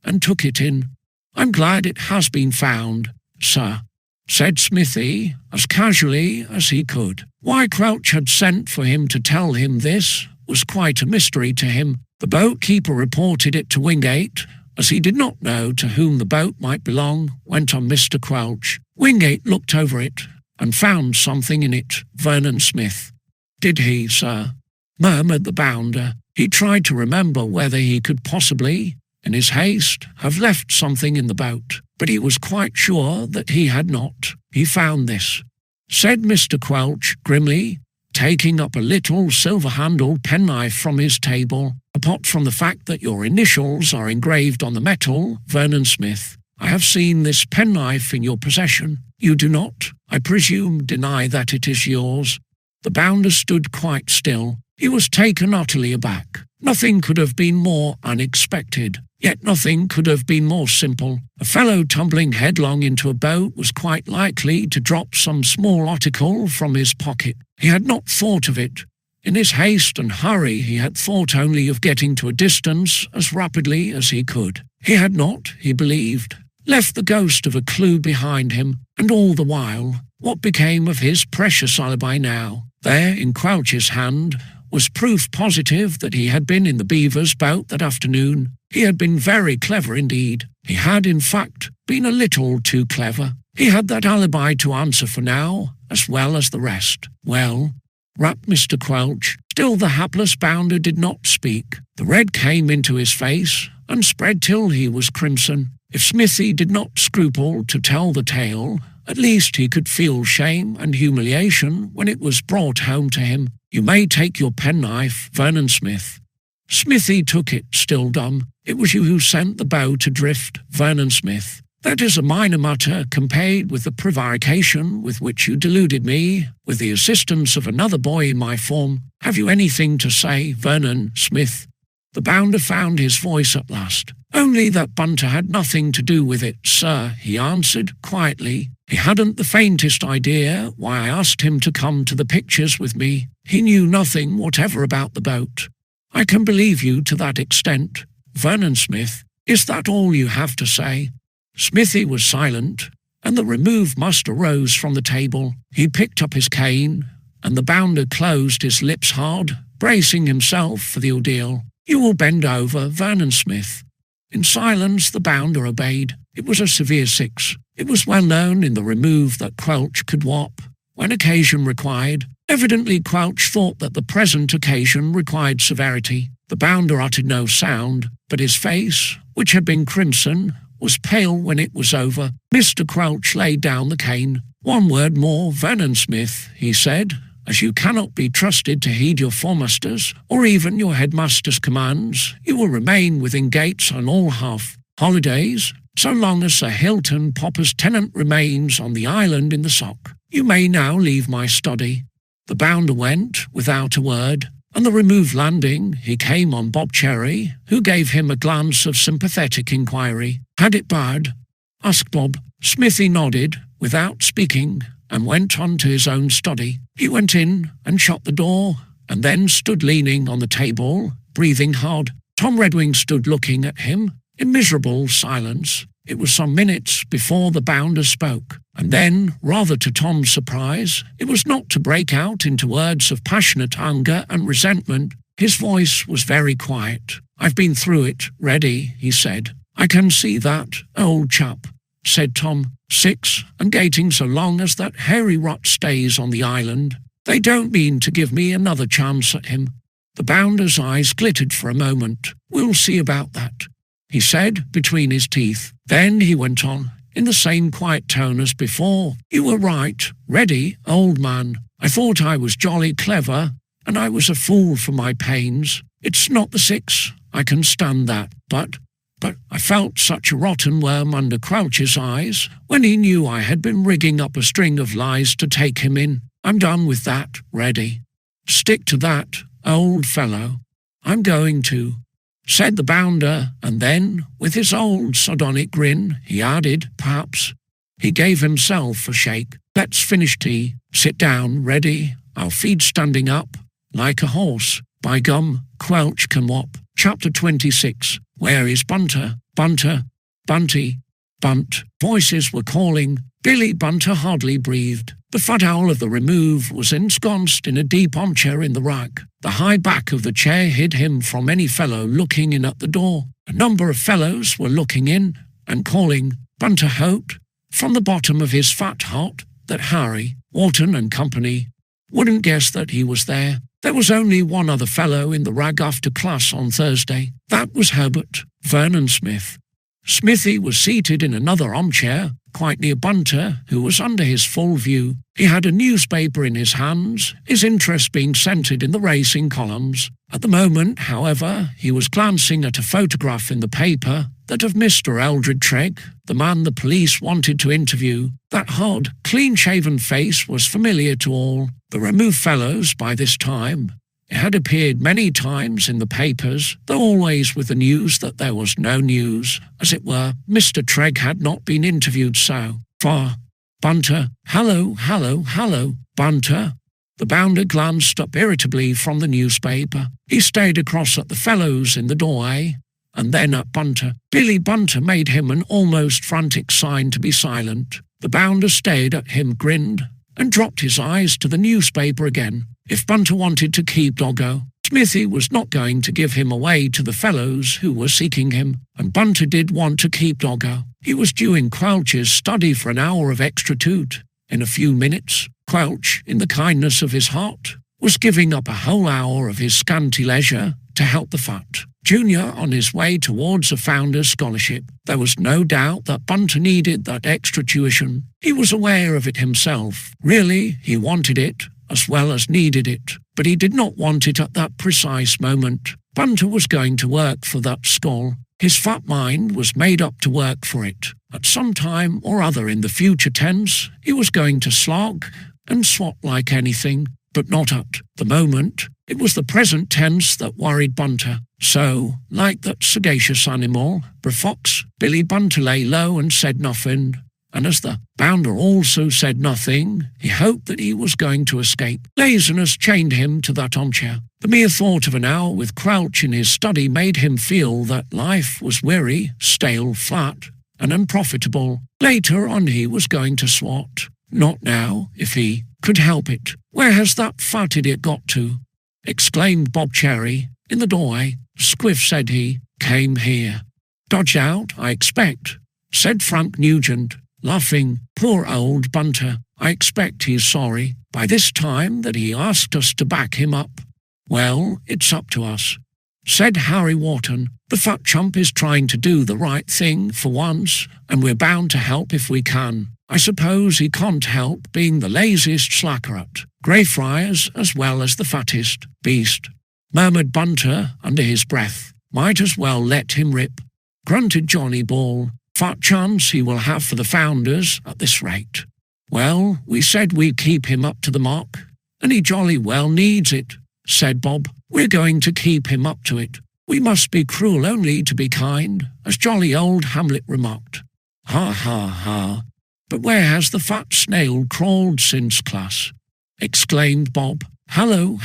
and took it in. I'm glad it has been found, sir," said Smithy, as casually as he could. Why Quelch had sent for him to tell him this was quite a mystery to him. The boat-keeper reported it to Wingate, as he did not know to whom the boat might belong, went on Mr. Quelch. Wingate looked over it and found something in it, Vernon Smith. "Did he, sir?" murmured the bounder. He tried to remember whether he could possibly, in his haste, have left something in the boat, but he was quite sure that he had not. "He found this," said Mr. Quelch grimly, taking up a little silver-handled penknife from his table. "Apart from the fact that your initials are engraved on the metal, Vernon Smith, I have seen this penknife in your possession. You do not, I presume, deny that it is yours?" The bounder stood quite still. He was taken utterly aback. Nothing could have been more unexpected, yet nothing could have been more simple. A fellow tumbling headlong into a boat was quite likely to drop some small article from his pocket. He had not thought of it. In his haste and hurry he had thought only of getting to a distance as rapidly as he could. He had not, he believed, left the ghost of a clue behind him, and all the while, what became of his precious alibi now? There, in Quelch's hand, was proof positive that he had been in the Beaver's boat that afternoon. He had been very clever indeed. He had, in fact, been a little too clever. He had that alibi to answer for now, as well as the rest. "Well," rapped Mr. Quelch. Still the hapless bounder did not speak. The red came into his face and spread till he was crimson. If Smithy did not scruple to tell the tale, at least he could feel shame and humiliation when it was brought home to him. "You may take your penknife, Vernon Smith." Smithy took it, still dumb. "It was you who sent the boat adrift, Vernon Smith. That is a minor matter compared with the prevarication with which you deluded me, with the assistance of another boy in my form. Have you anything to say, Vernon Smith?" The bounder found his voice at last. "Only that Bunter had nothing to do with it, sir," he answered quietly. "He hadn't the faintest idea why I asked him to come to the pictures with me. He knew nothing whatever about the boat. I can believe you to that extent. Vernon Smith, is that all you have to say?" Smithy was silent, and the removed muster rose from the table. He picked up his cane, and the bounder closed his lips hard, bracing himself for the ordeal. "You will bend over, Vernon Smith." In silence the bounder obeyed. It was a severe 6. It was well known in the remove that Quelch could whop when occasion required. Evidently Quelch thought that the present occasion required severity. The bounder uttered no sound, but his face, which had been crimson, was pale when it was over. Mr. Quelch laid down the cane. "One word more, Vernon Smith," he said. "As you cannot be trusted to heed your foremaster's, or even your headmaster's commands, you will remain within gates on all half-holidays, so long as Sir Hilton Popper's tenant remains on the island in the Sock. You may now leave my study." The bounder went, without a word. On the removed landing, he came on Bob Cherry, who gave him a glance of sympathetic inquiry. "Had it bad?" asked Bob. Smithy nodded, without speaking, and went on to his own study. He went in and shut the door, and then stood leaning on the table, breathing hard. Tom Redwing stood looking at him in miserable silence. It was some minutes before the bounder spoke, and then, rather to Tom's surprise, it was not to break out into words of passionate anger and resentment. His voice was very quiet. "I've been through it, Reddy," he said. "I can see that, old chap," said Tom. 6, and gating so long as that hairy rot stays on the island. They don't mean to give me another chance at him." The bounder's eyes glittered for a moment. "We'll see about that," he said between his teeth. Then he went on, in the same quiet tone as before. "You were right, Reddy, old man. I thought I was jolly clever, and I was a fool for my pains. It's not the 6, I can stand that, but I felt such a rotten worm under Crouch's eyes when he knew I had been rigging up a string of lies to take him in. I'm done with that, Reddy. Stick to that, old fellow. I'm going to," said the bounder, and then, with his old sardonic grin, he added, perhaps, he gave himself a shake. "Let's finish tea. Sit down, Reddy. I'll feed standing up, like a horse. By gum, Quelch can whop." Chapter 26. Where is Bunter? Bunter, Bunty, Bunt. Voices were calling. Billy Bunter hardly breathed. The fat owl of the remove was ensconced in a deep armchair in the rack. The high back of the chair hid him from any fellow looking in at the door. A number of fellows were looking in and calling. Bunter hoped, from the bottom of his fat heart, that Harry, Wharton and company wouldn't guess that he was there. There was only one other fellow in the rag after class on Thursday. That was Herbert Vernon Smith. Smithy was seated in another armchair, quite near Bunter, who was under his full view. He had a newspaper in his hands, his interest being centred in the racing columns. At the moment, however, he was glancing at a photograph in the paper, that of Mr. Eldred Tregg, the man the police wanted to interview. That hard, clean-shaven face was familiar to all. The removed fellows, by this time, it had appeared many times in the papers, though always with the news that there was no news. As it were, Mr. Tregg had not been interviewed so far. Bunter, hello, Bunter. The bounder glanced up irritably from the newspaper. He stared across at the fellows in the doorway, and then at Bunter. Billy Bunter made him an almost frantic sign to be silent. The bounder stared at him, grinned, and dropped his eyes to the newspaper again. If Bunter wanted to keep Doggo, Smithy was not going to give him away to the fellows who were seeking him, and Bunter did want to keep Doggo. He was due in Quelch's study for an hour of extra toot. In a few minutes, Quelch, in the kindness of his heart, was giving up a whole hour of his scanty leisure to help the fat junior on his way towards a founder's scholarship. There was no doubt that Bunter needed that extra tuition. He was aware of it himself. Really, he wanted it, as well as needed it, but he did not want it at that precise moment. Bunter was going to work for that school. His fat mind was made up to work for it. At some time or other in the future tense, he was going to slog and swat like anything, but not at the moment. It was the present tense that worried Bunter. So, like that sagacious animal, Fox, Billy Bunter lay low and said nothing, and as the bounder also said nothing, he hoped that he was going to escape. Laziness chained him to that armchair. The mere thought of an hour with Quelch in his study made him feel that life was weary, stale, flat, and unprofitable. Later on he was going to swat. Not now, if he could help it. "Where has that fat idiot got to?" exclaimed Bob Cherry in the doorway. "Squiff," said he, "came here." "Dodged out, I expect," said Frank Nugent, laughing. "Poor old Bunter. I expect he's sorry by this time that he asked us to back him up." "Well, it's up to us," said Harry Wharton. "The fat chump is trying to do the right thing for once, and we're bound to help if we can. I suppose he can't help being the laziest slacker at Greyfriars as well as the fattest beast," murmured Bunter under his breath. "Might as well let him rip," grunted Johnny Ball. "Fat chance he will have for the founders at this rate." "Well, we said we'd keep him up to the mark, and he jolly well needs it," said Bob. "We're going to keep him up to it. We must be cruel only to be kind, as jolly old Hamlet remarked. Ha, ha, ha. But where has the fat snail crawled since class?" exclaimed Bob. Hallo,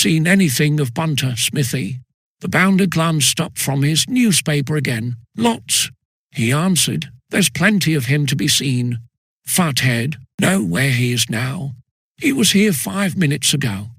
seen anything of Bunter, Smithy?" The bounder glanced up from his newspaper again. "Lots," he answered. "There's plenty of him to be seen. Fathead, know where he is now? He was here 5 minutes ago."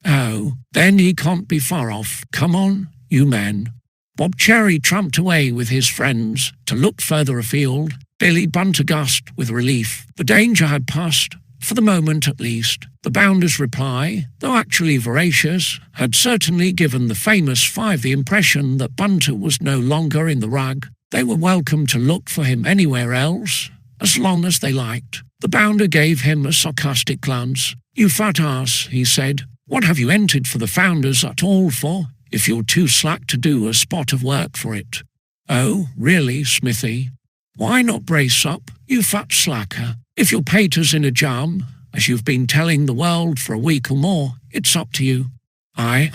"Oh, then he can't be far off. Come on, you men." Bob Cherry tramped away with his friends to look further afield. Billy Bunter gasped with relief. The danger had passed, for the moment at least. The bounder's reply, though actually veracious, had certainly given the famous five the impression that Bunter was no longer in the rug. They were welcome to look for him anywhere else, as long as they liked. The bounder gave him a sarcastic glance. "You fat ass," he said. "What have you entered for the founders at all for, if you're too slack to do a spot of work for it?" "Oh, really, Smithy? Why not brace up, you fat slacker? If your pater's in a jam, as you've been telling the world for a week or more, it's up to you." I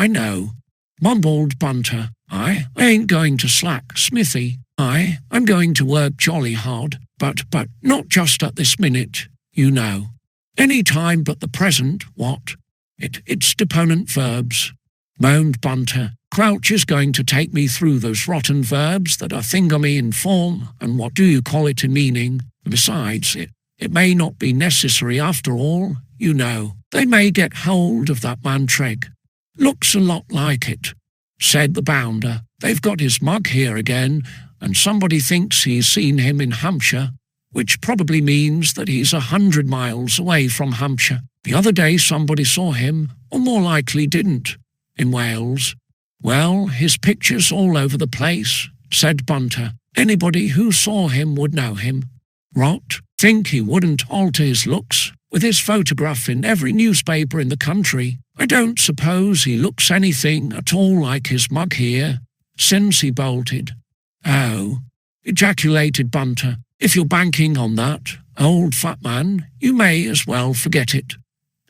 know," mumbled Bunter. I ain't going to slack, Smithy. I'm going to work jolly hard, but not just at this minute, you know. Any time but the present, what? It's deponent verbs," moaned Bunter. "Crouch is going to take me through those rotten verbs that are thingamy in form and what do you call it in meaning. Besides, it may not be necessary after all, you know. They may get hold of that man Treg. Looks a lot like it," said the bounder. "They've got his mug here again, and somebody thinks he's seen him in Hampshire, which probably means that he's 100 miles away from Hampshire. The other day somebody saw him, or more likely didn't, in Wales. Well, his picture's all over the place," said Bunter. "Anybody who saw him would know him." "Rot. Think he wouldn't alter his looks, with his photograph in every newspaper in the country. I don't suppose he looks anything at all like his mug here, since he bolted." "Oh," ejaculated Bunter. "If you're banking on that, old fat man, you may as well forget it,"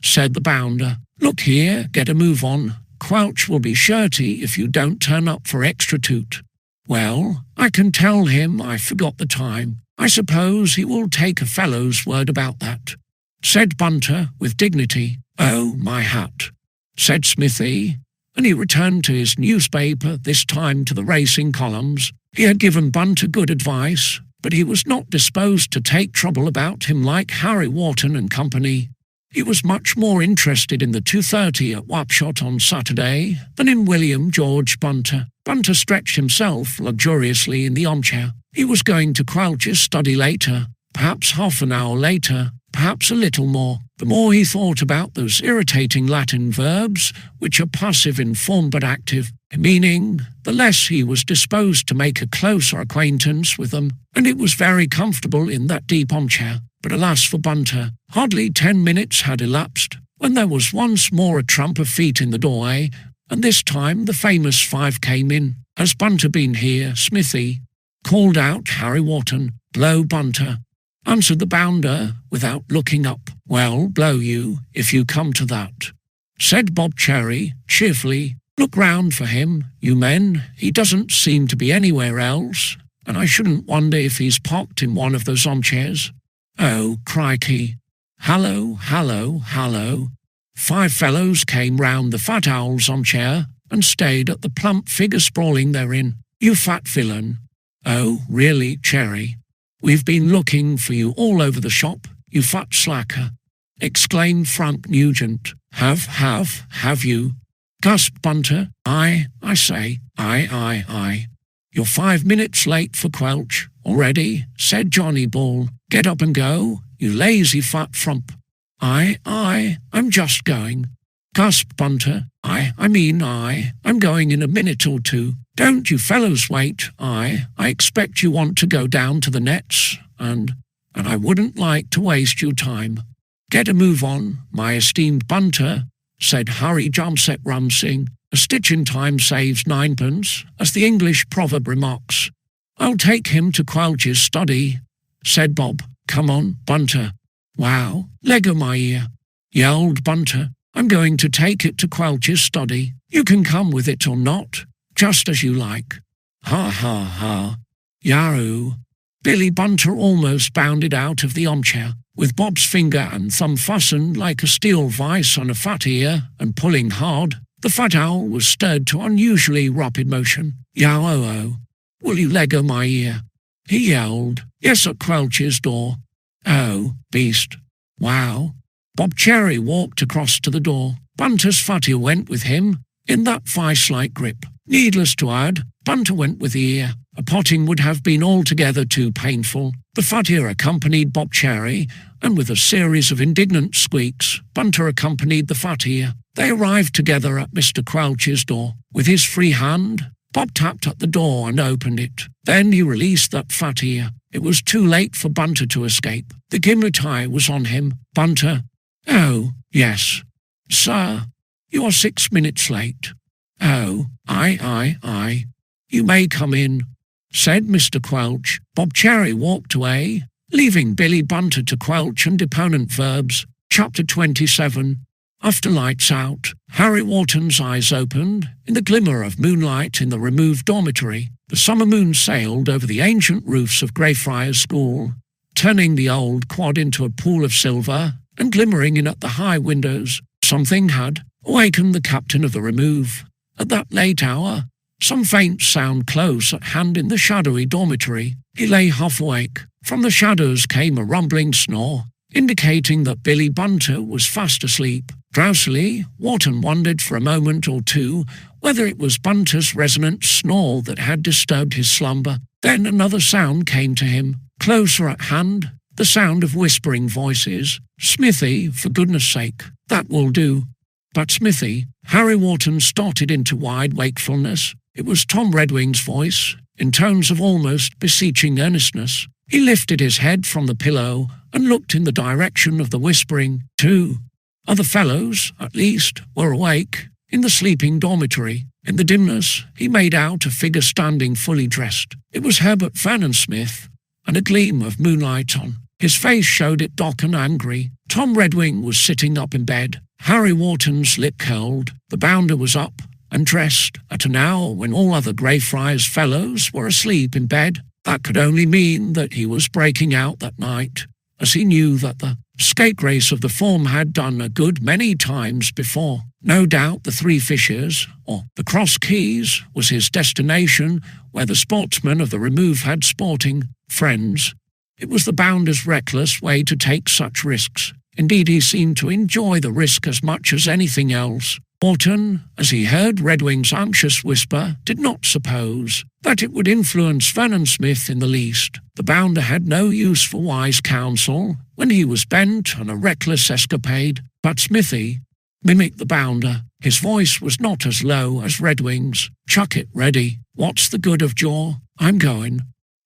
said the bounder. "Look here, get a move on. Quelch will be shirty if you don't turn up for extra toot." "Well, I can tell him I forgot the time. I suppose he will take a fellow's word about that," said Bunter with dignity. "Oh, my hat," said Smithy, and he returned to his newspaper, this time to the racing columns. He had given Bunter good advice, but he was not disposed to take trouble about him like Harry Wharton and company. He was much more interested in the 2:30 at Wapshot on Saturday than in William George Bunter. Bunter stretched himself luxuriously in the armchair. He was going to Quelch's study later, perhaps half an hour later, perhaps a little more. The more he thought about those irritating Latin verbs, which are passive in form but active in meaning, the less he was disposed to make a closer acquaintance with them, and it was very comfortable in that deep armchair. But alas for Bunter, hardly 10 minutes had elapsed when there was once more a tramp of feet in the doorway, and this time the famous five came in. "Has Bunter been here, Smithy?" called out Harry Wharton. "Blow Bunter," answered the bounder without looking up. "Well, blow you, if you come to that," said Bob Cherry cheerfully. "Look round for him, you men. He doesn't seem to be anywhere else, and I shouldn't wonder if he's parked in one of those armchairs. Oh, crikey. Hallo, hallo, hallo." 5 fellows came round the fat owl's armchair and stayed at the plump figure sprawling therein. "You fat villain." "Oh, really, Cherry? We've been looking for you all over the shop, you fat slacker," exclaimed Frank Nugent. Have you?" gasped Bunter. I say, I. "You're 5 minutes late for Quelch already," said Johnny Ball. "Get up and go, you lazy fat frump." I'm just going," gasped Bunter. I'm going in a minute or two. Don't you fellows wait. I expect you want to go down to the nets, and I wouldn't like to waste your time." "Get a move on, my esteemed Bunter," said Harry Jamset Rumsing. "A stitch in time saves 9pence, as the English proverb remarks." "I'll take him to Quelch's study," said Bob. "Come on, Bunter." "Wow, leg o' my ear," yelled Bunter. "I'm going to take it to Quelch's study. You can come with it or not, just as you like." "Ha, ha, ha. Yahoo!" Billy Bunter almost bounded out of the armchair. with Bob's finger and thumb fastened like a steel vice on a fat ear and pulling hard. The fat owl was stirred to unusually rapid motion. "Yow-oh-oh, will you leggo my ear?" he yelled. "Yes, at Quelch's door." "Oh, beast." "Wow." Bob Cherry walked across to the door. Bunter's fat ear went with him, in that vice-like grip. Needless to add, Bunter went with the ear. A potting would have been altogether too painful. The fat ear accompanied Bob Cherry, and with a series of indignant squeaks, Bunter accompanied the fat ear. They arrived together at Mr. Quelch's door. With his free hand, Bob tapped at the door and opened it. Then he released that fat ear. It was too late for Bunter to escape. The gimlet eye was on him. Bunter. "Oh, yes. Sir, you are 6 minutes late." "Oh, aye. You may come in," said Mr. Quelch. Bob Cherry walked away, leaving Billy Bunter to Quelch and deponent verbs. Chapter 27. After lights out, Harry Wharton's eyes opened. In the glimmer of moonlight in the removed dormitory, the summer moon sailed over the ancient roofs of Greyfriars School, turning the old quad into a pool of silver and glimmering in at the high windows. Something had awakened the captain of the remove. At that late hour, some faint sound close at hand in the shadowy dormitory. He lay half awake. From the shadows came a rumbling snore, indicating that Billy Bunter was fast asleep. Drowsily, Wharton wondered for a moment or two whether it was Bunter's resonant snore that had disturbed his slumber. Then another sound came to him, closer at hand, the sound of whispering voices. "Smithy, for goodness sake, that will do." But Smithy, Harry Wharton started into wide wakefulness. It was Tom Redwing's voice, in tones of almost beseeching earnestness. He lifted his head from the pillow and looked in the direction of the whispering. Two other fellows, at least, were awake, in the sleeping dormitory. In the dimness, he made out a figure standing fully dressed. It was Herbert Vernon Smith, and a gleam of moonlight on his face showed it dark and angry. Tom Redwing was sitting up in bed. Harry Wharton's lip curled. The bounder was up and dressed at an hour when all other Greyfriars fellows were asleep in bed. That could only mean that he was breaking out that night, as he knew that the scapegrace of the form had done a good many times before. No doubt the Three Fishers, or the Cross Keys, was his destination, where the sportsmen of the remove had sporting friends. It was the bounder's reckless way to take such risks. Indeed, he seemed to enjoy the risk as much as anything else. Wharton, as he heard Redwing's anxious whisper, did not suppose that it would influence Vernon Smith in the least. The bounder had no use for wise counsel when he was bent on a reckless escapade, but Smithy mimicked the bounder. His voice was not as low as Redwing's. "Chuck it, Reddy. What's the good of jaw? I'm going."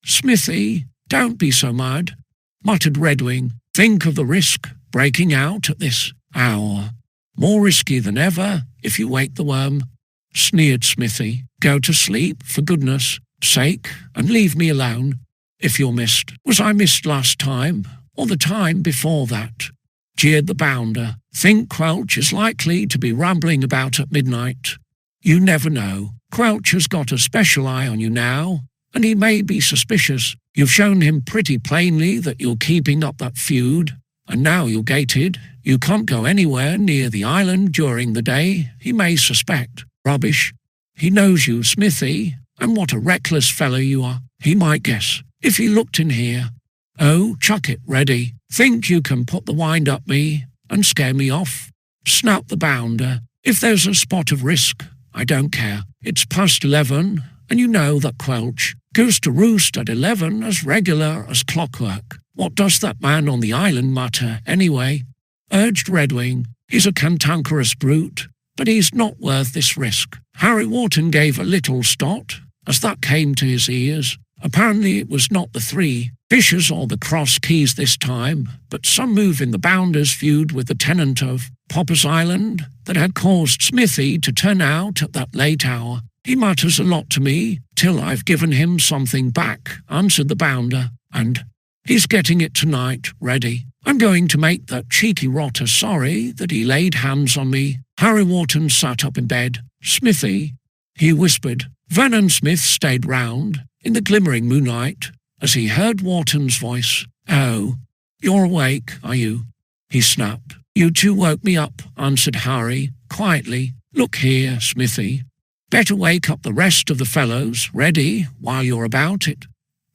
"Smithy, don't be so mad," muttered Redwing. "Think of the risk, breaking out at this hour. More risky than ever if you wake the worm," sneered Smithy. "Go to sleep, for goodness sake, and leave me alone. If you're missed, was I missed last time, or the time before that?" jeered the bounder. "Think Quelch is likely to be rambling about at midnight? You never know. Quelch has got a special eye on you now, and he may be suspicious. You've shown him pretty plainly that you're keeping up that feud, and now you're gated. You can't go anywhere near the island during the day. He may suspect." "Rubbish. He knows you, Smithy, and what a reckless fellow you are. He might guess, if he looked in here." "Oh, chuck it, Reddy. Think you can put the wind up me and scare me off?" snapped the bounder. "If there's a spot of risk, I don't care. It's past 11, and you know that Quelch goes to roost at 11 as regular as clockwork. What does that man on the island matter, anyway?" urged Redwing. "He's a cantankerous brute, but he's not worth this risk." Harry Wharton gave a little start as that came to his ears. Apparently it was not the Three Fishers or the Cross Keys this time, but some move in the bounder's feud with the tenant of Popper's Island that had caused Smithy to turn out at that late hour. "He matters a lot to me, till I've given him something back," answered the bounder, "and he's getting it tonight, Reddy. I'm going to make that cheeky rotter sorry that he laid hands on me." Harry Wharton sat up in bed. "Smithy," he whispered. Vernon Smith stayed round in the glimmering moonlight as he heard Wharton's voice. "Oh, You're awake, are you?" he snapped. "You two woke me up," answered Harry, quietly. "Look here, Smithy. Better wake up the rest of the fellows, ready, while you're about it,"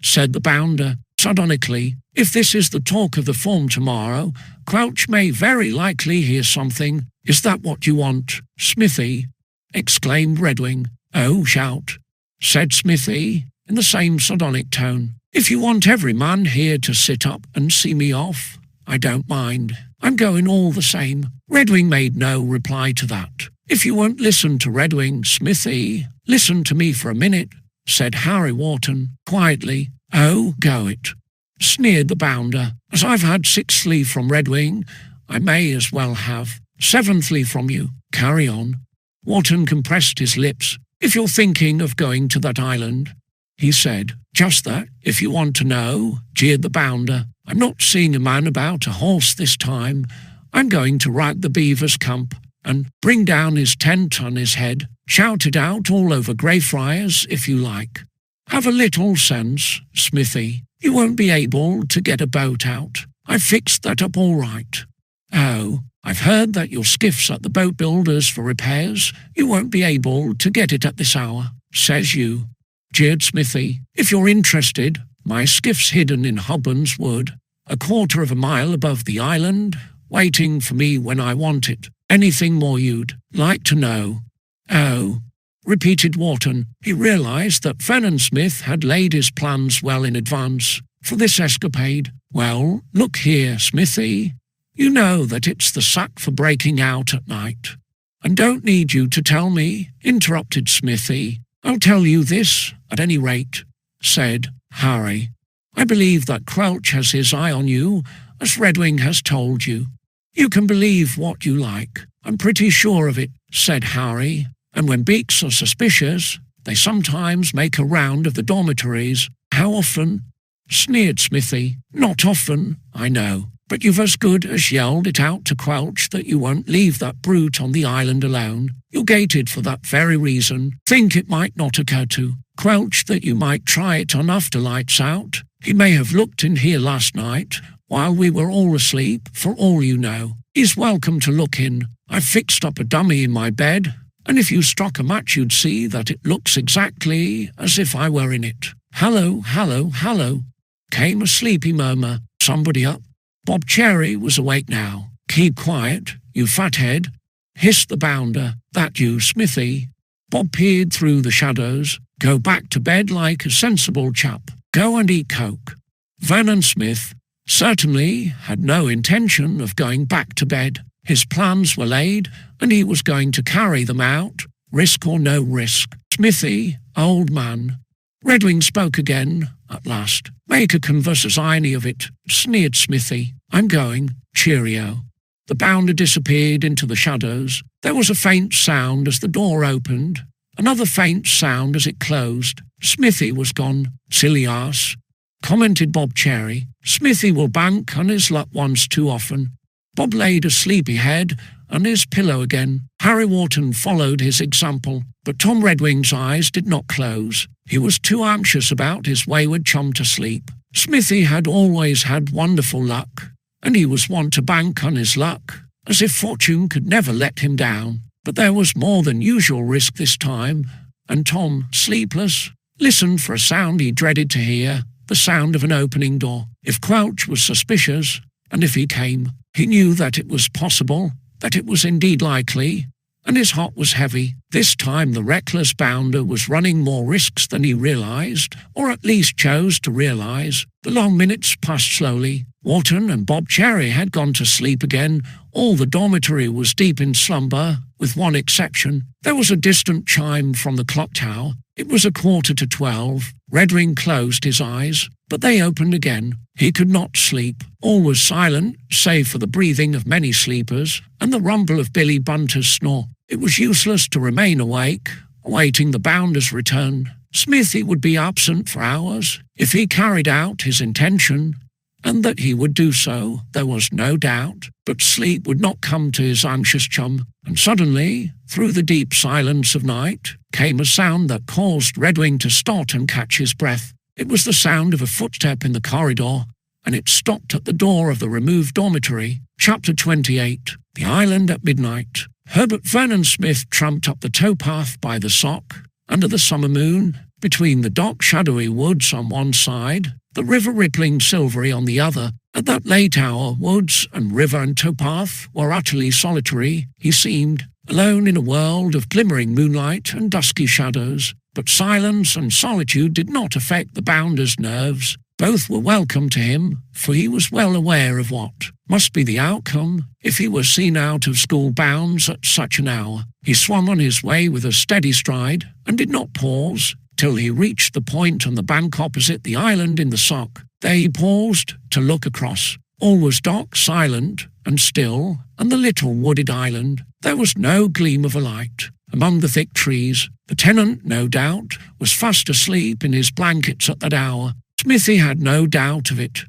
said the bounder, sardonically. "If this is the talk of the form tomorrow, Crouch may very likely hear something." "Is that what you want, Smithy?" exclaimed Redwing. "Oh, shout," said Smithy, in the same sardonic tone. "If you want every man here to sit up and see me off, I don't mind. I'm going all the same." Redwing made no reply to that. "If you won't listen to Redwing, Smithy, listen to me for a minute," said Harry Wharton, quietly. "Oh, go it," sneered the bounder. "As I've had 6thly from Redwing, I may as well have 7thly from you. Carry on." Wharton compressed his lips. "If you're thinking of going to that island," he said. "Just that, if you want to know," jeered the bounder. "I'm not seeing a man about a horse this time. I'm going to right the beaver's camp and bring down his tent on his head. Shout it out all over Greyfriars if you like. Have a little sense, Smithy. You won't be able to get a boat out. I've fixed that up all right. Oh, I've heard that your skiff's at the boat builder's for repairs. You won't be able to get it at this hour, says you," jeered Smithy. "If you're interested, my skiff's hidden in Hobban's Wood, a quarter of a mile above the island, waiting for me when I want it. Anything more you'd like to know?" "Oh," repeated Wharton. He realised that Vernon Smith had laid his plans well in advance for this escapade. "Well, look here, Smithy. You know that it's the sack for breaking out at night." "And don't need you to tell me," interrupted Smithy. "I'll tell you this, at any rate," said Harry. "I believe that Crouch has his eye on you, as Redwing has told you." "You can believe what you like. I'm pretty sure of it," said Harry. "And when beaks are suspicious, they sometimes make a round of the dormitories." "How often?" sneered Smithy. "Not often, I know. But you've as good as yelled it out to Crouch that you won't leave that brute on the island alone. You're gated for that very reason. Think it might not occur to Crouch that you might try it on after lights out. He may have looked in here last night, while we were all asleep, for all you know. He's welcome to look in. I've fixed up a dummy in my bed, and if you struck a match you'd see that it looks exactly as if I were in it." "Hallo, hallo, hallo," came a sleepy murmur. "Somebody up?" Bob Cherry was awake now. "Keep quiet, you fathead," hissed the bounder. "That you, Smithy?" Bob peered through the shadows. "Go back to bed like a sensible chap. Go and eat coke." Vernon Smith certainly had no intention of going back to bed. His plans were laid, and he was going to carry them out, risk or no risk. "Smithy, old man," Redwing spoke again, at last. "Make a converser's irony of it," sneered Smithy. "I'm going. Cheerio." The bounder disappeared into the shadows. There was a faint sound as the door opened, another faint sound as it closed. Smithy was gone. "Silly arse," commented Bob Cherry. "Smithy will bank on his luck once too often." Bob laid a sleepy head on his pillow again. Harry Wharton followed his example, but Tom Redwing's eyes did not close. He was too anxious about his wayward chum to sleep. Smithy had always had wonderful luck, and he was wont to bank on his luck, as if fortune could never let him down. But there was more than usual risk this time, and Tom, sleepless, listened for a sound he dreaded to hear, the sound of an opening door. If Crouch was suspicious, and if he came, he knew that it was possible, that it was indeed likely, and his heart was heavy. This time the reckless bounder was running more risks than he realised, or at least chose to realise. The long minutes passed slowly. Wharton and Bob Cherry had gone to sleep again. All the dormitory was deep in slumber, with one exception. There was a distant chime from the clock tower. It was 11:45. Redwing closed his eyes, but they opened again. He could not sleep. All was silent, save for the breathing of many sleepers and the rumble of Billy Bunter's snore. It was useless to remain awake, awaiting the bounder's return. Smithy would be absent for hours. If he carried out his intention, and that he would do so, there was no doubt, but sleep would not come to his anxious chum, and suddenly, through the deep silence of night, came a sound that caused Redwing to start and catch his breath. It was the sound of a footstep in the corridor, and it stopped at the door of the removed dormitory. Chapter 28. The Island at Midnight. Herbert Vernon Smith tramped up the towpath by the Sock, under the summer moon, between the dark shadowy woods on one side, the river rippling silvery on the other. At that late hour, woods and river and towpath were utterly solitary. He seemed alone in a world of glimmering moonlight and dusky shadows. But silence and solitude did not affect the bounder's nerves. Both were welcome to him, for he was well aware of what must be the outcome if he were seen out of school bounds at such an hour. He swung on his way with a steady stride, and did not pause till he reached the point on the bank opposite the island in the Sock. There he paused to look across. All was dark, silent, and still, and the little wooded island. There was no gleam of a light. Among the thick trees, the tenant, no doubt, was fast asleep in his blankets at that hour. Smithy had no doubt of it,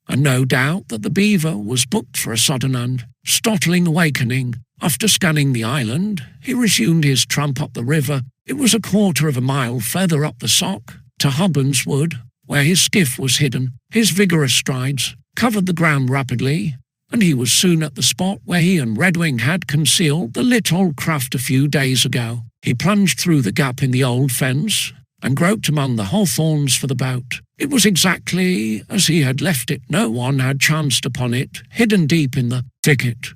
and no doubt that the Beaver was booked for a sudden and startling awakening. After scanning the island, he resumed his tramp up the river. It was a quarter of a mile further up the Sock, to Hubbards Wood, where his skiff was hidden. His vigorous strides covered the ground rapidly, and he was soon at the spot where he and Redwing had concealed the little craft a few days ago. He plunged through the gap in the old fence, and groped among the hawthorns for the boat. It was exactly as he had left it. No one had chanced upon it, hidden deep in the thicket.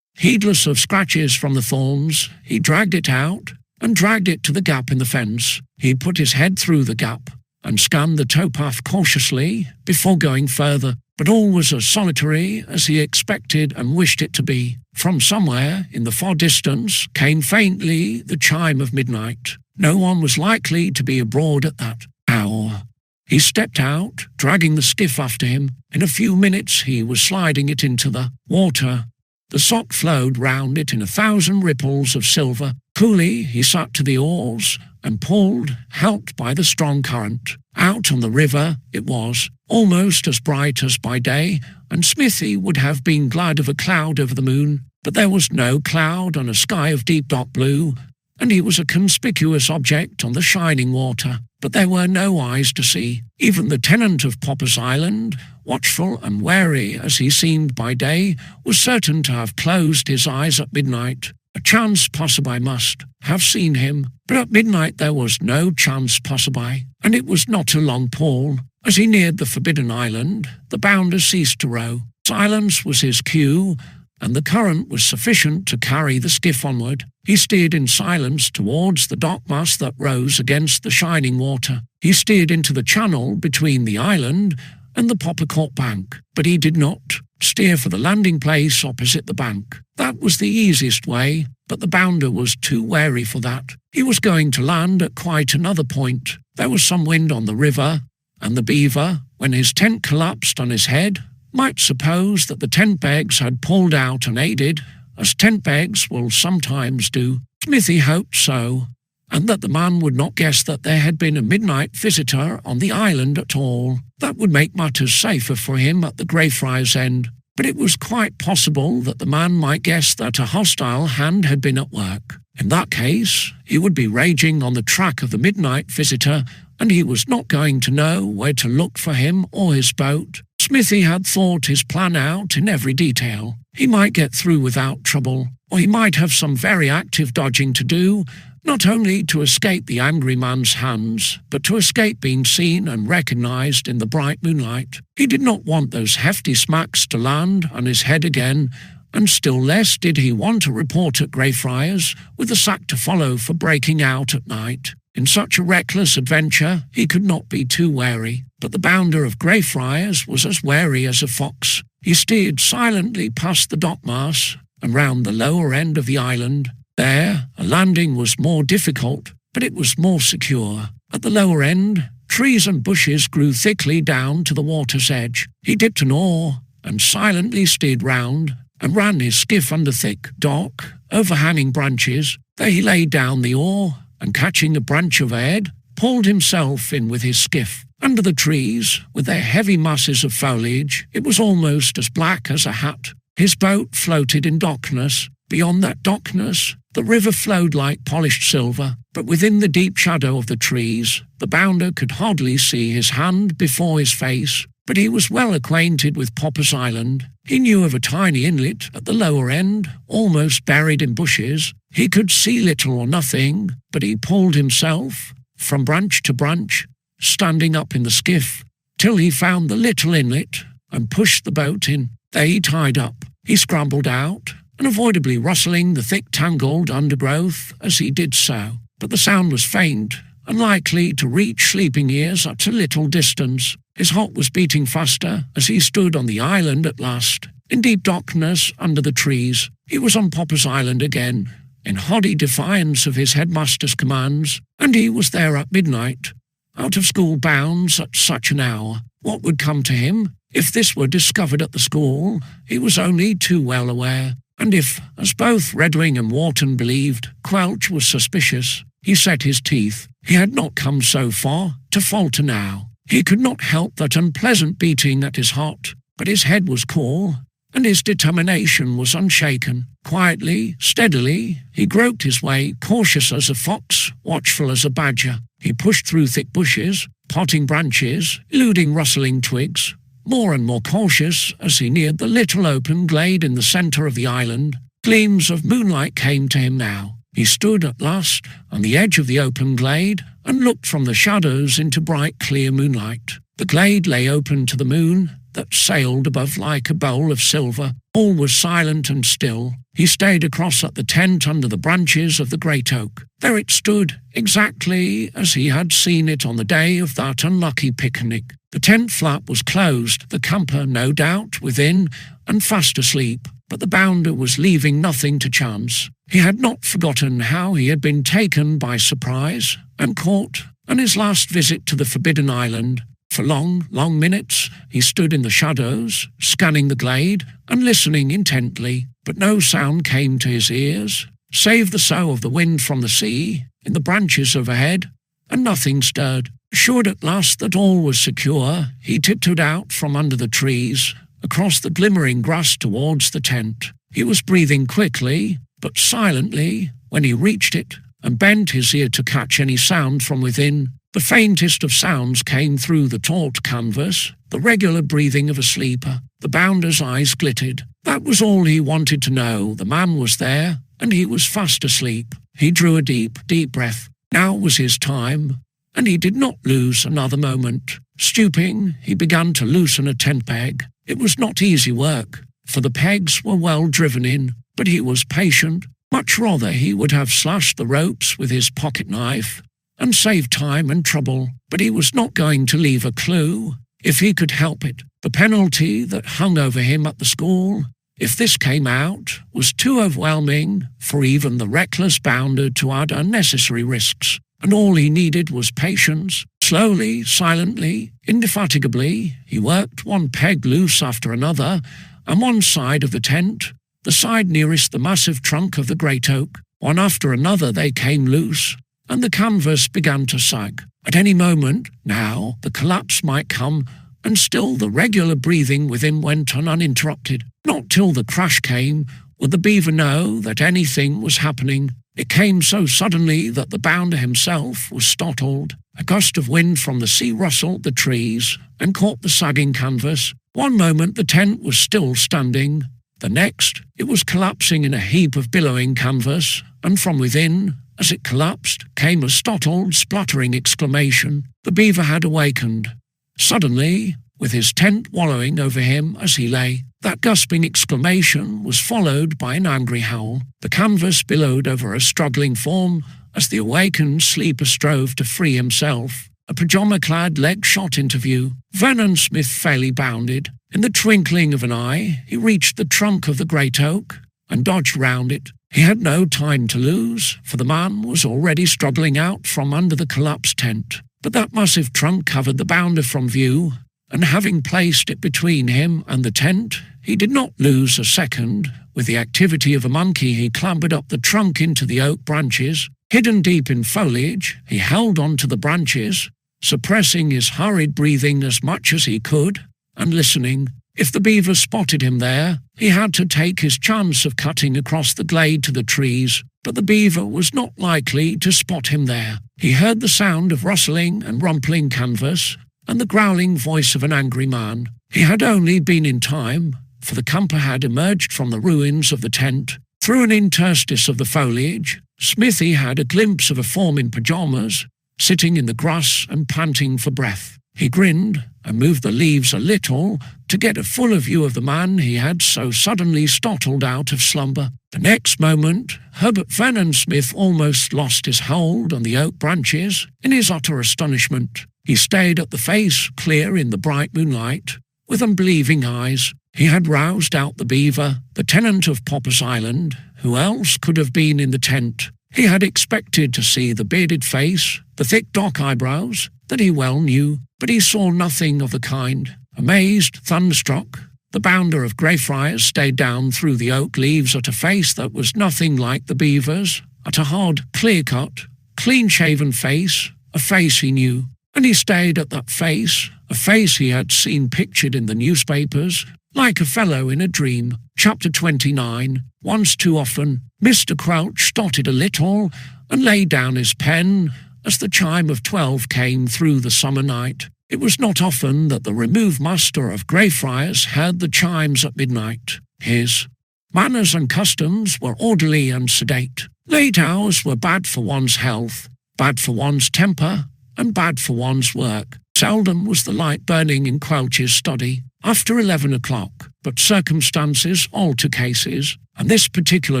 Heedless of scratches from the thorns, he dragged it out, and dragged it to the gap in the fence. He put his head through the gap, and scanned the towpath cautiously before going further. But all was as solitary as he expected and wished it to be. From somewhere in the far distance came faintly the chime of midnight. No one was likely to be abroad at that hour. He stepped out, dragging the skiff after him. In a few minutes he was sliding it into the water. The Sock flowed round it in 1,000 ripples of silver. Coolly he sat to the oars and pulled, helped by the strong current. Out on the river it was, almost as bright as by day, and Smithy would have been glad of a cloud over the moon. But there was no cloud on a sky of deep dark blue, and he was a conspicuous object on the shining water. But there were no eyes to see. Even the tenant of Popper's Island, watchful and wary as he seemed by day, was certain to have closed his eyes at midnight. A chance passerby must have seen him, but at midnight there was no chance passerby, and it was not a long pull. As he neared the forbidden island, the bounder ceased to row. Silence was his cue, and the current was sufficient to carry the skiff onward. He steered in silence towards the dockmast that rose against the shining water. He steered into the channel between the island and the Poppercourt bank, but he did not steer for the landing place opposite the bank. That was the easiest way, but the bounder was too wary for that. He was going to land at quite another point. There was some wind on the river, and the Beaver, when his tent collapsed on his head, might suppose that the tent pegs had pulled out unaided, as tent pegs will sometimes do. Smithy hoped so, and that the man would not guess that there had been a midnight visitor on the island at all. That would make matters safer for him at the Greyfriars End. But it was quite possible that the man might guess that a hostile hand had been at work. In that case, he would be raging on the track of the midnight visitor, and he was not going to know where to look for him or his boat. Smithy had thought his plan out in every detail. He might get through without trouble, or he might have some very active dodging to do, not only to escape the angry man's hands, but to escape being seen and recognized in the bright moonlight. He did not want those hefty smacks to land on his head again, and still less did he want a report at Greyfriars, with a sack to follow for breaking out at night. In such a reckless adventure he could not be too wary, but the bounder of Greyfriars was as wary as a fox. He steered silently past the dockmasts and round the lower end of the island. There a landing was more difficult, but it was more secure. At the lower end, trees and bushes grew thickly down to the water's edge. He dipped an oar and silently steered round and ran his skiff under thick, dark, overhanging branches. There he laid down the oar, and catching a branch overhead, pulled himself in with his skiff. Under the trees, with their heavy masses of foliage, it was almost as black as a hat. His boat floated in darkness. Beyond that darkness, the river flowed like polished silver, but within the deep shadow of the trees, the bounder could hardly see his hand before his face. but he was well acquainted with Popper's Island. He knew of a tiny inlet at the lower end, almost buried in bushes. He could see little or nothing, but he pulled himself from branch to branch, standing up in the skiff, till he found the little inlet and pushed the boat in. There he tied up. He scrambled out, unavoidably rustling the thick tangled undergrowth as he did so. But the sound was faint, unlikely to reach sleeping ears at a little distance. His heart was beating faster as he stood on the island at last, in deep darkness under the trees. He was on Popper's Island again, in hearty defiance of his headmaster's commands, and he was there at midnight, out of school bounds at such an hour. What would come to him if this were discovered at the school, he was only too well aware. And if, as both Redwing and Wharton believed, Quelch was suspicious, he set his teeth. He had not come so far to falter now. He could not help that unpleasant beating at his heart, but his head was cool, and his determination was unshaken. Quietly, steadily, he groped his way, cautious as a fox, watchful as a badger. He pushed through thick bushes, parting branches, eluding rustling twigs, more and more cautious as he neared the little open glade in the centre of the island. Gleams of moonlight came to him now. He stood at last on the edge of the open glade and looked from the shadows into bright, clear moonlight. The glade lay open to the moon that sailed above like a bowl of silver. All was silent and still. He stayed across at the tent under the branches of the great oak. There it stood, exactly as he had seen it on the day of that unlucky picnic. The tent flap was closed, the camper, no doubt, within and fast asleep, but the bounder was leaving nothing to chance. He had not forgotten how he had been taken by surprise and caught, and his last visit to the Forbidden Island. For long, long minutes he stood in the shadows, scanning the glade and listening intently, but no sound came to his ears, save the sough of the wind from the sea in the branches overhead, and nothing stirred. Assured at last that all was secure, he tiptoed out from under the trees, across the glimmering grass towards the tent. He was breathing quickly, but silently, when he reached it, and bent his ear to catch any sound from within. The faintest of sounds came through the taut canvas, the regular breathing of a sleeper. The bounder's eyes glittered. That was all he wanted to know. The man was there, and he was fast asleep. He drew a deep, deep breath. Now was his time, and he did not lose another moment. Stooping, he began to loosen a tent peg. It was not easy work, for the pegs were well driven in, but he was patient. Much rather he would have slashed the ropes with his pocket knife and saved time and trouble, but he was not going to leave a clue if he could help it. The penalty that hung over him at the school, if this came out, was too overwhelming for even the reckless bounder to add unnecessary risks, and all he needed was patience. Slowly, silently, indefatigably, he worked one peg loose after another, and one side of the tent, the side nearest the massive trunk of the great oak, one after another they came loose, and the canvas began to sag. At any moment, now, the collapse might come, and still the regular breathing within went on uninterrupted. Not till the crash came would the beaver know that anything was happening. It came so suddenly that the bounder himself was startled. A gust of wind from the sea rustled the trees and caught the sagging canvas. One moment the tent was still standing. The next, it was collapsing in a heap of billowing canvas, and from within, as it collapsed, came a startled, spluttering exclamation. The beaver had awakened. Suddenly, with his tent wallowing over him as he lay. That gasping exclamation was followed by an angry howl. The canvas billowed over a struggling form as the awakened sleeper strove to free himself. A pyjama-clad leg shot into view. Vernon Smith fairly bounded. In the twinkling of an eye, he reached the trunk of the great oak and dodged round it. He had no time to lose, for the man was already struggling out from under the collapsed tent. But that massive trunk covered the bounder from view, and having placed it between him and the tent, he did not lose a second. With the activity of a monkey, he clambered up the trunk into the oak branches. Hidden deep in foliage, he held on to the branches, suppressing his hurried breathing as much as he could, and listening. If the beaver spotted him there, he had to take his chance of cutting across the glade to the trees, but the beaver was not likely to spot him there. He heard the sound of rustling and rumpling canvas, and the growling voice of an angry man. He had only been in time, for the camper had emerged from the ruins of the tent. Through an interstice of the foliage, Smithy had a glimpse of a form in pyjamas, sitting in the grass and panting for breath. He grinned and moved the leaves a little to get a fuller view of the man he had so suddenly startled out of slumber. The next moment, Herbert Vernon Smith almost lost his hold on the oak branches in his utter astonishment. He stared at the face, clear in the bright moonlight, with unbelieving eyes. He had roused out the beaver, the tenant of Popper's Island. Who else could have been in the tent? He had expected to see the bearded face, the thick dark eyebrows that he well knew, but he saw nothing of the kind. Amazed, thunderstruck, the bounder of Greyfriars stared down through the oak leaves at a face that was nothing like the beaver's, at a hard, clear-cut, clean-shaven face, a face he knew. And he stared at that face, a face he had seen pictured in the newspapers, like a fellow in a dream. Chapter 29. Once too often, Mr. Crouch stuttered a little and laid down his pen as the chime of 12 came through the summer night. It was not often that the remove master of Greyfriars heard the chimes at midnight. His manners and customs were orderly and sedate. Late hours were bad for one's health, bad for one's temper, and bad for one's work. Seldom was the light burning in Quelch's study after 11 o'clock, but circumstances alter cases, and this particular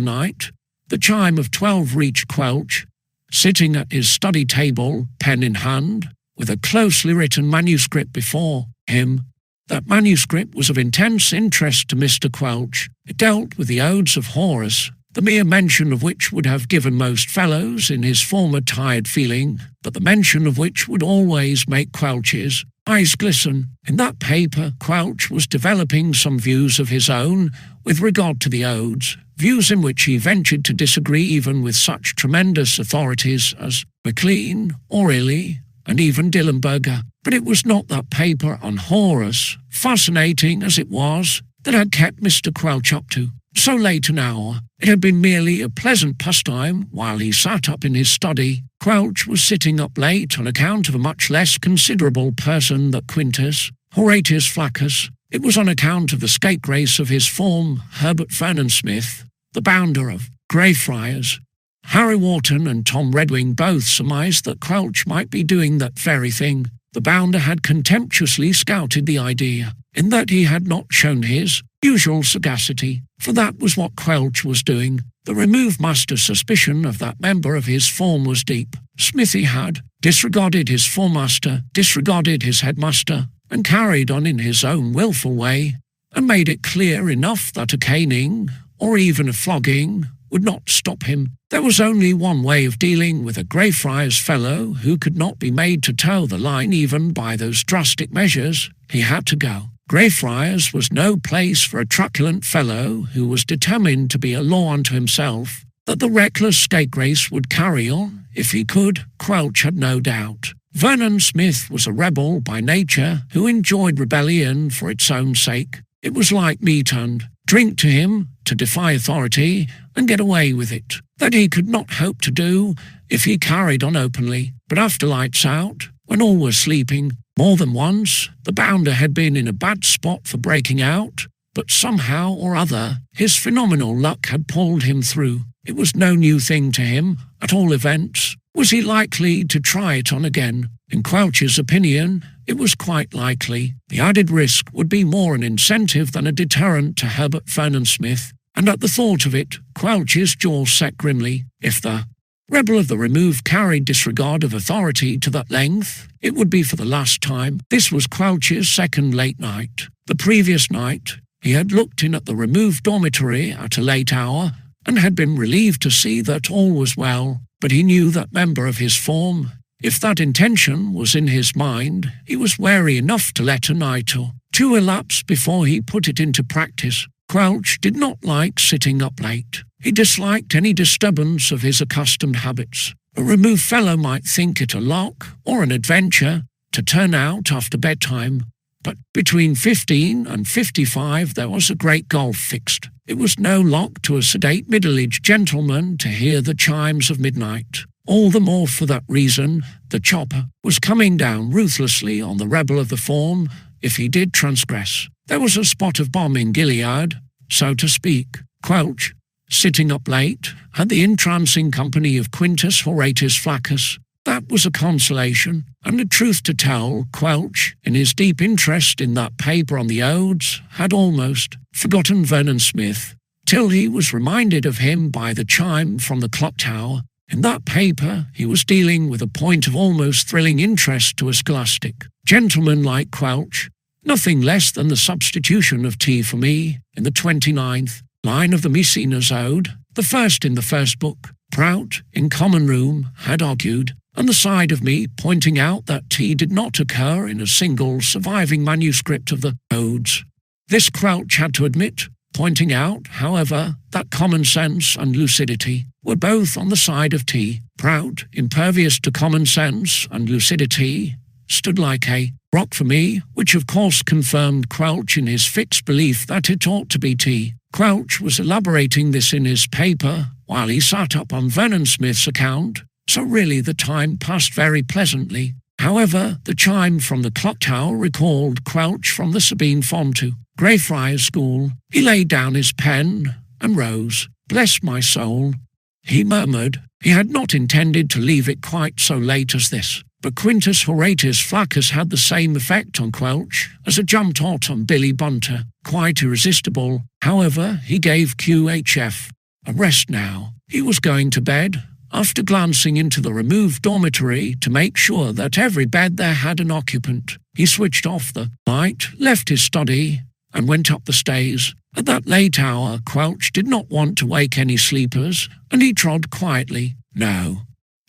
night, the chime of 12 reached Quelch, sitting at his study table, pen in hand, with a closely written manuscript before him. That manuscript was of intense interest to Mr. Quelch. It dealt with the Odes of Horace, the mere mention of which would have given most fellows in his former tired feeling, but the mention of which would always make Quelch's eyes glisten. In that paper, Quelch was developing some views of his own with regard to the Odes, views in which he ventured to disagree even with such tremendous authorities as Maclean, Aureli, and even Dillenberger. But it was not that paper on Horace, fascinating as it was, that had kept Mr. Quelch up to so late an hour. It had been merely a pleasant pastime while he sat up in his study. Quelch was sitting up late on account of a much less considerable person than Quintus, Horatius Flaccus. It was on account of the scapegrace of his form, Herbert Vernon Smith, the bounder of Greyfriars. Harry Wharton and Tom Redwing both surmised that Quelch might be doing that very thing. The bounder had contemptuously scouted the idea, in that he had not shown his usual sagacity, for that was what Quelch was doing. The remove master's suspicion of that member of his form was deep. Smithy had disregarded his foremaster, disregarded his headmaster, and carried on in his own wilful way, and made it clear enough that a caning, or even a flogging, would not stop him. There was only one way of dealing with a Greyfriars fellow who could not be made to toe the line even by those drastic measures. He had to go. Greyfriars was no place for a truculent fellow who was determined to be a law unto himself. That the reckless scapegrace would carry on, if he could, Quelch had no doubt. Vernon Smith was a rebel by nature who enjoyed rebellion for its own sake. It was like meat and drink to him to defy authority and get away with it. That he could not hope to do if he carried on openly. But after lights out, when all were sleeping, more than once, the bounder had been in a bad spot for breaking out, but somehow or other, his phenomenal luck had pulled him through. It was no new thing to him, at all events. Was he likely to try it on again? In Quelch's opinion, it was quite likely. The added risk would be more an incentive than a deterrent to Herbert Vernon Smith, and at the thought of it, Quelch's jaw set grimly. If the rebel of the remove carried disregard of authority to that length, it would be for the last time. This was Quelch's second late night. The previous night, he had looked in at the remove dormitory at a late hour, and had been relieved to see that all was well. But he knew that member of his form. If that intention was in his mind, he was wary enough to let a night or two elapse before he put it into practice. Quelch did not like sitting up late. He disliked any disturbance of his accustomed habits. A removed fellow might think it a lark or an adventure to turn out after bedtime, but between 15 and 55 there was a great gulf fixed. It was no lark to a sedate middle-aged gentleman to hear the chimes of midnight, All the more for that reason, the chopper was coming down ruthlessly on the rebel of the form if he did transgress. There was a spot of bomb in Gilead, so to speak. Quelch, sitting up late, had the entrancing company of Quintus Horatius Flaccus. That was a consolation, and the truth to tell, Quelch, in his deep interest in that paper on the Odes, had almost forgotten Vernon Smith, till he was reminded of him by the chime from the clock tower. In that paper he was dealing with a point of almost thrilling interest to a scholastic gentleman like Quelch, nothing less than the substitution of tea for me in the 29th line of the Maecenas Ode, the first in the first book. Prout, in common room, had argued, on the side of me, pointing out that tea did not occur in a single surviving manuscript of the Odes. This Quelch had to admit, pointing out, however, that common sense and lucidity were both on the side of tea. Prout, impervious to common sense and lucidity, stood like a rock for me, which of course confirmed Quelch in his fixed belief that it ought to be tea. Quelch was elaborating this in his paper while he sat up on Vernon Smith's account, so really the time passed very pleasantly. However, the chime from the clock tower recalled Quelch from the Sabine Form to Greyfriars School. He laid down his pen and rose. "Bless my soul," he murmured. He had not intended to leave it quite so late as this, but Quintus Horatius Flaccus had the same effect on Quelch as a jump taught on Billy Bunter. Quite irresistible. However, he gave QHF a rest now. He was going to bed, after glancing into the removed dormitory to make sure that every bed there had an occupant. He switched off the light, left his study, and went up the stairs. At that late hour, Quelch did not want to wake any sleepers, and he trod quietly. No.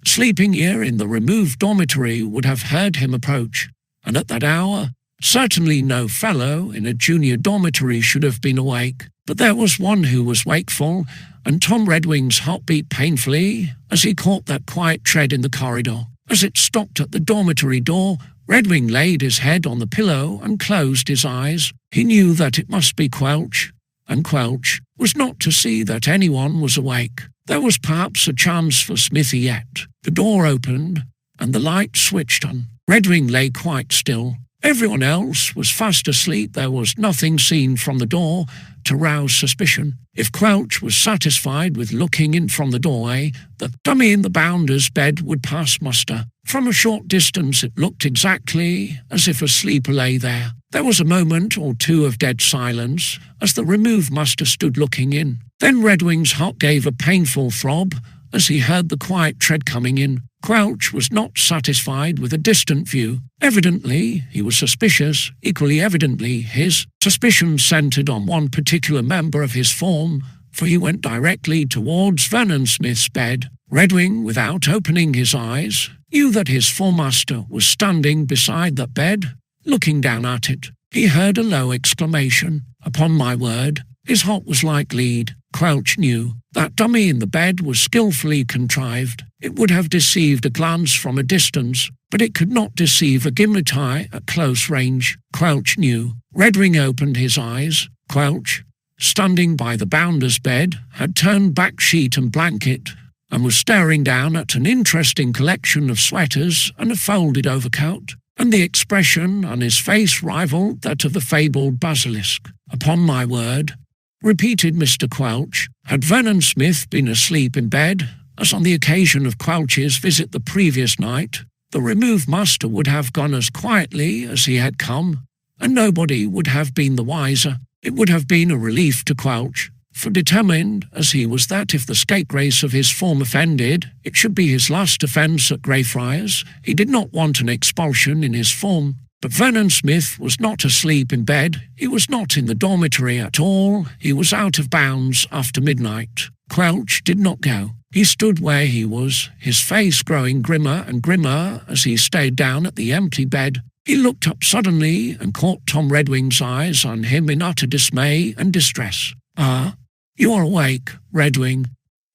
Sleeping here in the removed dormitory would have heard him approach, and at that hour, certainly no fellow in a junior dormitory should have been awake. But there was one who was wakeful, and Tom Redwing's heart beat painfully as he caught that quiet tread in the corridor. As it stopped at the dormitory door, Redwing laid his head on the pillow and closed his eyes. He knew that it must be Quelch, and Quelch was not to see that anyone was awake. There was perhaps a chance for Smithy yet. The door opened, and the light switched on. Redwing lay quite still. Everyone else was fast asleep. There was nothing seen from the door to rouse suspicion. If Quelch was satisfied with looking in from the doorway, the dummy in the bounder's bed would pass muster. From a short distance it looked exactly as if a sleeper lay there. There was a moment or two of dead silence as the removed muster stood looking in. Then Redwing's heart gave a painful throb as he heard the quiet tread coming in. Quelch was not satisfied with a distant view. Evidently, he was suspicious. Equally evidently, his suspicion centred on one particular member of his form, for he went directly towards Vernon Smith's bed. Redwing, without opening his eyes, knew that his foremaster was standing beside that bed, looking down at it. He heard a low exclamation. Upon my word, his heart was like lead. Quelch knew that dummy in the bed was skilfully contrived. It would have deceived a glance from a distance, but it could not deceive a gimlet eye at close range. Quelch knew. Redwing opened his eyes. Quelch, standing by the bounder's bed, had turned back sheet and blanket, and was staring down at an interesting collection of sweaters and a folded overcoat, and the expression on his face rivaled that of the fabled basilisk. Upon my word, repeated Mr. Quelch, had Vernon Smith been asleep in bed, as on the occasion of Quelch's visit the previous night, the removed master would have gone as quietly as he had come, and nobody would have been the wiser. It would have been a relief to Quelch, for determined as he was that if the scapegrace of his form offended, it should be his last offence at Greyfriars. He did not want an expulsion in his form. But Vernon Smith was not asleep in bed. He was not in the dormitory at all. He was out of bounds after midnight. Quelch did not go. He stood where he was, his face growing grimmer and grimmer as he stared down at the empty bed. He looked up suddenly and caught Tom Redwing's eyes on him in utter dismay and distress. "Ah, you are awake, Redwing."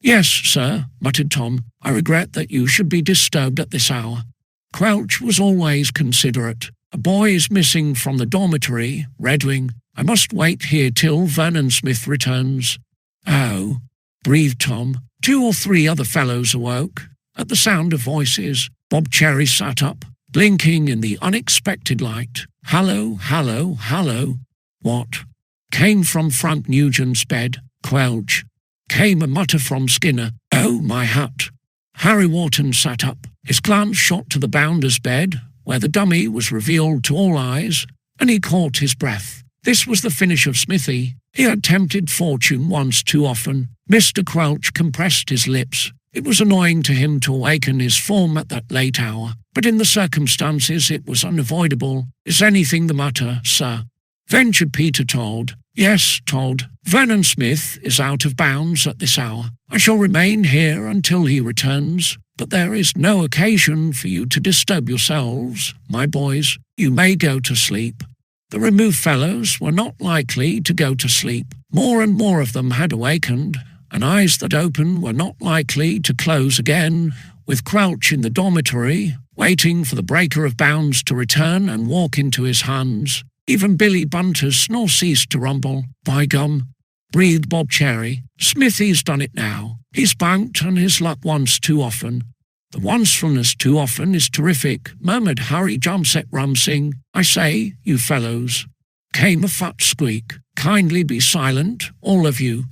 "Yes, sir," muttered Tom. "I regret that you should be disturbed at this hour." Quelch was always considerate. "A boy is missing from the dormitory, Redwing. I must wait here till Vernon Smith returns." "Oh," breathed Tom. 2 or 3 other fellows awoke, At the sound of voices, Bob Cherry sat up, blinking in the unexpected light. "Hallo, hallo, hallo." "What?" came from Frank Nugent's bed. "Quelch." came a mutter from Skinner. "Oh, my hat." Harry Wharton sat up. His glance shot to the bounder's bed, where the dummy was revealed to all eyes, and he caught his breath. This was the finish of Smithy. He had tempted fortune once too often. Mr. Quelch compressed his lips. It was annoying to him to awaken his form at that late hour, but in the circumstances it was unavoidable. "Is anything the matter, sir?" ventured Peter Todd. "Yes, Todd. Vernon Smith is out of bounds at this hour. I shall remain here until he returns, but there is no occasion for you to disturb yourselves, my boys. You may go to sleep." The removed fellows were not likely to go to sleep. More and more of them had awakened, and eyes that opened were not likely to close again, with Quelch in the dormitory, waiting for the breaker of bounds to return and walk into his hands. Even Billy Bunter's snore ceased to rumble. "By gum," breathed Bob Cherry. "Smithy's done it now. He's banked on his luck once too often." "The oncefulness too often is terrific," murmured Harry Jumset Rumsing. "I say, you fellows," came a fat squeak. "Kindly be silent, all of you,"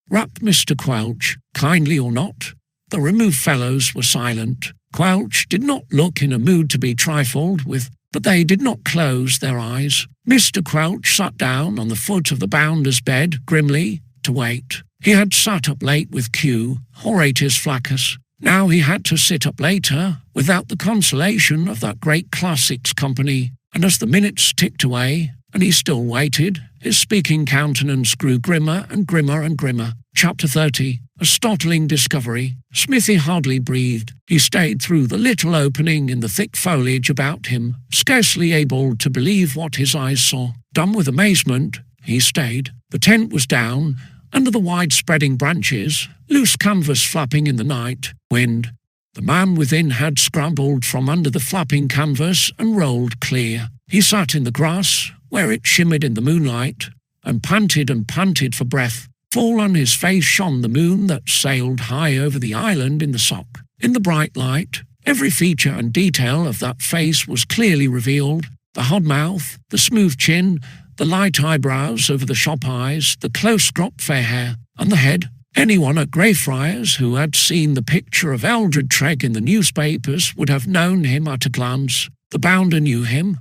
rapped Mr. Quelch. Kindly or not, the removed fellows were silent. Quelch did not look in a mood to be trifled with, but they did not close their eyes. Mr. Quelch sat down on the foot of the bounder's bed, grimly, to wait. He had sat up late with Q, Horatius Flaccus. Now he had to sit up later, without the consolation of that great classics company, and as the minutes ticked away, and he still waited, his speaking countenance grew grimmer and grimmer and grimmer. Chapter 30. A startling discovery. Smithy hardly breathed. He stayed through the little opening in the thick foliage about him, scarcely able to believe what his eyes saw. Dumb with amazement, he stayed. The tent was down, under the wide-spreading branches, loose canvas flapping in the night wind. The man within had scrambled from under the flapping canvas and rolled clear. He sat in the grass, where it shimmered in the moonlight, and panted for breath. Full on his face shone the moon that sailed high over the island in the sock. In the bright light, every feature and detail of that face was clearly revealed. The hard mouth, the smooth chin, the light eyebrows over the shop eyes, the close-cropped fair hair, and the head. Anyone at Greyfriars who had seen the picture of Eldred Tregg in the newspapers would have known him at a glance. The bounder knew him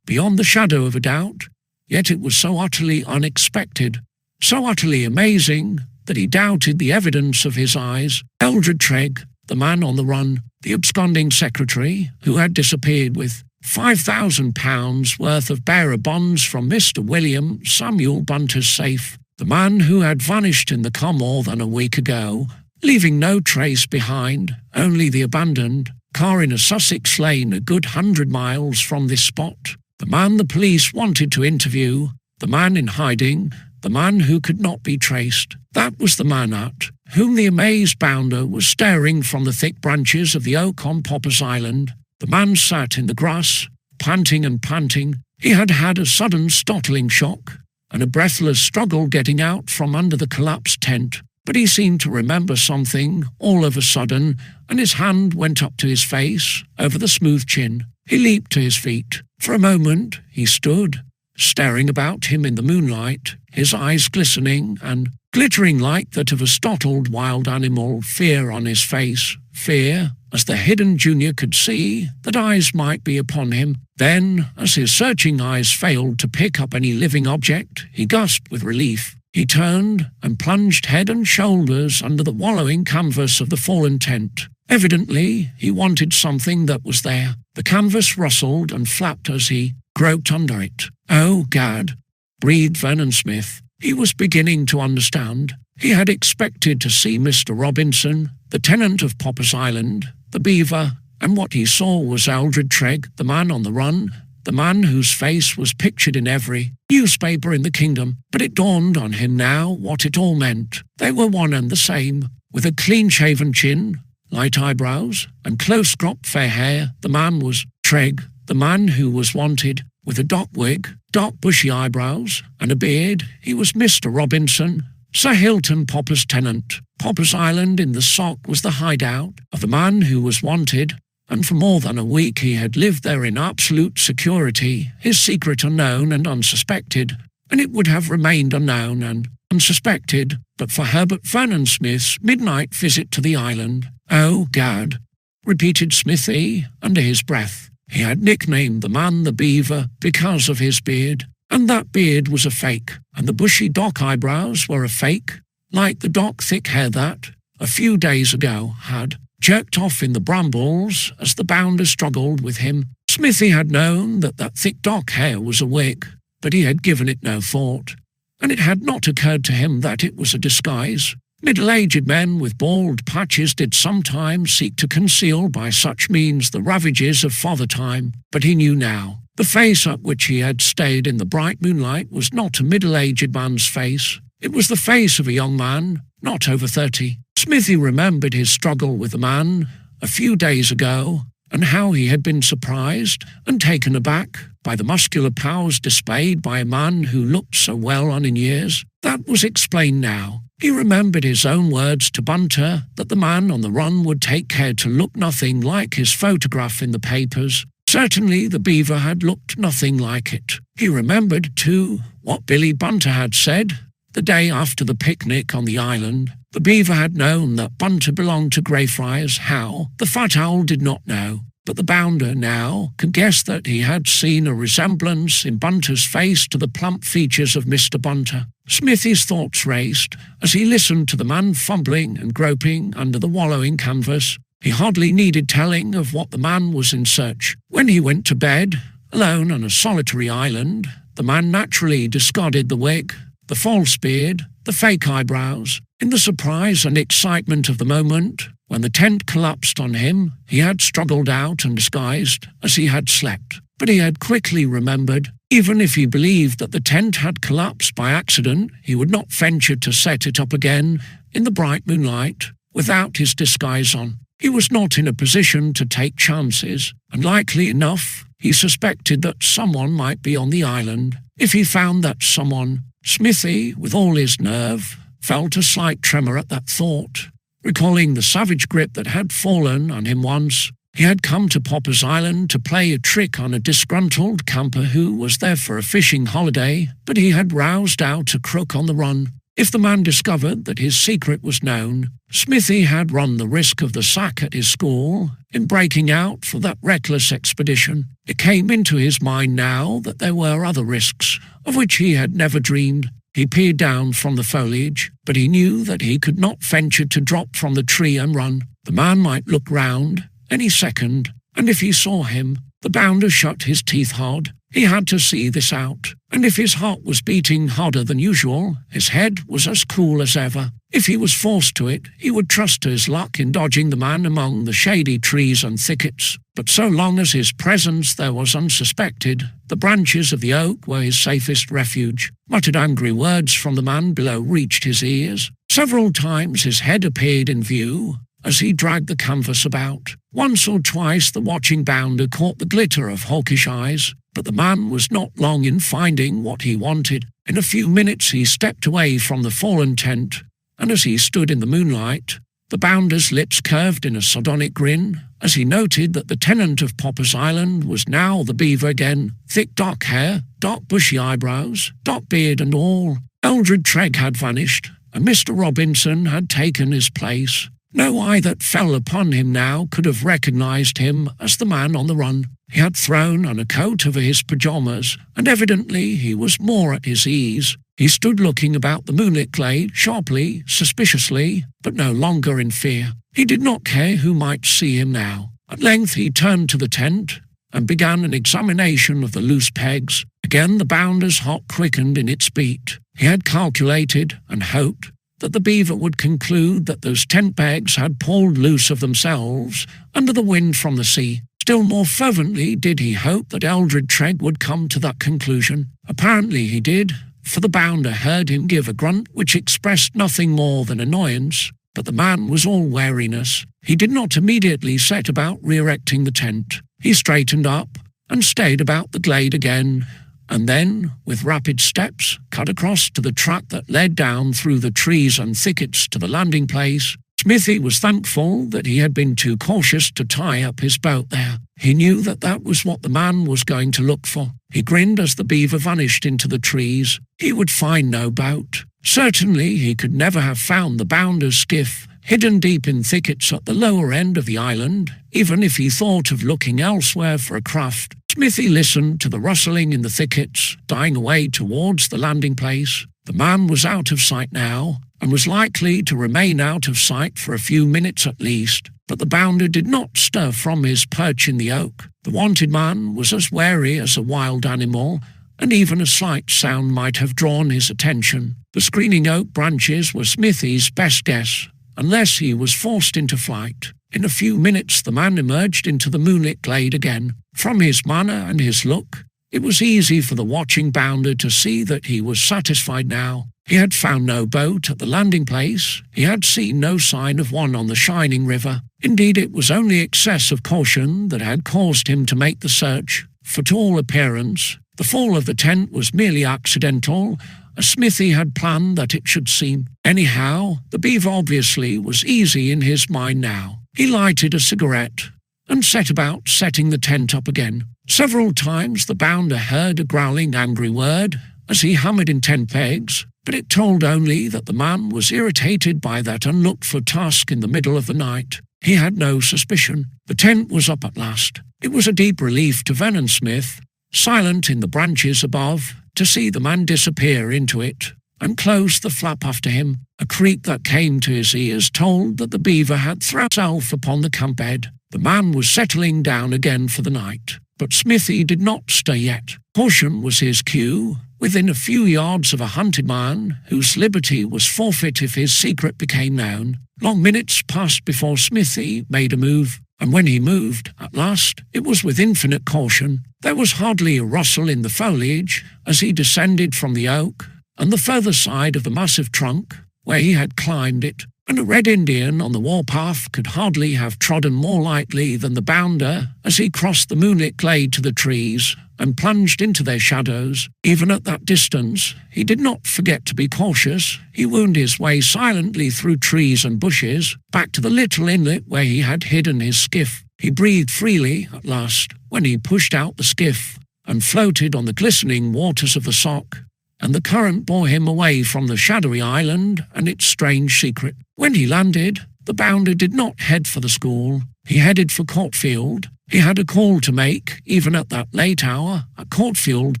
beyond the shadow of a doubt, yet it was so utterly unexpected, so utterly amazing, that he doubted the evidence of his eyes. Eldred Tregg, the man on the run, the absconding secretary who had disappeared with £5,000 worth of bearer bonds from Mr. William Samuel Bunter's safe, the man who had vanished in the car more than a week ago, leaving no trace behind, only the abandoned car in a Sussex lane a good 100 miles from this spot, the man the police wanted to interview, the man in hiding, the man who could not be traced. That was the man at whom the amazed bounder was staring from the thick branches of the oak on Popper's Island. The man sat in the grass, panting and panting. He had had a sudden startling shock, and a breathless struggle getting out from under the collapsed tent. But he seemed to remember something all of a sudden, and his hand went up to his face, over the smooth chin. He leaped to his feet. For a moment he stood, staring about him in the moonlight, his eyes glistening and glittering like that of a startled wild animal, fear on his face, fear, as the hidden junior could see that eyes might be upon him. Then, as his searching eyes failed to pick up any living object, he gasped with relief. He turned and plunged head and shoulders under the wallowing canvas of the fallen tent. Evidently, he wanted something that was there. The canvas rustled and flapped as he groped under it. "Oh, Gad," breathed Vernon Smith. He was beginning to understand. He had expected to see Mr. Robinson, the tenant of Popper's Island, the beaver, and what he saw was Eldred Tregg, the man on the run, the man whose face was pictured in every newspaper in the kingdom. But it dawned on him now what it all meant. They were one and the same. With a clean-shaven chin, light eyebrows, and close-cropped fair hair, the man was Tregg, the man who was wanted. With a dock wig, dark bushy eyebrows, and a beard, he was Mr. Robinson, Sir Hilton Popper's tenant. Popper's Island in the Sock was the hideout of the man who was wanted, and for more than a week he had lived there in absolute security, his secret unknown and unsuspected, and it would have remained unknown and unsuspected but for Herbert Vernon Smith's midnight visit to the island. "Oh, Gad," repeated Smithy under his breath. He had nicknamed the man the Beaver because of his beard, and that beard was a fake, and the bushy dock eyebrows were a fake, like the dock thick hair that, a few days ago, had jerked off in the brambles as the bounder struggled with him. Smithy had known that that thick dock hair was a wig, but he had given it no thought, and it had not occurred to him that it was a disguise. Middle-aged men with bald patches did sometimes seek to conceal by such means the ravages of father time, but he knew now. The face at which he had stayed in the bright moonlight was not a middle-aged man's face. It was the face of a young man, not over 30. Smithy remembered his struggle with the man a few days ago, and how he had been surprised and taken aback by the muscular powers displayed by a man who looked so well on in years. That was explained now. He remembered his own words to Bunter that the man on the run would take care to look nothing like his photograph in the papers. Certainly the Beaver had looked nothing like it. He remembered, too, what Billy Bunter had said the day after the picnic on the island. The Beaver had known that Bunter belonged to Greyfriars. How? The fat owl did not know, but the bounder now could guess that he had seen a resemblance in Bunter's face to the plump features of Mr. Bunter. Smithy's thoughts raced as he listened to the man fumbling and groping under the wallowing canvas. He hardly needed telling of what the man was in search. When he went to bed, alone on a solitary island, the man naturally discarded the wig, the false beard, the fake eyebrows. In the surprise and excitement of the moment, when the tent collapsed on him, he had struggled out and disguised as he had slept. But he had quickly remembered, even if he believed that the tent had collapsed by accident, he would not venture to set it up again in the bright moonlight without his disguise on. He was not in a position to take chances, and likely enough, he suspected that someone might be on the island. If he found that someone, Smithy, with all his nerve, felt a slight tremor at that thought, recalling the savage grip that had fallen on him once. He had come to Popper's Island to play a trick on a disgruntled camper who was there for a fishing holiday, but he had roused out a crook on the run. If the man discovered that his secret was known, Smithy had run the risk of the sack at his school in breaking out for that reckless expedition. It came into his mind now that there were other risks, of which he had never dreamed. He peered down from the foliage, but he knew that he could not venture to drop from the tree and run. The man might look round any second, and if he saw him, the bounder shut his teeth hard. He had to see this out, and if his heart was beating harder than usual, his head was as cool as ever. If he was forced to it, he would trust to his luck in dodging the man among the shady trees and thickets. But so long as his presence there was unsuspected, the branches of the oak were his safest refuge. Muttered angry words from the man below reached his ears. Several times his head appeared in view as he dragged the canvas about. Once or twice the watching bounder caught the glitter of hawkish eyes, but the man was not long in finding what he wanted. In a few minutes he stepped away from the fallen tent, and as he stood in the moonlight, the bounder's lips curved in a sardonic grin as he noted that the tenant of Popper's Island was now the Beaver again. Thick dark hair, dark bushy eyebrows, dark beard and all. Eldred Tregg had vanished, and Mr. Robinson had taken his place. No eye that fell upon him now could have recognized him as the man on the run. He had thrown on a coat over his pyjamas, and evidently he was more at his ease. He stood looking about the moonlit glade, sharply, suspiciously, but no longer in fear. He did not care who might see him now. At length he turned to the tent and began an examination of the loose pegs. Again the bounder's heart quickened in its beat. He had calculated and hoped that the Beaver would conclude that those tent pegs had pulled loose of themselves under the wind from the sea. Still more fervently did he hope that Eldred Tregg would come to that conclusion. Apparently he did, for the bounder heard him give a grunt which expressed nothing more than annoyance, but the man was all wariness. He did not immediately set about re-erecting the tent. He straightened up and stayed about the glade again and then, with rapid steps, cut across to the track that led down through the trees and thickets to the landing place. Smithy was thankful that he had been too cautious to tie up his boat there. He knew that that was what the man was going to look for. He grinned as the beaver vanished into the trees. He would find no boat. Certainly he could never have found the bounder's skiff, hidden deep in thickets at the lower end of the island, even if he thought of looking elsewhere for a craft. Smithy listened to the rustling in the thickets, dying away towards the landing place. The man was out of sight now, and was likely to remain out of sight for a few minutes at least, but the bounder did not stir from his perch in the oak. The wanted man was as wary as a wild animal, and even a slight sound might have drawn his attention. The screening oak branches were Smithy's best guess, unless he was forced into flight. In a few minutes the man emerged into the moonlit glade again. From his manner and his look, it was easy for the watching bounder to see that he was satisfied now. He had found no boat at the landing place. He had seen no sign of one on the shining river. Indeed, it was only excess of caution that had caused him to make the search, for to all appearance, the fall of the tent was merely accidental, as Smithy had planned that it should seem. Anyhow, the beaver obviously was easy in his mind now. He lighted a cigarette and set about setting the tent up again. Several times the bounder heard a growling, angry word as he hammered in tent pegs, but it told only that the man was irritated by that unlooked-for task in the middle of the night. He had no suspicion. The tent was up at last. It was a deep relief to Vernon Smith, silent in the branches above, to see the man disappear into it and close the flap after him. A creak that came to his ears told that the beaver had thrown himself upon the camp bed. The man was settling down again for the night, but Smithy did not stir yet. Caution was his cue, within a few yards of a hunted man whose liberty was forfeit if his secret became known. Long minutes passed before Smithy made a move, and when he moved, at last, it was with infinite caution. There was hardly a rustle in the foliage as he descended from the oak, and the further side of the massive trunk, where he had climbed it, and a red Indian on the warpath could hardly have trodden more lightly than the bounder as he crossed the moonlit glade to the trees and plunged into their shadows. Even at that distance, he did not forget to be cautious. He wound his way silently through trees and bushes, back to the little inlet where he had hidden his skiff. He breathed freely, at last, when he pushed out the skiff and floated on the glistening waters of the Sock, and the current bore him away from the shadowy island and its strange secret. When he landed, the bounder did not head for the school. He headed for Courtfield. He had a call to make, even at that late hour, at Courtfield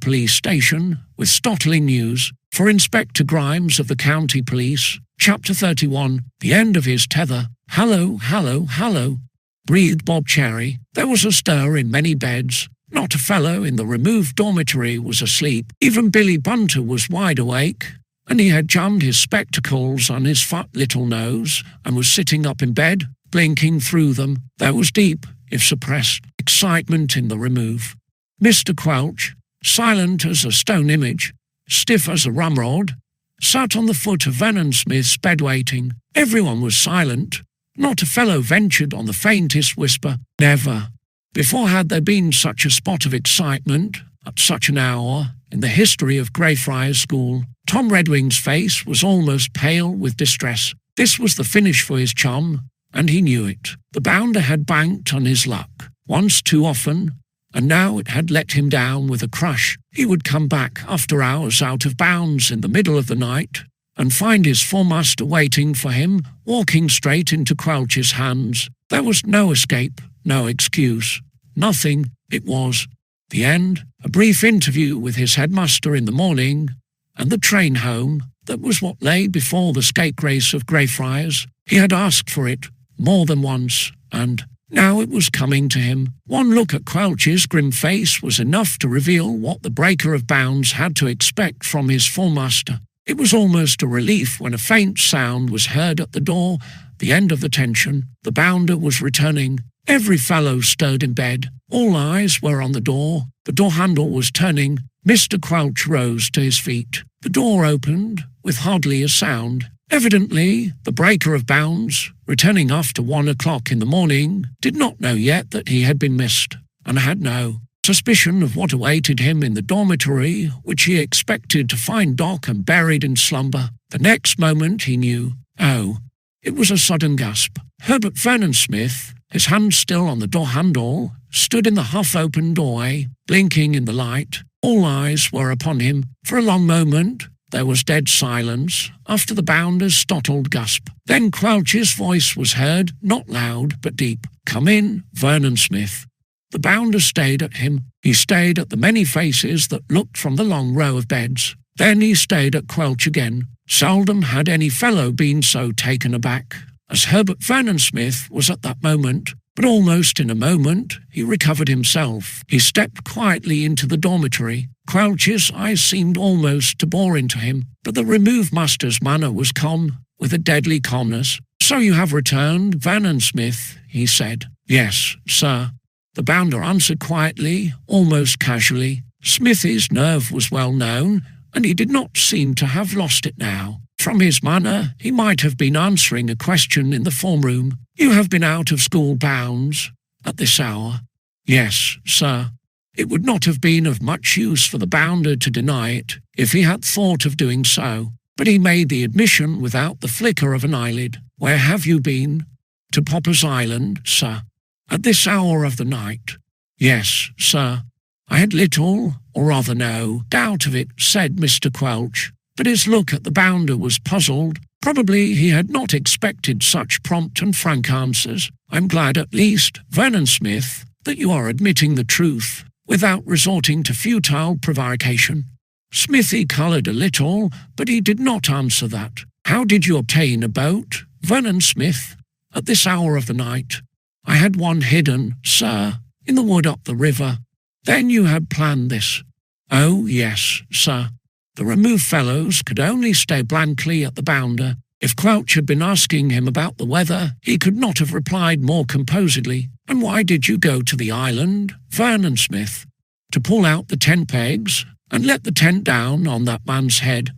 Police Station, with startling news. For Inspector Grimes of the County Police, Chapter 31, the end of his tether. "Hallo, hallo, hallo," breathed Bob Cherry. There was a stir in many beds. Not a fellow in the removed dormitory was asleep. Even Billy Bunter was wide awake, and he had jammed his spectacles on his fat little nose and was sitting up in bed, blinking through them. There was deep, if suppressed, excitement in the remove. Mr. Quelch, silent as a stone image, stiff as a ramrod, sat on the foot of Vernon Smith's bed waiting. Everyone was silent. Not a fellow ventured on the faintest whisper. Never before had there been such a spot of excitement at such an hour in the history of Greyfriars School. Tom Redwing's face was almost pale with distress. This was the finish for his chum, and he knew it. The bounder had banked on his luck once too often, and now it had let him down with a crush. He would come back after hours out of bounds in the middle of the night and find his foremaster waiting for him, walking straight into Quelch's hands. There was no escape, no excuse. Nothing. It was the end. A brief interview with his headmaster in the morning, and the train home. That was what lay before the scapegrace of Greyfriars. He had asked for it more than once, and now it was coming to him. One look at Quelch's grim face was enough to reveal what the breaker of bounds had to expect from his foremaster. It was almost a relief when a faint sound was heard at the door, the end of the tension. The bounder was returning. Every fellow stirred in bed. All eyes were on the door. The door handle was turning. Mr. Quelch rose to his feet. The door opened with hardly a sound. Evidently, the breaker of bounds, returning after 1 o'clock in the morning, did not know yet that he had been missed, and had no Suspicion of what awaited him in the dormitory, which he expected to find Doc and buried in slumber. The next moment he knew. Oh, it was a sudden gasp. Herbert Vernon Smith, his hand still on the door handle, stood in the half-open doorway, blinking in the light. All eyes were upon him. For a long moment there was dead silence, after the bounder's startled gasp. Then Quelch's voice was heard, not loud but deep. "Come in, Vernon Smith." The bounder stayed at him. He stayed at the many faces that looked from the long row of beds. Then he stayed at Quelch again. Seldom had any fellow been so taken aback as Herbert Vernon Smith was at that moment. But almost in a moment he recovered himself. He stepped quietly into the dormitory. Quelch's eyes seemed almost to bore into him, but the remove master's manner was calm, with a deadly calmness. "So you have returned, Vernon Smith," he said. "Yes, sir," the bounder answered quietly, almost casually. Smithy's nerve was well known, and he did not seem to have lost it now. From his manner, he might have been answering a question in the form room. "You have been out of school bounds at this hour?" "Yes, sir." It would not have been of much use for the bounder to deny it, if he had thought of doing so, but he made the admission without the flicker of an eyelid. "Where have you been?" "To Popper's Island, sir." "At this hour of the night?" "Yes, sir." "I had little, or rather no, doubt of it," said Mr. Quelch, but his look at the bounder was puzzled. Probably he had not expected such prompt and frank answers. "I'm glad at least, Vernon Smith, that you are admitting the truth, without resorting to futile prevarication." Smithy coloured a little, but he did not answer that. "How did you obtain a boat, Vernon Smith, at this hour of the night?" "I had one hidden, sir, in the wood up the river." "Then you had planned this?" "Oh, yes, sir." The removed fellows could only stare blankly at the bounder. If Quelch had been asking him about the weather, he could not have replied more composedly. "And why did you go to the island, Vernon Smith?" "To pull out the tent pegs and let the tent down on that man's head."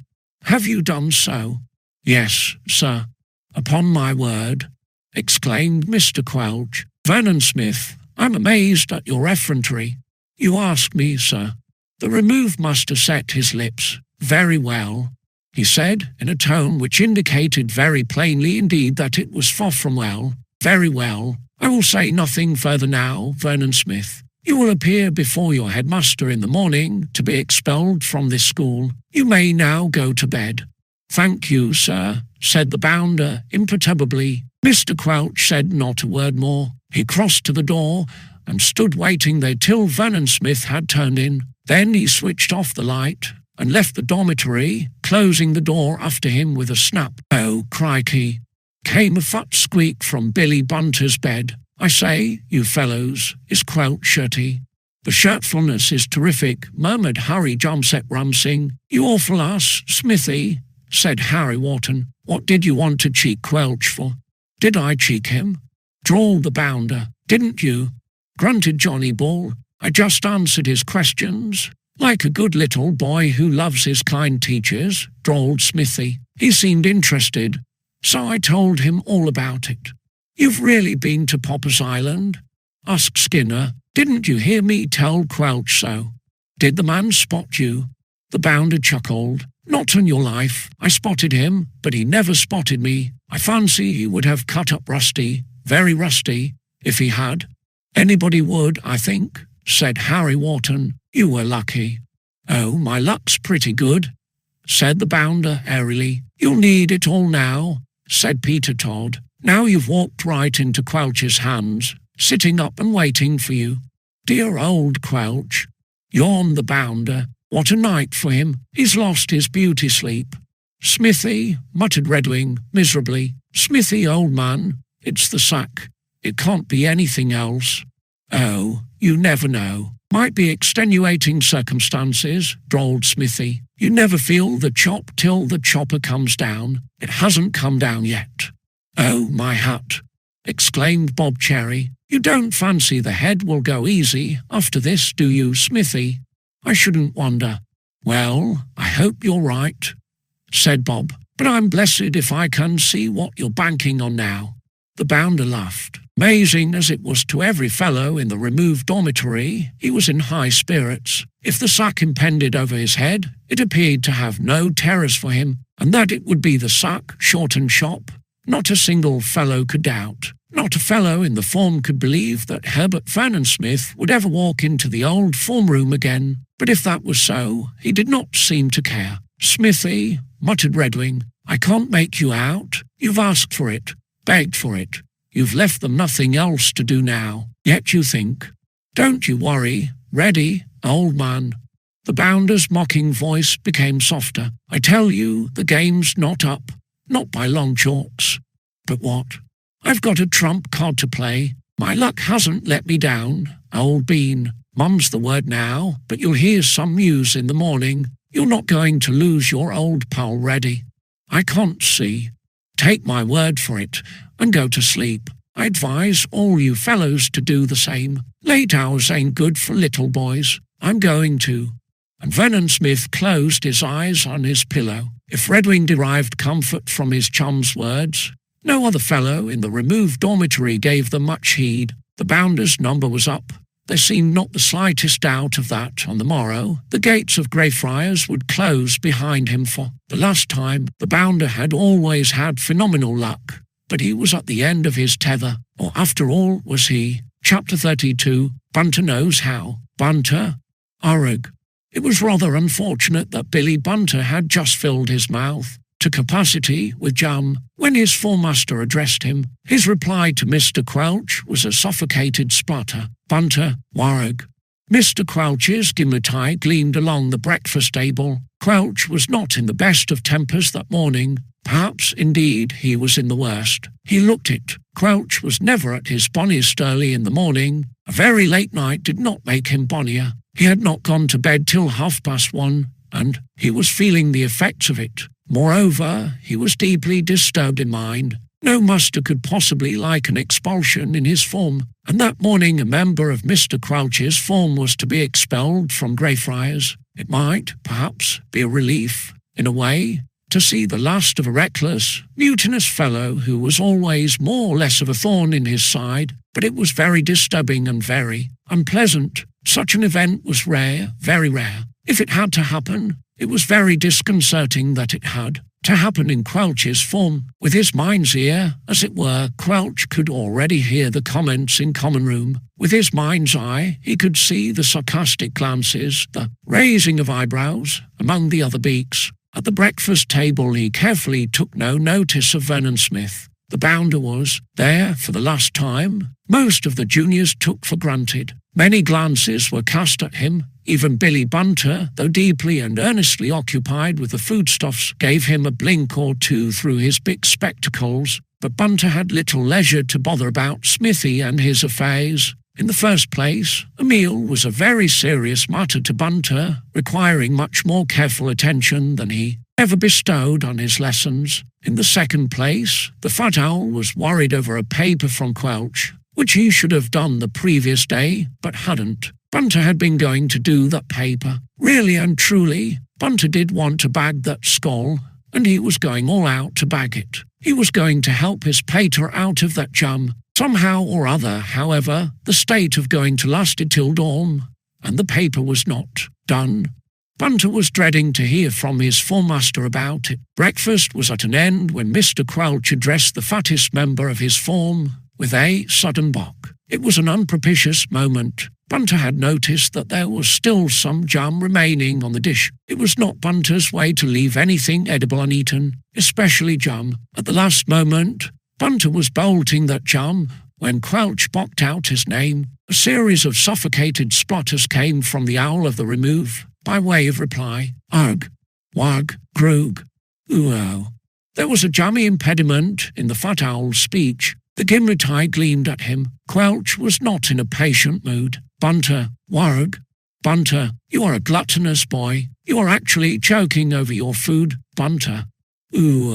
"Have you done so?" "Yes, sir." "Upon my word," exclaimed Mr. Quelch. "Vernon Smith, I'm amazed at your effrontery." "You ask me, sir." The removed master set his lips. "Very well," he said, in a tone which indicated very plainly indeed that it was far from well. "Very well. I will say nothing further now, Vernon Smith. You will appear before your headmaster in the morning to be expelled from this school. You may now go to bed." "Thank you, sir," said the bounder imperturbably. Mr. Quelch said not a word more. He crossed to the door and stood waiting there till Vernon Smith had turned in. Then he switched off the light and left the dormitory, closing the door after him with a snap. "Oh, crikey!" came a fat squeak from Billy Bunter's bed. "I say, you fellows, is Quelch shirty?" "The shirtfulness is terrific," murmured Harry Jomset Rumsing. "You awful ass, Smithy," said Harry Wharton. "What did you want to cheek Quelch for?" "Did I cheek him?" drawled the bounder. "Didn't you?" grunted Johnny Ball. "I just answered his questions, like a good little boy who loves his kind teachers," drawled Smithy. "He seemed interested, so I told him all about it." "You've really been to Popper's Island?" asked Skinner. "Didn't you hear me tell Quelch so?" "Did the man spot you?" The bounder chuckled. "Not on your life. I spotted him, but he never spotted me. I fancy he would have cut up rusty, very rusty, if he had." "Anybody would, I think," said Harry Wharton. "You were lucky." "Oh, my luck's pretty good," said the bounder airily. "You'll need it all now," said Peter Todd. "Now you've walked right into Quelch's hands, sitting up and waiting for you." "Dear old Quelch," yawned the bounder. "What a night for him. He's lost his beauty sleep." "Smithy," muttered Redwing miserably. "Smithy, old man, it's the sack. It can't be anything else." "Oh, you never know. Might be extenuating circumstances," drawled Smithy. "You never feel the chop till the chopper comes down. It hasn't come down yet." "Oh, my hat!" exclaimed Bob Cherry. "You don't fancy the head will go easy after this, do you, Smithy?" "I shouldn't wonder." "Well, I hope you're right," said Bob. "But I'm blessed if I can see what you're banking on now." The bounder laughed. Amazing as it was to every fellow in the removed dormitory, he was in high spirits. If the sack impended over his head, it appeared to have no terrors for him, and that it would be the sack, short and sharp, not a single fellow could doubt. Not a fellow in the form could believe that Herbert Vernon Smith would ever walk into the old form room again, but if that was so, he did not seem to care. "Smithy," muttered Redwing, "I can't make you out. You've asked for it, begged for it. You've left them nothing else to do now, yet you think. Don't you worry, Reddy, old man." The bounder's mocking voice became softer. "I tell you, the game's not up, not by long chalks. But what? I've got a trump card to play. My luck hasn't let me down, old bean. Mum's the word now, but you'll hear some news in the morning. You're not going to lose your old pal Reddy. I can't see. Take my word for it, and go to sleep. I advise all you fellows to do the same. Late hours ain't good for little boys. I'm going to." And Vernon Smith closed his eyes on his pillow. If Redwing derived comfort from his chum's words, no other fellow in the removed dormitory gave them much heed. The bounder's number was up. There seemed not the slightest doubt of that. On the morrow, the gates of Greyfriars would close behind him for the last time. The bounder had always had phenomenal luck, but he was at the end of his tether. Or after all, was he? Chapter 32, Bunter Knows How. Bunter, Urug. It was rather unfortunate that Billy Bunter had just filled his mouth to capacity with jam when his foremaster addressed him. His reply to Mr. Quelch was a suffocated splutter. "Bunter, Warrag." Mr. Quelch's gimlet eye gleamed along the breakfast table. Quelch was not in the best of tempers that morning. Perhaps, indeed, he was in the worst. He looked it. Quelch was never at his bonniest early in the morning. A very late night did not make him bonnier. He had not gone to bed till 1:30, and he was feeling the effects of it. Moreover, he was deeply disturbed in mind. No muster could possibly like an expulsion in his form, and that morning a member of Mr. Quelch's form was to be expelled from Greyfriars. It might, perhaps, be a relief, in a way, to see the last of a reckless, mutinous fellow who was always more or less of a thorn in his side, but it was very disturbing and very unpleasant. Such an event was rare, very rare. If it had to happen, it was very disconcerting that it had to happen in Quelch's form. With his mind's ear, as it were, Quelch could already hear the comments in common room. With his mind's eye, he could see the sarcastic glances, the raising of eyebrows among the other beaks. At the breakfast table he carefully took no notice of Vernon Smith. The bounder was there for the last time. Most of the juniors took for granted. Many glances were cast at him. Even Billy Bunter, though deeply and earnestly occupied with the foodstuffs, gave him a blink or two through his big spectacles. But Bunter had little leisure to bother about Smithy and his affairs. In the first place, a meal was a very serious matter to Bunter, requiring much more careful attention than he ever bestowed on his lessons. In the second place, the fat owl was worried over a paper from Quelch, which he should have done the previous day, but hadn't. Bunter had been going to do that paper. Really and truly, Bunter did want to bag that skull, and he was going all out to bag it. He was going to help his pater out of that jam. Somehow or other, however, the state of going to lasted till dawn, and the paper was not done. Bunter was dreading to hear from his foremaster about it. Breakfast was at an end when Mr. Quelch addressed the fattest member of his form with a sudden bock. It was an unpropitious moment. Bunter had noticed that there was still some jam remaining on the dish. It was not Bunter's way to leave anything edible uneaten, especially jam. At the last moment, Bunter was bolting that jam when Quelch bocked out his name. A series of suffocated splutters came from the owl of the remove, by way of reply. Ugh, wag, grug, ooh. There was a jammy impediment in the fat owl's speech. The gimlet eye gleamed at him. Quelch was not in a patient mood. Bunter, warg, Bunter, you are a gluttonous boy. You are actually choking over your food, Bunter. Ooh,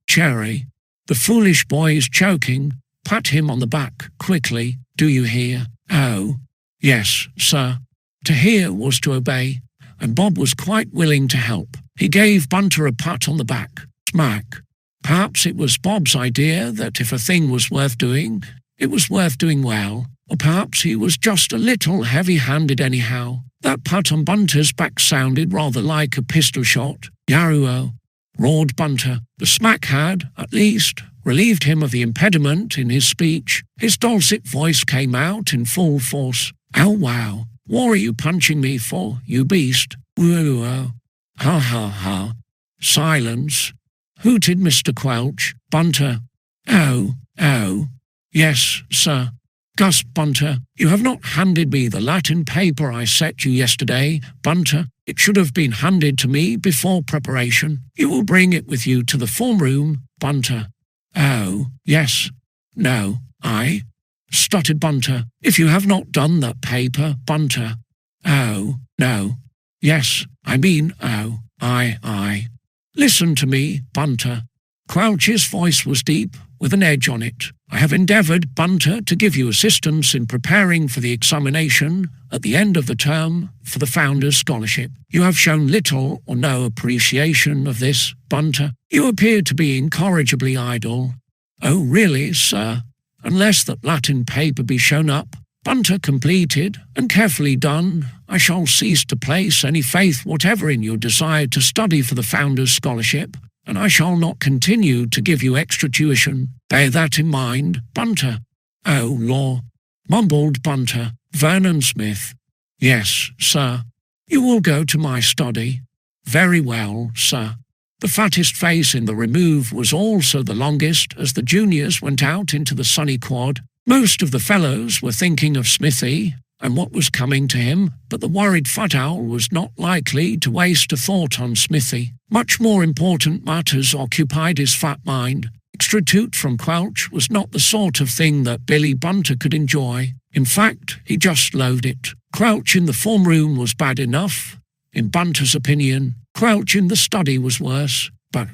Cherry. The foolish boy is choking. Pat him on the back, quickly. Do you hear? Oh, yes, sir. To hear was to obey, and Bob was quite willing to help. He gave Bunter a pat on the back. Smack. Perhaps it was Bob's idea that if a thing was worth doing, It was worth doing well, or perhaps he was just a little heavy-handed anyhow. That pat on Bunter's back sounded rather like a pistol shot. "Yaruo," roared Bunter. The smack had, at least, relieved him of the impediment in his speech. His dulcet voice came out in full force. "Oh, wow. What are you punching me for, you beast? Woo-oh. Ha ha ha." "Silence," hooted Mr. Quelch. "Bunter." "Oh, oh. Yes, sir." "Gus Bunter, you have not handed me the Latin paper I set you yesterday, Bunter. It should have been handed to me before preparation. You will bring it with you to the form room, Bunter." "Oh, yes. No, I," stuttered Bunter. "If you have not done that paper, Bunter." "Oh, no. Yes, I mean, oh, I. Listen to me, Bunter." Quelch's voice was deep, with an edge on it. "I have endeavoured, Bunter, to give you assistance in preparing for the examination at the end of the term for the Founders' Scholarship. You have shown little or no appreciation of this, Bunter. You appear to be incorrigibly idle." "Oh, really, sir? Unless that Latin paper be shown up, Bunter, completed and carefully done, I shall cease to place any faith whatever in your desire to study for the Founders' Scholarship, and I shall not continue to give you extra tuition. Bear that in mind, Bunter." "Oh, law," mumbled Bunter. "Vernon Smith." "Yes, sir." "You will go to my study." "Very well, sir." The fattest face in the remove was also the longest as the juniors went out into the sunny quad. Most of the fellows were thinking of Smithy and what was coming to him, but the worried fat owl was not likely to waste a thought on Smithy. Much more important matters occupied his fat mind. Extra toot from Quelch was not the sort of thing that Billy Bunter could enjoy. In fact, he just loathed it. Quelch in the form room was bad enough. In Bunter's opinion, Quelch in the study was worse. But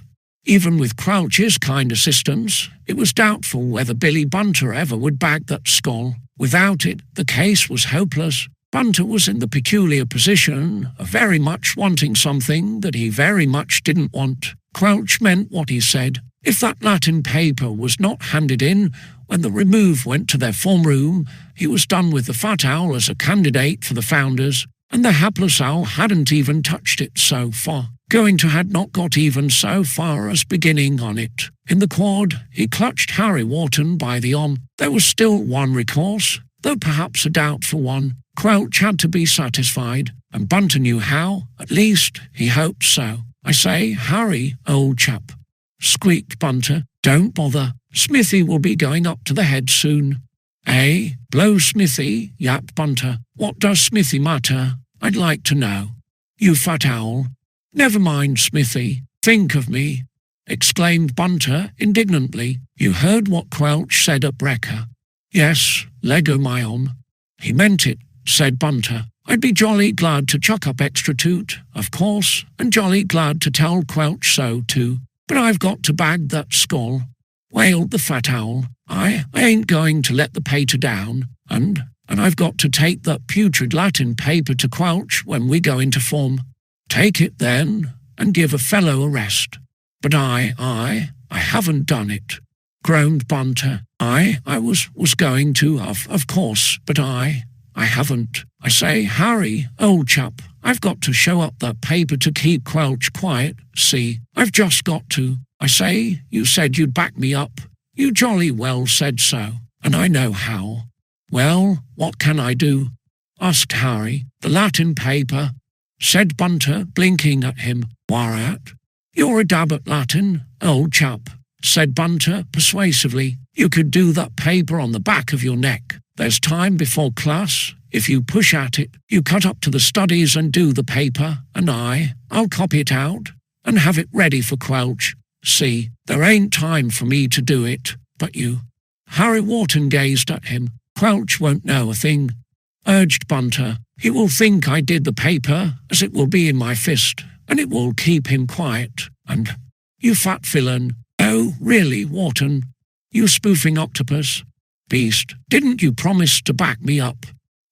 even with Quelch's kind assistance, it was doubtful whether Billy Bunter ever would bag that skull. Without it, the case was hopeless. Bunter was in the peculiar position of very much wanting something that he very much didn't want. Quelch meant what he said. If that Latin paper was not handed in when the remove went to their form room, he was done with the fat owl as a candidate for the Founders, and the hapless owl hadn't even touched it so far. Going to had not got even so far as beginning on it. In the quad, he clutched Harry Wharton by the arm. There was still one recourse, though perhaps a doubtful one. Quelch had to be satisfied, and Bunter knew how. At least, he hoped so. "I say, Harry, old chap," squeaked Bunter. "Don't bother. Smithy will be going up to the head soon." "Eh? Blow Smithy?" yapped Bunter. "What does Smithy matter? I'd like to know." "You fat owl." "Never mind Smithy. Think of me," exclaimed Bunter indignantly. "You heard what Quelch said at Brecker." "Yes, Lego my arm." "He meant it," said Bunter. "I'd be jolly glad to chuck up extra toot, of course, and jolly glad to tell Quelch so too. But I've got to bag that skull," wailed the fat owl. I ain't going to let the pater down, and I've got to take that putrid Latin paper to Quelch when we go into form." "Take it then, and give a fellow a rest." "But I haven't done it," groaned Bunter. I was going to, of course, but I haven't. I say, Harry, old chap, I've got to show up that paper to keep Quelch quiet, see? I've just got to. I say, you said you'd back me up. You jolly well said so, and I know how." "Well, what can I do?" asked Harry. "The Latin paper," said Bunter, blinking at him. "Whereat?" "You're a dab at Latin, old chap," said Bunter persuasively. "You could do that paper on the back of your neck. There's time before class. If you push at it, you cut up to the studies and do the paper, and I'll copy it out and have it ready for Quelch. See, there ain't time for me to do it, but you." Harry Wharton gazed at him. "Quelch won't know a thing," urged Bunter. "He will think I did the paper, as it will be in my fist, and it will keep him quiet. And, you fat villain, oh, really, Wharton, you spoofing octopus beast, didn't you promise to back me up?"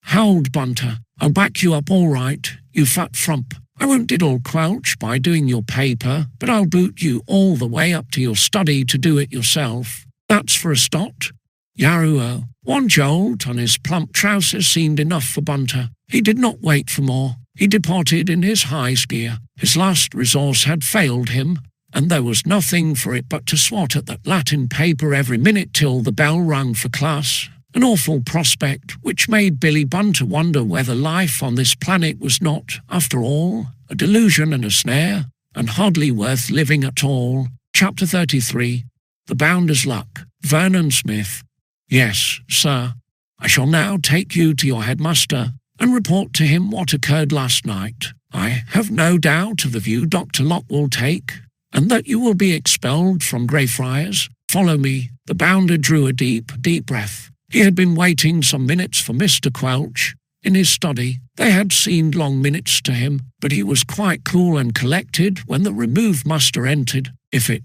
howled Bunter. "I'll back you up all right, you fat frump. I won't diddle Quelch by doing your paper, but I'll boot you all the way up to your study to do it yourself. That's for a stot. Yarua. One jolt on his plump trousers seemed enough for Bunter. He did not wait for more. He departed in his high gear. His last resource had failed him, and there was nothing for it but to swat at that Latin paper every minute till the bell rung for class. An awful prospect which made Billy Bunter wonder whether life on this planet was not, after all, a delusion and a snare, and hardly worth living at all. Chapter 33. The Bounder's Luck. Vernon Smith. Yes, sir. I shall now take you to your headmaster and report to him what occurred last night. I have no doubt of the view Dr. Locke will take, and that you will be expelled from Greyfriars. Follow me. The Bounder drew a deep, deep breath. He had been waiting some minutes for Mr. Quelch in his study. They had seemed long minutes to him, but he was quite cool and collected when the remove master entered. If it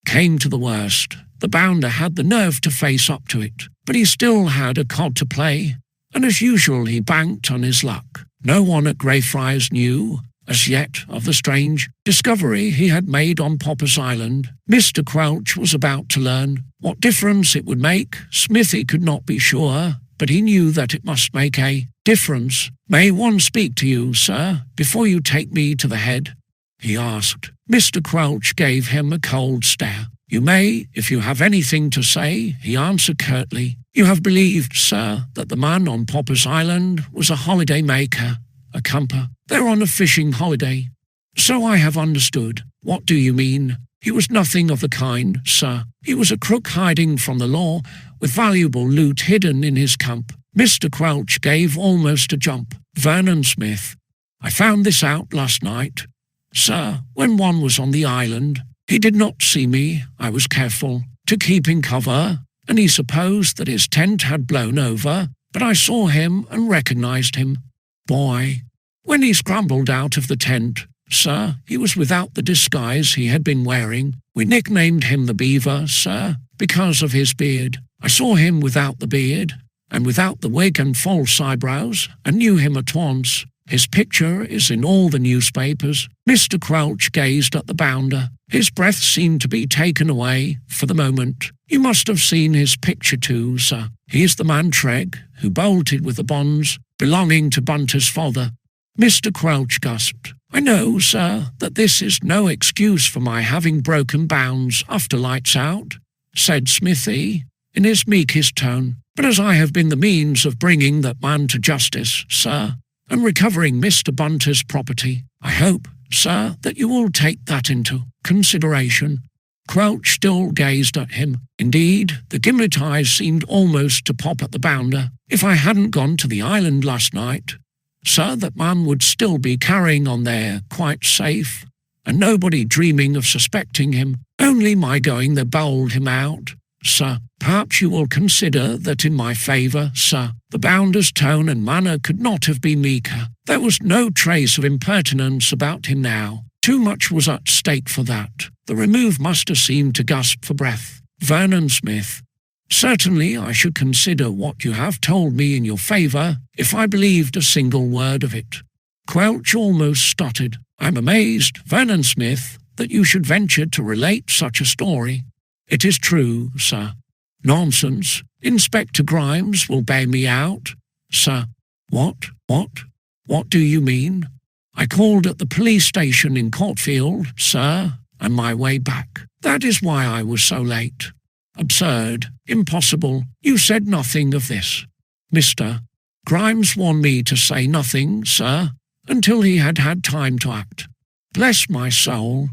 came to the worst, the Bounder had the nerve to face up to it, but he still had a cod to play, and as usual he banked on his luck. No one at Greyfriars knew, as yet, of the strange discovery he had made on Popper's Island. Mr. Quelch was about to learn. What difference it would make, Smithy could not be sure, but he knew that it must make a difference. "May one speak to you, sir, before you take me to the head?" he asked. Mr. Quelch gave him a cold stare. "You may, if you have anything to say," he answered curtly. "You have believed, sir, that the man on Popper's Island was a holiday-maker, a camper. They're on a fishing holiday." "So I have understood. What do you mean?" "He was nothing of the kind, sir. He was a crook hiding from the law, with valuable loot hidden in his camp." Mr. Quelch gave almost a jump. "Vernon Smith. I found this out last night. Sir, when one was on the island, he did not see me. I was careful to keep in cover, and he supposed that his tent had blown over, but I saw him and recognized him. Boy, when he scrambled out of the tent, sir, he was without the disguise he had been wearing. We nicknamed him the Beaver, sir, because of his beard. I saw him without the beard, and without the wig and false eyebrows, and knew him at once. His picture is in all the newspapers." Mr. Quelch gazed at the Bounder. His breath seemed to be taken away for the moment. "You must have seen his picture too, sir. He is the man Treg who bolted with the bonds belonging to Bunter's father." Mr. Quelch gasped. "I know, sir, that this is no excuse for my having broken bounds after lights out," said Smithy in his meekest tone. "But as I have been the means of bringing that man to justice, sir, and recovering Mr. Bunter's property, I hope, sir, that you will take that into consideration." Quelch still gazed at him. Indeed, the gimlet eyes seemed almost to pop at the Bounder. "If I hadn't gone to the island last night, sir, that man would still be carrying on there quite safe, and nobody dreaming of suspecting him. Only my going there bowled him out, sir. Perhaps you will consider that in my favour, sir." The Bounder's tone and manner could not have been meeker. There was no trace of impertinence about him now. Too much was at stake for that. The remove master seemed to gasp for breath. "Vernon Smith, certainly I should consider what you have told me in your favour if I believed a single word of it." Quelch almost stuttered. "I'm amazed, Vernon Smith, that you should venture to relate such a story." "It is true, sir." "Nonsense. Inspector Grimes will bear me out, sir." What do you mean?" "I called at the police station in Courtfield, sir, on my way back. That is why I was so late." "Absurd. Impossible. You said nothing of this." "Mr. Grimes warned me to say nothing, sir, until he had had time to act." "Bless my soul,"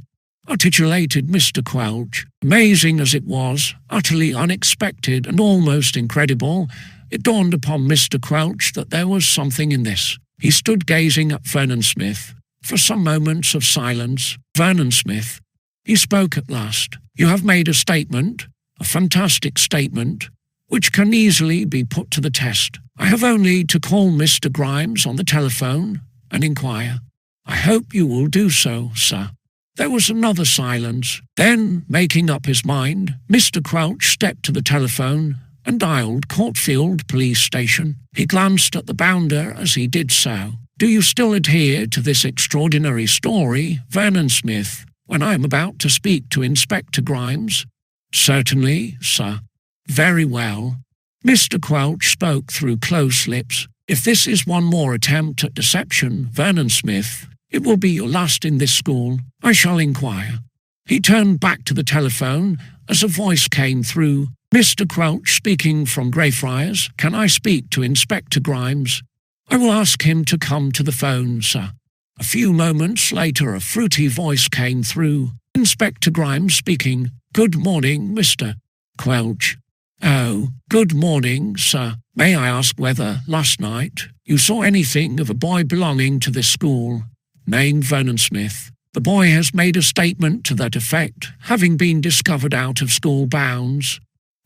articulated Mr. Quelch. Amazing as it was, utterly unexpected and almost incredible, it dawned upon Mr. Quelch that there was something in this. He stood gazing at Vernon Smith for some moments of silence. "Vernon Smith," he spoke at last, "you have made a statement, a fantastic statement, which can easily be put to the test. I have only to call Mr. Grimes on the telephone and inquire. I hope you will do so, sir." There was another silence. Then, making up his mind, Mr. Quelch stepped to the telephone and dialed Courtfield Police Station. He glanced at the Bounder as he did so. "Do you still adhere to this extraordinary story, Vernon Smith, when I am about to speak to Inspector Grimes?" "Certainly, sir." "Very well. Mr. Quelch spoke through closed lips. If this is one more attempt at deception, Vernon Smith, it will be your last in this school. I shall inquire. He turned back to the telephone as a voice came through. Mr. Quelch speaking from Greyfriars. Can I speak to Inspector Grimes? I will ask him to come to the phone, sir. A few moments later a fruity voice came through. Inspector Grimes speaking. Good morning, Mr. Quelch. Oh, good morning, sir. May I ask whether, last night, you saw anything of a boy belonging to this school, named Vernon Smith? The boy has made a statement to that effect, having been discovered out of school bounds.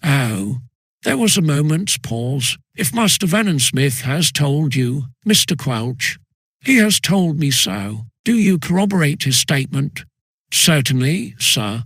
Oh, there was a moment's pause. If Master Vernon Smith has told you, Mr. Quelch, he has told me so. Do you corroborate his statement? Certainly, sir.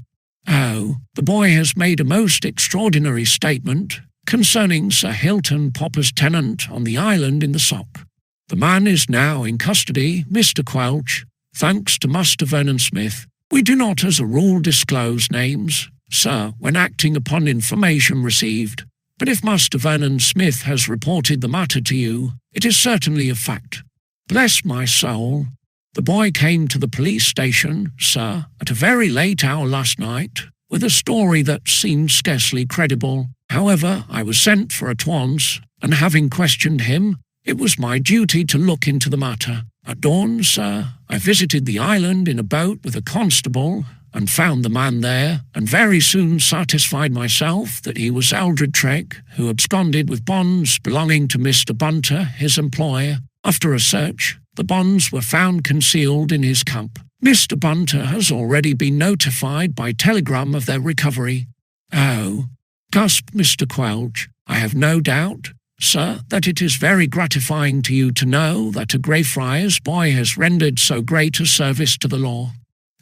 Oh, the boy has made a most extraordinary statement concerning Sir Hilton Popper's tenant on the island in the Sock. The man is now in custody, Mr. Quelch, thanks to Master Vernon Smith. We do not as a rule disclose names, sir, when acting upon information received, but if Master Vernon Smith has reported the matter to you, it is certainly a fact. Bless my soul. The boy came to the police station, sir, at a very late hour last night, with a story that seemed scarcely credible. However, I was sent for at once, and having questioned him, it was my duty to look into the matter. At dawn, sir, I visited the island in a boat with a constable, and found the man there, and very soon satisfied myself that he was Eldred Tregg, who absconded with bonds belonging to Mr. Bunter, his employer. After a search, the bonds were found concealed in his camp. Mr. Bunter has already been notified by telegram of their recovery. Oh, gasped Mr. Quelch, I have no doubt, sir, that it is very gratifying to you to know that a Greyfriars boy has rendered so great a service to the law.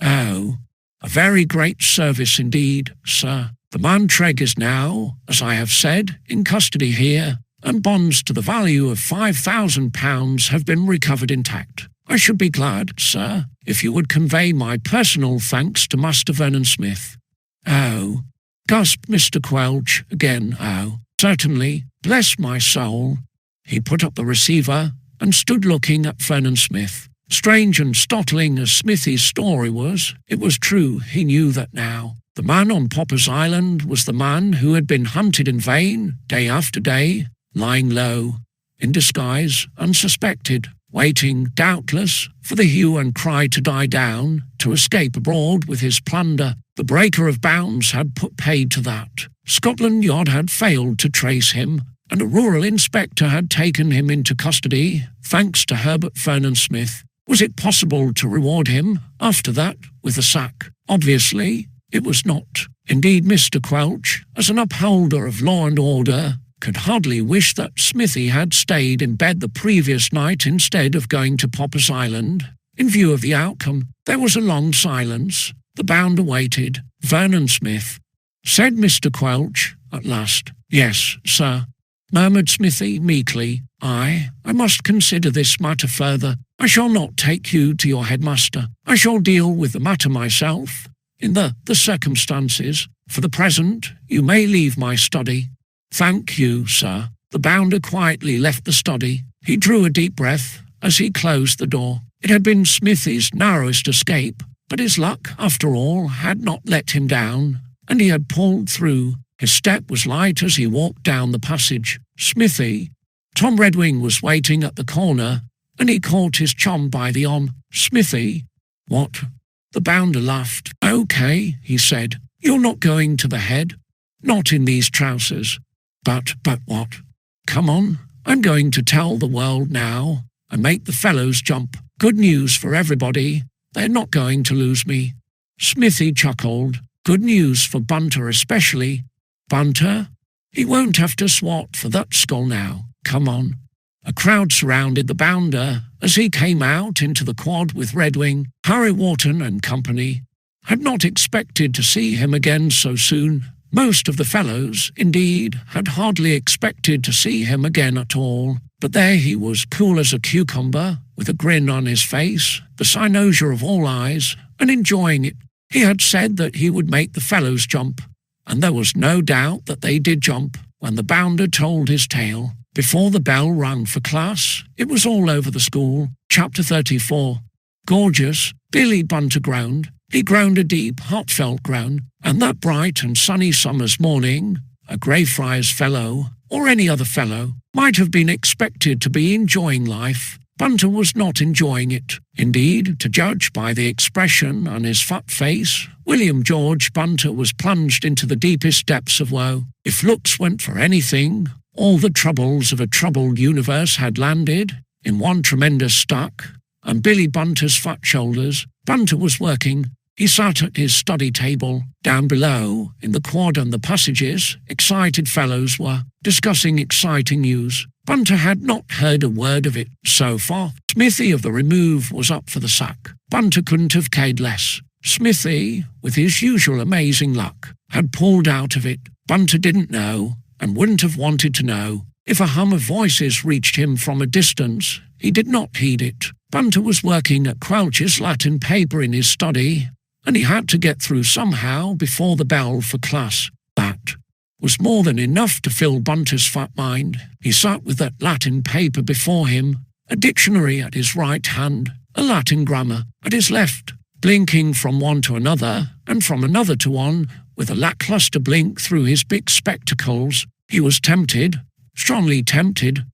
Oh, a very great service indeed, sir. The man Tregg is now, as I have said, in custody here, and bonds to the value of £5,000 have been recovered intact. I should be glad, sir, if you would convey my personal thanks to Master Vernon Smith. Oh, gasped Mr. Quelch again. Oh, certainly. Bless my soul. He put up the receiver and stood looking at Vernon Smith. Strange and startling as Smithy's story was, it was true. He knew that now. The man on Popper's Island was the man who had been hunted in vain, day after day, lying low, in disguise, unsuspected, waiting, doubtless, for the hue and cry to die down, to escape abroad with his plunder. The breaker of bounds had put paid to that. Scotland Yard had failed to trace him, and a rural inspector had taken him into custody, thanks to Herbert Vernon Smith. Was it possible to reward him, after that, with a sack? Obviously, it was not. Indeed, Mr. Quelch, as an upholder of law and order, could hardly wish that Smithy had stayed in bed the previous night instead of going to Popper's Island. In view of the outcome, there was a long silence. The bounder waited. Vernon Smith, said Mr. Quelch, at last. Yes, sir, murmured Smithy meekly. I must consider this matter further. I shall not take you to your headmaster. I shall deal with the matter myself, in the circumstances. For the present, you may leave my study. Thank you, sir. The bounder quietly left the study. He drew a deep breath as he closed the door. It had been Smithy's narrowest escape, but his luck, after all, had not let him down, and he had pulled through. His step was light as he walked down the passage. Smithy. Tom Redwing was waiting at the corner, and he caught his chum by the arm. Smithy. What? The bounder laughed. Okay, he said. You're not going to the head. Not in these trousers. But what? Come on, I'm going to tell the world now, and make the fellows jump. Good news for everybody. They're not going to lose me. Smithy chuckled. Good news for Bunter especially. Bunter? He won't have to swat for that skull now. Come on. A crowd surrounded the bounder as he came out into the quad with Redwing. Harry Wharton and company had not expected to see him again so soon. Most of the fellows, indeed, had hardly expected to see him again at all. But there he was, cool as a cucumber, with a grin on his face, the cynosure of all eyes, and enjoying it. He had said that he would make the fellows jump, and there was no doubt that they did jump. when the bounder told his tale. Before the bell rang for class, it was all over the school. Chapter 34. Gorgeous, Billy Bunter groaned. He groaned a deep, heartfelt groan, and that bright and sunny summer's morning, a Greyfriars Fellow, or any other fellow, might have been expected to be enjoying life. Bunter was not enjoying it. Indeed, to judge by the expression on his fat face, William George Bunter was plunged into the deepest depths of woe. If looks went for anything, all the troubles of a troubled universe had landed in one tremendous stack, and Billy Bunter's fat shoulders. Bunter was working. He sat at his study table. Down below, in the quad and the passages, excited fellows were discussing exciting news. Bunter had not heard a word of it so far. Smithy of the Remove was up for the sack. Bunter couldn't have cared less. Smithy, with his usual amazing luck, had pulled out of it. Bunter didn't know, and wouldn't have wanted to know. If a hum of voices reached him from a distance, he did not heed it. Bunter was working at Quelch's Latin paper in his study, and he had to get through somehow before the bell for class. That was more than enough to fill Bunter's fat mind. He sat with that Latin paper before him, a dictionary at his right hand, a Latin grammar at his left, blinking from one to another, and from another to one, with a lackluster blink through his big spectacles. He was tempted, strongly tempted,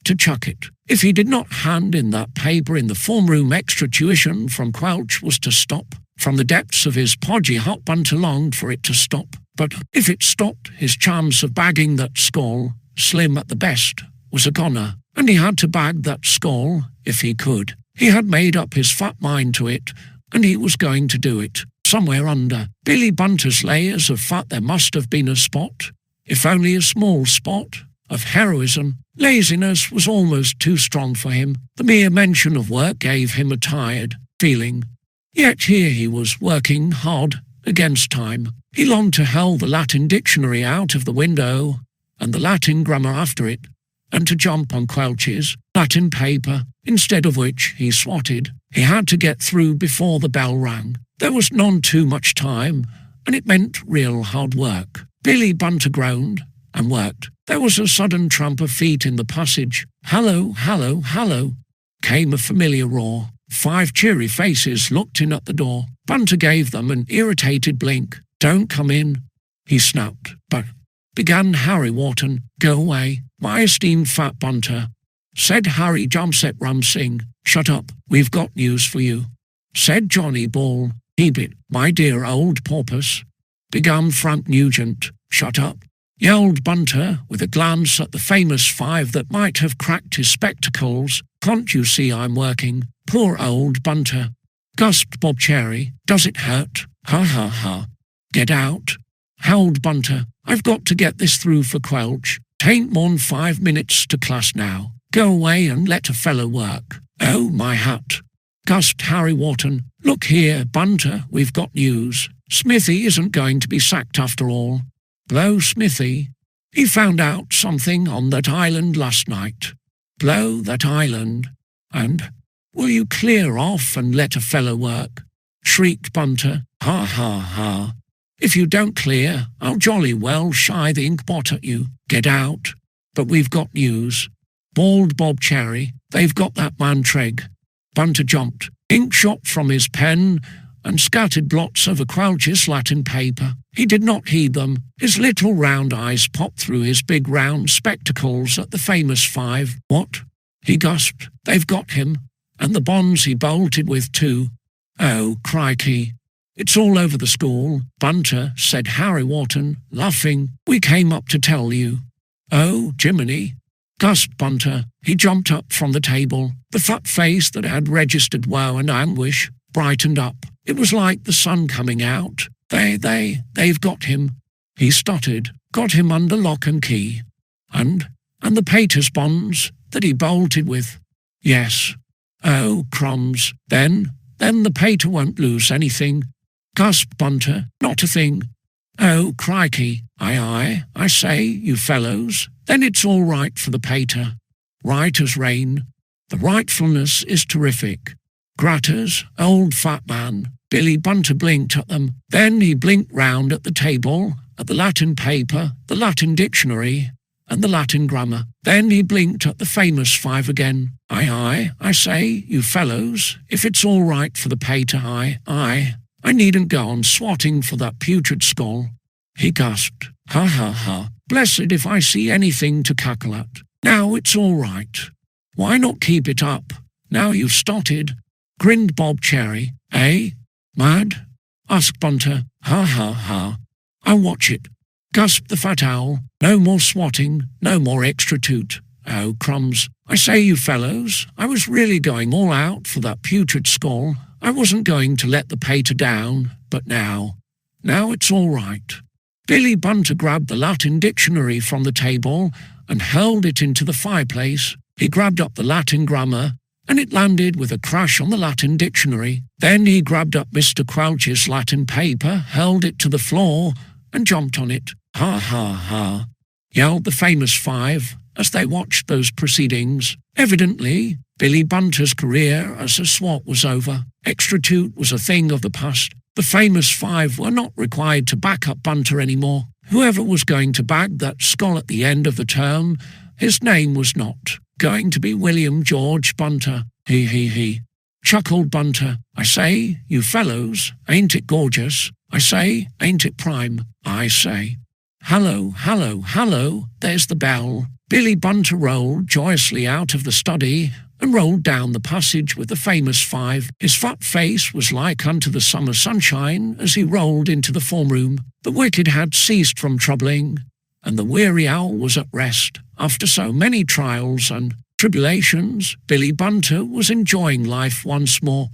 to chuck it. If he did not hand in that paper in the form room, extra tuition from Quelch was to stop. From the depths of his podgy heart, Bunter longed for it to stop. But if it stopped, his chance of bagging that skull, slim at the best, was a goner, and he had to bag that skull if he could. He had made up his fat mind to it, and he was going to do it. Somewhere under Billy Bunter's layers of fat there must have been a spot, if only a small spot, of heroism. Laziness was almost too strong for him. The mere mention of work gave him a tired feeling. Yet here he was working hard against time. He longed to hurl the Latin dictionary out of the window and the Latin grammar after it, and to jump on Quelch's Latin paper, instead of which he swatted. He had to get through before the bell rang. There was none too much time, and it meant real hard work. Billy Bunter groaned and worked. There was a sudden tramp of feet in the passage. "Hallo, hallo, hallo," came a familiar roar. 5 cheery faces looked in at the door. Bunter gave them an irritated blink. "Don't come in," he snapped. "But," began Harry Wharton. "Go away, my esteemed fat Bunter," said Harry Jumset Rumsing. "Shut up, we've got news for you," said Johnny Ball. "Keep it, my dear old porpoise," began Frank Nugent. "Shut up," yelled Bunter, with a glance at the famous 5 that might have cracked his spectacles. "Can't you see I'm working? Poor old Bunter," gasped Bob Cherry. "Does it hurt? Ha ha ha." "Get out," howled Bunter. "I've got to get this through for Quelch. 'Tain't more'n 5 minutes to class now. Go away and let a fellow work." "Oh, my hat," gasped Harry Wharton. "Look here, Bunter, we've got news. Smithy isn't going to be sacked after all." "Blow Smithy. He found out something on that island last night." "Blow that island. And will you clear off and let a fellow work?" shrieked Bunter. "Ha ha ha. If you don't clear, I'll jolly well shy the inkpot at you. Get out." "But we've got news," bawled Bob Cherry. "They've got that man Trigg." Bunter jumped. Ink shot from his pen and scattered blots over Quelch's Latin paper. He did not heed them. His little round eyes popped through his big round spectacles at the famous 5. "What?" he gasped. "They've got him, and the bonds he bolted with too. Oh, crikey. It's all over the school, Bunter," said Harry Wharton, laughing. "We came up to tell you." "Oh, Jiminy," gasped Bunter. He jumped up from the table. The fat face that had registered woe and anguish brightened up. It was like the sun coming out. They've got him," he stuttered. "Got him under lock and key. And the Pater's bonds that he bolted with." "Yes." "Oh, crumbs. Then the Pater won't lose anything," gasped Bunter. "Not a thing." "Oh, crikey. I say, you fellows. Then it's all right for the Pater. Right as rain. The rightfulness is terrific. Gratters, old fat man." Billy Bunter blinked at them. Then he blinked round at the table at the Latin paper, the Latin dictionary, and the Latin grammar. Then he blinked at the famous 5 again. I say, you fellows, if it's all right for the pater, I needn't go on swatting for that putrid skull. He gasped. Ha ha ha, blessed if I see anything to cackle at. Now it's all right. Why not keep it up? Now you've started, grinned Bob Cherry. Eh? Mad? Asked Bunter. Ha ha ha. I'll watch it, gasped the fat owl. No more swatting, no more extra toot. Oh, crumbs. I say, you fellows, I was really going all out for that putrid skull. I wasn't going to let the pater down, but now it's all right. Billy Bunter grabbed the Latin dictionary from the table and hurled it into the fireplace. He grabbed up the Latin grammar, and it landed with a crash on the Latin dictionary. Then he grabbed up Mr. Quelch's Latin paper, hurled it to the floor, and jumped on it. Ha ha ha, yelled the famous 5 as they watched those proceedings. Evidently, Billy Bunter's career as a swat was over. Extra toot was a thing of the past. The famous 5 were not required to back up Bunter anymore. Whoever was going to bag that skull at the end of the term, his name was not going to be William George Bunter. He, chuckled Bunter. I say, you fellows, ain't it gorgeous? I say, ain't it prime? I say. Hallo, hallo, hallo, there's the bell. Billy Bunter rolled joyously out of the study and rolled down the passage with the famous 5. His fat face was like unto the summer sunshine as he rolled into the form room. The wicked had ceased from troubling, and the weary owl was at rest. After so many trials and tribulations, Billy Bunter was enjoying life once more.